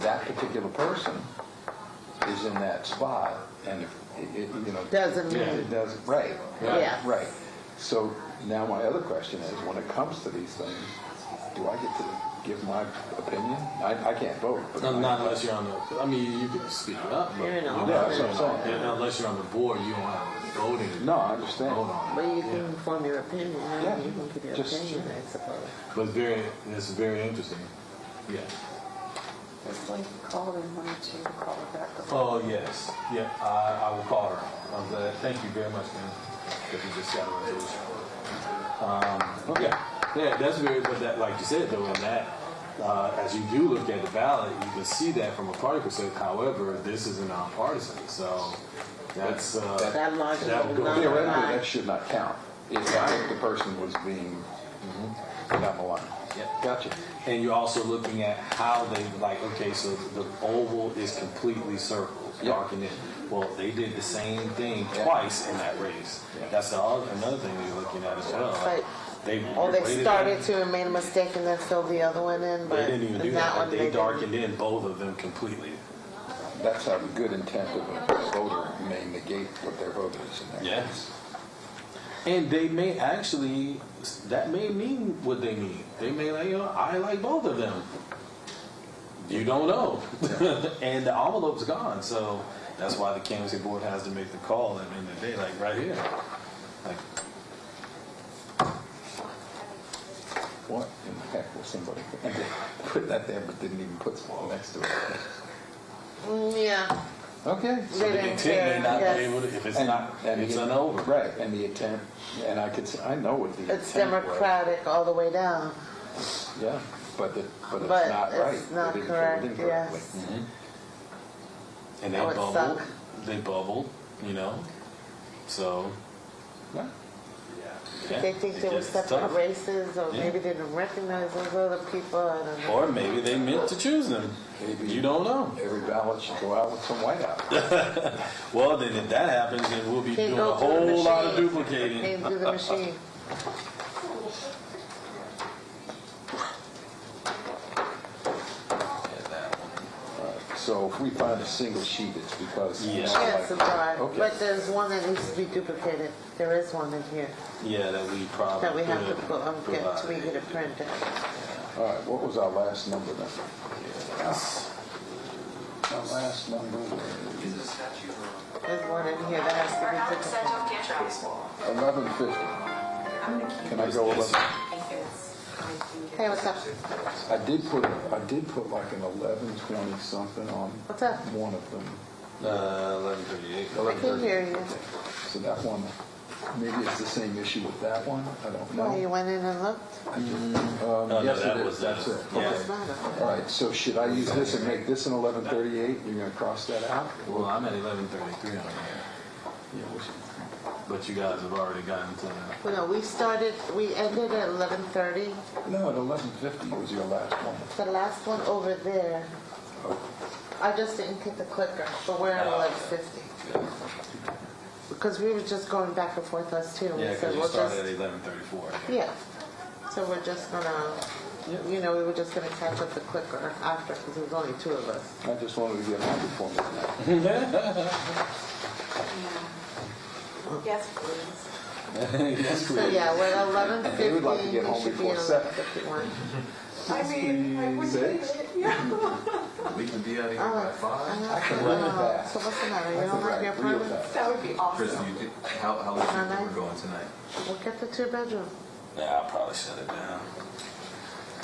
that particular person is in that spot, and if it, you know, Doesn't mean. it does right, Yeah. right. So now my other question is, when it comes to these things, do I get to give my opinion? I can't vote. But Not unless you're on the, I mean, you can speak up, but You're in you the don't Yeah, have that's to- what I'm saying. unless you're on the board, you don't have voting. No, I understand. Vote on it. But you can form your opinion, Yeah. you can give your Just- opinion, I suppose. But it's very interesting. Yeah. It's like called and wanted to call her back. Oh, yes. Yeah, I will call her. I'm glad. Thank you very much, man. Because we just got a resolution. Okay. Yeah, that's very, but that, like you said, though, in that, as you do look at the ballot, you can see that from a party perspective. However, this is a nonpartisan, so that's, That logic that would is go not there. Theoretically, right. that should not count if the person was being down the line. Yeah. Gotcha. And you're also looking at how they, like, okay, so the oval is completely circled, Yeah. darkened in. Well, they did the same thing Yeah. twice in that race. Yeah. That's another thing they're looking at as well. Right. They They started to and made a mistake and then filled the other one in, but They didn't even do in that. one They didn't. darkened in both of them completely. That's how the good intent of a voter may negate what their vote is in there. Yes. And they may actually, that may mean what they mean. They may like, I like both of them. You don't know. And the envelope's gone. So that's why the canvassing board has to make the call at the end of the day, like right here. Like, What in the heck will somebody put that there but didn't even put something next to it? Yeah. Okay. so the intent may not be able to, if it's not, it's an over. Right, and the intent, and I could say, I know what the intent It's was. democratic all the way down. Yeah, but it's But not right. it's not They didn't fill it correct, in correctly. yes. And they That would bubbled. suck. They bubbled, So, Yeah. yeah. They think it they were gets separate tough. races, or Yeah. maybe they didn't recognize those other people, I don't know. Or maybe they meant to choose them. Maybe You don't know. every ballot should go out with some whiteout. Well, then if that happens, then we'll be Can't doing go a through the whole lot of machine. duplicating. Came through the machine. So if we find a single sheet, it's because. Yeah. Yes, it's right. Okay. But there's one that needs to be duplicated. There is one in here Yeah, that we probably that we have to could put, get to provide. get it printed. All right, what was our last number then? Our last number was There's one in here that has to be duplicated. 1150. Can I go 11? Hey, what's up? I did put like an 1120 something on What's up? one of them. 11:38. I can hear you. So that one, maybe it's the same issue with that one. I don't know. Oh, you went in and looked? no, Yes, that it was is. That's the- it. yeah. Okay. What's the matter? All right, so should I use this and make this an 1138? You're going to cross that out? Well, I'm at 11:33 on here. Yeah, we should. But you guys have already gotten to Well, no, we ended at 11:30. No, at 1150 was your last one. The last one over there, Oh, I just didn't hit the clicker, but we're at 11:50. Because we were just going back and forth us too. We Yeah, said because you we'll started just- at 11:34. Yeah, so we're just gonna, we were just gonna catch up the clicker after, because there was only two of us. I just wanted to get happy for me. Yes, please. Yes, So yeah, we're at 11:50. They would like to get home We should be before at 7. 11:51. I mean, I would Six? We can be out of here Oh, by 5. I can run it fast. So what's the matter? You I don't can like run your real apartment? fast. That would be Chris, awesome. you did, how late do you think we're going tonight? We'll get the two-bedroom. Yeah, I'll probably shut it down.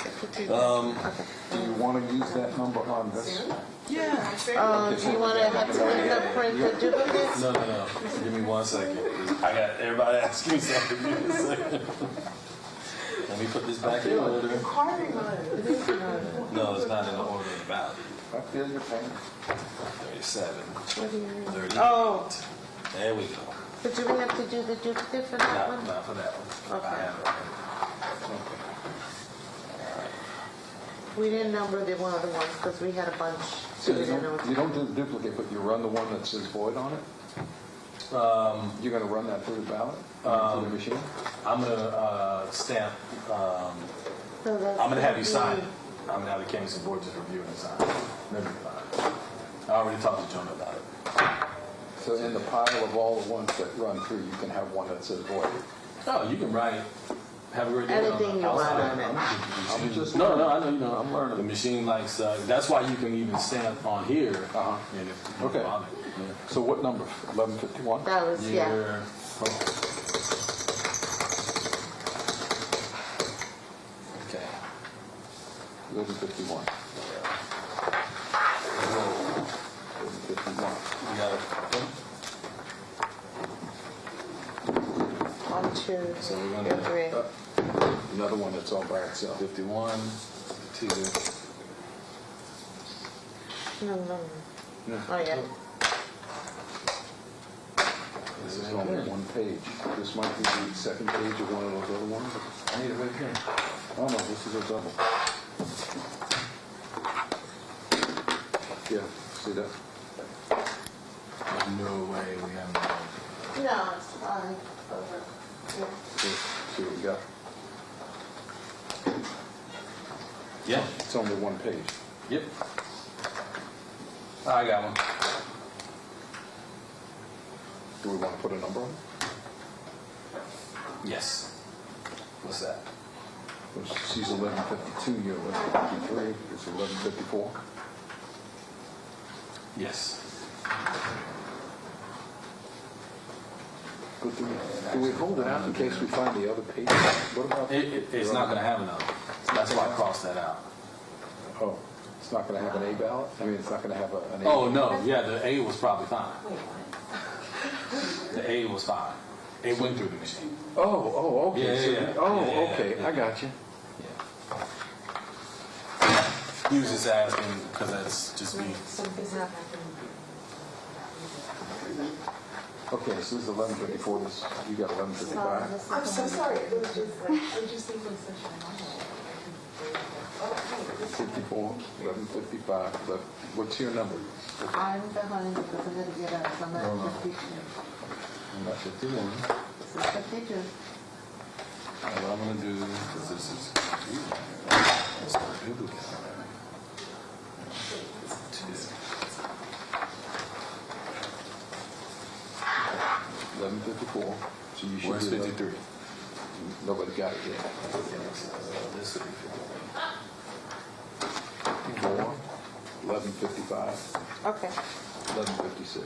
Get the two-bedroom. Okay. Do you want to use that number on this? Yeah. Do you want to have to make the print the duplicates? No. Give me 1 second. I got everybody asking me something. Give me a second. Let me put this back in order. Carving on it. It is in order. No, it's not in the order of the ballot. I feel your pain. 37, What do you mean? 38. Oh, There we go. but do we have to do the duplicate for that one? Not for that one. Okay. I have it. We didn't number the one of the ones because we had a bunch. So we you didn't know. don't do the duplicate, but you run the one that says void on it? You're going to run that through the ballot? Through the machine? I'm gonna stamp. So that's I'm gonna have you the- sign it. I'm gonna have the canvassing board just review it and sign it. Never mind. I already talked to Jonah about it. So in the pile of all the ones that run through, you can have one that says void? Oh, you can write. Have a great day. Anything you want on it. I'm just No, I know, I'm learning. The machine likes, that's why you can even stamp on here. Uh-huh. And if Okay. So what number? 1151? That was, yeah. Year, okay. 1151. 1151. You got it. 1, 2, So we're gonna 3. Another one that's all by itself. 51, 2. No. Oh, yeah. This is only one page. This might be the second page of one of those other ones. I need it right here. Oh no, this is a double. Yeah, see that? There's no way we have no. No, it's fine. Over. Yeah. See what we got? Yeah. It's only one page. Yep. I got one. Do we want to put a number on it? Yes. What's that? She's 1152, you're 1153, it's 1154. Yes. But do we hold it out in case we find the other page? What about? It's not going to have another. That's why I crossed that out. Oh, it's not going to have an A ballot? I mean, it's not going to have an A? Oh, no. Yeah, the A was probably fine. The A was fine. It went through the machine. Oh, okay. Yeah, So yeah, oh, yeah, okay, yeah. I got you. He was just asking because that's just me. Something's happened. Okay, so this is 1154, this, you got 1155. I'm so sorry, it was just like, it just seems like such a normal. 54, 1155, what's your number? I'm behind because I'm going to get out. I'm at 52. I'm about 51. This is 52. What I'm going to do, because this is let's start duplicating. 1154, so you should Where's do 53? Nobody got it yet. This would be 4, 1155, Okay. 1156.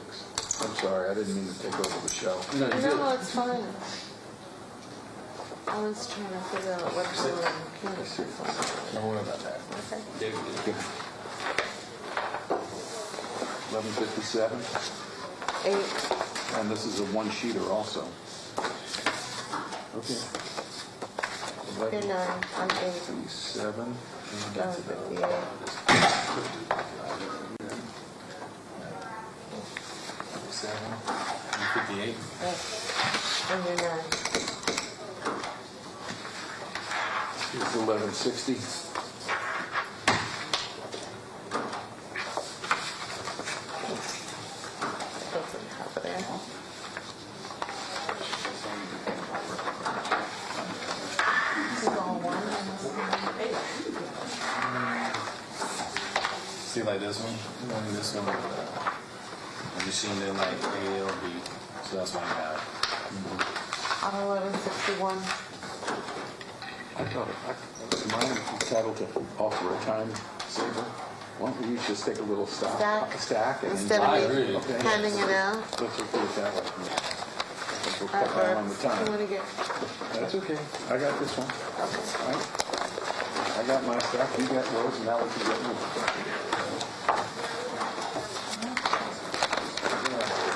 I'm sorry, I didn't mean to take over the show. No, No, it's fine. I was trying to figure out what to do in Canada. Don't worry about that. Okay. 1157, 8. and this is a one-sheeter also. Okay. You're 9. I'm 8. 1157, 58. 58. And you're 9. it's 1160. Doesn't have it there. This is all one. See, like this one? And this one, the machine in like A or B. So that's why I got it. I'm 1161. I thought, am I entitled to offer a time saver? Why don't we just take a little stack and Instead I of agree. me Okay. handing it out. Let's just do it that way. We'll That cut down on the works. You time. want to get... That's okay. I got this one. Right? I got my stack, you got yours, and now we can get moving.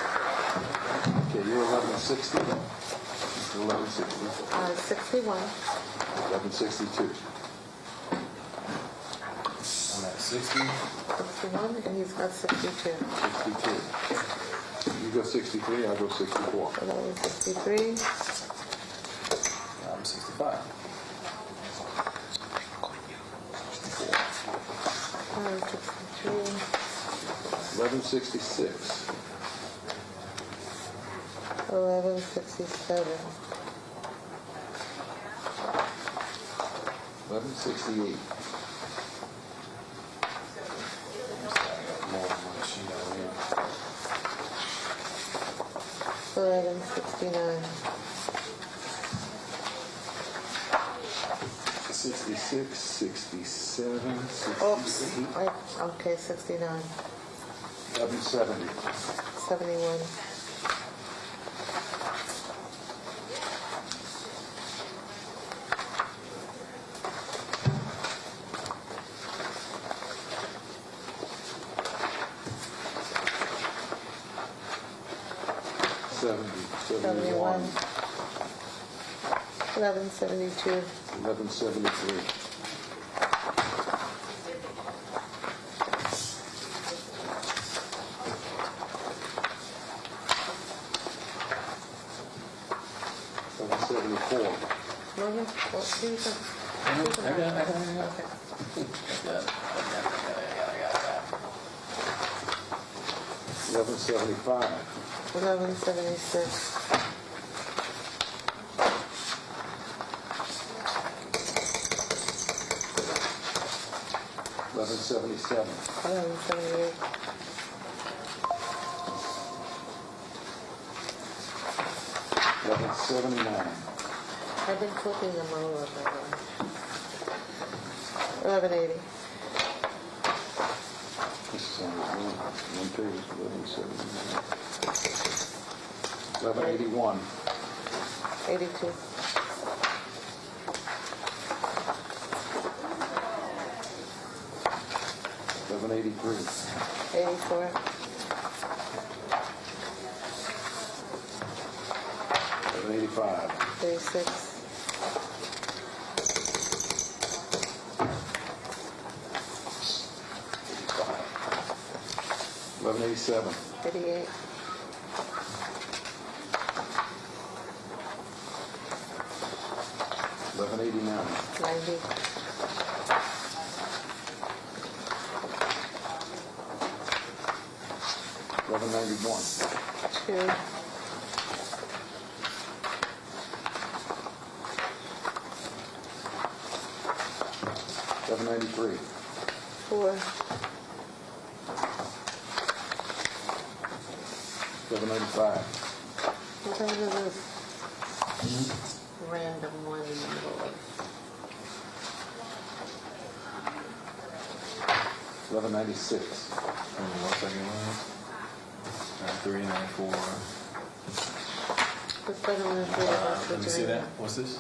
Okay, you're 1160. 1160. 61. 1162. I'm at 60. 61, and he's got 62. 62. You go 63, I go 64. 1163. I'm 65. 1163. 1166. 1167. 1168. More of my sheet out here. 1169. 66, 67, Oops, 68, okay, 69, 70. 71. Seventy-one, 1172. 1173. Morgan, what do you think? Eleven 75. 1176. Eleven 77. 1178. 1179. I've been flipping them over, by the way. 1180. This is on one page, 1179. 1181. 82. 1183. 84. 1185. 36. 1187. 88. 1189. 90. 1191. 2. 1193. 4. 1195. What time is this? Random one in the middle of. 1196. One second, 394. What's better than 3? Let me see that. What's this?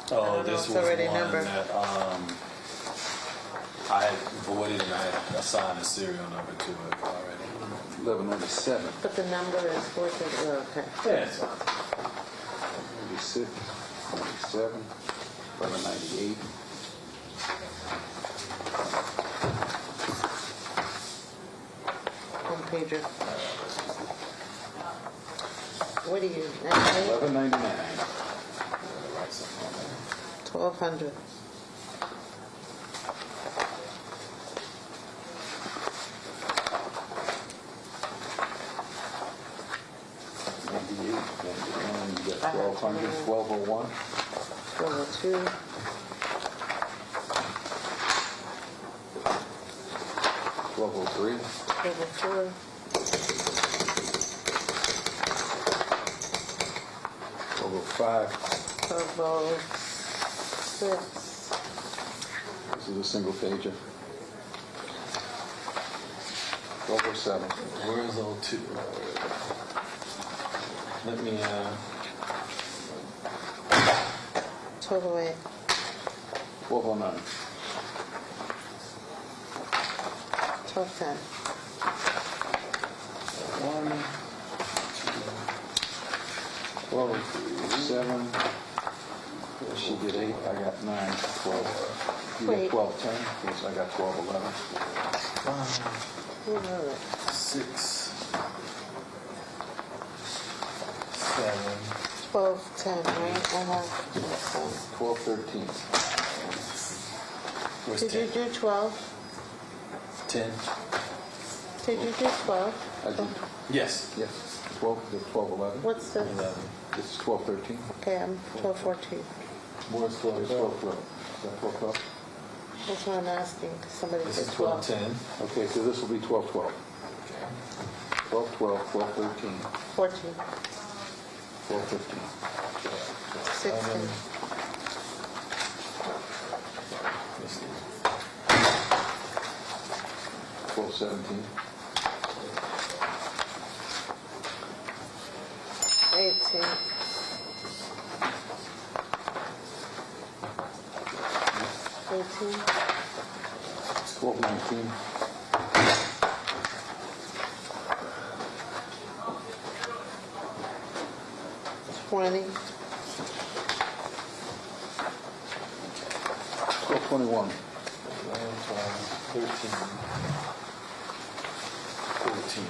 I don't Oh, know, this it's was already one numbered. that I had voided and I had assigned a serial number to it already. 1197. But the number is 14. Oh, okay. Yeah, it's fine. 96. 97. 1198. Home pager. What do you, 98? 1199. 1200. 98. 99. You got 1200. 1201. 1202. 1203. 1204. 1205. 1206. This is a single pager. 1207. Where is 02? Let me, 1208. 1209. 1210. 1207. She did 8. I got 9. 12. You Wait. got 1210. Yes, I got 1211. Who wrote it? 6, 7. 1210, right? 1213. Where's Did you 10? do 12? 10? Did you do 12? I did. Yes. Yes. 12 to 1211. What's this? 11. This is 1213. Okay, I'm 1214. Where's It's 12? 1212. Is that 1212? That's what I'm asking, 'cause somebody This said is 12. 1210. Okay, so this will be 1212. 1212, 1213, 14. 1215. 16. 1217. 18. 18. 1219. 20. 1221. 13, 14.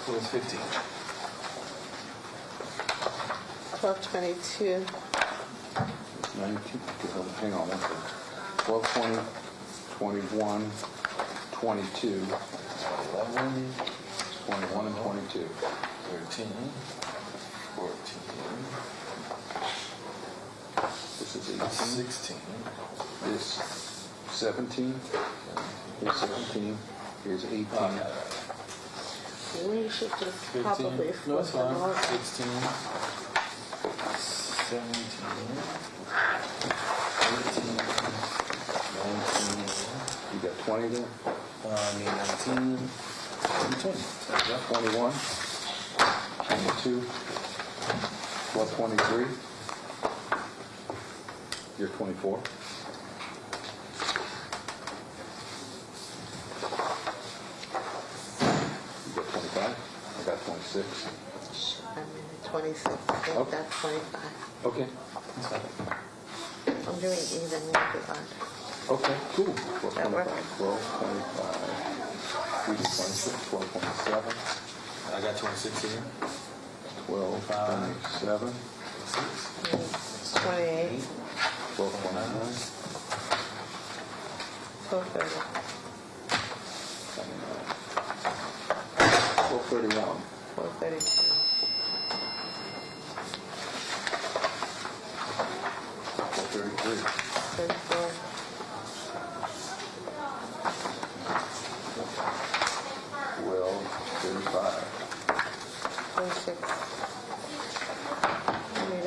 So it's 15. 1222. 19. Hang on one second. 1220, 21, 22. 11, 21 and 22. 13, 14, This is 18. 16. This 17. Here's 17. Here's 18. We should just 15. probably No, it's flip them fine. over. 16, 17, 18, 19. You got 20 there? I need 19, and 20. 21, 22, 1223. You're 24. You got 25. I got 26. I'm in 26. I think Okay. that's 25. Okay. I'm doing even with odd. Okay, cool. That 12, works. 12, 25. We did 26, 12, 27, I got 26 here. 12, 27, 28. 12, 29, 1230. 12, 31, 1232. 12, 33, 34. 12, 35, 26. I need a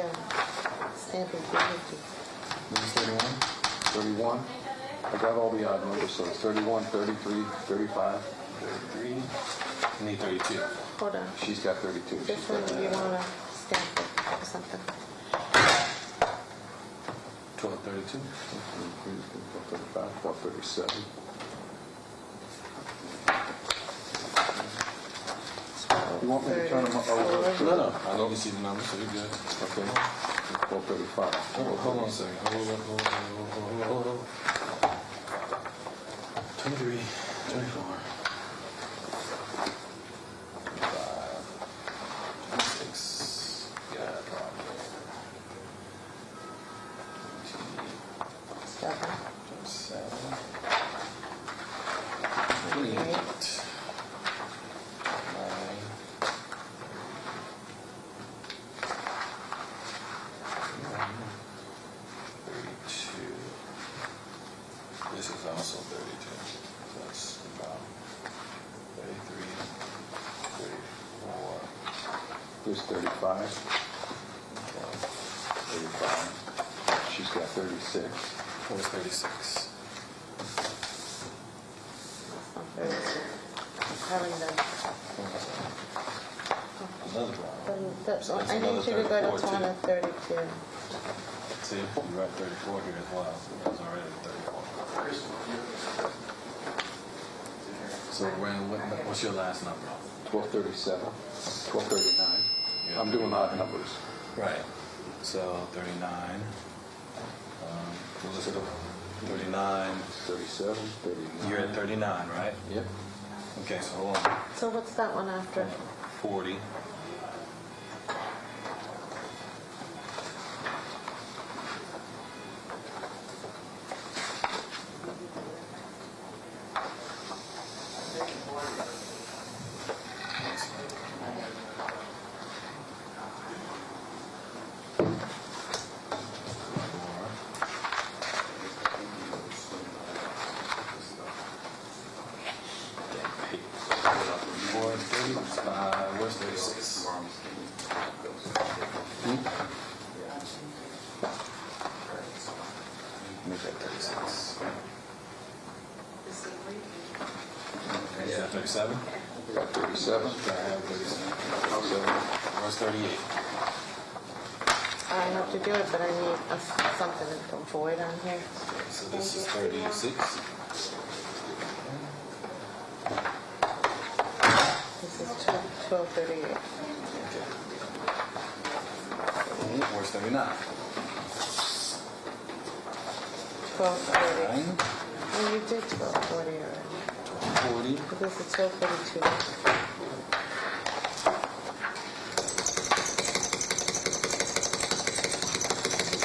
stamping 250. 31. I got all the odd numbers, so it's 31, 33, 35. 33. I need 32. Hold on. She's got 32. This She's one, got you want to stamp it or something. 1232. 12, 35, 12, 37. You want me to turn them over? No, no. I need to see the numbers, so you're good. Okay. 1235. Hold on a second. Hold on. 23, 24, 25, 26. Yeah, probably. 27, 28, 9, 32. This is also 32. So that's about 33, 34. There's 35. 35. She's got 36. What was 36? Having the, Another one. I need you to go to 20, 32. See, you're at 34 here as well. I was already at 34. So, Rand, what's your last number? 1237. 1239. I'm doing odd numbers. Right. So, 39. Let's go. 39. 37, 39. You're at 39, right? Yep. Okay, so hold on. So what's that one after? 40. Where's 36? Make that 36. Yeah, 37? We got 37. I have 37. Where's 38? I have to do it, but I need something to avoid on here. So this is 36. This is 1238. Where's 39? 1240. Oh, you did 1240 already. 40. But this is 1242.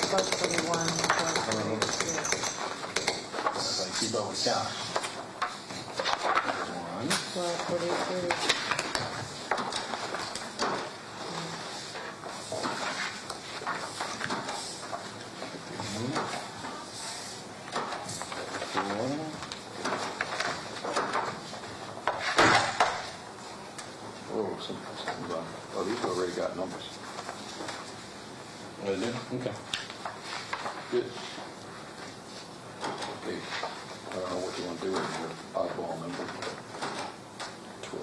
Plus 21, 1242. That's how you keep up with count. 1243. Oh, these already got numbers. Oh, they do? Okay. Good. Okay. I don't know what you want to do with your oddball number. 12.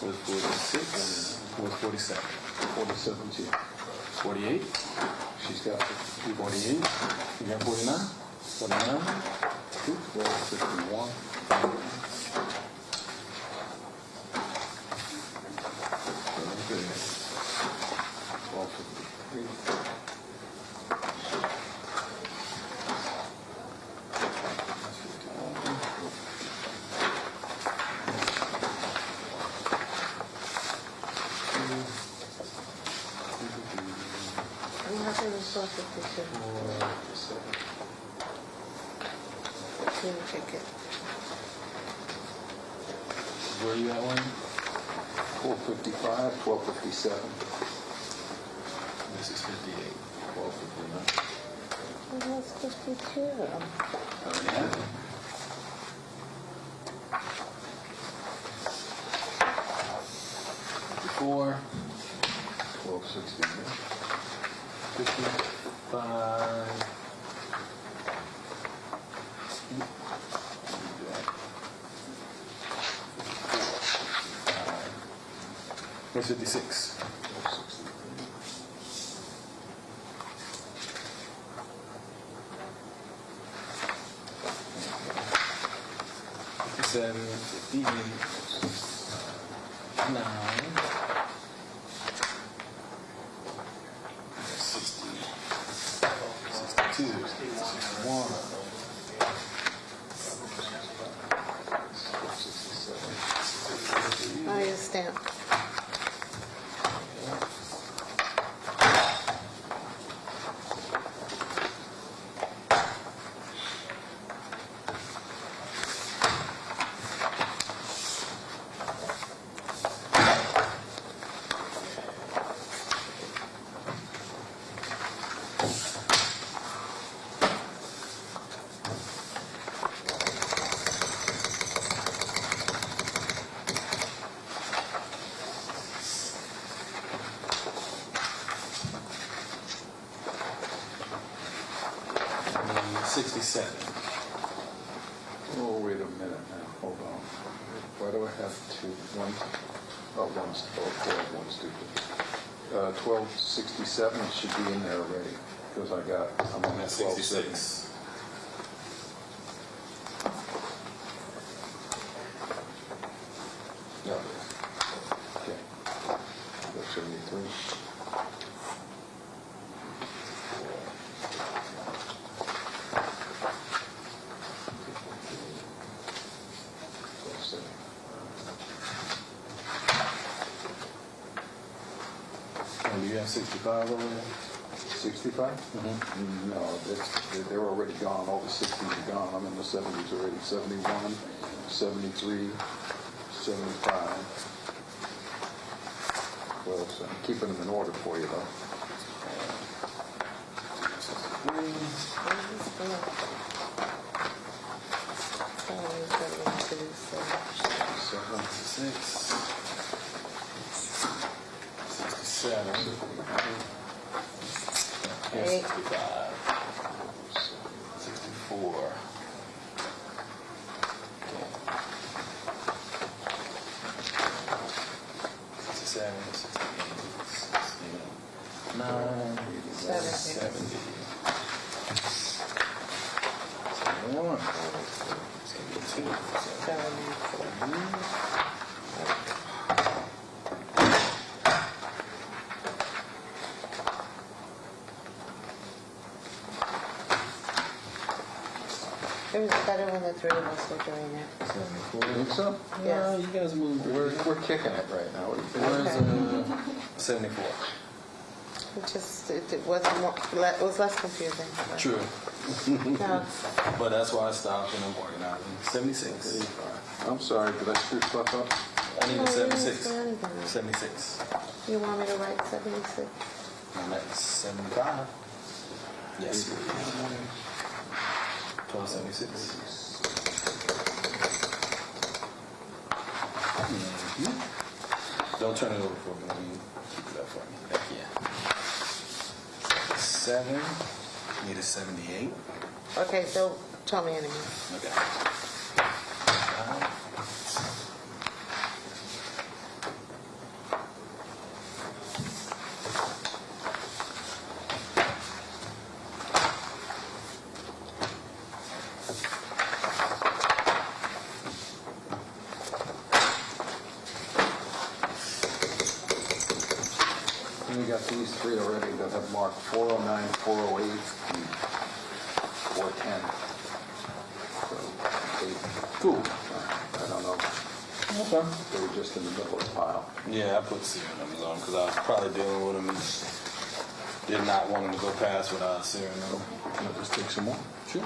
46. What's 47? 47's here. 48? She's got 48? You got 49? 49? 1251. Good. 1253. Nothing is 1252. Let me check it. Where you at, Wayne? 455, 1257. This is 58. 1259. Oh, that's 52. Yeah. 54. 1260. 55. What's 56? 57, 58, 9, 60, 62, 61. Oh, your stamp. And 67. Oh, wait a minute now. Hold on. Why do I have two? One, one's 12, one's stupid. 1267 should be in there already because I'm on that 66. No. Okay. That's 73. And do you have 65 over there? 65? No, they're already gone. All the 60s are gone. I'm in the 70s already. 71, 73, 75. Well, so I'm keeping them in order for you, though. Seven, 66, 67. Here's 65. 64. 67, 68, 69, 70. 71. 72. It was better when the three of us were doing it. You think so? No, you guys moved. We're kicking it right now. What do you think? Where's 74? It wasn't more, it was less confusing. True. No. But that's why I stopped and I'm organizing. 76. I'm sorry, did I screw stuff up? I need No, a you didn't 76. do anything. 76. You want me to write 76? And that's 75. Yes. 1276. Don't turn it over for me. Let me keep it up for me. Heck yeah. 7. Need a 78. Okay, so tell me anymore. Okay. We got these three already that have marked 409, 408, and 410. So, Cool. I don't know. Okay. They were just in the middle of the pile. Yeah, I put serial numbers on because I was probably dealing with them and did not want them to go past without a serial number. Can I just take some more? Sure.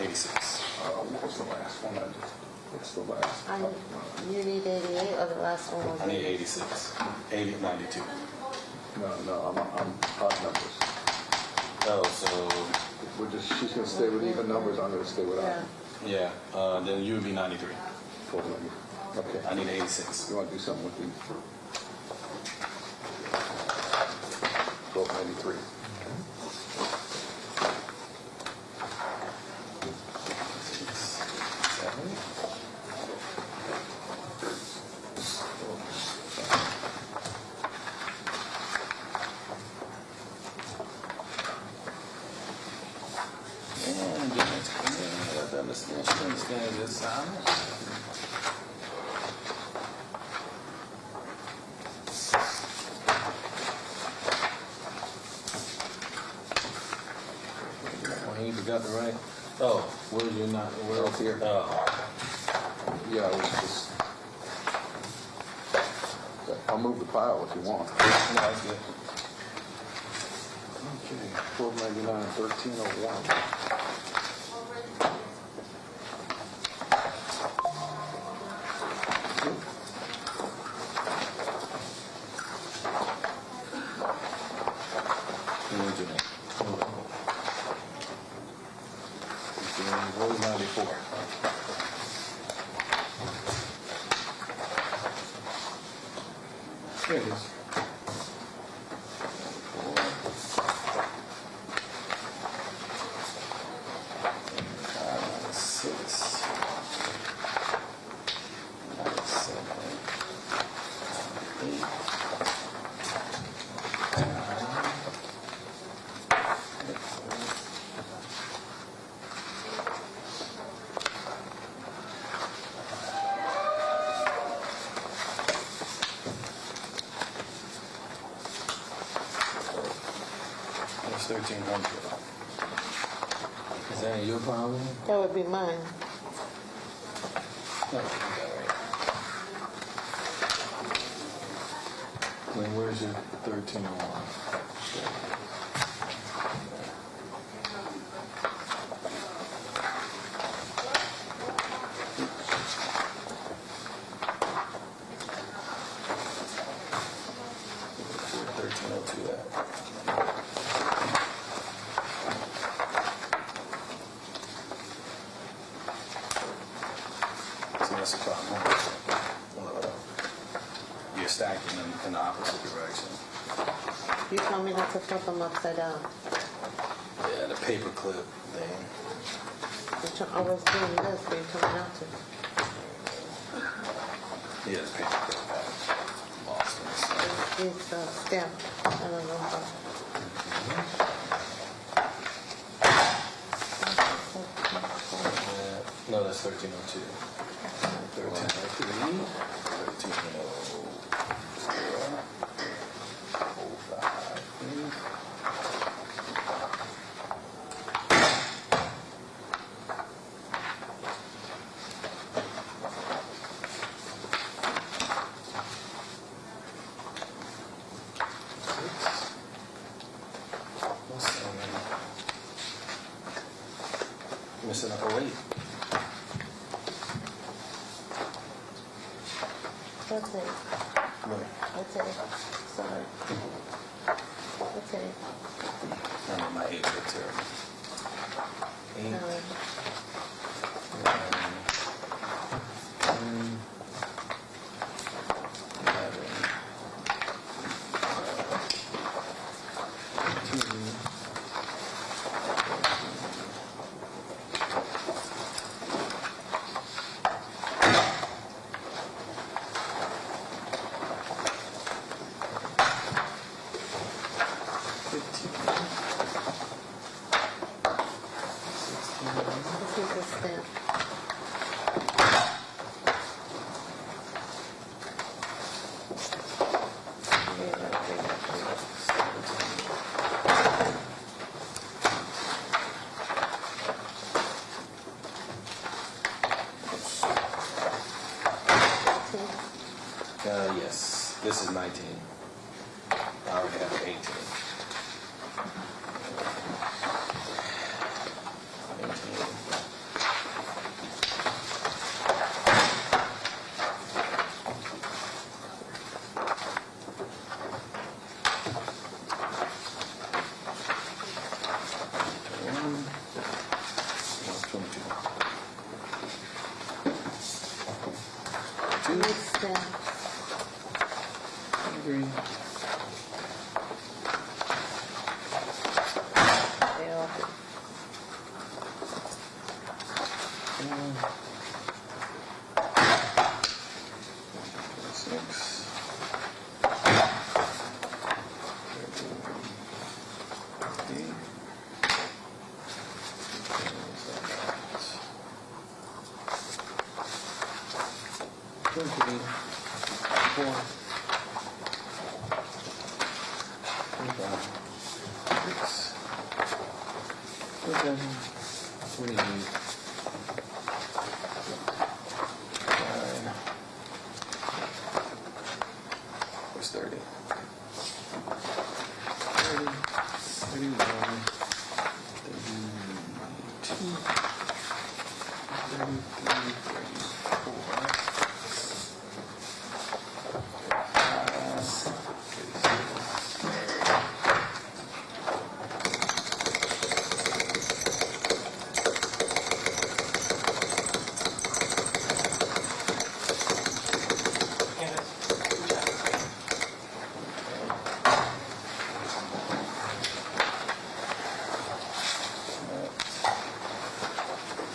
86. What was the last one? What's the last? You need 88 or the last one was I need 80? 86. 80, 92. No, I'm odd numbers. Oh, so She's gonna stay with even numbers, I'm gonna stay with odd. yeah, then you would be 93. Full number. Okay. I need 86. You wanna do something with these? 1293. Understand this sound. Well, you forgot to write. Oh, where's your not? Where Up here. Oh, Yeah, I was just. I'll move the pile if you want. no, that's good. Okay, 1299, 1301. Where's your name? Where's 94? There it is. That's 1300. Is that your problem? That would be mine. No, you got it right. Then where's your 1301? So that's a problem. Yeah. you're stacking them in the opposite direction. You told me not to flip them upside down. Yeah, the paper clip thing. I was doing this, but you told me not to. Yeah, the paper clip got lost in the side. It's stamped. I don't know how. No, that's 1302. 1303. 1305. Missing a 08. That's it. Look, That's it. Sorry. That's it. none of my 8 bits here. 8. No. Yes, this is 19. I already have 18.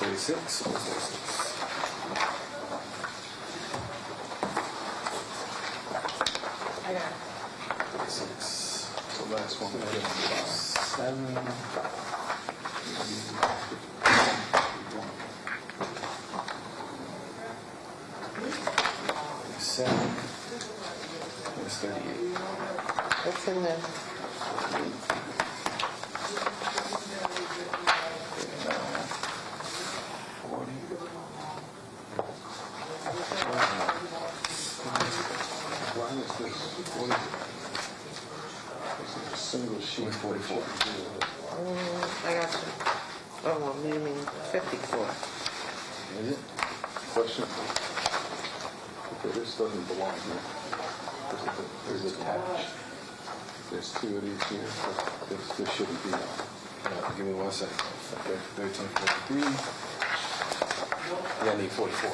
36. I got it. 36. The last one. 7. 7. There's 38. It's in there. 40. Why is this? What is it? This is a single sheet. 44. I got you. Oh, well, you mean 54. Is it? Question. Okay, this doesn't belong here. This is attached. There's 2 of these here. This shouldn't be on. Give me 1 second. Okay. 1343. Yeah, I need 44.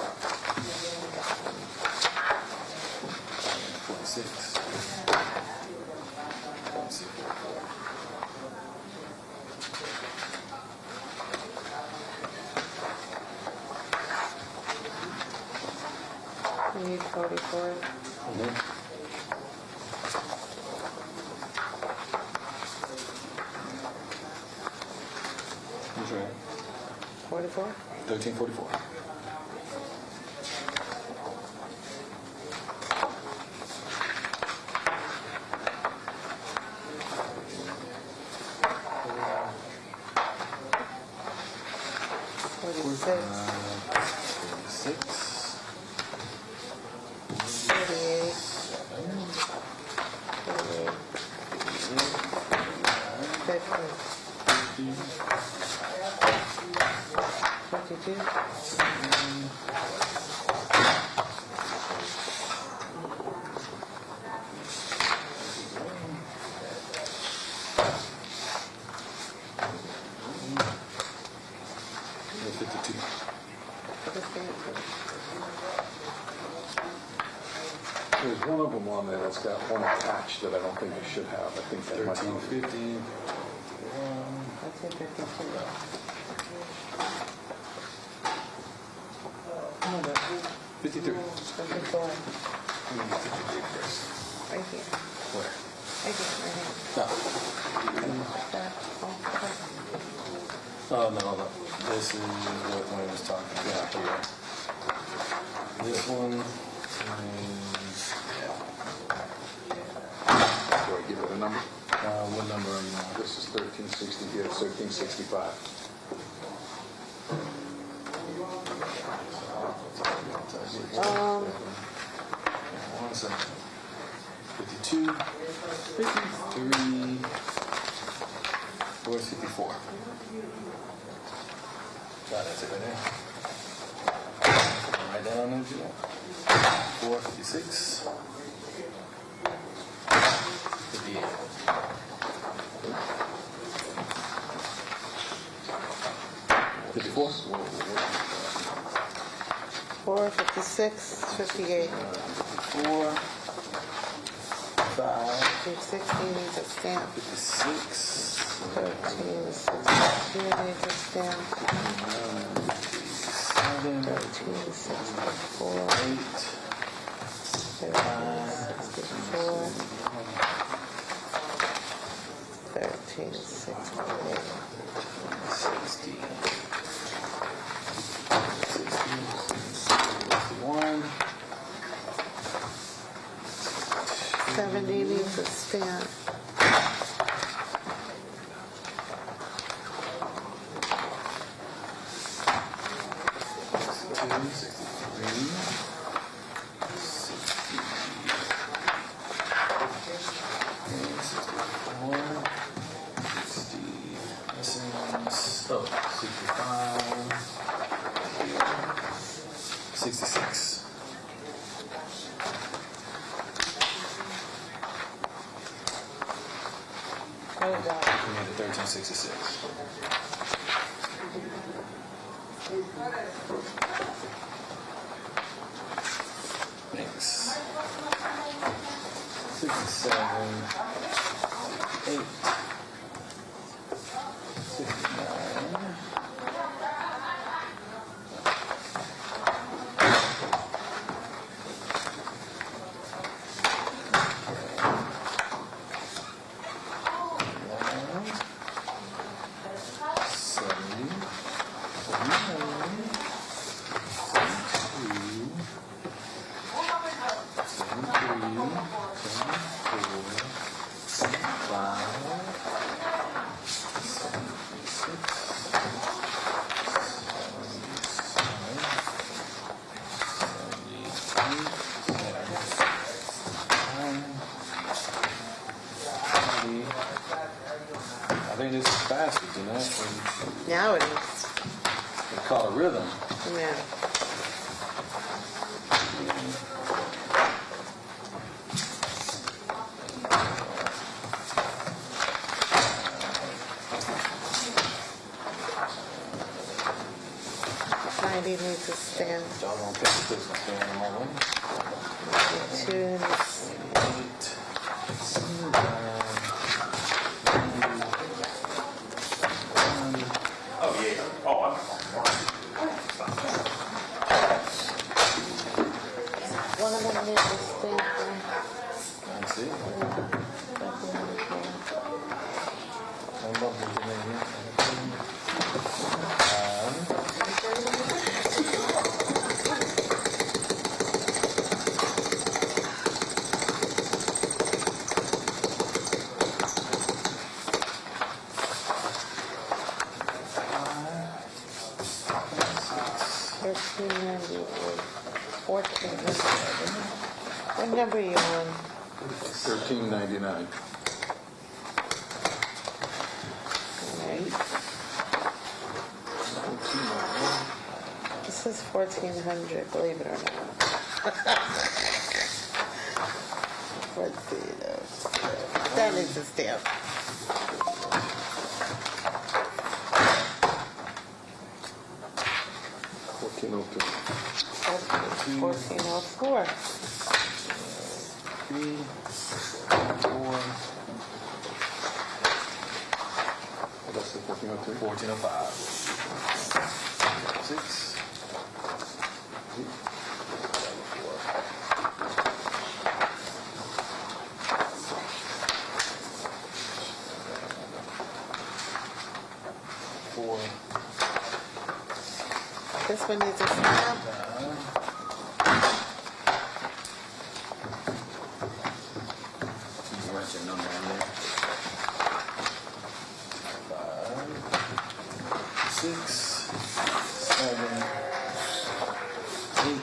46. 56. Let's see. You need 44. Who's right? 44? 1344. There's one of them on there that's got one attached that I don't think it should have. I think that might be. 1315. That's it, 52. 53. 54. Right here. Where? Right here, right here. No. That, Oh, no, no. This is what Wayne was talking about here. This one is, Do I give it a number? what number are you on? This is 1360, yeah, it's 1365. One second. 52, 53, where's 54? That's it right there. Write that on there, do that. 456, 58. 54? 4, 56, 58. 4, 5, 260 needs a stamp. 56, 1362 needs a stamp. 7, 1364. 8, 1364. 1368. 60, 61, 70 needs a stamp. 66. What is that? We made it 1366. Thanks. 67, 8, 69. I think this is faster than that. Now it is. They call it rhythm. Yeah. Needs a stand. Y'all don't think this is stand on my way? 2 needs yeah. Oh, I'm. One of them needs to stamp. Let's see. What number are you on? 1399. Right. This is 1400, believe it or not. Let's see. That needs a stamp. $14.02. 1404. 3, 4, What else is 1402? 1405. 6. 4. This one needs a stamp. Write your number in there. 5, 6, 7, 8,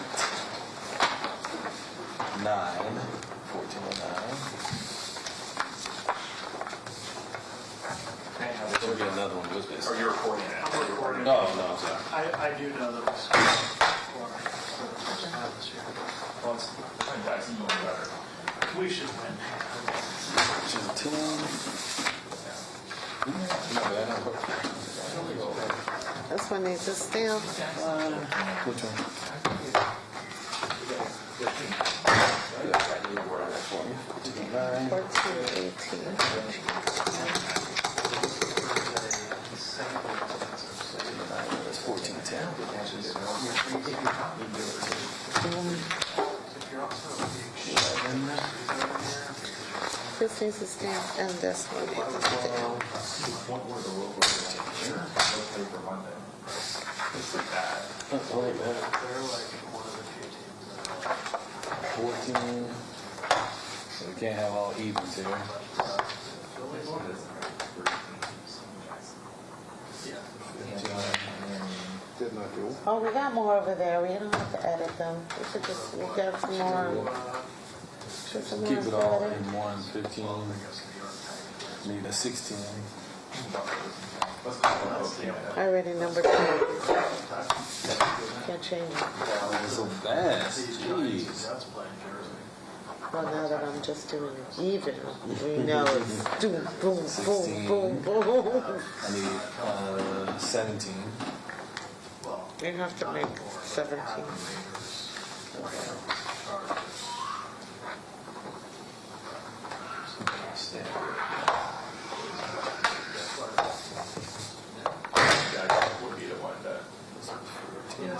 9, 1409. There'll be another one with this. Are you recording it? Oh, no, I'm sorry. I do know that was for the first half this year. Well, it's doing better. We should win. 10. Not bad. This one needs a stamp. Which one? 1418. That's 1410. This needs a stamp, and this one needs a stamp. They're like one of the few teams 14. So we can't have all evens here. Didn't I do? Oh, we got more over there. We don't have to edit them. We should just, we got some more. Should some Keep more it all edit. in 1, 15. Need a 16. I already numbered 2. Can't change it. It's so fast. Jeez. Well, now that I'm just doing it even, we know it's boom, boom, boom, boom, boom. I need 17. You have to make 17. Would be the one that. 18.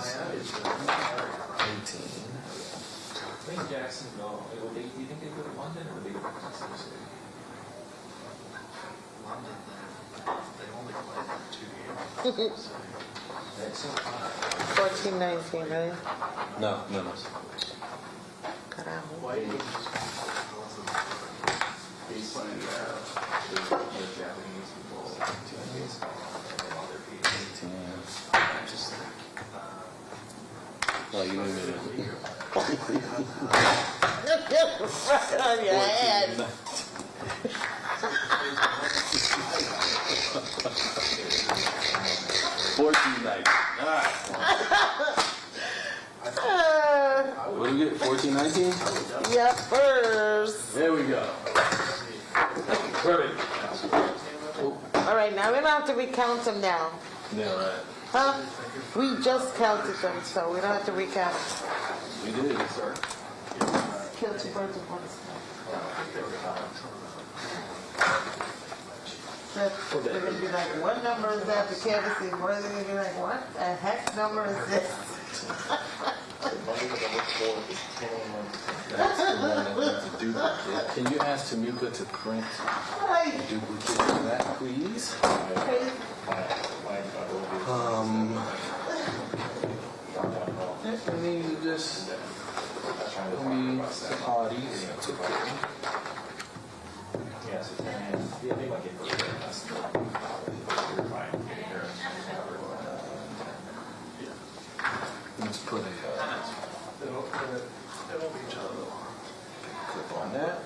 I think Jacksonville, do you think they go to London or would they go to Kansas City? London, they only played 2 games. That's so high. 14, 19, right? No. Carajo. Why did you just The Japanese people, other people. 18. Just Oh, you need me Right on your head. What do we get? 14, 19? Yep, first. There we go. Perfect. All right, now we don't have to recount them now. Yeah, right. Huh? We just counted them, so we don't have to recount them. We did. Kill 2 birds with 1 stone. that they're gonna be like, what number is that? The canvassing, where they're gonna be like, what the heck number is this? That's the one that's a duplicate. Can you ask Tamika to print a duplicate of that, please? Let me just, let me parties. That's okay. Let's put a clip on that.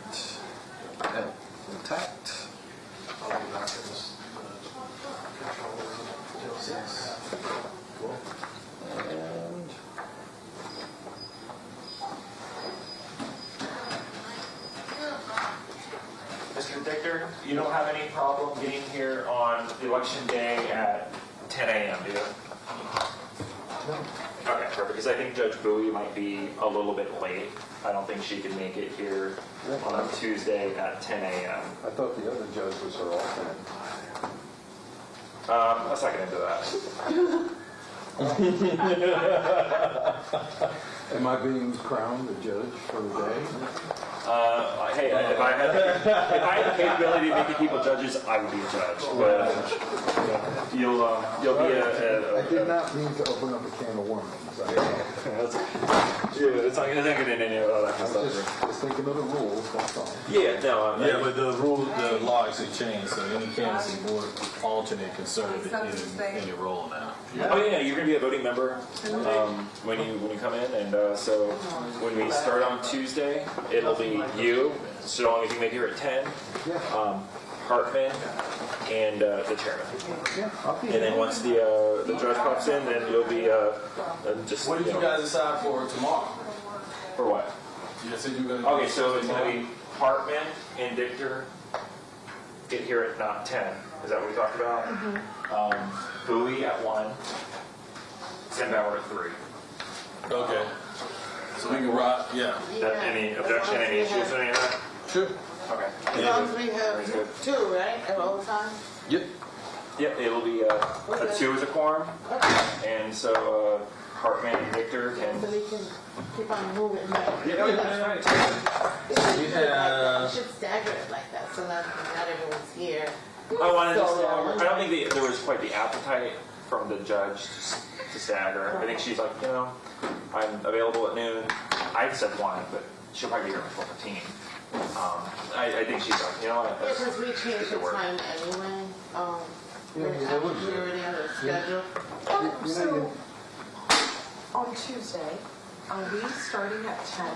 That intact. Cool. And Mr. Dichter, you don't have any problem getting here on election day at 10 a.m., do you? Okay, perfect, because I think Judge Bowie might be a little bit late. I don't think she can make it here on Tuesday at 10 a.m. I thought the other judge was her alternate. Let's not get into that. Am I being crowned a judge for the day? Hey, if I had the capability of making people judges, I would be a judge. But you'll be I did not mean to open up a can of worms. It's not getting into any of that kind of stuff. Just thinking of the rules, that's all. Yeah, no. yeah, but the law actually changed, so any canvassing board alternate can serve in any role now. Oh yeah, you're gonna be a voting member when you come in, and so when we start on Tuesday, it'll be you. So long as you can make it here at 10, Hartman, and the chairman. And then once the judge pops in, then you'll be just. What did you guys decide for tomorrow? For what? You said you were gonna. Okay, so it's gonna be Hartman and Dichter get here at not 10. Is that what we talked about? Bowie at 1, Sembauer at 3. Okay. So we can rock, yeah. Any objection, any issues, any of that? Sure. Okay. As long as we have two, right, at all times? Yep. Yep, it'll be a 2 as a quorum, and so Hartman and Victor can. So we can keep on moving back. Yeah, that's right. We should stagger it like that, so that not everyone's here. I don't think there was quite the appetite from the judge to stagger. I think she's like, I'm available at noon. I said 1, but she'll probably be here before 15. I think she's like, Because we changed the time anyway. Security and the schedule. So, on Tuesday, are we starting at 10?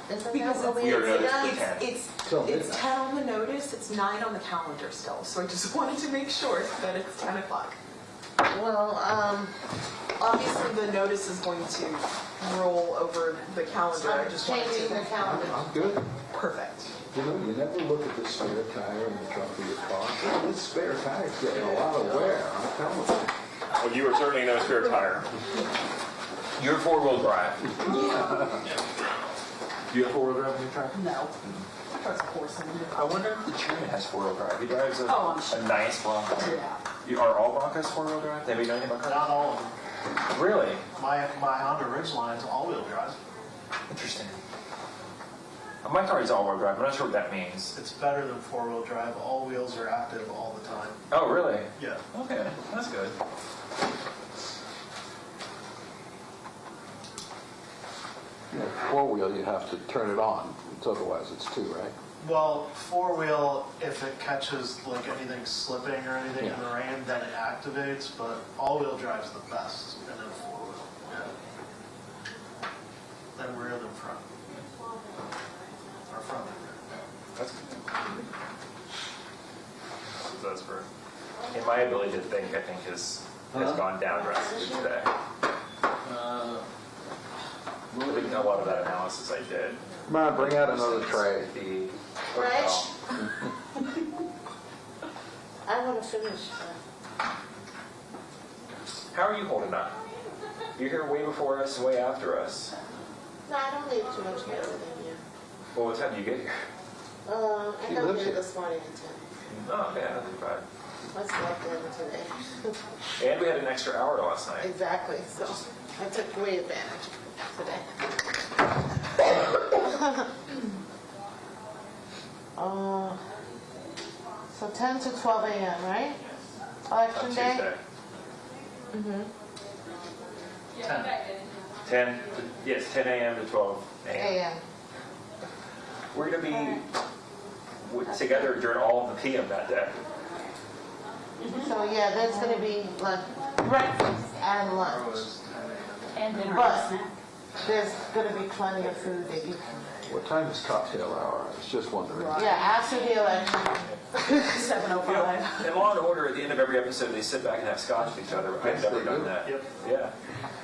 Because we are noticed for 10. It's 10 on the notice, it's 9 on the calendar still, so I just wanted to make sure that it's 10 o'clock. Well, Obviously, the notice is going to roll over the calendar. I just wanted changing the to. calendar. I'm good. Perfect. You never look at the spare tire in the trunk of your car. This spare tire's getting a lot of wear, I'm telling you. Well, you are certainly no spare tire. You're 4-wheel drive. Yeah. Do you have 4-wheel drive in your truck? No. That's a horse. I wonder if the chairman has 4-wheel drive. He drives a I'm sure. nice Bronco. Yeah. Are all Broncos 4-wheel drive? Have you known anything about cars? Not all of them. Really? My Honda Ridgeline's all-wheel drive. Interesting. My car is all-wheel drive. I'm not sure what that means. It's better than four-wheel drive. All wheels are active all the time. Oh, really? Yeah. Okay, that's good. Four-wheel, you have to turn it on. It's otherwise it's 2, right? Well, four-wheel, if it catches like anything slipping or anything in the rain, then it activates, but all-wheel drive's the best, and then four-wheel. Yeah. Then rear than front. Or front and rear. That's good. So that's for. And my ability to think, I think, has gone down drastically today. I think a lot of that analysis I did. Come on, bring out another tray. Fresh? I want to finish. How are you holding up? You're here way before us, way after us. No, I don't leave too much later than you. Well, what time do you get here? I got here this morning at Oh, okay, not too bad. I slept in today. And we had an extra hour last night. Exactly, so I took great advantage today. So 10 to 12 a.m., right? Election day? Tuesday. 10, yes, 10 a.m. to 12 a.m. A.m. We're going to be together during all of the p.m. that day. So yeah, that's gonna be like breakfast and lunch. And dinner. But there's gonna be plenty of food that you can. What time is cocktail hour? I was just wondering. Yeah, after the election. 7:05. In Law and Order, at the end of every episode, they sit back and have scotch with each other. I've Yes, never they done do. that. Yep. Yeah.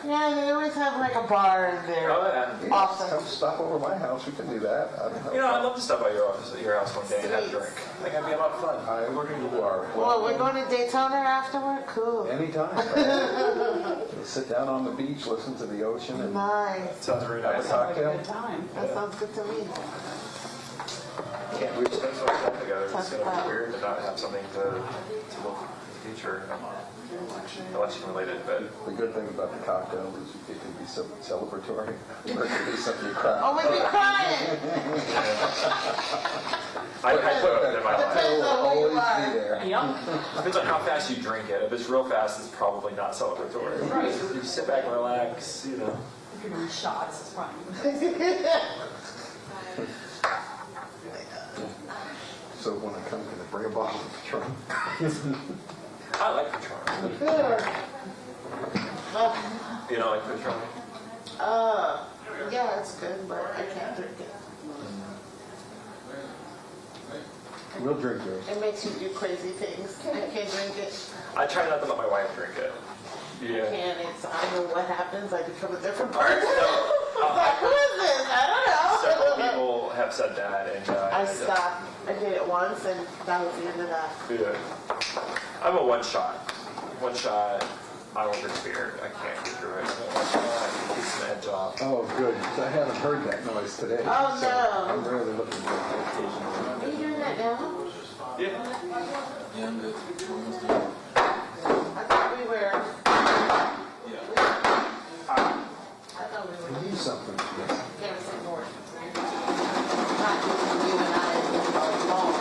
Yeah, they always have like a bar in there. Oh, yeah. Yes, Awesome. come stop over my house, we can do that. I don't know. You know, I'd love to stop by your office at your house one day and have a drink. I think that'd be a lot of fun. I work in the bar. Well, we're going to Daytona afterward? Cool. Anytime. We'll sit down on the beach, listen to the ocean, and Nice. Sounds very have a nice. cocktail. Good time. That sounds good to me. Can't we spend so much time together? It's Talk going to about- be weird to not have something to look to the future, election related, but The good thing about the cocktail is it can be celebratory, or it can be something you cry. Oh, we'll be crying. I put it in my life. Depends on who you Always be are. there. Yep. Depends on how fast you drink it. If it's real fast, it's probably not celebratory. Right. You sit back and relax, you know. If you're doing shots, it's fine. So when I come, can I bring a bottle of Patron? I like Patron. You know, like Patron. Yeah, it's good, but I can't drink it. We'll drink yours. It makes you do crazy things. I can't drink it. I try not to let my wife drink it. Yeah. And it's, I don't know what happens, I become a different person. So, Like, who is this? I don't several know. people have said that, and I stopped. I did it once, and that was the end of that. Yeah. I'm a one shot. One shot. I won't drink beer. I can't get through it. Keeps the edge off. Oh, good. I haven't heard that noise today. Oh, so no. I'm really looking for it. Are you doing that now? Yeah. I thought we were. I thought we were. We need something. Yes. Harrison North. Not just you and I alone.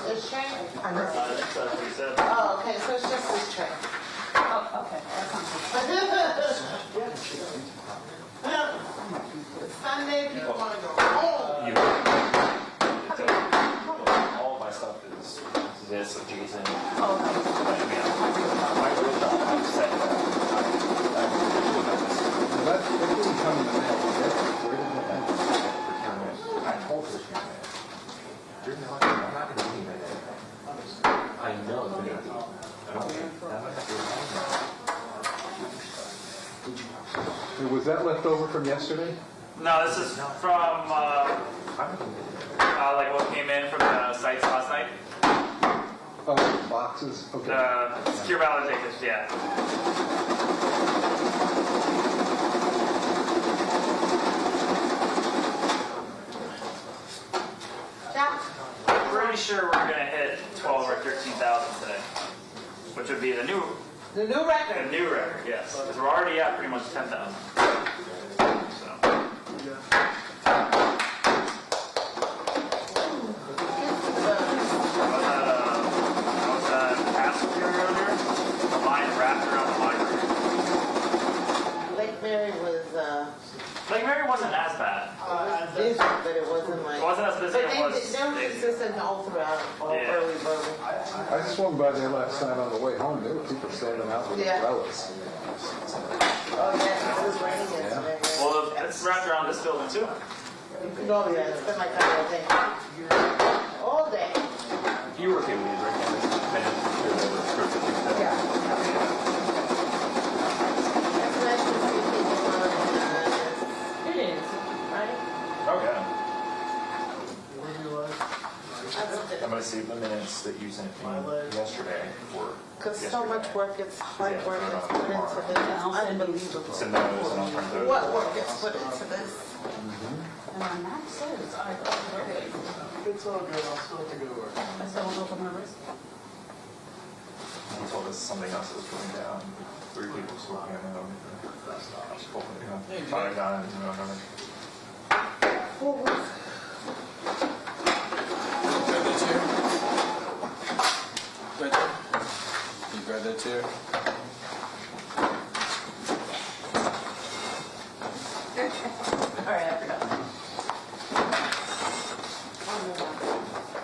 This tray? Oh, okay, so it's just this tray. Oh, okay. That sounds It's Sunday, people want to go home. All my stuff is this with Jason. good. Oh, okay. My real job, I'm setting that. That didn't come in the mail. Where did that I told her. You're not going to be there. I know. Was that left over from yesterday? No, this is from like what came in from the sites last night. Oh, boxes? Okay. The secure ballot tickets, yeah. Pretty sure we're gonna hit 12 or 13,000 today, which would be the new record. The new record, yes, because we're already at pretty much 10,000. So. I was at Passenger earlier. The line wrapped around the library. Lake Mary was Lake Mary wasn't as bad. busy, but it wasn't like. It wasn't as busy But as it was. they were consistent all throughout, all Yeah. early voting. I swung by there last night on the way home. There were people standing out with Yeah. umbrellas. Oh, yeah, it was raining yesterday. Well, it's wrapped around this building too. Oh, yeah, it's been like that all day. All day. You were okay with these, right? Yeah. It's nice to see people It is. right? Oh, yeah. That's I'm going to save the minutes that you sent me yesterday for. because so much work gets hard work gets put into this. It's unbelievable. Send those and I'll print those. What work gets put into this? my map says. It's all good, I'll still have to go to work. I still won't open my wrist. He told us something else was going down. 3 people smoking at home. Fire guns, you know, Grab that chair. Right there. Can you grab that chair? All right, I forgot.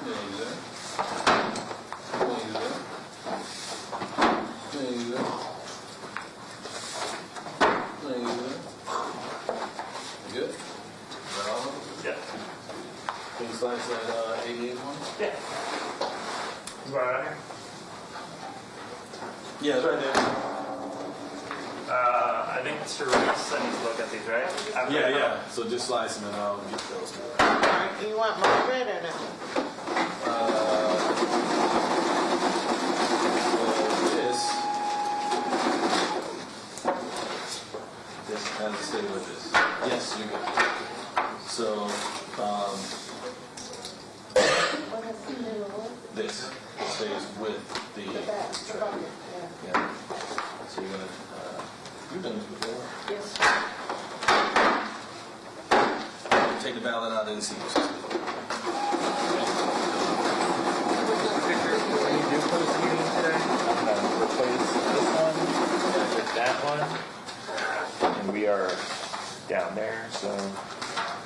Yeah, you there? Yeah, you there? Yeah, you there? Yeah, you there? You good? Is that all of them? Yeah. Can you slice that 88 one? Yeah. Is that right here? Yeah, it's right there. I think Mr. Reese, I need to look at these, right? Yeah, yeah. So just slice them and I'll get those. You want Margaret or no? This has to stay with this. Yes, you got it. So, this stays with the tray. Yeah. So you're gonna, you've done this before. Yes. Take the ballot out and see what's in it. when you do close the meeting today, I'm gonna replace this one with that one. And we are down there, so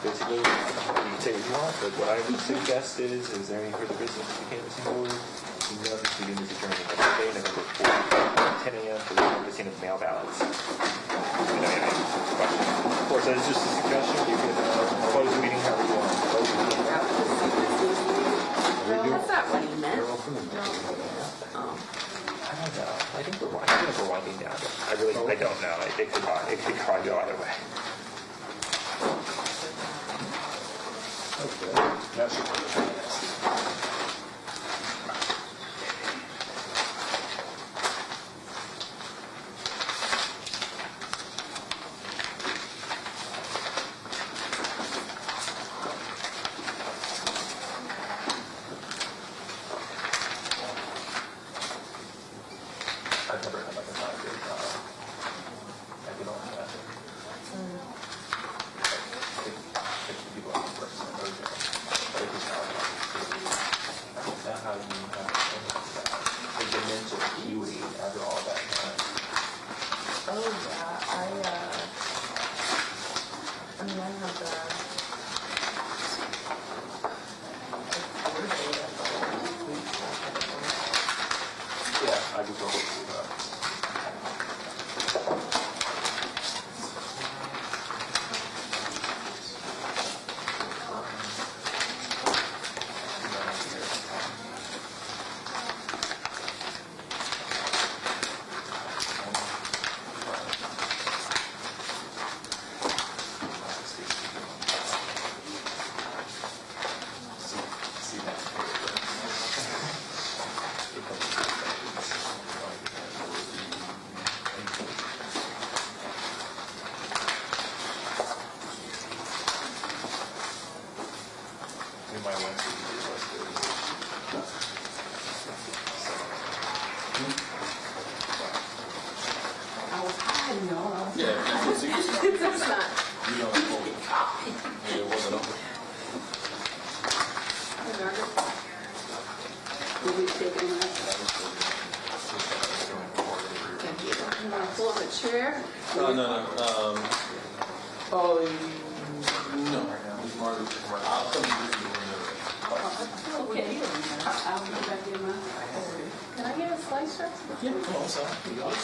basically, you can say what you want, but what I would suggest is there any further business with the canvassing board? You know, this meeting is adjourned on Monday, November 4th, 10 a.m. for the canvassing of mail ballots. Of course, that's just a suggestion. You can close the meeting however you want. Close the meeting. That's not what he meant. I don't know. I think we're winding down. I don't know. It could probably go either way. Okay, that's it. I've never had like a 5-day trial. I can only imagine. 50 people on the first and third day. But it's not how you have the dementia kiwi after all that time. Oh, yeah, I mean, I have the... Yeah, I could go through that. I was hiding, y'all. Yeah, that's what It's not. you don't hold it. Yeah, it wasn't open. Will we take it in? You want to pull up a chair? No. Oh, no. Miss Margaret, I'll come with you Okay. I'll go back in my... Can I get a slicer? Yeah, come on, son. You got it.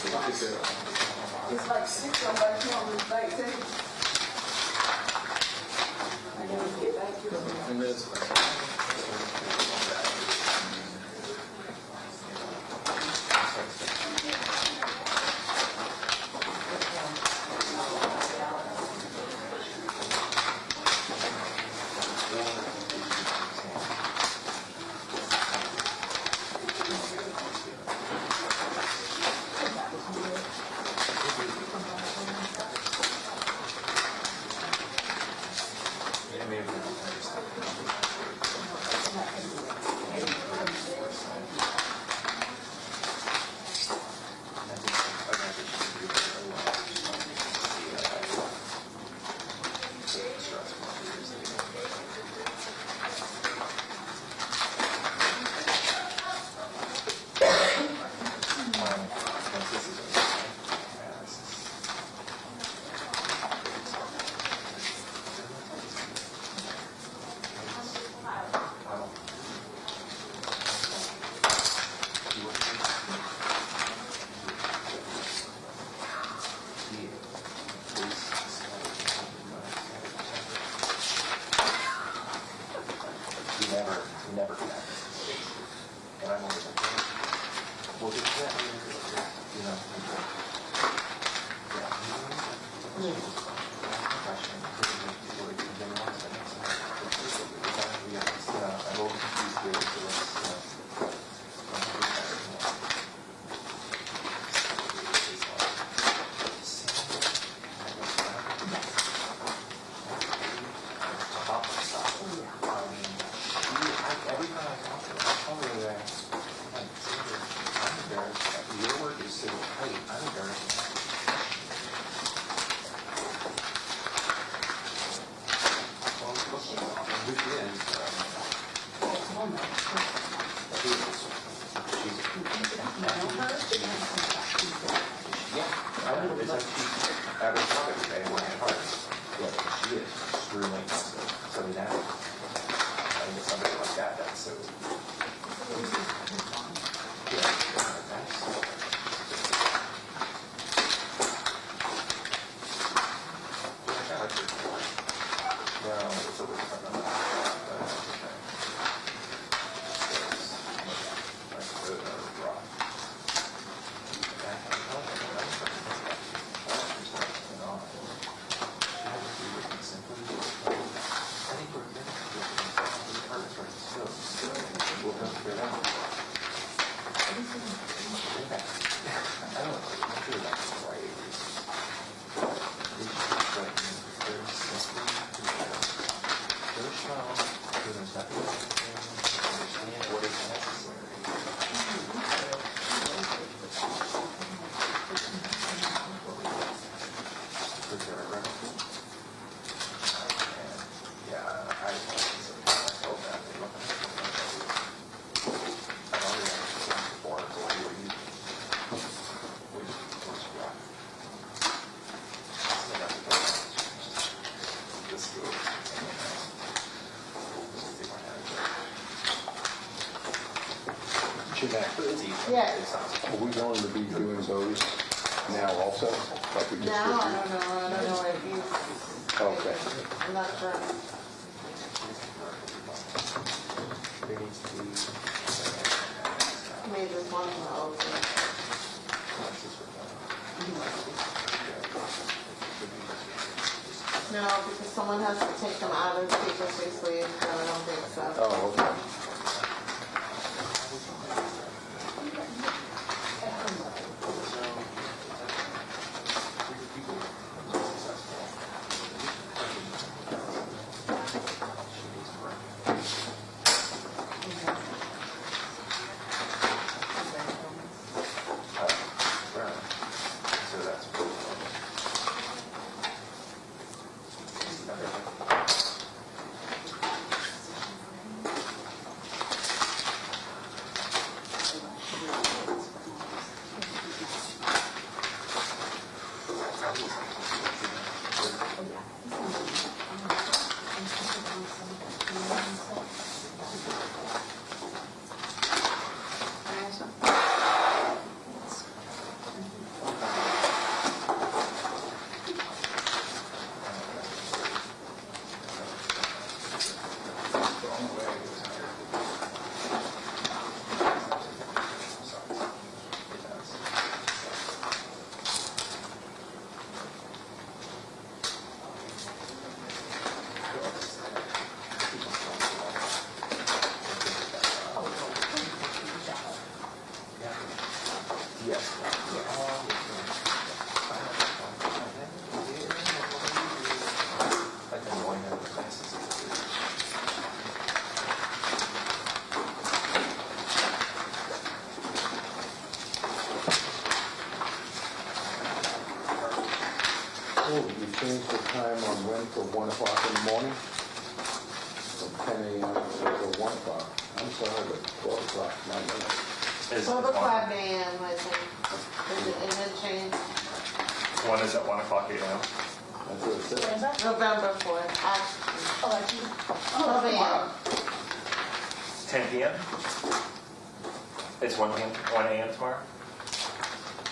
It's like 6 on back here on this back table. I gotta get back here. And that's Any of never connect. And I'm always like, we'll get to that. You know. I'm over confused here, so every time I talk to her, I tell her that, like, I'm embarrassed. Your work is so tight. I'm embarrassed. Well, who she is? Yeah, I know. It's like she's average product today and working hard. Yeah, she is extremely positive. So that, I think somebody like that, that's so. Yeah, that's. I like her. No, it's a little hard on that. Yes. Are we going to be doing those now also? Like we just Now, did? I don't know if you, Okay. I'm not sure. There needs to be. Maybe just one more over. No, because someone has to take them out of paper sleeve, so I don't think so. Oh, okay. So that's cool. Oh, you changed the time on when for 1 o'clock in the morning? From 10 a.m. to 1 o'clock. I'm sorry, but 12 o'clock, not minutes. 12 o'clock a.m., I think. Is it changed? One is at 1 o'clock a.m. That's what it says. November 4th, actually. 12 a.m. 10 p.m. It's 1 p.m. 1 a.m. tomorrow.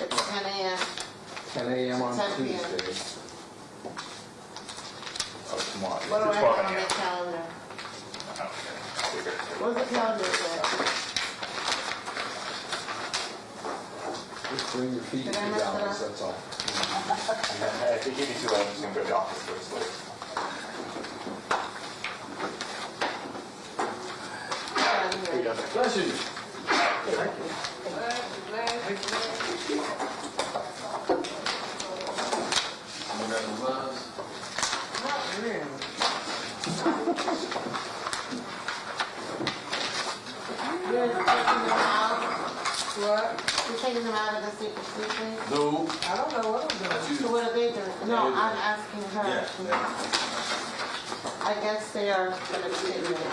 It's 10 a.m. 10 a.m. on 10 p.m. Tuesday. Oh, tomorrow. What do I 12 have on a.m. my calendar? Okay. What's the calendar say? Just bring your feet to Did I the mess it balance, up? that's all. If they give you too long, I'm just gonna go to the office first, later. Bless you. Not really. You're taking them out? What? You're taking them out of the secret thing? No. I don't know what I'm doing. So what are they doing? No, I'm asking her. I guess they are gonna be taking them out.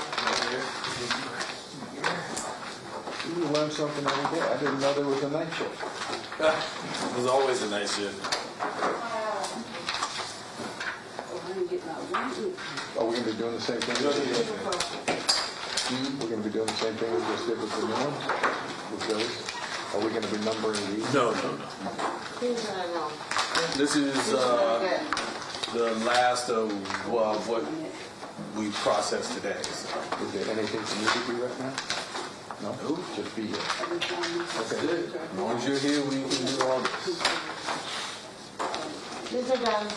You learn something every day. I didn't know there was a night shift. There's always a night shift. Are we gonna be doing the same thing? We're gonna be doing the same thing we just did with the new one? With those? Are we gonna be numbering these? No. Here's what I know. This is This is what I get. the last of what we processed today. So. Is there anything for you to do right now? No? Just be here. That's it. As long as you're here, we can do all this. These are done.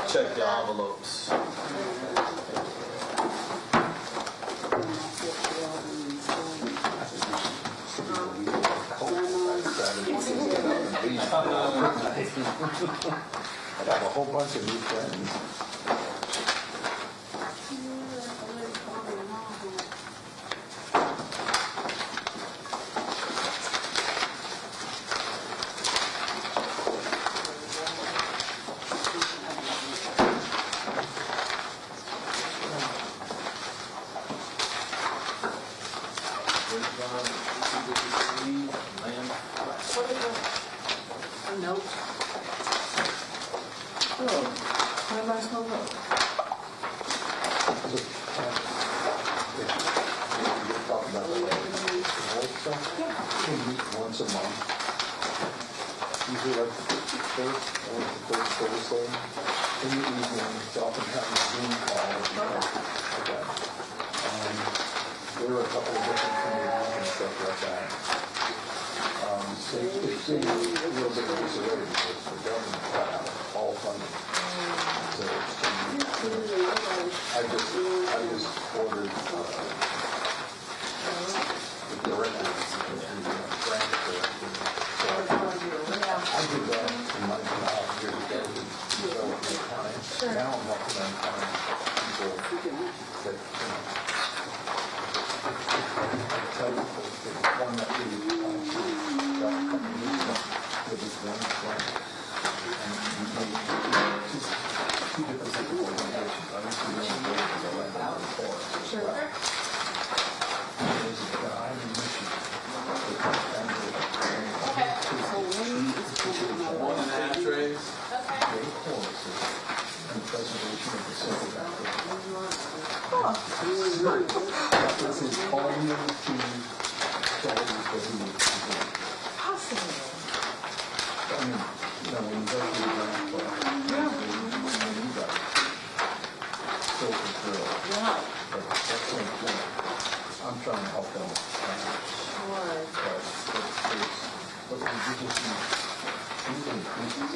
Check the envelopes. I have a whole bunch of new friends. Nope. What am I supposed to do? Talk about the work stuff. We meet once a month. Usually like the first Thursday in the evening. It's oftentimes Zoom calls and stuff like that. There are a couple of different committees and stuff like that. It's been a little bit of disarray because the government cut out all funding. So it's been, I just ordered the director to be grant director. So I did that in my job here today with development clients. Now I'm helping them find people that, I tell you, the one that we got a couple of years ago with this one grant. And we made two different types of organizations. I used to know the land out of the forest as well. There's a guy in Michigan. One and a half trays. Great choruses and the preservation of the Civil Record. This is only the two charities that he needs to do. I mean, when you go through the grant plan, when you got Silver Drill, but that's what I'm doing. I'm trying to help them. But we just need even pieces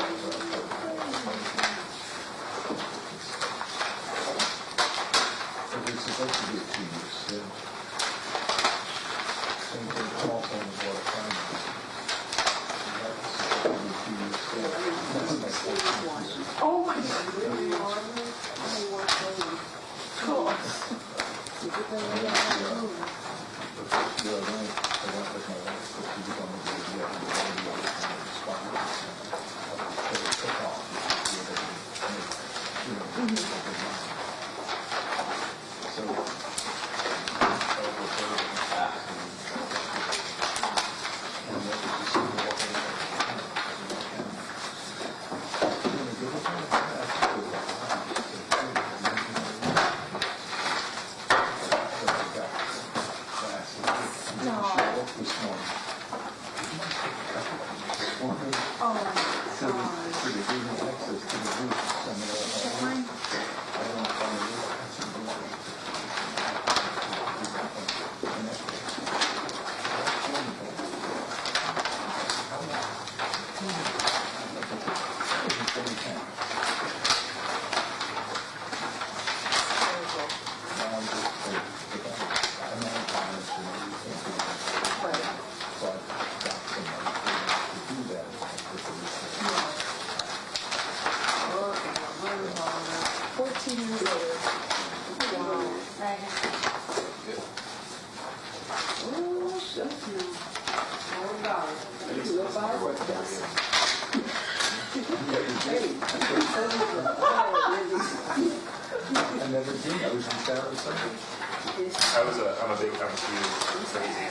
it's supposed to be a 2-year stint. Same thing, small thing is what I'm Oh my God. never seen, I was in Saturday, Sunday. I'm a huge crazy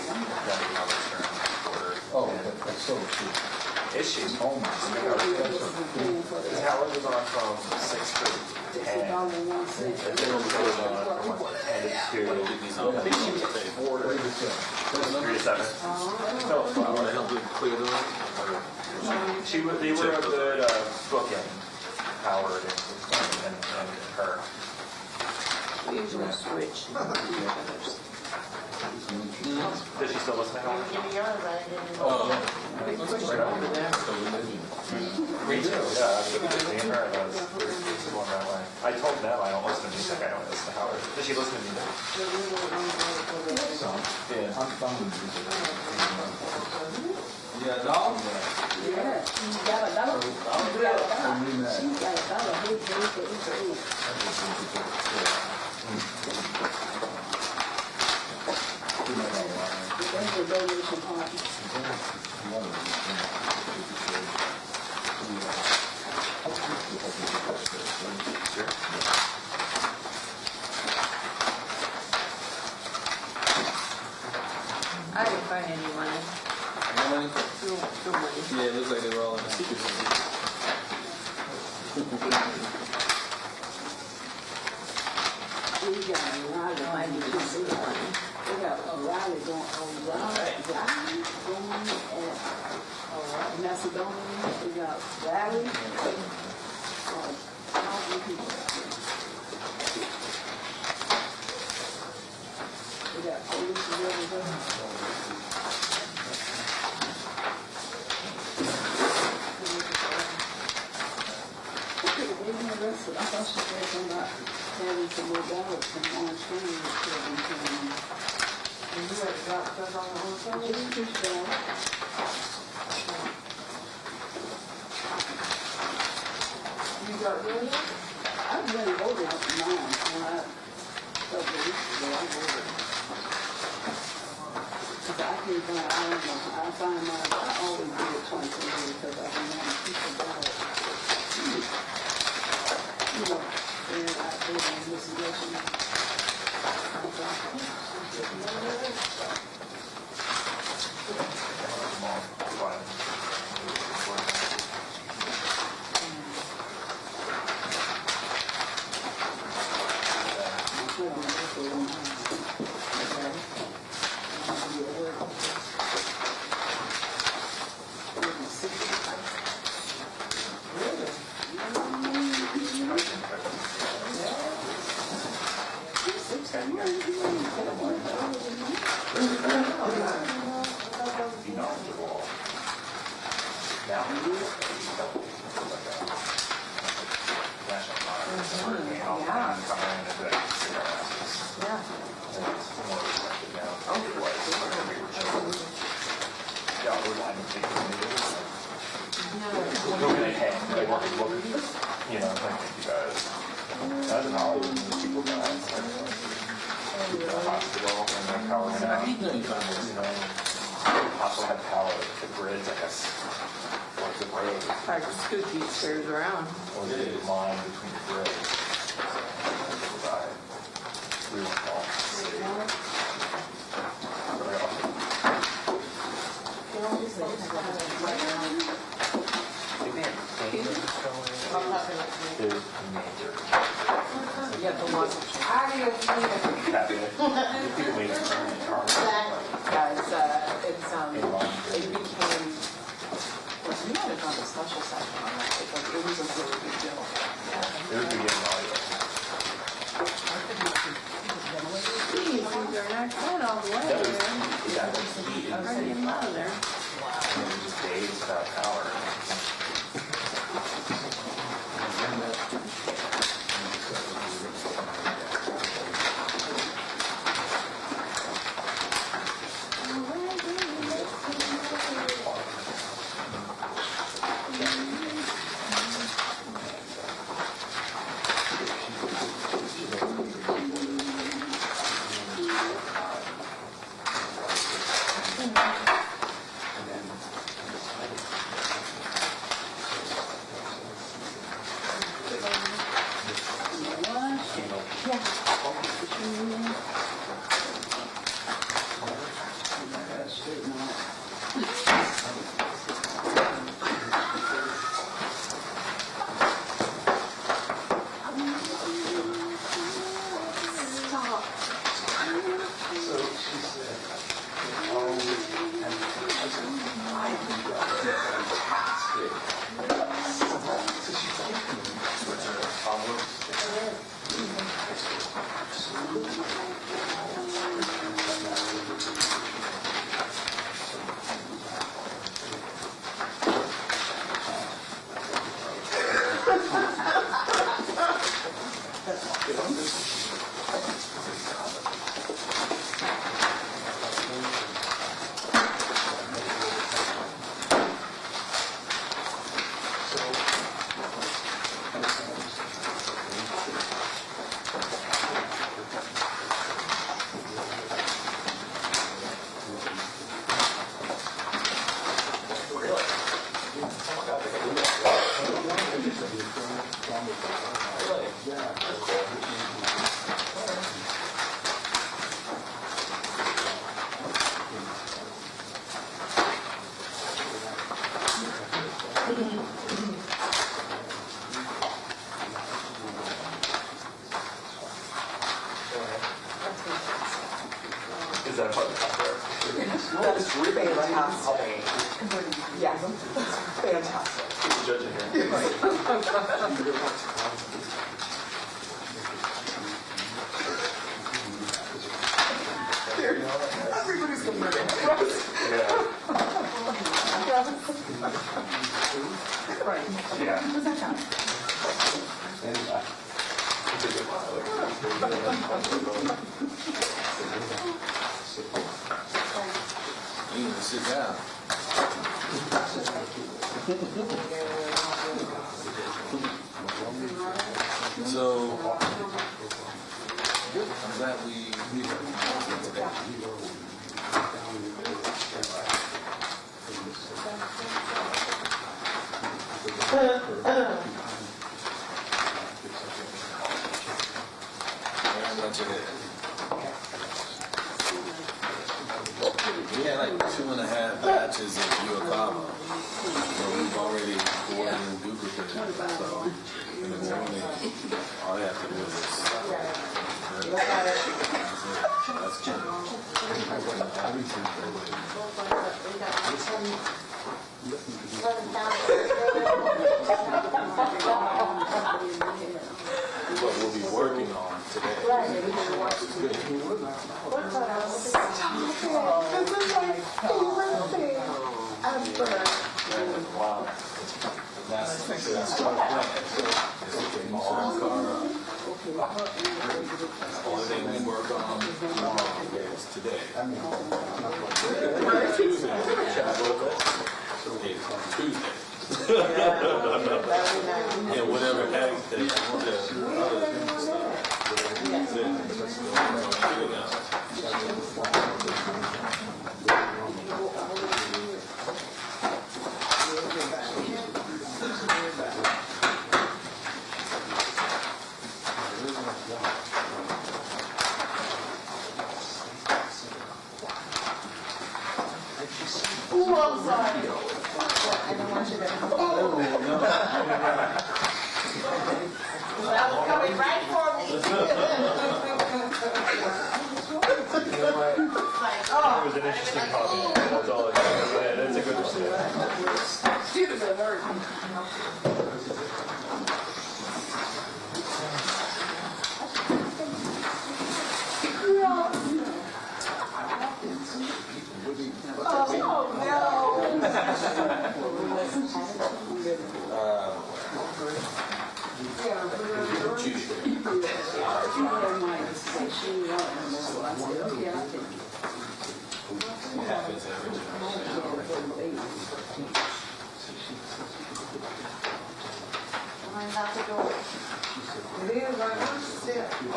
Randy Howard Stern supporter. Oh, that's so true. Is she? Oh my God. Because Howard was on from 6 to 10. And then she was on from 10 to 2. I think she was at 4 to 3 to 7. Philip Flower. They were a good bookend, Howard and her. We usually switch. Does she still listen to Howard? Me too, yeah. Me and her, we're going that way. I told them I don't listen to music, I only listen to Howard. Does she listen to music? Some. Yeah. I'm found music. Yeah, dog? Yeah, she's got a dollar. She's got a dollar. That's the donation party. I didn't find any money. No money? No money. Yeah, it looks like they were all in the secret. We got a lot of money to see money. We got a rally going at Macedonia. We got rally. 1,000 people. We got police and everything. I thought she said something about having some more dollars from Orange County. And you had dropped stuff on the Orange County? Just pushed down. You got rid of it? I've been voted up to mine. A couple of weeks ago, I voted. Because I can't find, I don't know, I find mine, I always do it twice a year because I don't want people ballot. You know, and I did an investigation. You know, thank you guys. That's an Hollywood people guys. The hospital and their power went out. You know, hospital had power. The grid's like a the road. Like scoot these stairs around. Or the line between the grids. We went all You have to watch. Guys, it became, well, we had to go to special session on that because it was a really big deal. It was beginning audio. These are not quite all the way there. Are you out of there? And it was just days without power. Is that part of the contract? That is really fantastic. Yes, fantastic. Who's the judge in here? Everybody's converted. Right. Yeah. Who's that guy? You need to sit down. So, I'm glad we we had like 2.5 batches of Yuakawa. So we've already poured in duplicate. So in the morning, all they have to do is that's what we'll be working on today. Wow. That's our plan. All car. Only thing we work on tomorrow is today. Tuesday. Tuesday. And whatever happens, the other stuff. That's it. Let's Ooh, I'm sorry. I don't want you to. That was coming right for me. It was an interesting copy. That's all. That's a good one. She'd have been hurt.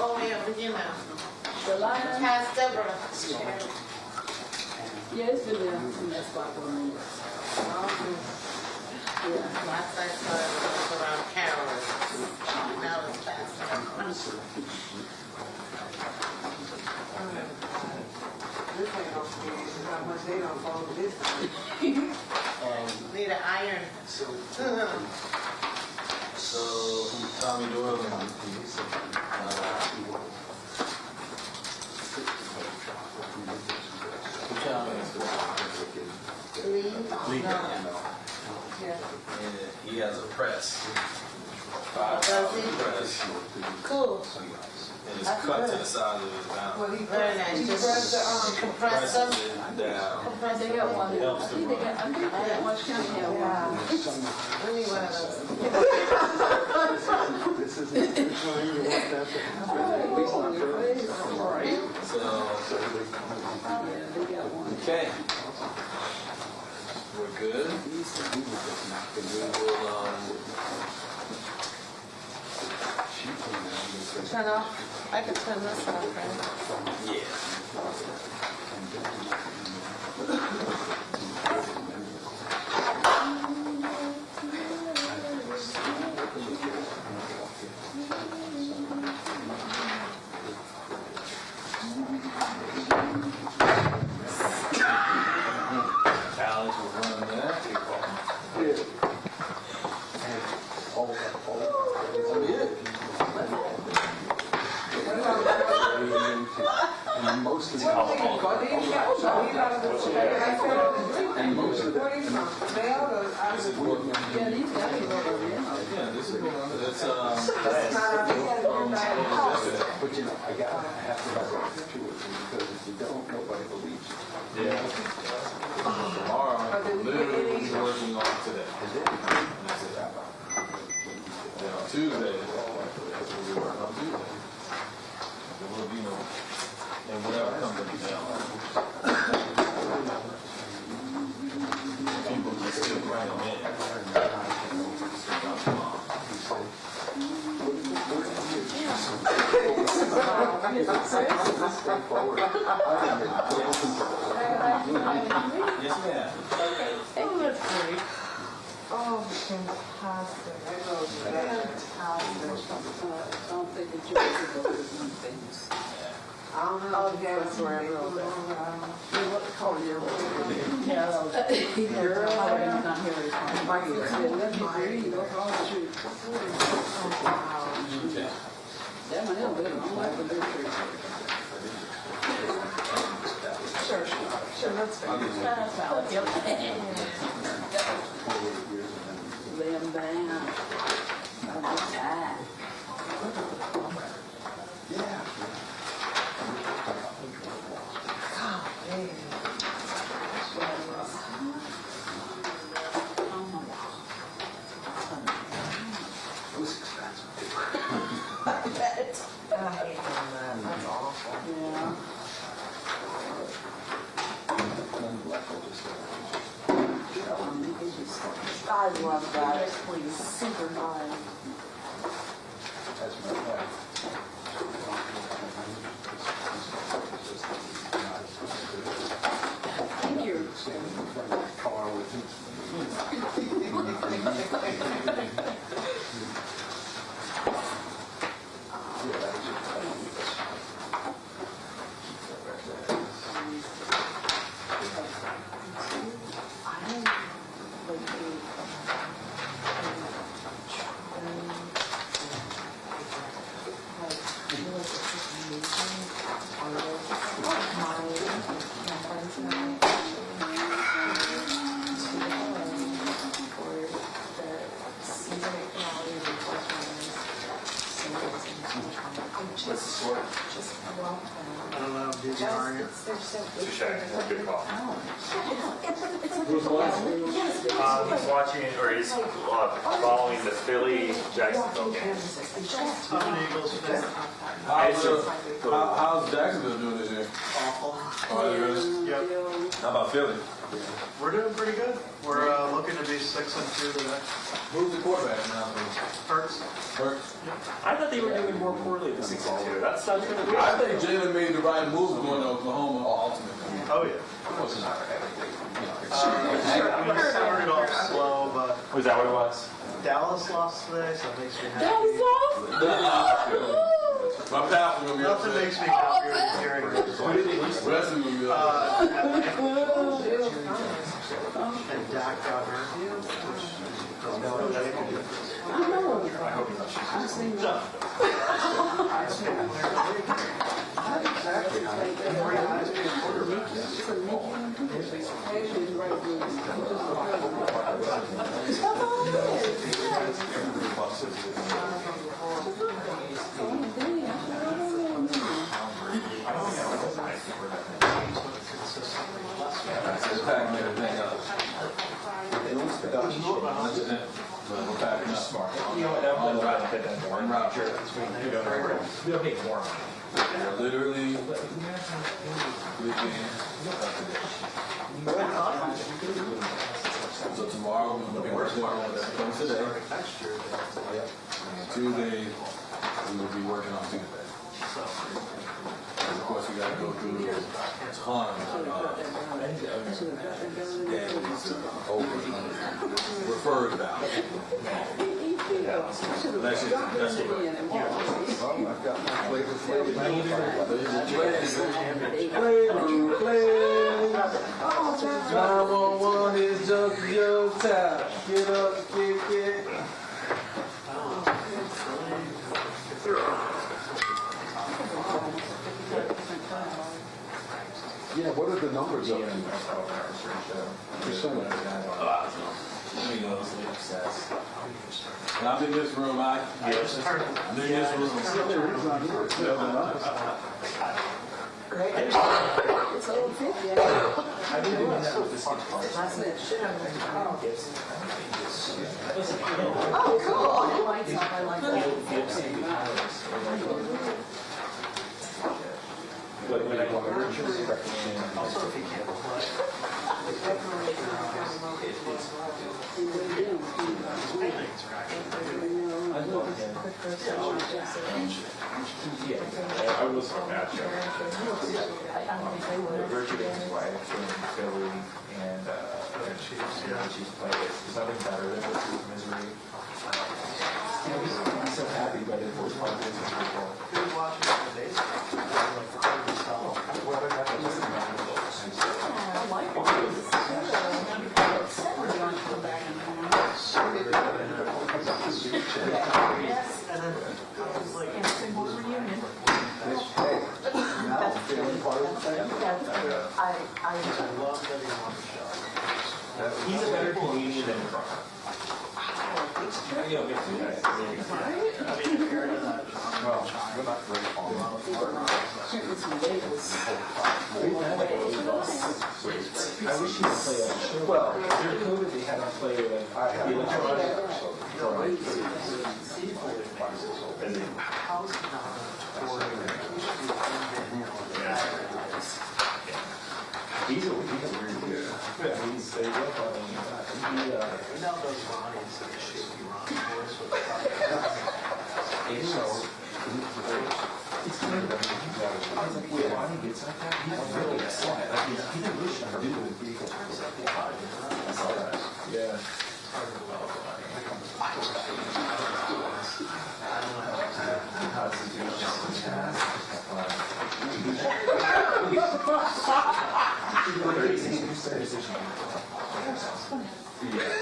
Oh, yeah, begin now. Has Deborah. Yeah, it's been there in that spot for a minute. Last I saw it was around Carolyn. Now it's past. This ain't no scared, how much they don't follow this. Need an iron. So Tommy Doyle and Lee? Lee. Yeah. And he has a press. Does he? Press. Cool. And it's cut to the size of his mouth. Very nice. Just compress them. Down. Compress them. Helps the run. I need one of those. This is intentionally you want that to happen. At least not for Okay. We're good. Turn off. I could turn this off, right? Yeah. Alex will run that. And most of the Yeah, this is that's but you know, I gotta have to have a picture with you because if you don't, nobody believes you. yeah. Tomorrow, literally he's working on today. And that's it. Then on Tuesday, that's what we work on Tuesday. There will be no, and whatever comes down. People can still bring them in. Yes, ma'am. Oh, that's great. Oh, fantastic. I don't think the judge will do some things. I don't know. Oh, yeah, that's where I wrote that. Oh, yeah. Girl, I did not hear it. Michael said, let me hear you, that's all the truth. Okay. That one is good, I don't like the big tree. Sure, that's I'll get you. Lay them down. Yeah. I love that. It's super fun. That's my wife. Thank you. Standing in front of the car with him. Yeah, that was I don't know, did you argue? Touche. Good call. Who's watching? He's watching, or he's following the Philly Jacksonville game. I'm an Eagles fan. How's Jacksonville doing this year? Awful. Oh, really? Yep. How about Philly? We're doing pretty good. We're looking to be 6-2 today. Who's the quarterback now? Hurts. Hurts. I thought they were doing more poorly than 6-2. That sounds really weird. I think Jalen made the right move going to Oklahoma ultimately. Oh yeah. We started off slow, but Was that what it was? Dallas lost today, so it makes me happy. My pal was gonna be Nothing upset. makes me happier than hearing this. Wrestling gonna be upset. And Dak got hurt, which doesn't really make any difference. No. Literally, so tomorrow we'll be working on from today. And Tuesday we will be working on Tuesday. And of course we got to go through a ton of referred about. That's the I've got my flavor. 911 is just your time. Get up, kick it. Yeah, what are the numbers up to? Percentage. I'm in this room, I'm in this room. It's old 50. I've been doing that with this guitar. Oh, cool. Lights off, I like that. But when I go to Also, if you can't play. I was from Nashville. Virtue is his wife from Philly, and she's played it. There's nothing better than this misery. He's so happy, but it was part of his people. He was watching it the days ago. Like, recording himself. And then I was like, I love that he's on the show. He's a better comedian than Trump. You don't get to that. I mean, if you're into that, Well, we're not very far. I wish he would play a show. Well, during COVID, they had him play like the electronic. how's it not a tour? He's a really good. Yeah, he's stayed up on him. Now those Ronnie's and the shit you run tours with the It's kind of, I was like, wait, why did he get like that? He's really quiet. Like, he didn't really do it. I saw that. Yeah. Yeah.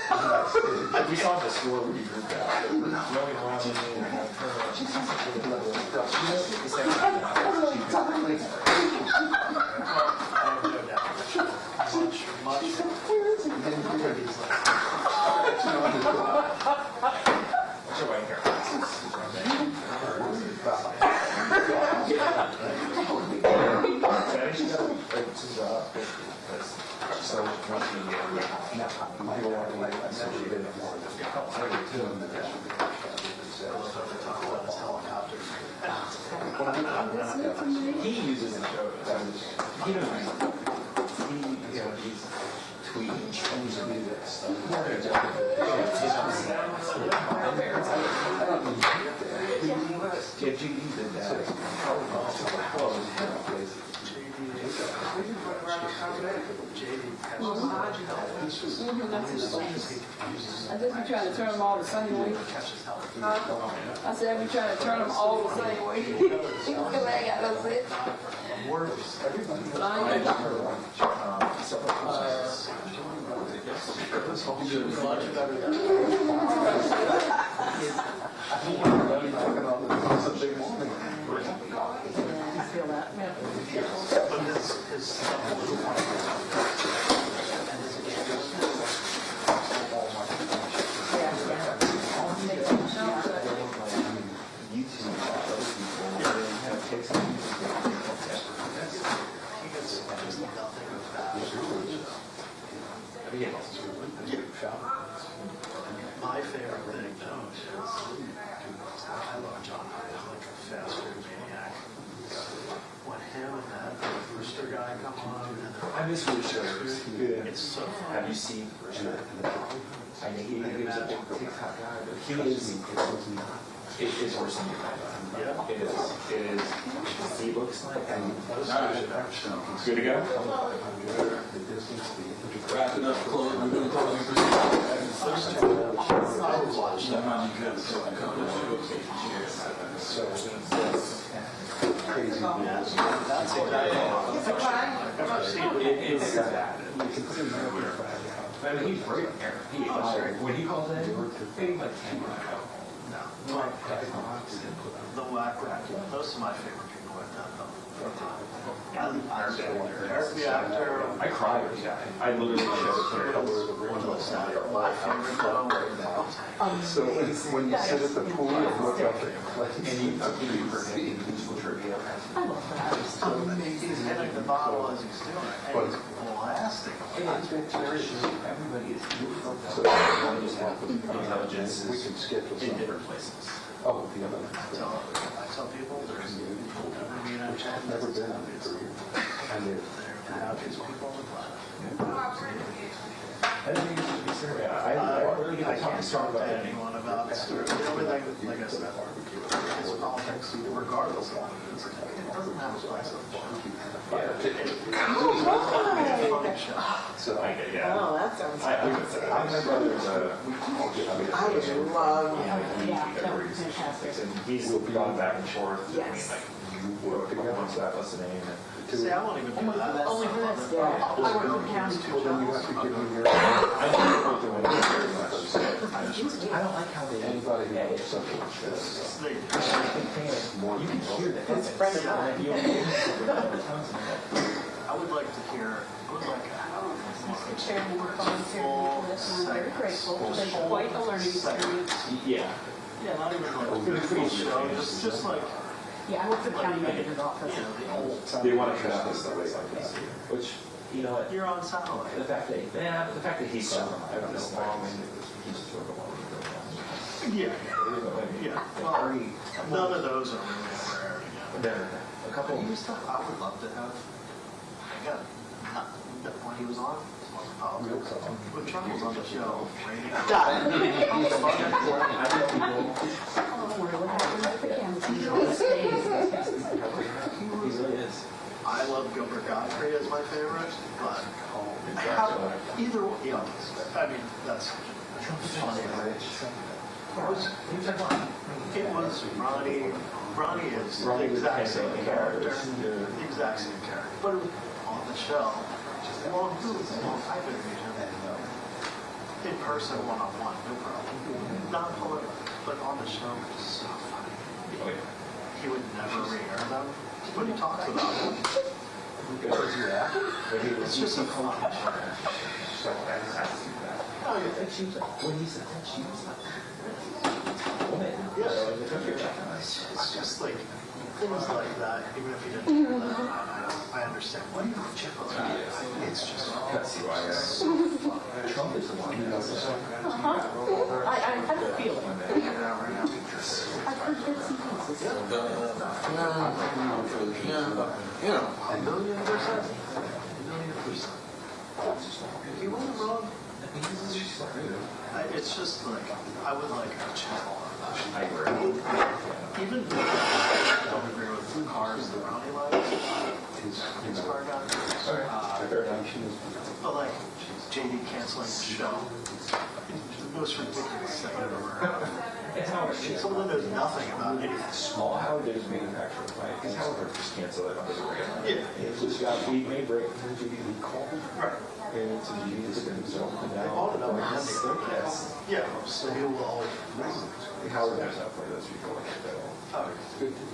We saw the score where you heard that. Going around so once we get he uses the show. He doesn't. He's Yeah, GD did that. I just be trying to turn them all the same way. I said, I be trying to turn them all the same way. Because I ain't got no sense. But I ain't got I feel that. But his my favorite thing though is I love John Hyde, like a fast food maniac. When him and that Rooster guy come on and they're I miss Rooster. it's so fun. Have you seen Rooster? I know he is a big TikTok guy, but he is. It is worse than you find. Yeah. It is. He looks like. Good to go. Wrapping up, close. We're doing closing procedure. Crazy. That's It is. I mean, he's great. When he calls in, he's like 10 minutes ago. No. The whack rack. Those are my favorite people like that though. Eric the actor. I cried with that. I literally showed it. One of those my favorite though. So when you sit at the pool and look up at the place, And you see musical trivia. I love that. He's hitting the bottle as he's doing it, and he's blasting. Everybody is beautiful. so One just happened. Intelligence we can schedule in something. different places. Oh, the other I tell people there's never been a chance. I've never been on it for years. And They're the happiest people on the planet. I didn't think it should be serious. I really I get can't to talk talk to about that. anyone about it. The only thing, like I said, is politics, regardless of what it is. It doesn't have a place of So, Yeah. Oh, that sounds. I my brother's I would love. and he's gone back and forth. Yes. One's that listening. See, I won't even do that. Only for this, yeah. I work in county. well, then you have to give me your, I don't like how they anybody who knows something like this. More you can hear that. His friend of mine. I would like to hear, I would like Mr. Chairman, we're volunteering for this, and I'm very grateful. It's been quite a learning experience. Yeah. yeah, not even like a full show, just like, Yeah, I worked at the county manager's office. you know, the old. They want to cut out this stuff like that. Which, you know what? You're on satellite. The fact that he's so this long and he's sort of along. Yeah, yeah. Well, none of those are really rare to get. A couple. I would love to have, again, not, when he was on, politics. When Trump was on the show, rating. Got it. He really is. I love Gilbert Godfrey as my favorite, but either, you know, I mean, that's funny. It was Ronnie. Ronnie is the exact same character. The exact same character. But on the show, well, I've interviewed him in person, one-on-one, no problem. Not political, but on the show, it's so funny. He would never re-air them, but he talks about them. It's just a fun show. Oh, yeah. When he said that, she was like, yeah, it's just like things like that. Even if you didn't hear that, I understand. What do you chip on that? It's just so fun. Trump is the one who knows this. I have a feeling. I've heard bits and pieces. You know, A million percent. A million percent. He wasn't wrong. It's just like, I would like a channel on that. I agree. Even I don't agree with the cars, the brownie lights, his car guy. But like, JD canceling the show. The most ridiculous thing I've ever heard. Someone that knows nothing about anything. Small Howard did his manufacturer, right? Because Howard just cancel it under the radar. Yeah. It's just got we may break from GD call. Right. And it's a GD to himself. They bought it up in Yes. Yeah, so he will always. Howard knows how to play those people like that. Oh,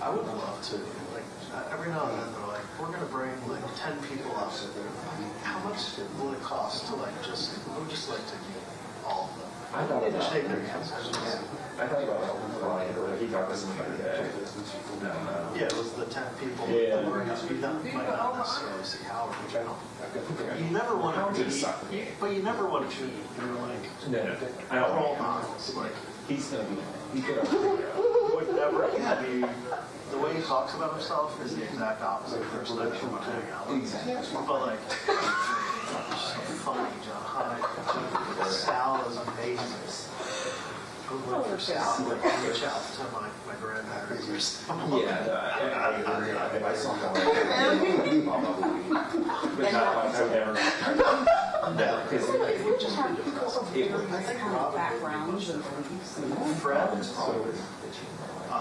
I would love to. Like every now and then, they're like, "We're gonna bring like 10 people up." How much will it cost to like just? We'd just like to meet all of them. I thought Just about shake their hands. I thought about Ryan, or he got this in the day. Yeah, it was the 10 people. Yeah. That were gonna be done. Might not necessarily see Howard, which I don't. You never want to meet, but you never want to meet. You're like, No, I don't role want models. Like, he's gonna be. He's gonna would never be. The way he talks about himself is the exact opposite person I would want to hang out with. Exactly. But like, so funny, John Hyde. Sal is amazing. I would love for Sal to like reach out to my grandparents or something. Yeah, if I saw him, but not once I've ever. No, because it would just be That's kind of backgrounds and Fred is 100%. I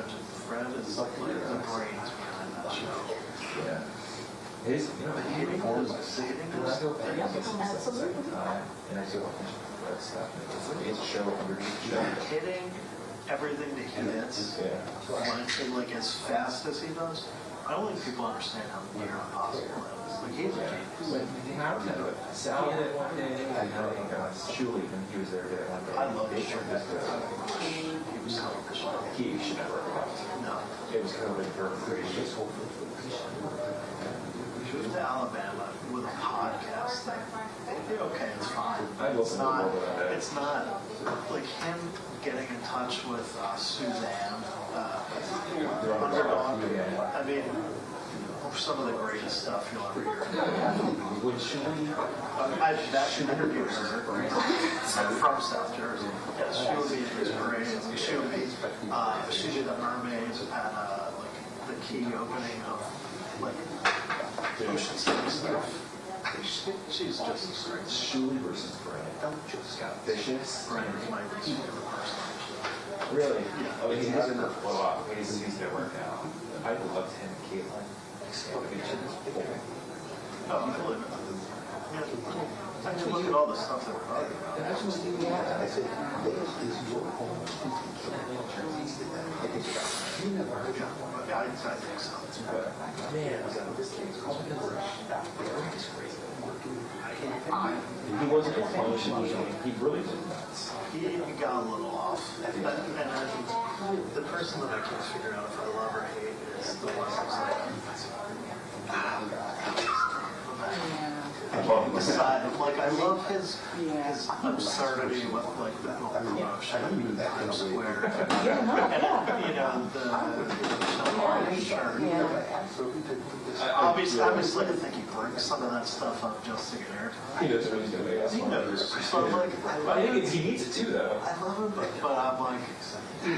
think Fred is like the brains behind that show. Yeah. His, you know, Hitting those sitting and I still and I still that stuff. It's a show underneath the show. hitting everything that he hits, and like as fast as he does. I don't think people understand how near impossible that is. Like he's a genius. Sal did it one day, and I know Julie, when he was there, did it one day. I love his shirt. He was so He should never have left. No. It was COVID for He moved to Alabama with a podcast thing. Okay, it's fine. It's not like him getting in touch with Suzanne, Underdog. I mean, some of the greatest stuff you'll ever hear. Would Julie? I've interviewed her from South Jersey. Yes, she would be in his parade. She would be. She did the mermaids at like the key opening of like Ocean City stuff. She's just great. Julie versus Brand. Just got vicious. Brand is my least favorite person. Really? Yeah. Oh, he hasn't blow up. He's gonna work out. I loved him and Caitlin. Oh, I believe it. Yeah. I can look at all the stuff that we're talking about. I think so. Man, he wasn't functioning. He really did nuts. He got a little off. And the person that I can't figure out if I love or hate is the one who's like, I love his absurdity with like the whole promotion in Times Square. And you know, the shirt. Obviously, I think he brings some of that stuff up just to get airtime. He knows what he's gonna make. He knows. So like, I think he needs it too, though. I love him, but I'm like,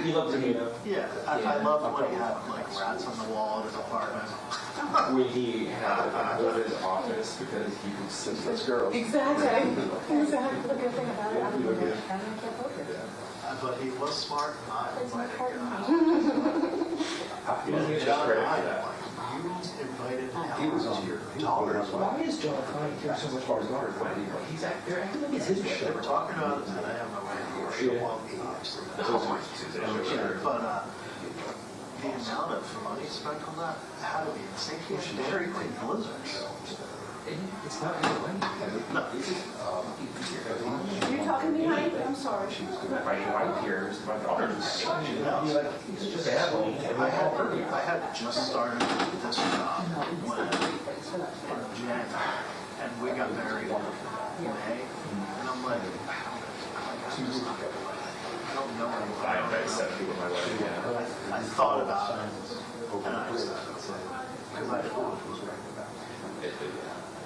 He loves to meet him. yeah, I love when he had like rats on the wall at his apartment. When he had to go to his office because he was such those girls. Exactly. The good thing about it, I don't know, I don't care poker. But he was smart. It's my partner. John Hyde, you invited Howard to your daughter. Why is John Hyde care so much about his daughter? He's they're acting like it's his They show. were talking about it today on my way to work. But the amount of money spent on that had to be insane. He had Dairy Queen Blizzards. It's not his money. No. You're talking behind me? I'm sorry. My wife here is my daughter. He's just family. I had just started this job when in January, and we got married in May, and I'm like, I don't know anyone. I accept you with my wife. I thought about it, and I accepted it because I didn't know it was right.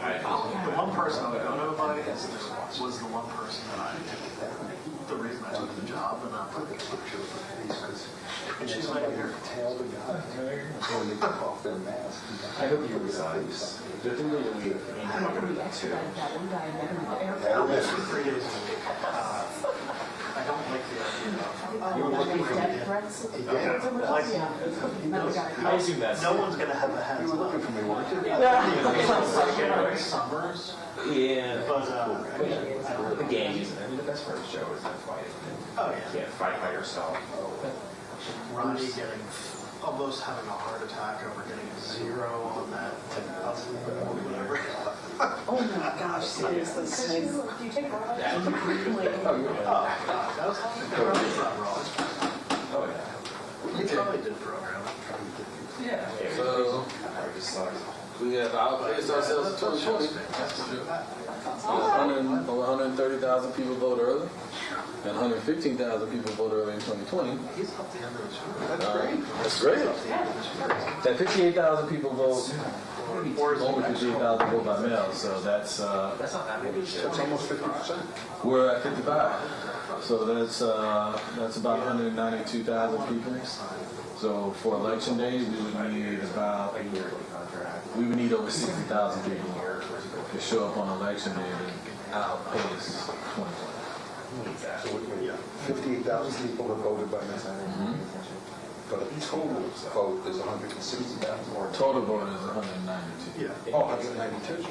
I person I would go to about it was the one person that the reason I took the job, and I'm like, and she's like, here. Tell the guy when they took off their mask. I hope you realize the thing that we I'm not going to do that too. I don't miss 3 days a week. I don't like the idea of. You were looking for me. I assume that's. No one's going to have a hands on. You were looking for me, weren't you? Summers. Yeah. But, the games. I mean, the best part of the show is that fight. Oh, You can't fight by yourself. Ronnie getting, almost having a heart attack over getting a 0 on that 10,000 or whatever. Oh my gosh, seriously. Do you take Ronnie? That was Ronnie's not wrong. Oh, yeah. He probably did program. Yeah. So we have outpaced ourselves in 2020. Over 130,000 people vote early, and 115,000 people vote early in 2020. He's up the end of his career. That's great. That's great. That 58,000 people vote, only 58,000 vote by mail, so that's not that many. It's almost 50%. we're at 55. So that's about 192,000 people. So for election day, we would need over 60,000 people to show up on election day to outpace 2020. 58,000 people have voted by mail. But the total vote is 160,000 or Total vote is 192. yeah. Oh, 192.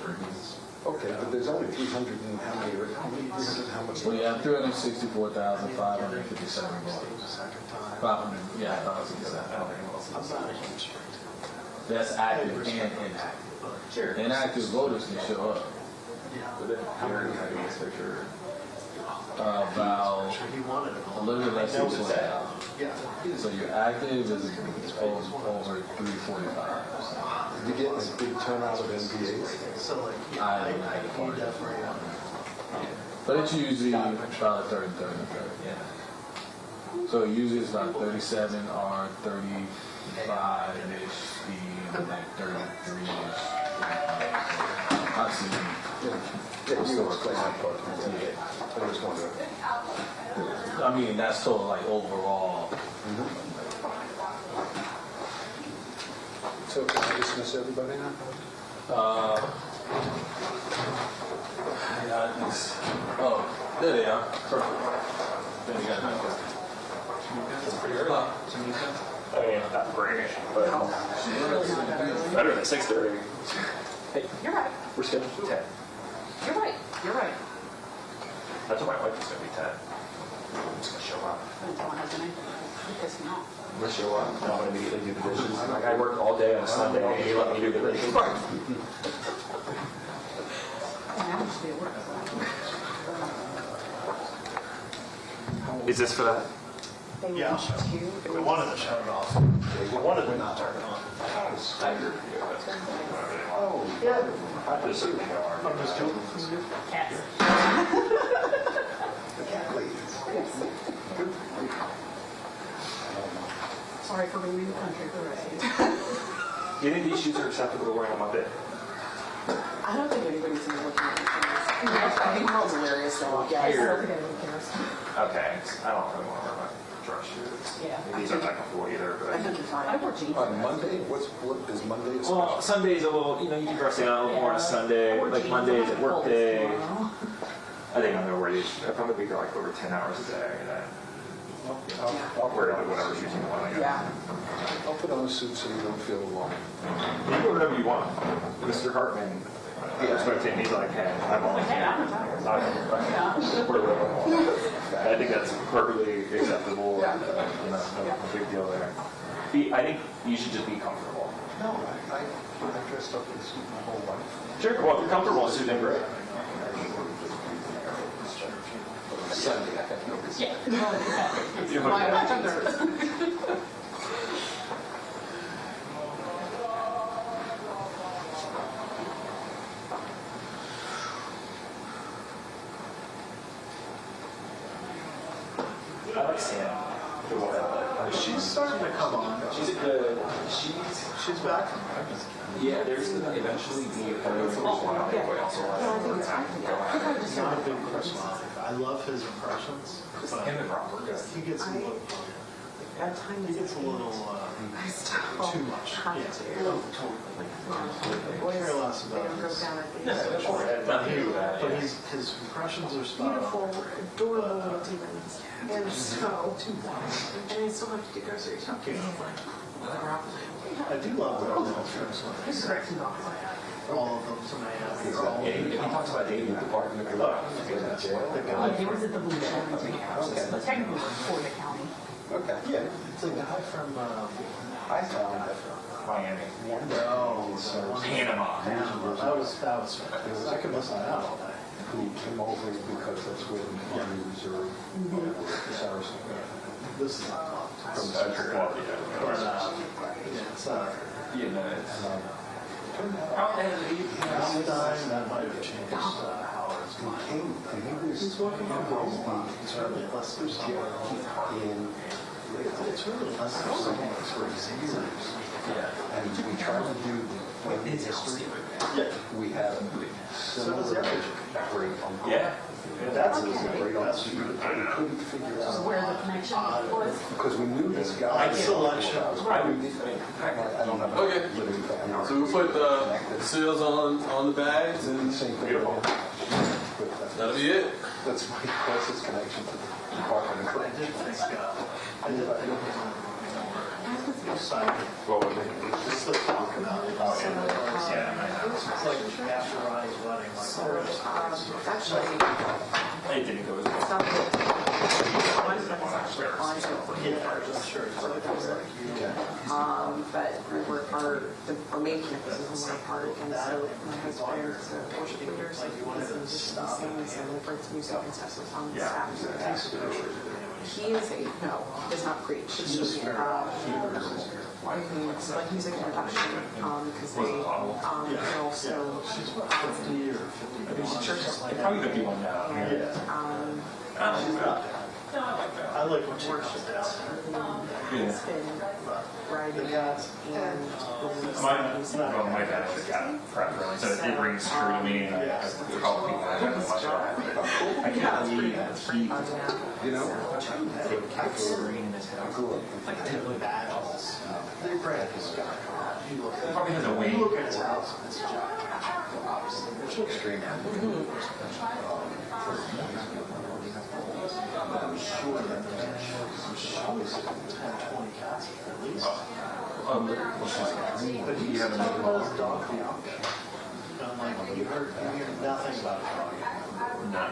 Okay, but there's only 300 and how many? 300 how much? We have 364,557 votes. 500, yeah, 557. That's active and inactive. Inactive voters can show up. How many have you picture? About a little bit less than 20,000. Yeah. So your active is over 345. Did you get a big turnout of MPAs? So like, I he definitely. But it's usually about a third and third and third. Yeah. So usually it's about 37 or 35-ish, and like 33-ish. I've seen Yeah, you always play that part. I just wondering. I mean, that's total like overall. So can I dismiss everybody now? Yeah, it's, oh, there they are. Perfect. Then you got it. That's pretty early. I mean, not great, but better than 6:30. Hey, You're right. we're scheduled for 10. You're right. You're right. That's what my wife is going to be 10. I'm just going to show up. I'm telling my husband, you pissed me off. I'm going to show up. I'm going to immediately do the dishes. Like, I work all day on a Sunday, and you let me do the dishes. And I used to be at work. Is this for that? They Yeah. want to. We wanted to shut it off. We wanted to not turn it on. Oh, Yeah. I'm just joking. Cats. Sorry for being in the country parade. Do you think these shoes are acceptable to wear on Monday? I don't think anybody's even looking at these things. I think Merle's hilarious though. Yeah, I don't think anyone cares. Okay. I don't really want to wear my dress shoes. Yeah. These aren't that comfortable either, I but. think you're fine. I wear jeans. on Monday, what is Monday? a Well, special? Sunday's a little, you can dress down a little more on a Sunday. Like Monday's a work day. I think I'm going to wear these. If I'm going to be there like over 10 hours a day, then I'll wear whatever shoes you want. I guess. Yeah. I'll put on a suit so you don't feel alone. You can wear whatever you want. Mr. Hartman, I respect him. He's like, hey, I'm on. I think that's perfectly acceptable. No big deal there. I think you should just be comfortable. No, I dressed up in a suit my whole life. Sure. Well, if you're comfortable in a suit, then great. Sunday, I have no reason. Yeah. Why am I so nervous? I like seeing the world. She's starting to come on. She's back. Yeah, there's eventually be a part of the while, but also He's not a big Chris Rock. I love his impressions, but him and Robert. he gets a little. That time He gets a little too much. Yeah. Care less about his. But his impressions are spot on. beautiful, adorable little demons. And so, and I still have to do grocery shopping. I do love the He's correct. all of them tonight. He talks about dating the department. The guy. He was at the Blue Shed. But technically it was for the county. Okay. Yeah, it's a guy from I found that Miami. no, Panama. That was I could miss that out all day. who came over because that's where the Army Reserve Saracen. This is not From Central Florida. yeah, it's Yeah, no, it's that might have changed Howard's mind. He's working from home. It's really less than it's really less than someone. And we try to do the history. Yeah. We have So does every great uncle. yeah. That's a great uncle. We couldn't figure out Where the connection was. because we knew this guy. Like selection. I don't have a Okay. living family. So we put the seals on the bags and Same thing. that'll be it. That's my closest connection to the Department of I did think What would it just the talk about it. It's like after Ronnie's wedding, like Actually, It didn't go as well. it's not the one that was actually on yeah, sure. but we were part, the main campus is in one part, and so my husband's a worship leader, so he was in musicians and brings music and stuff, so it's on the staff. He is does not preach. He it's like music introduction, because they also She's what, 50 or 50? I think she's church. Probably 51 now. And She's not bad. I like when she comes down. he's been writing and My dad actually got prep early, so it did ring true to me, and I probably got it much better. I can't believe he, You know, green in his house. Like typically bad. They're Brad. He probably has a wing. You look at his house, and it's a giant. Obviously, extreme. I'm sure that there's always 10, 20 cats at least. But he used to talk about his dog Bianca. And I'm like, you heard nothing about a dog. No.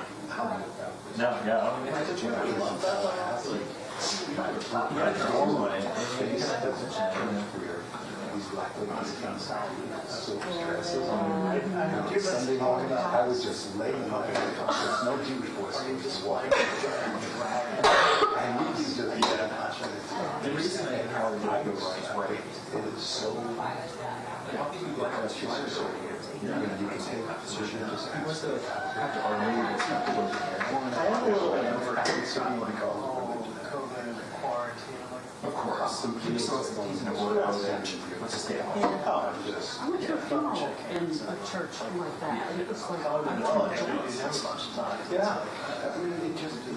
No, yeah, I don't think it's a I love that. He had a normal one, These black ladies come south, so stresses on Sunday morning. I was just laying in my bed. There's no Jewish voice. He was just walking. And he's just, the reason that Howard Diego is right. it is so. You can take a position. He wants to have to argue this not close to I am a little over COVID, quarantine. Of course. He's in a world of let's just stay at home. I went to a funeral in a church like that, and it was like, I didn't have much time. Yeah. I mean, it just, I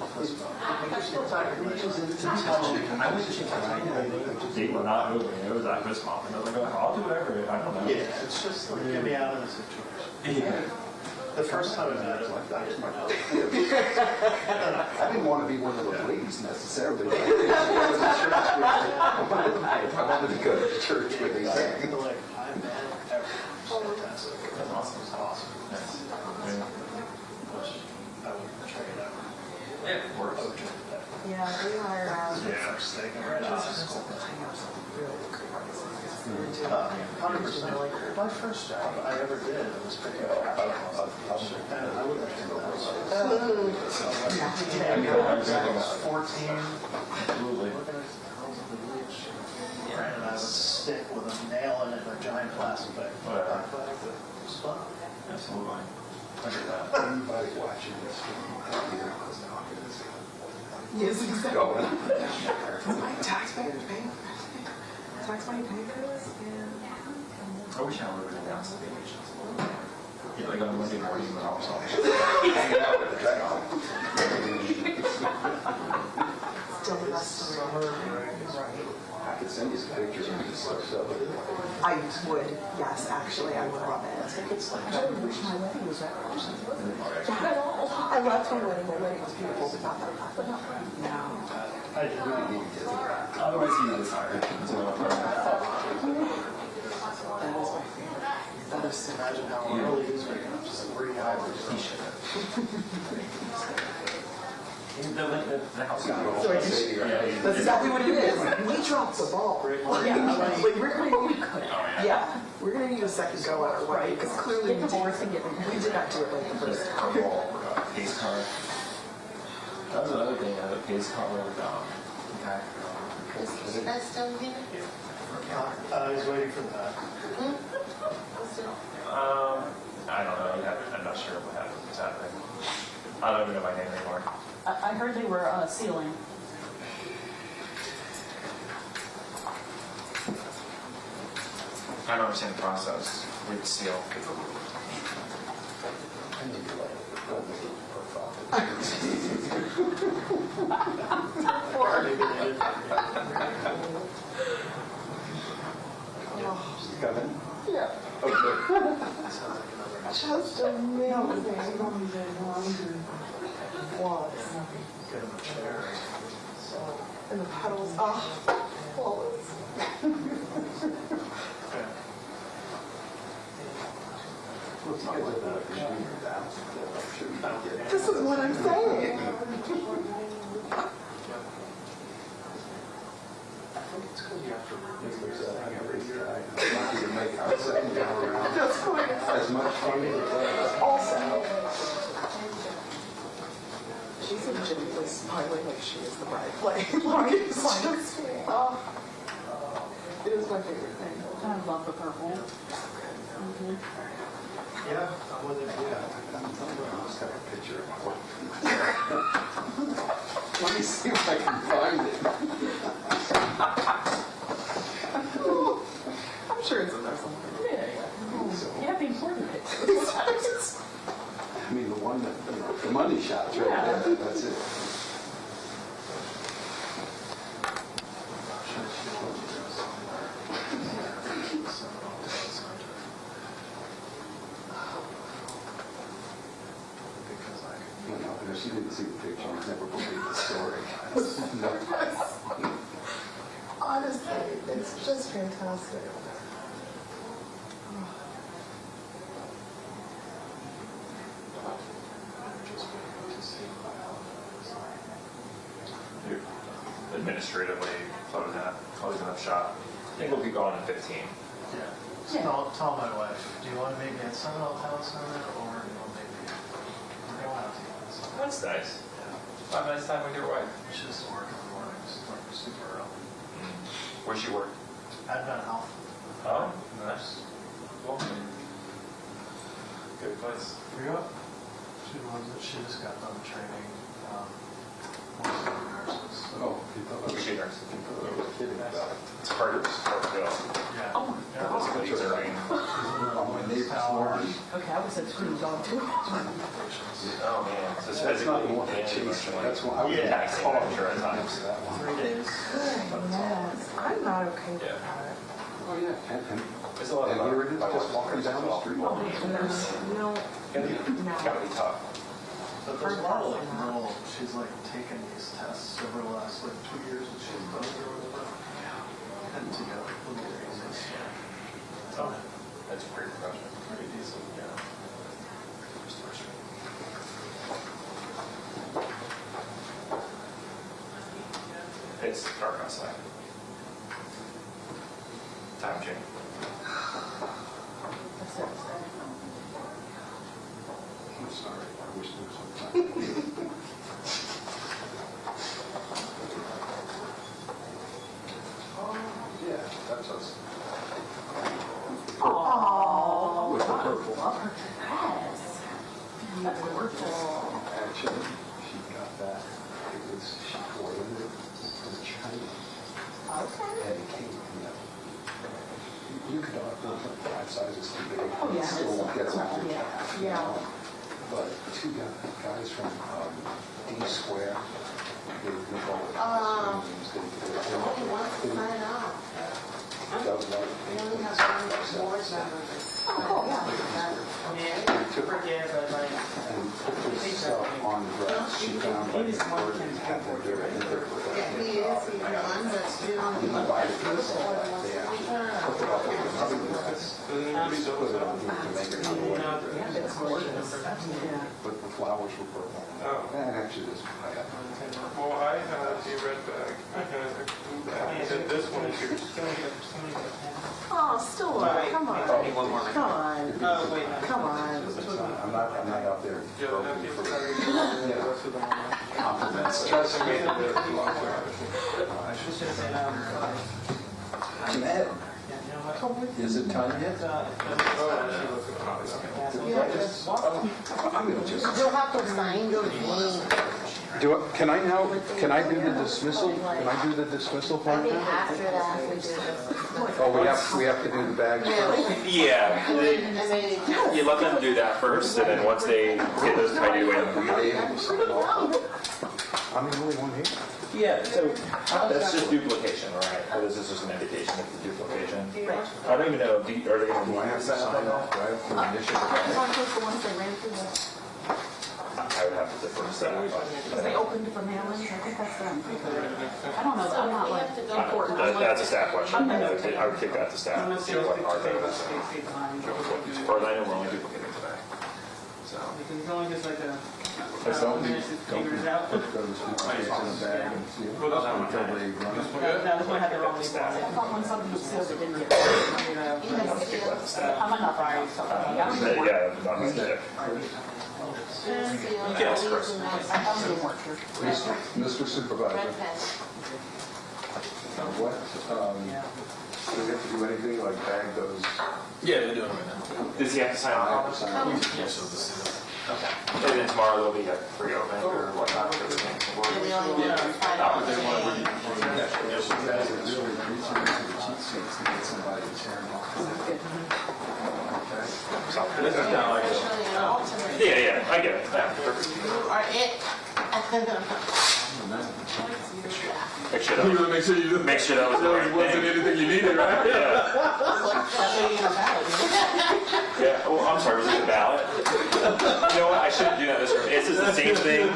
went to Chicago. They were not moving. It was at this conference. I was like, I'll do whatever. I don't know. Yeah, it's just like, get me out of the situation. Yeah. The first time I met him, I didn't know. I didn't want to be one of those ladies necessarily. I wanted to go to the church where they sang. Like, I met everyone. Fantastic. That's awesome. It's awesome. Nice. Which I wouldn't trade ever. Yeah, of course. I would trade that. yeah, we are, Yeah. First thing I read out of school. 100%. My first job I ever did was picking up and I would have done that. I was 14. Absolutely. Looking at girls on the beach. And I would stick with a nail in it in a giant plastic bag. Whatever. It was fun. Absolutely. I get that. Anybody watching this film, Yes, exactly. Like taxpayers paying, tax money paying for this? Yeah. I wish I would have announced the vacations. Yeah, like on Monday morning when I was off. Hanging out with the guy on. Still the rest of summer. Right. I could send you some pictures of this stuff. I would, yes, actually, I would love it. I wish my wedding was that person. I loved my wedding was beautiful, but not that much. No. I really need to. Otherwise, he was hired. That is my favorite. And just imagine how early it is right now, just 3 hours. He should have. The house got Sorry, that's exactly what it is. We dropped the ball. Like, we're gonna need, yeah, we're gonna need a second go at our wedding, because clearly we did not do it like the first time. Pace car. That was another thing, a pace car with guy. Is you guys still here? I was waiting for that. I don't know. I'm not sure what's happening. I don't even know my name anymore. I heard they were sealing. I don't understand the process. We'd seal. I need to like go with the profile. She's coming? Yeah. Okay. Just amazing. Was. Get him a chair. And the pedals, oh, flawless. This is what I'm saying. That's fine. As much fun as it was. Also, she's legitimately smiling like she is the bride. Like it's just, it is my favorite thing. I love the purple. Yeah, I wasn't, yeah. I'll just have a picture of it. Let me see if I can find it. I'm sure it's in there somewhere. Yeah. You have the important pictures. I mean, the one that, the money shot's right there. That's it. She didn't see the picture. Never believed the story. No. Honestly, it's just fantastic. Administratively, close enough shot. I think we'll be going in 15. Yeah. Just tell my wife, do you want to make me a Sunbelt house on it, or do you want to make me a real house? That's nice. Yeah. Have a nice time with your wife. She just work in the morning, she's working super early. Where's she work? Advent Health. Oh, nice. Cool. Good place. Yeah. She just got done training, most of the nurses. Oh, you thought I was She nurse. kidding about it. It's harder to start to go. Yeah. Oh my Yeah, that's God. what he's doing. On my neighbor's lawn. Okay, I was at scream dog too. Oh man, so it's That's not the physically one I and chased. emotionally That's one I was taxing, I'm sure, at times. that one. 3 days. Yes, I'm not okay with Yeah. that. Oh, yeah. And There's a lot of here it is, just walking down the street. No, Gotta be tough. But there's a lot of like rural, she's like taken these tests over the last like 2 years and she's done it or whatever. And to go look at it, it's Oh, that's pretty professional. pretty decent, yeah. It's dark outside. Time change. I'm sorry. I wish there was some time. Yeah, that's us. Oh, With the purple. yes. That's gorgeous. Actually, she got that. she ordered it from China. And it came, you could order 5 sizes too big. Oh, yeah. Still won't get them. Yeah. But 2 guys from D Square, they both. He wants to sign up. We only have one board member. Oh, cool, yeah. They took and put this stuff on the grass. She found like the bird and had their dirt in there. He is, he's the one that's doing He divided this all up there, put it up with another grass, put it on here to make it another way. But the flowers were purple. And actually this, I got. Well, I had a red bag. I had a blue bag. And then this one is yours. Oh, Stuart, come on. Come on. Come on. I'm not out there broken for compliments. Ed, is it time yet? You'll have to sign your name. Can I do the dismissal? Can I do the dismissal part now? After that, we do this. Oh, we have to do the bags first? Yeah, you let them do that first, and then once they get those tidy away, I'm the only one here. yeah, so that's just duplication, right? Or this is just an indication of the duplication. I don't even know, are they going to Do I have to sign off? Do I have to initial? Aren't those the ones they ran through the, I would have to defer to that. they opened for mailings? I think that's them. I don't know, I'm not like important. That's a staff question. I would kick that to staff. See what our notice is. As far as I know, we're only duplicating today. So. Because it's only just like a. Don't minutes to figure it out. put those duplicates in the bag and see until they run it. No, this one had the wrong label on I it. thought when something was sealed, it didn't get. I might not buy something. Yeah, not much to You can ask Chris. Mr. Supervisor, what, do we have to do anything like bag those? Yeah, they're doing it right now. Does he have to sign I have off? to sign off. Yeah, so this is. Okay. And then tomorrow they'll be pre-opened or whatnot. We only need to find out. You guys are really reaching into the cheat sheets to get somebody to tear them off. This is not like yeah, I get it. Yeah, perfect. You are it. Make sure You gotta make sure you make sure that was the right wasn't thing. anything you needed, right? Yeah. Yeah. Oh, I'm sorry. Was it a ballot? You know what? I shouldn't do that this room. It's just the same thing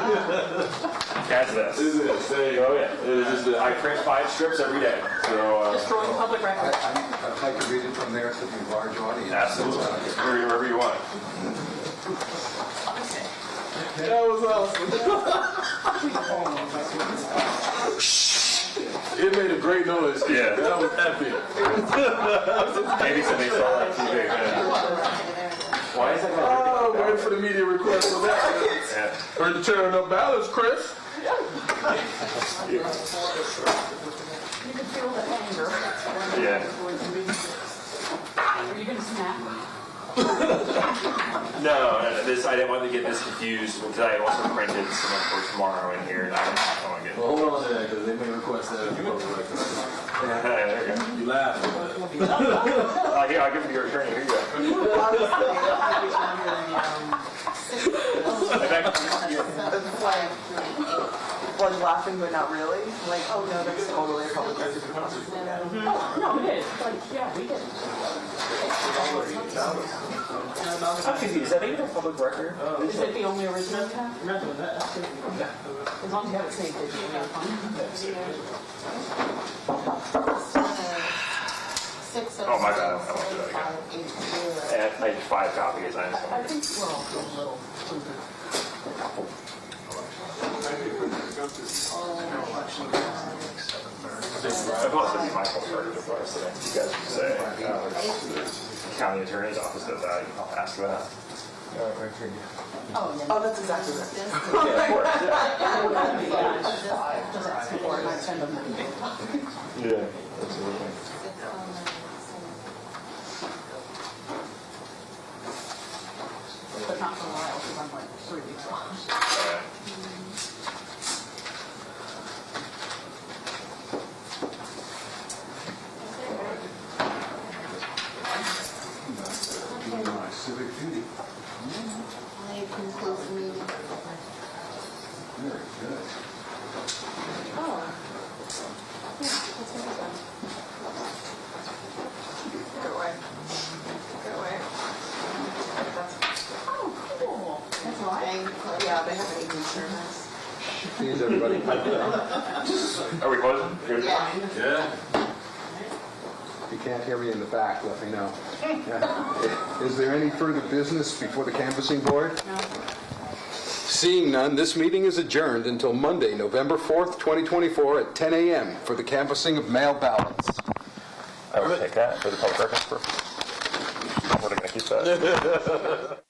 as this. Is it? Say, Oh yeah. It is just I print 5 strips every day. So. Destroying public record. I'd like to read it from there to the large audience. Absolutely. Wherever you want. that was awesome. It made a great noise. Yeah. That was epic. Maybe somebody saw that TV. Yeah. Why is that? Oh, waiting for the media request for that. Yeah. Heard the chair no balance, Chris. You can feel the anger. Yeah. Are you going to snap? No, this I didn't want to get this confused because I also printed some for tomorrow in here, and I don't want to get. Well, hold on to that because they may request that as a public record. There you go. You laugh. Here, I'll give it to your attorney. Here you go. Was laughing, but not really. Like, oh no, that's totally a public record. No, it is. Like, yeah, we did. I'm confused. Is that even a public record? Is it the only original tab? As long as you have it saved, it's Oh my god, I won't do that again. I had 5 copies. I I think we're all a little. I've also been my fault started to price today. You guys would say, the county attorney's office does that. I'll ask that. Oh, that's exactly right. Yeah, of course. Just ask for it, and I send them the Yeah, absolutely. but not for a while, because I'm like 3 weeks off. civic duty. May conclude the meeting. Very good. Oh. Yeah, that's what it was. Go away. Go away. Oh, cool. That's all right. Yeah, they haven't even served us. Is everybody? Are we closing? Good. Yeah. If you can't hear me in the back, let me know. Yeah. Is there any further business before the canvassing board? No. Seeing none, this meeting is adjourned until Monday, November 4th, 2024 at 10 a.m. for the canvassing of mail ballots. I would take that for the public records purpose. We're going to keep that.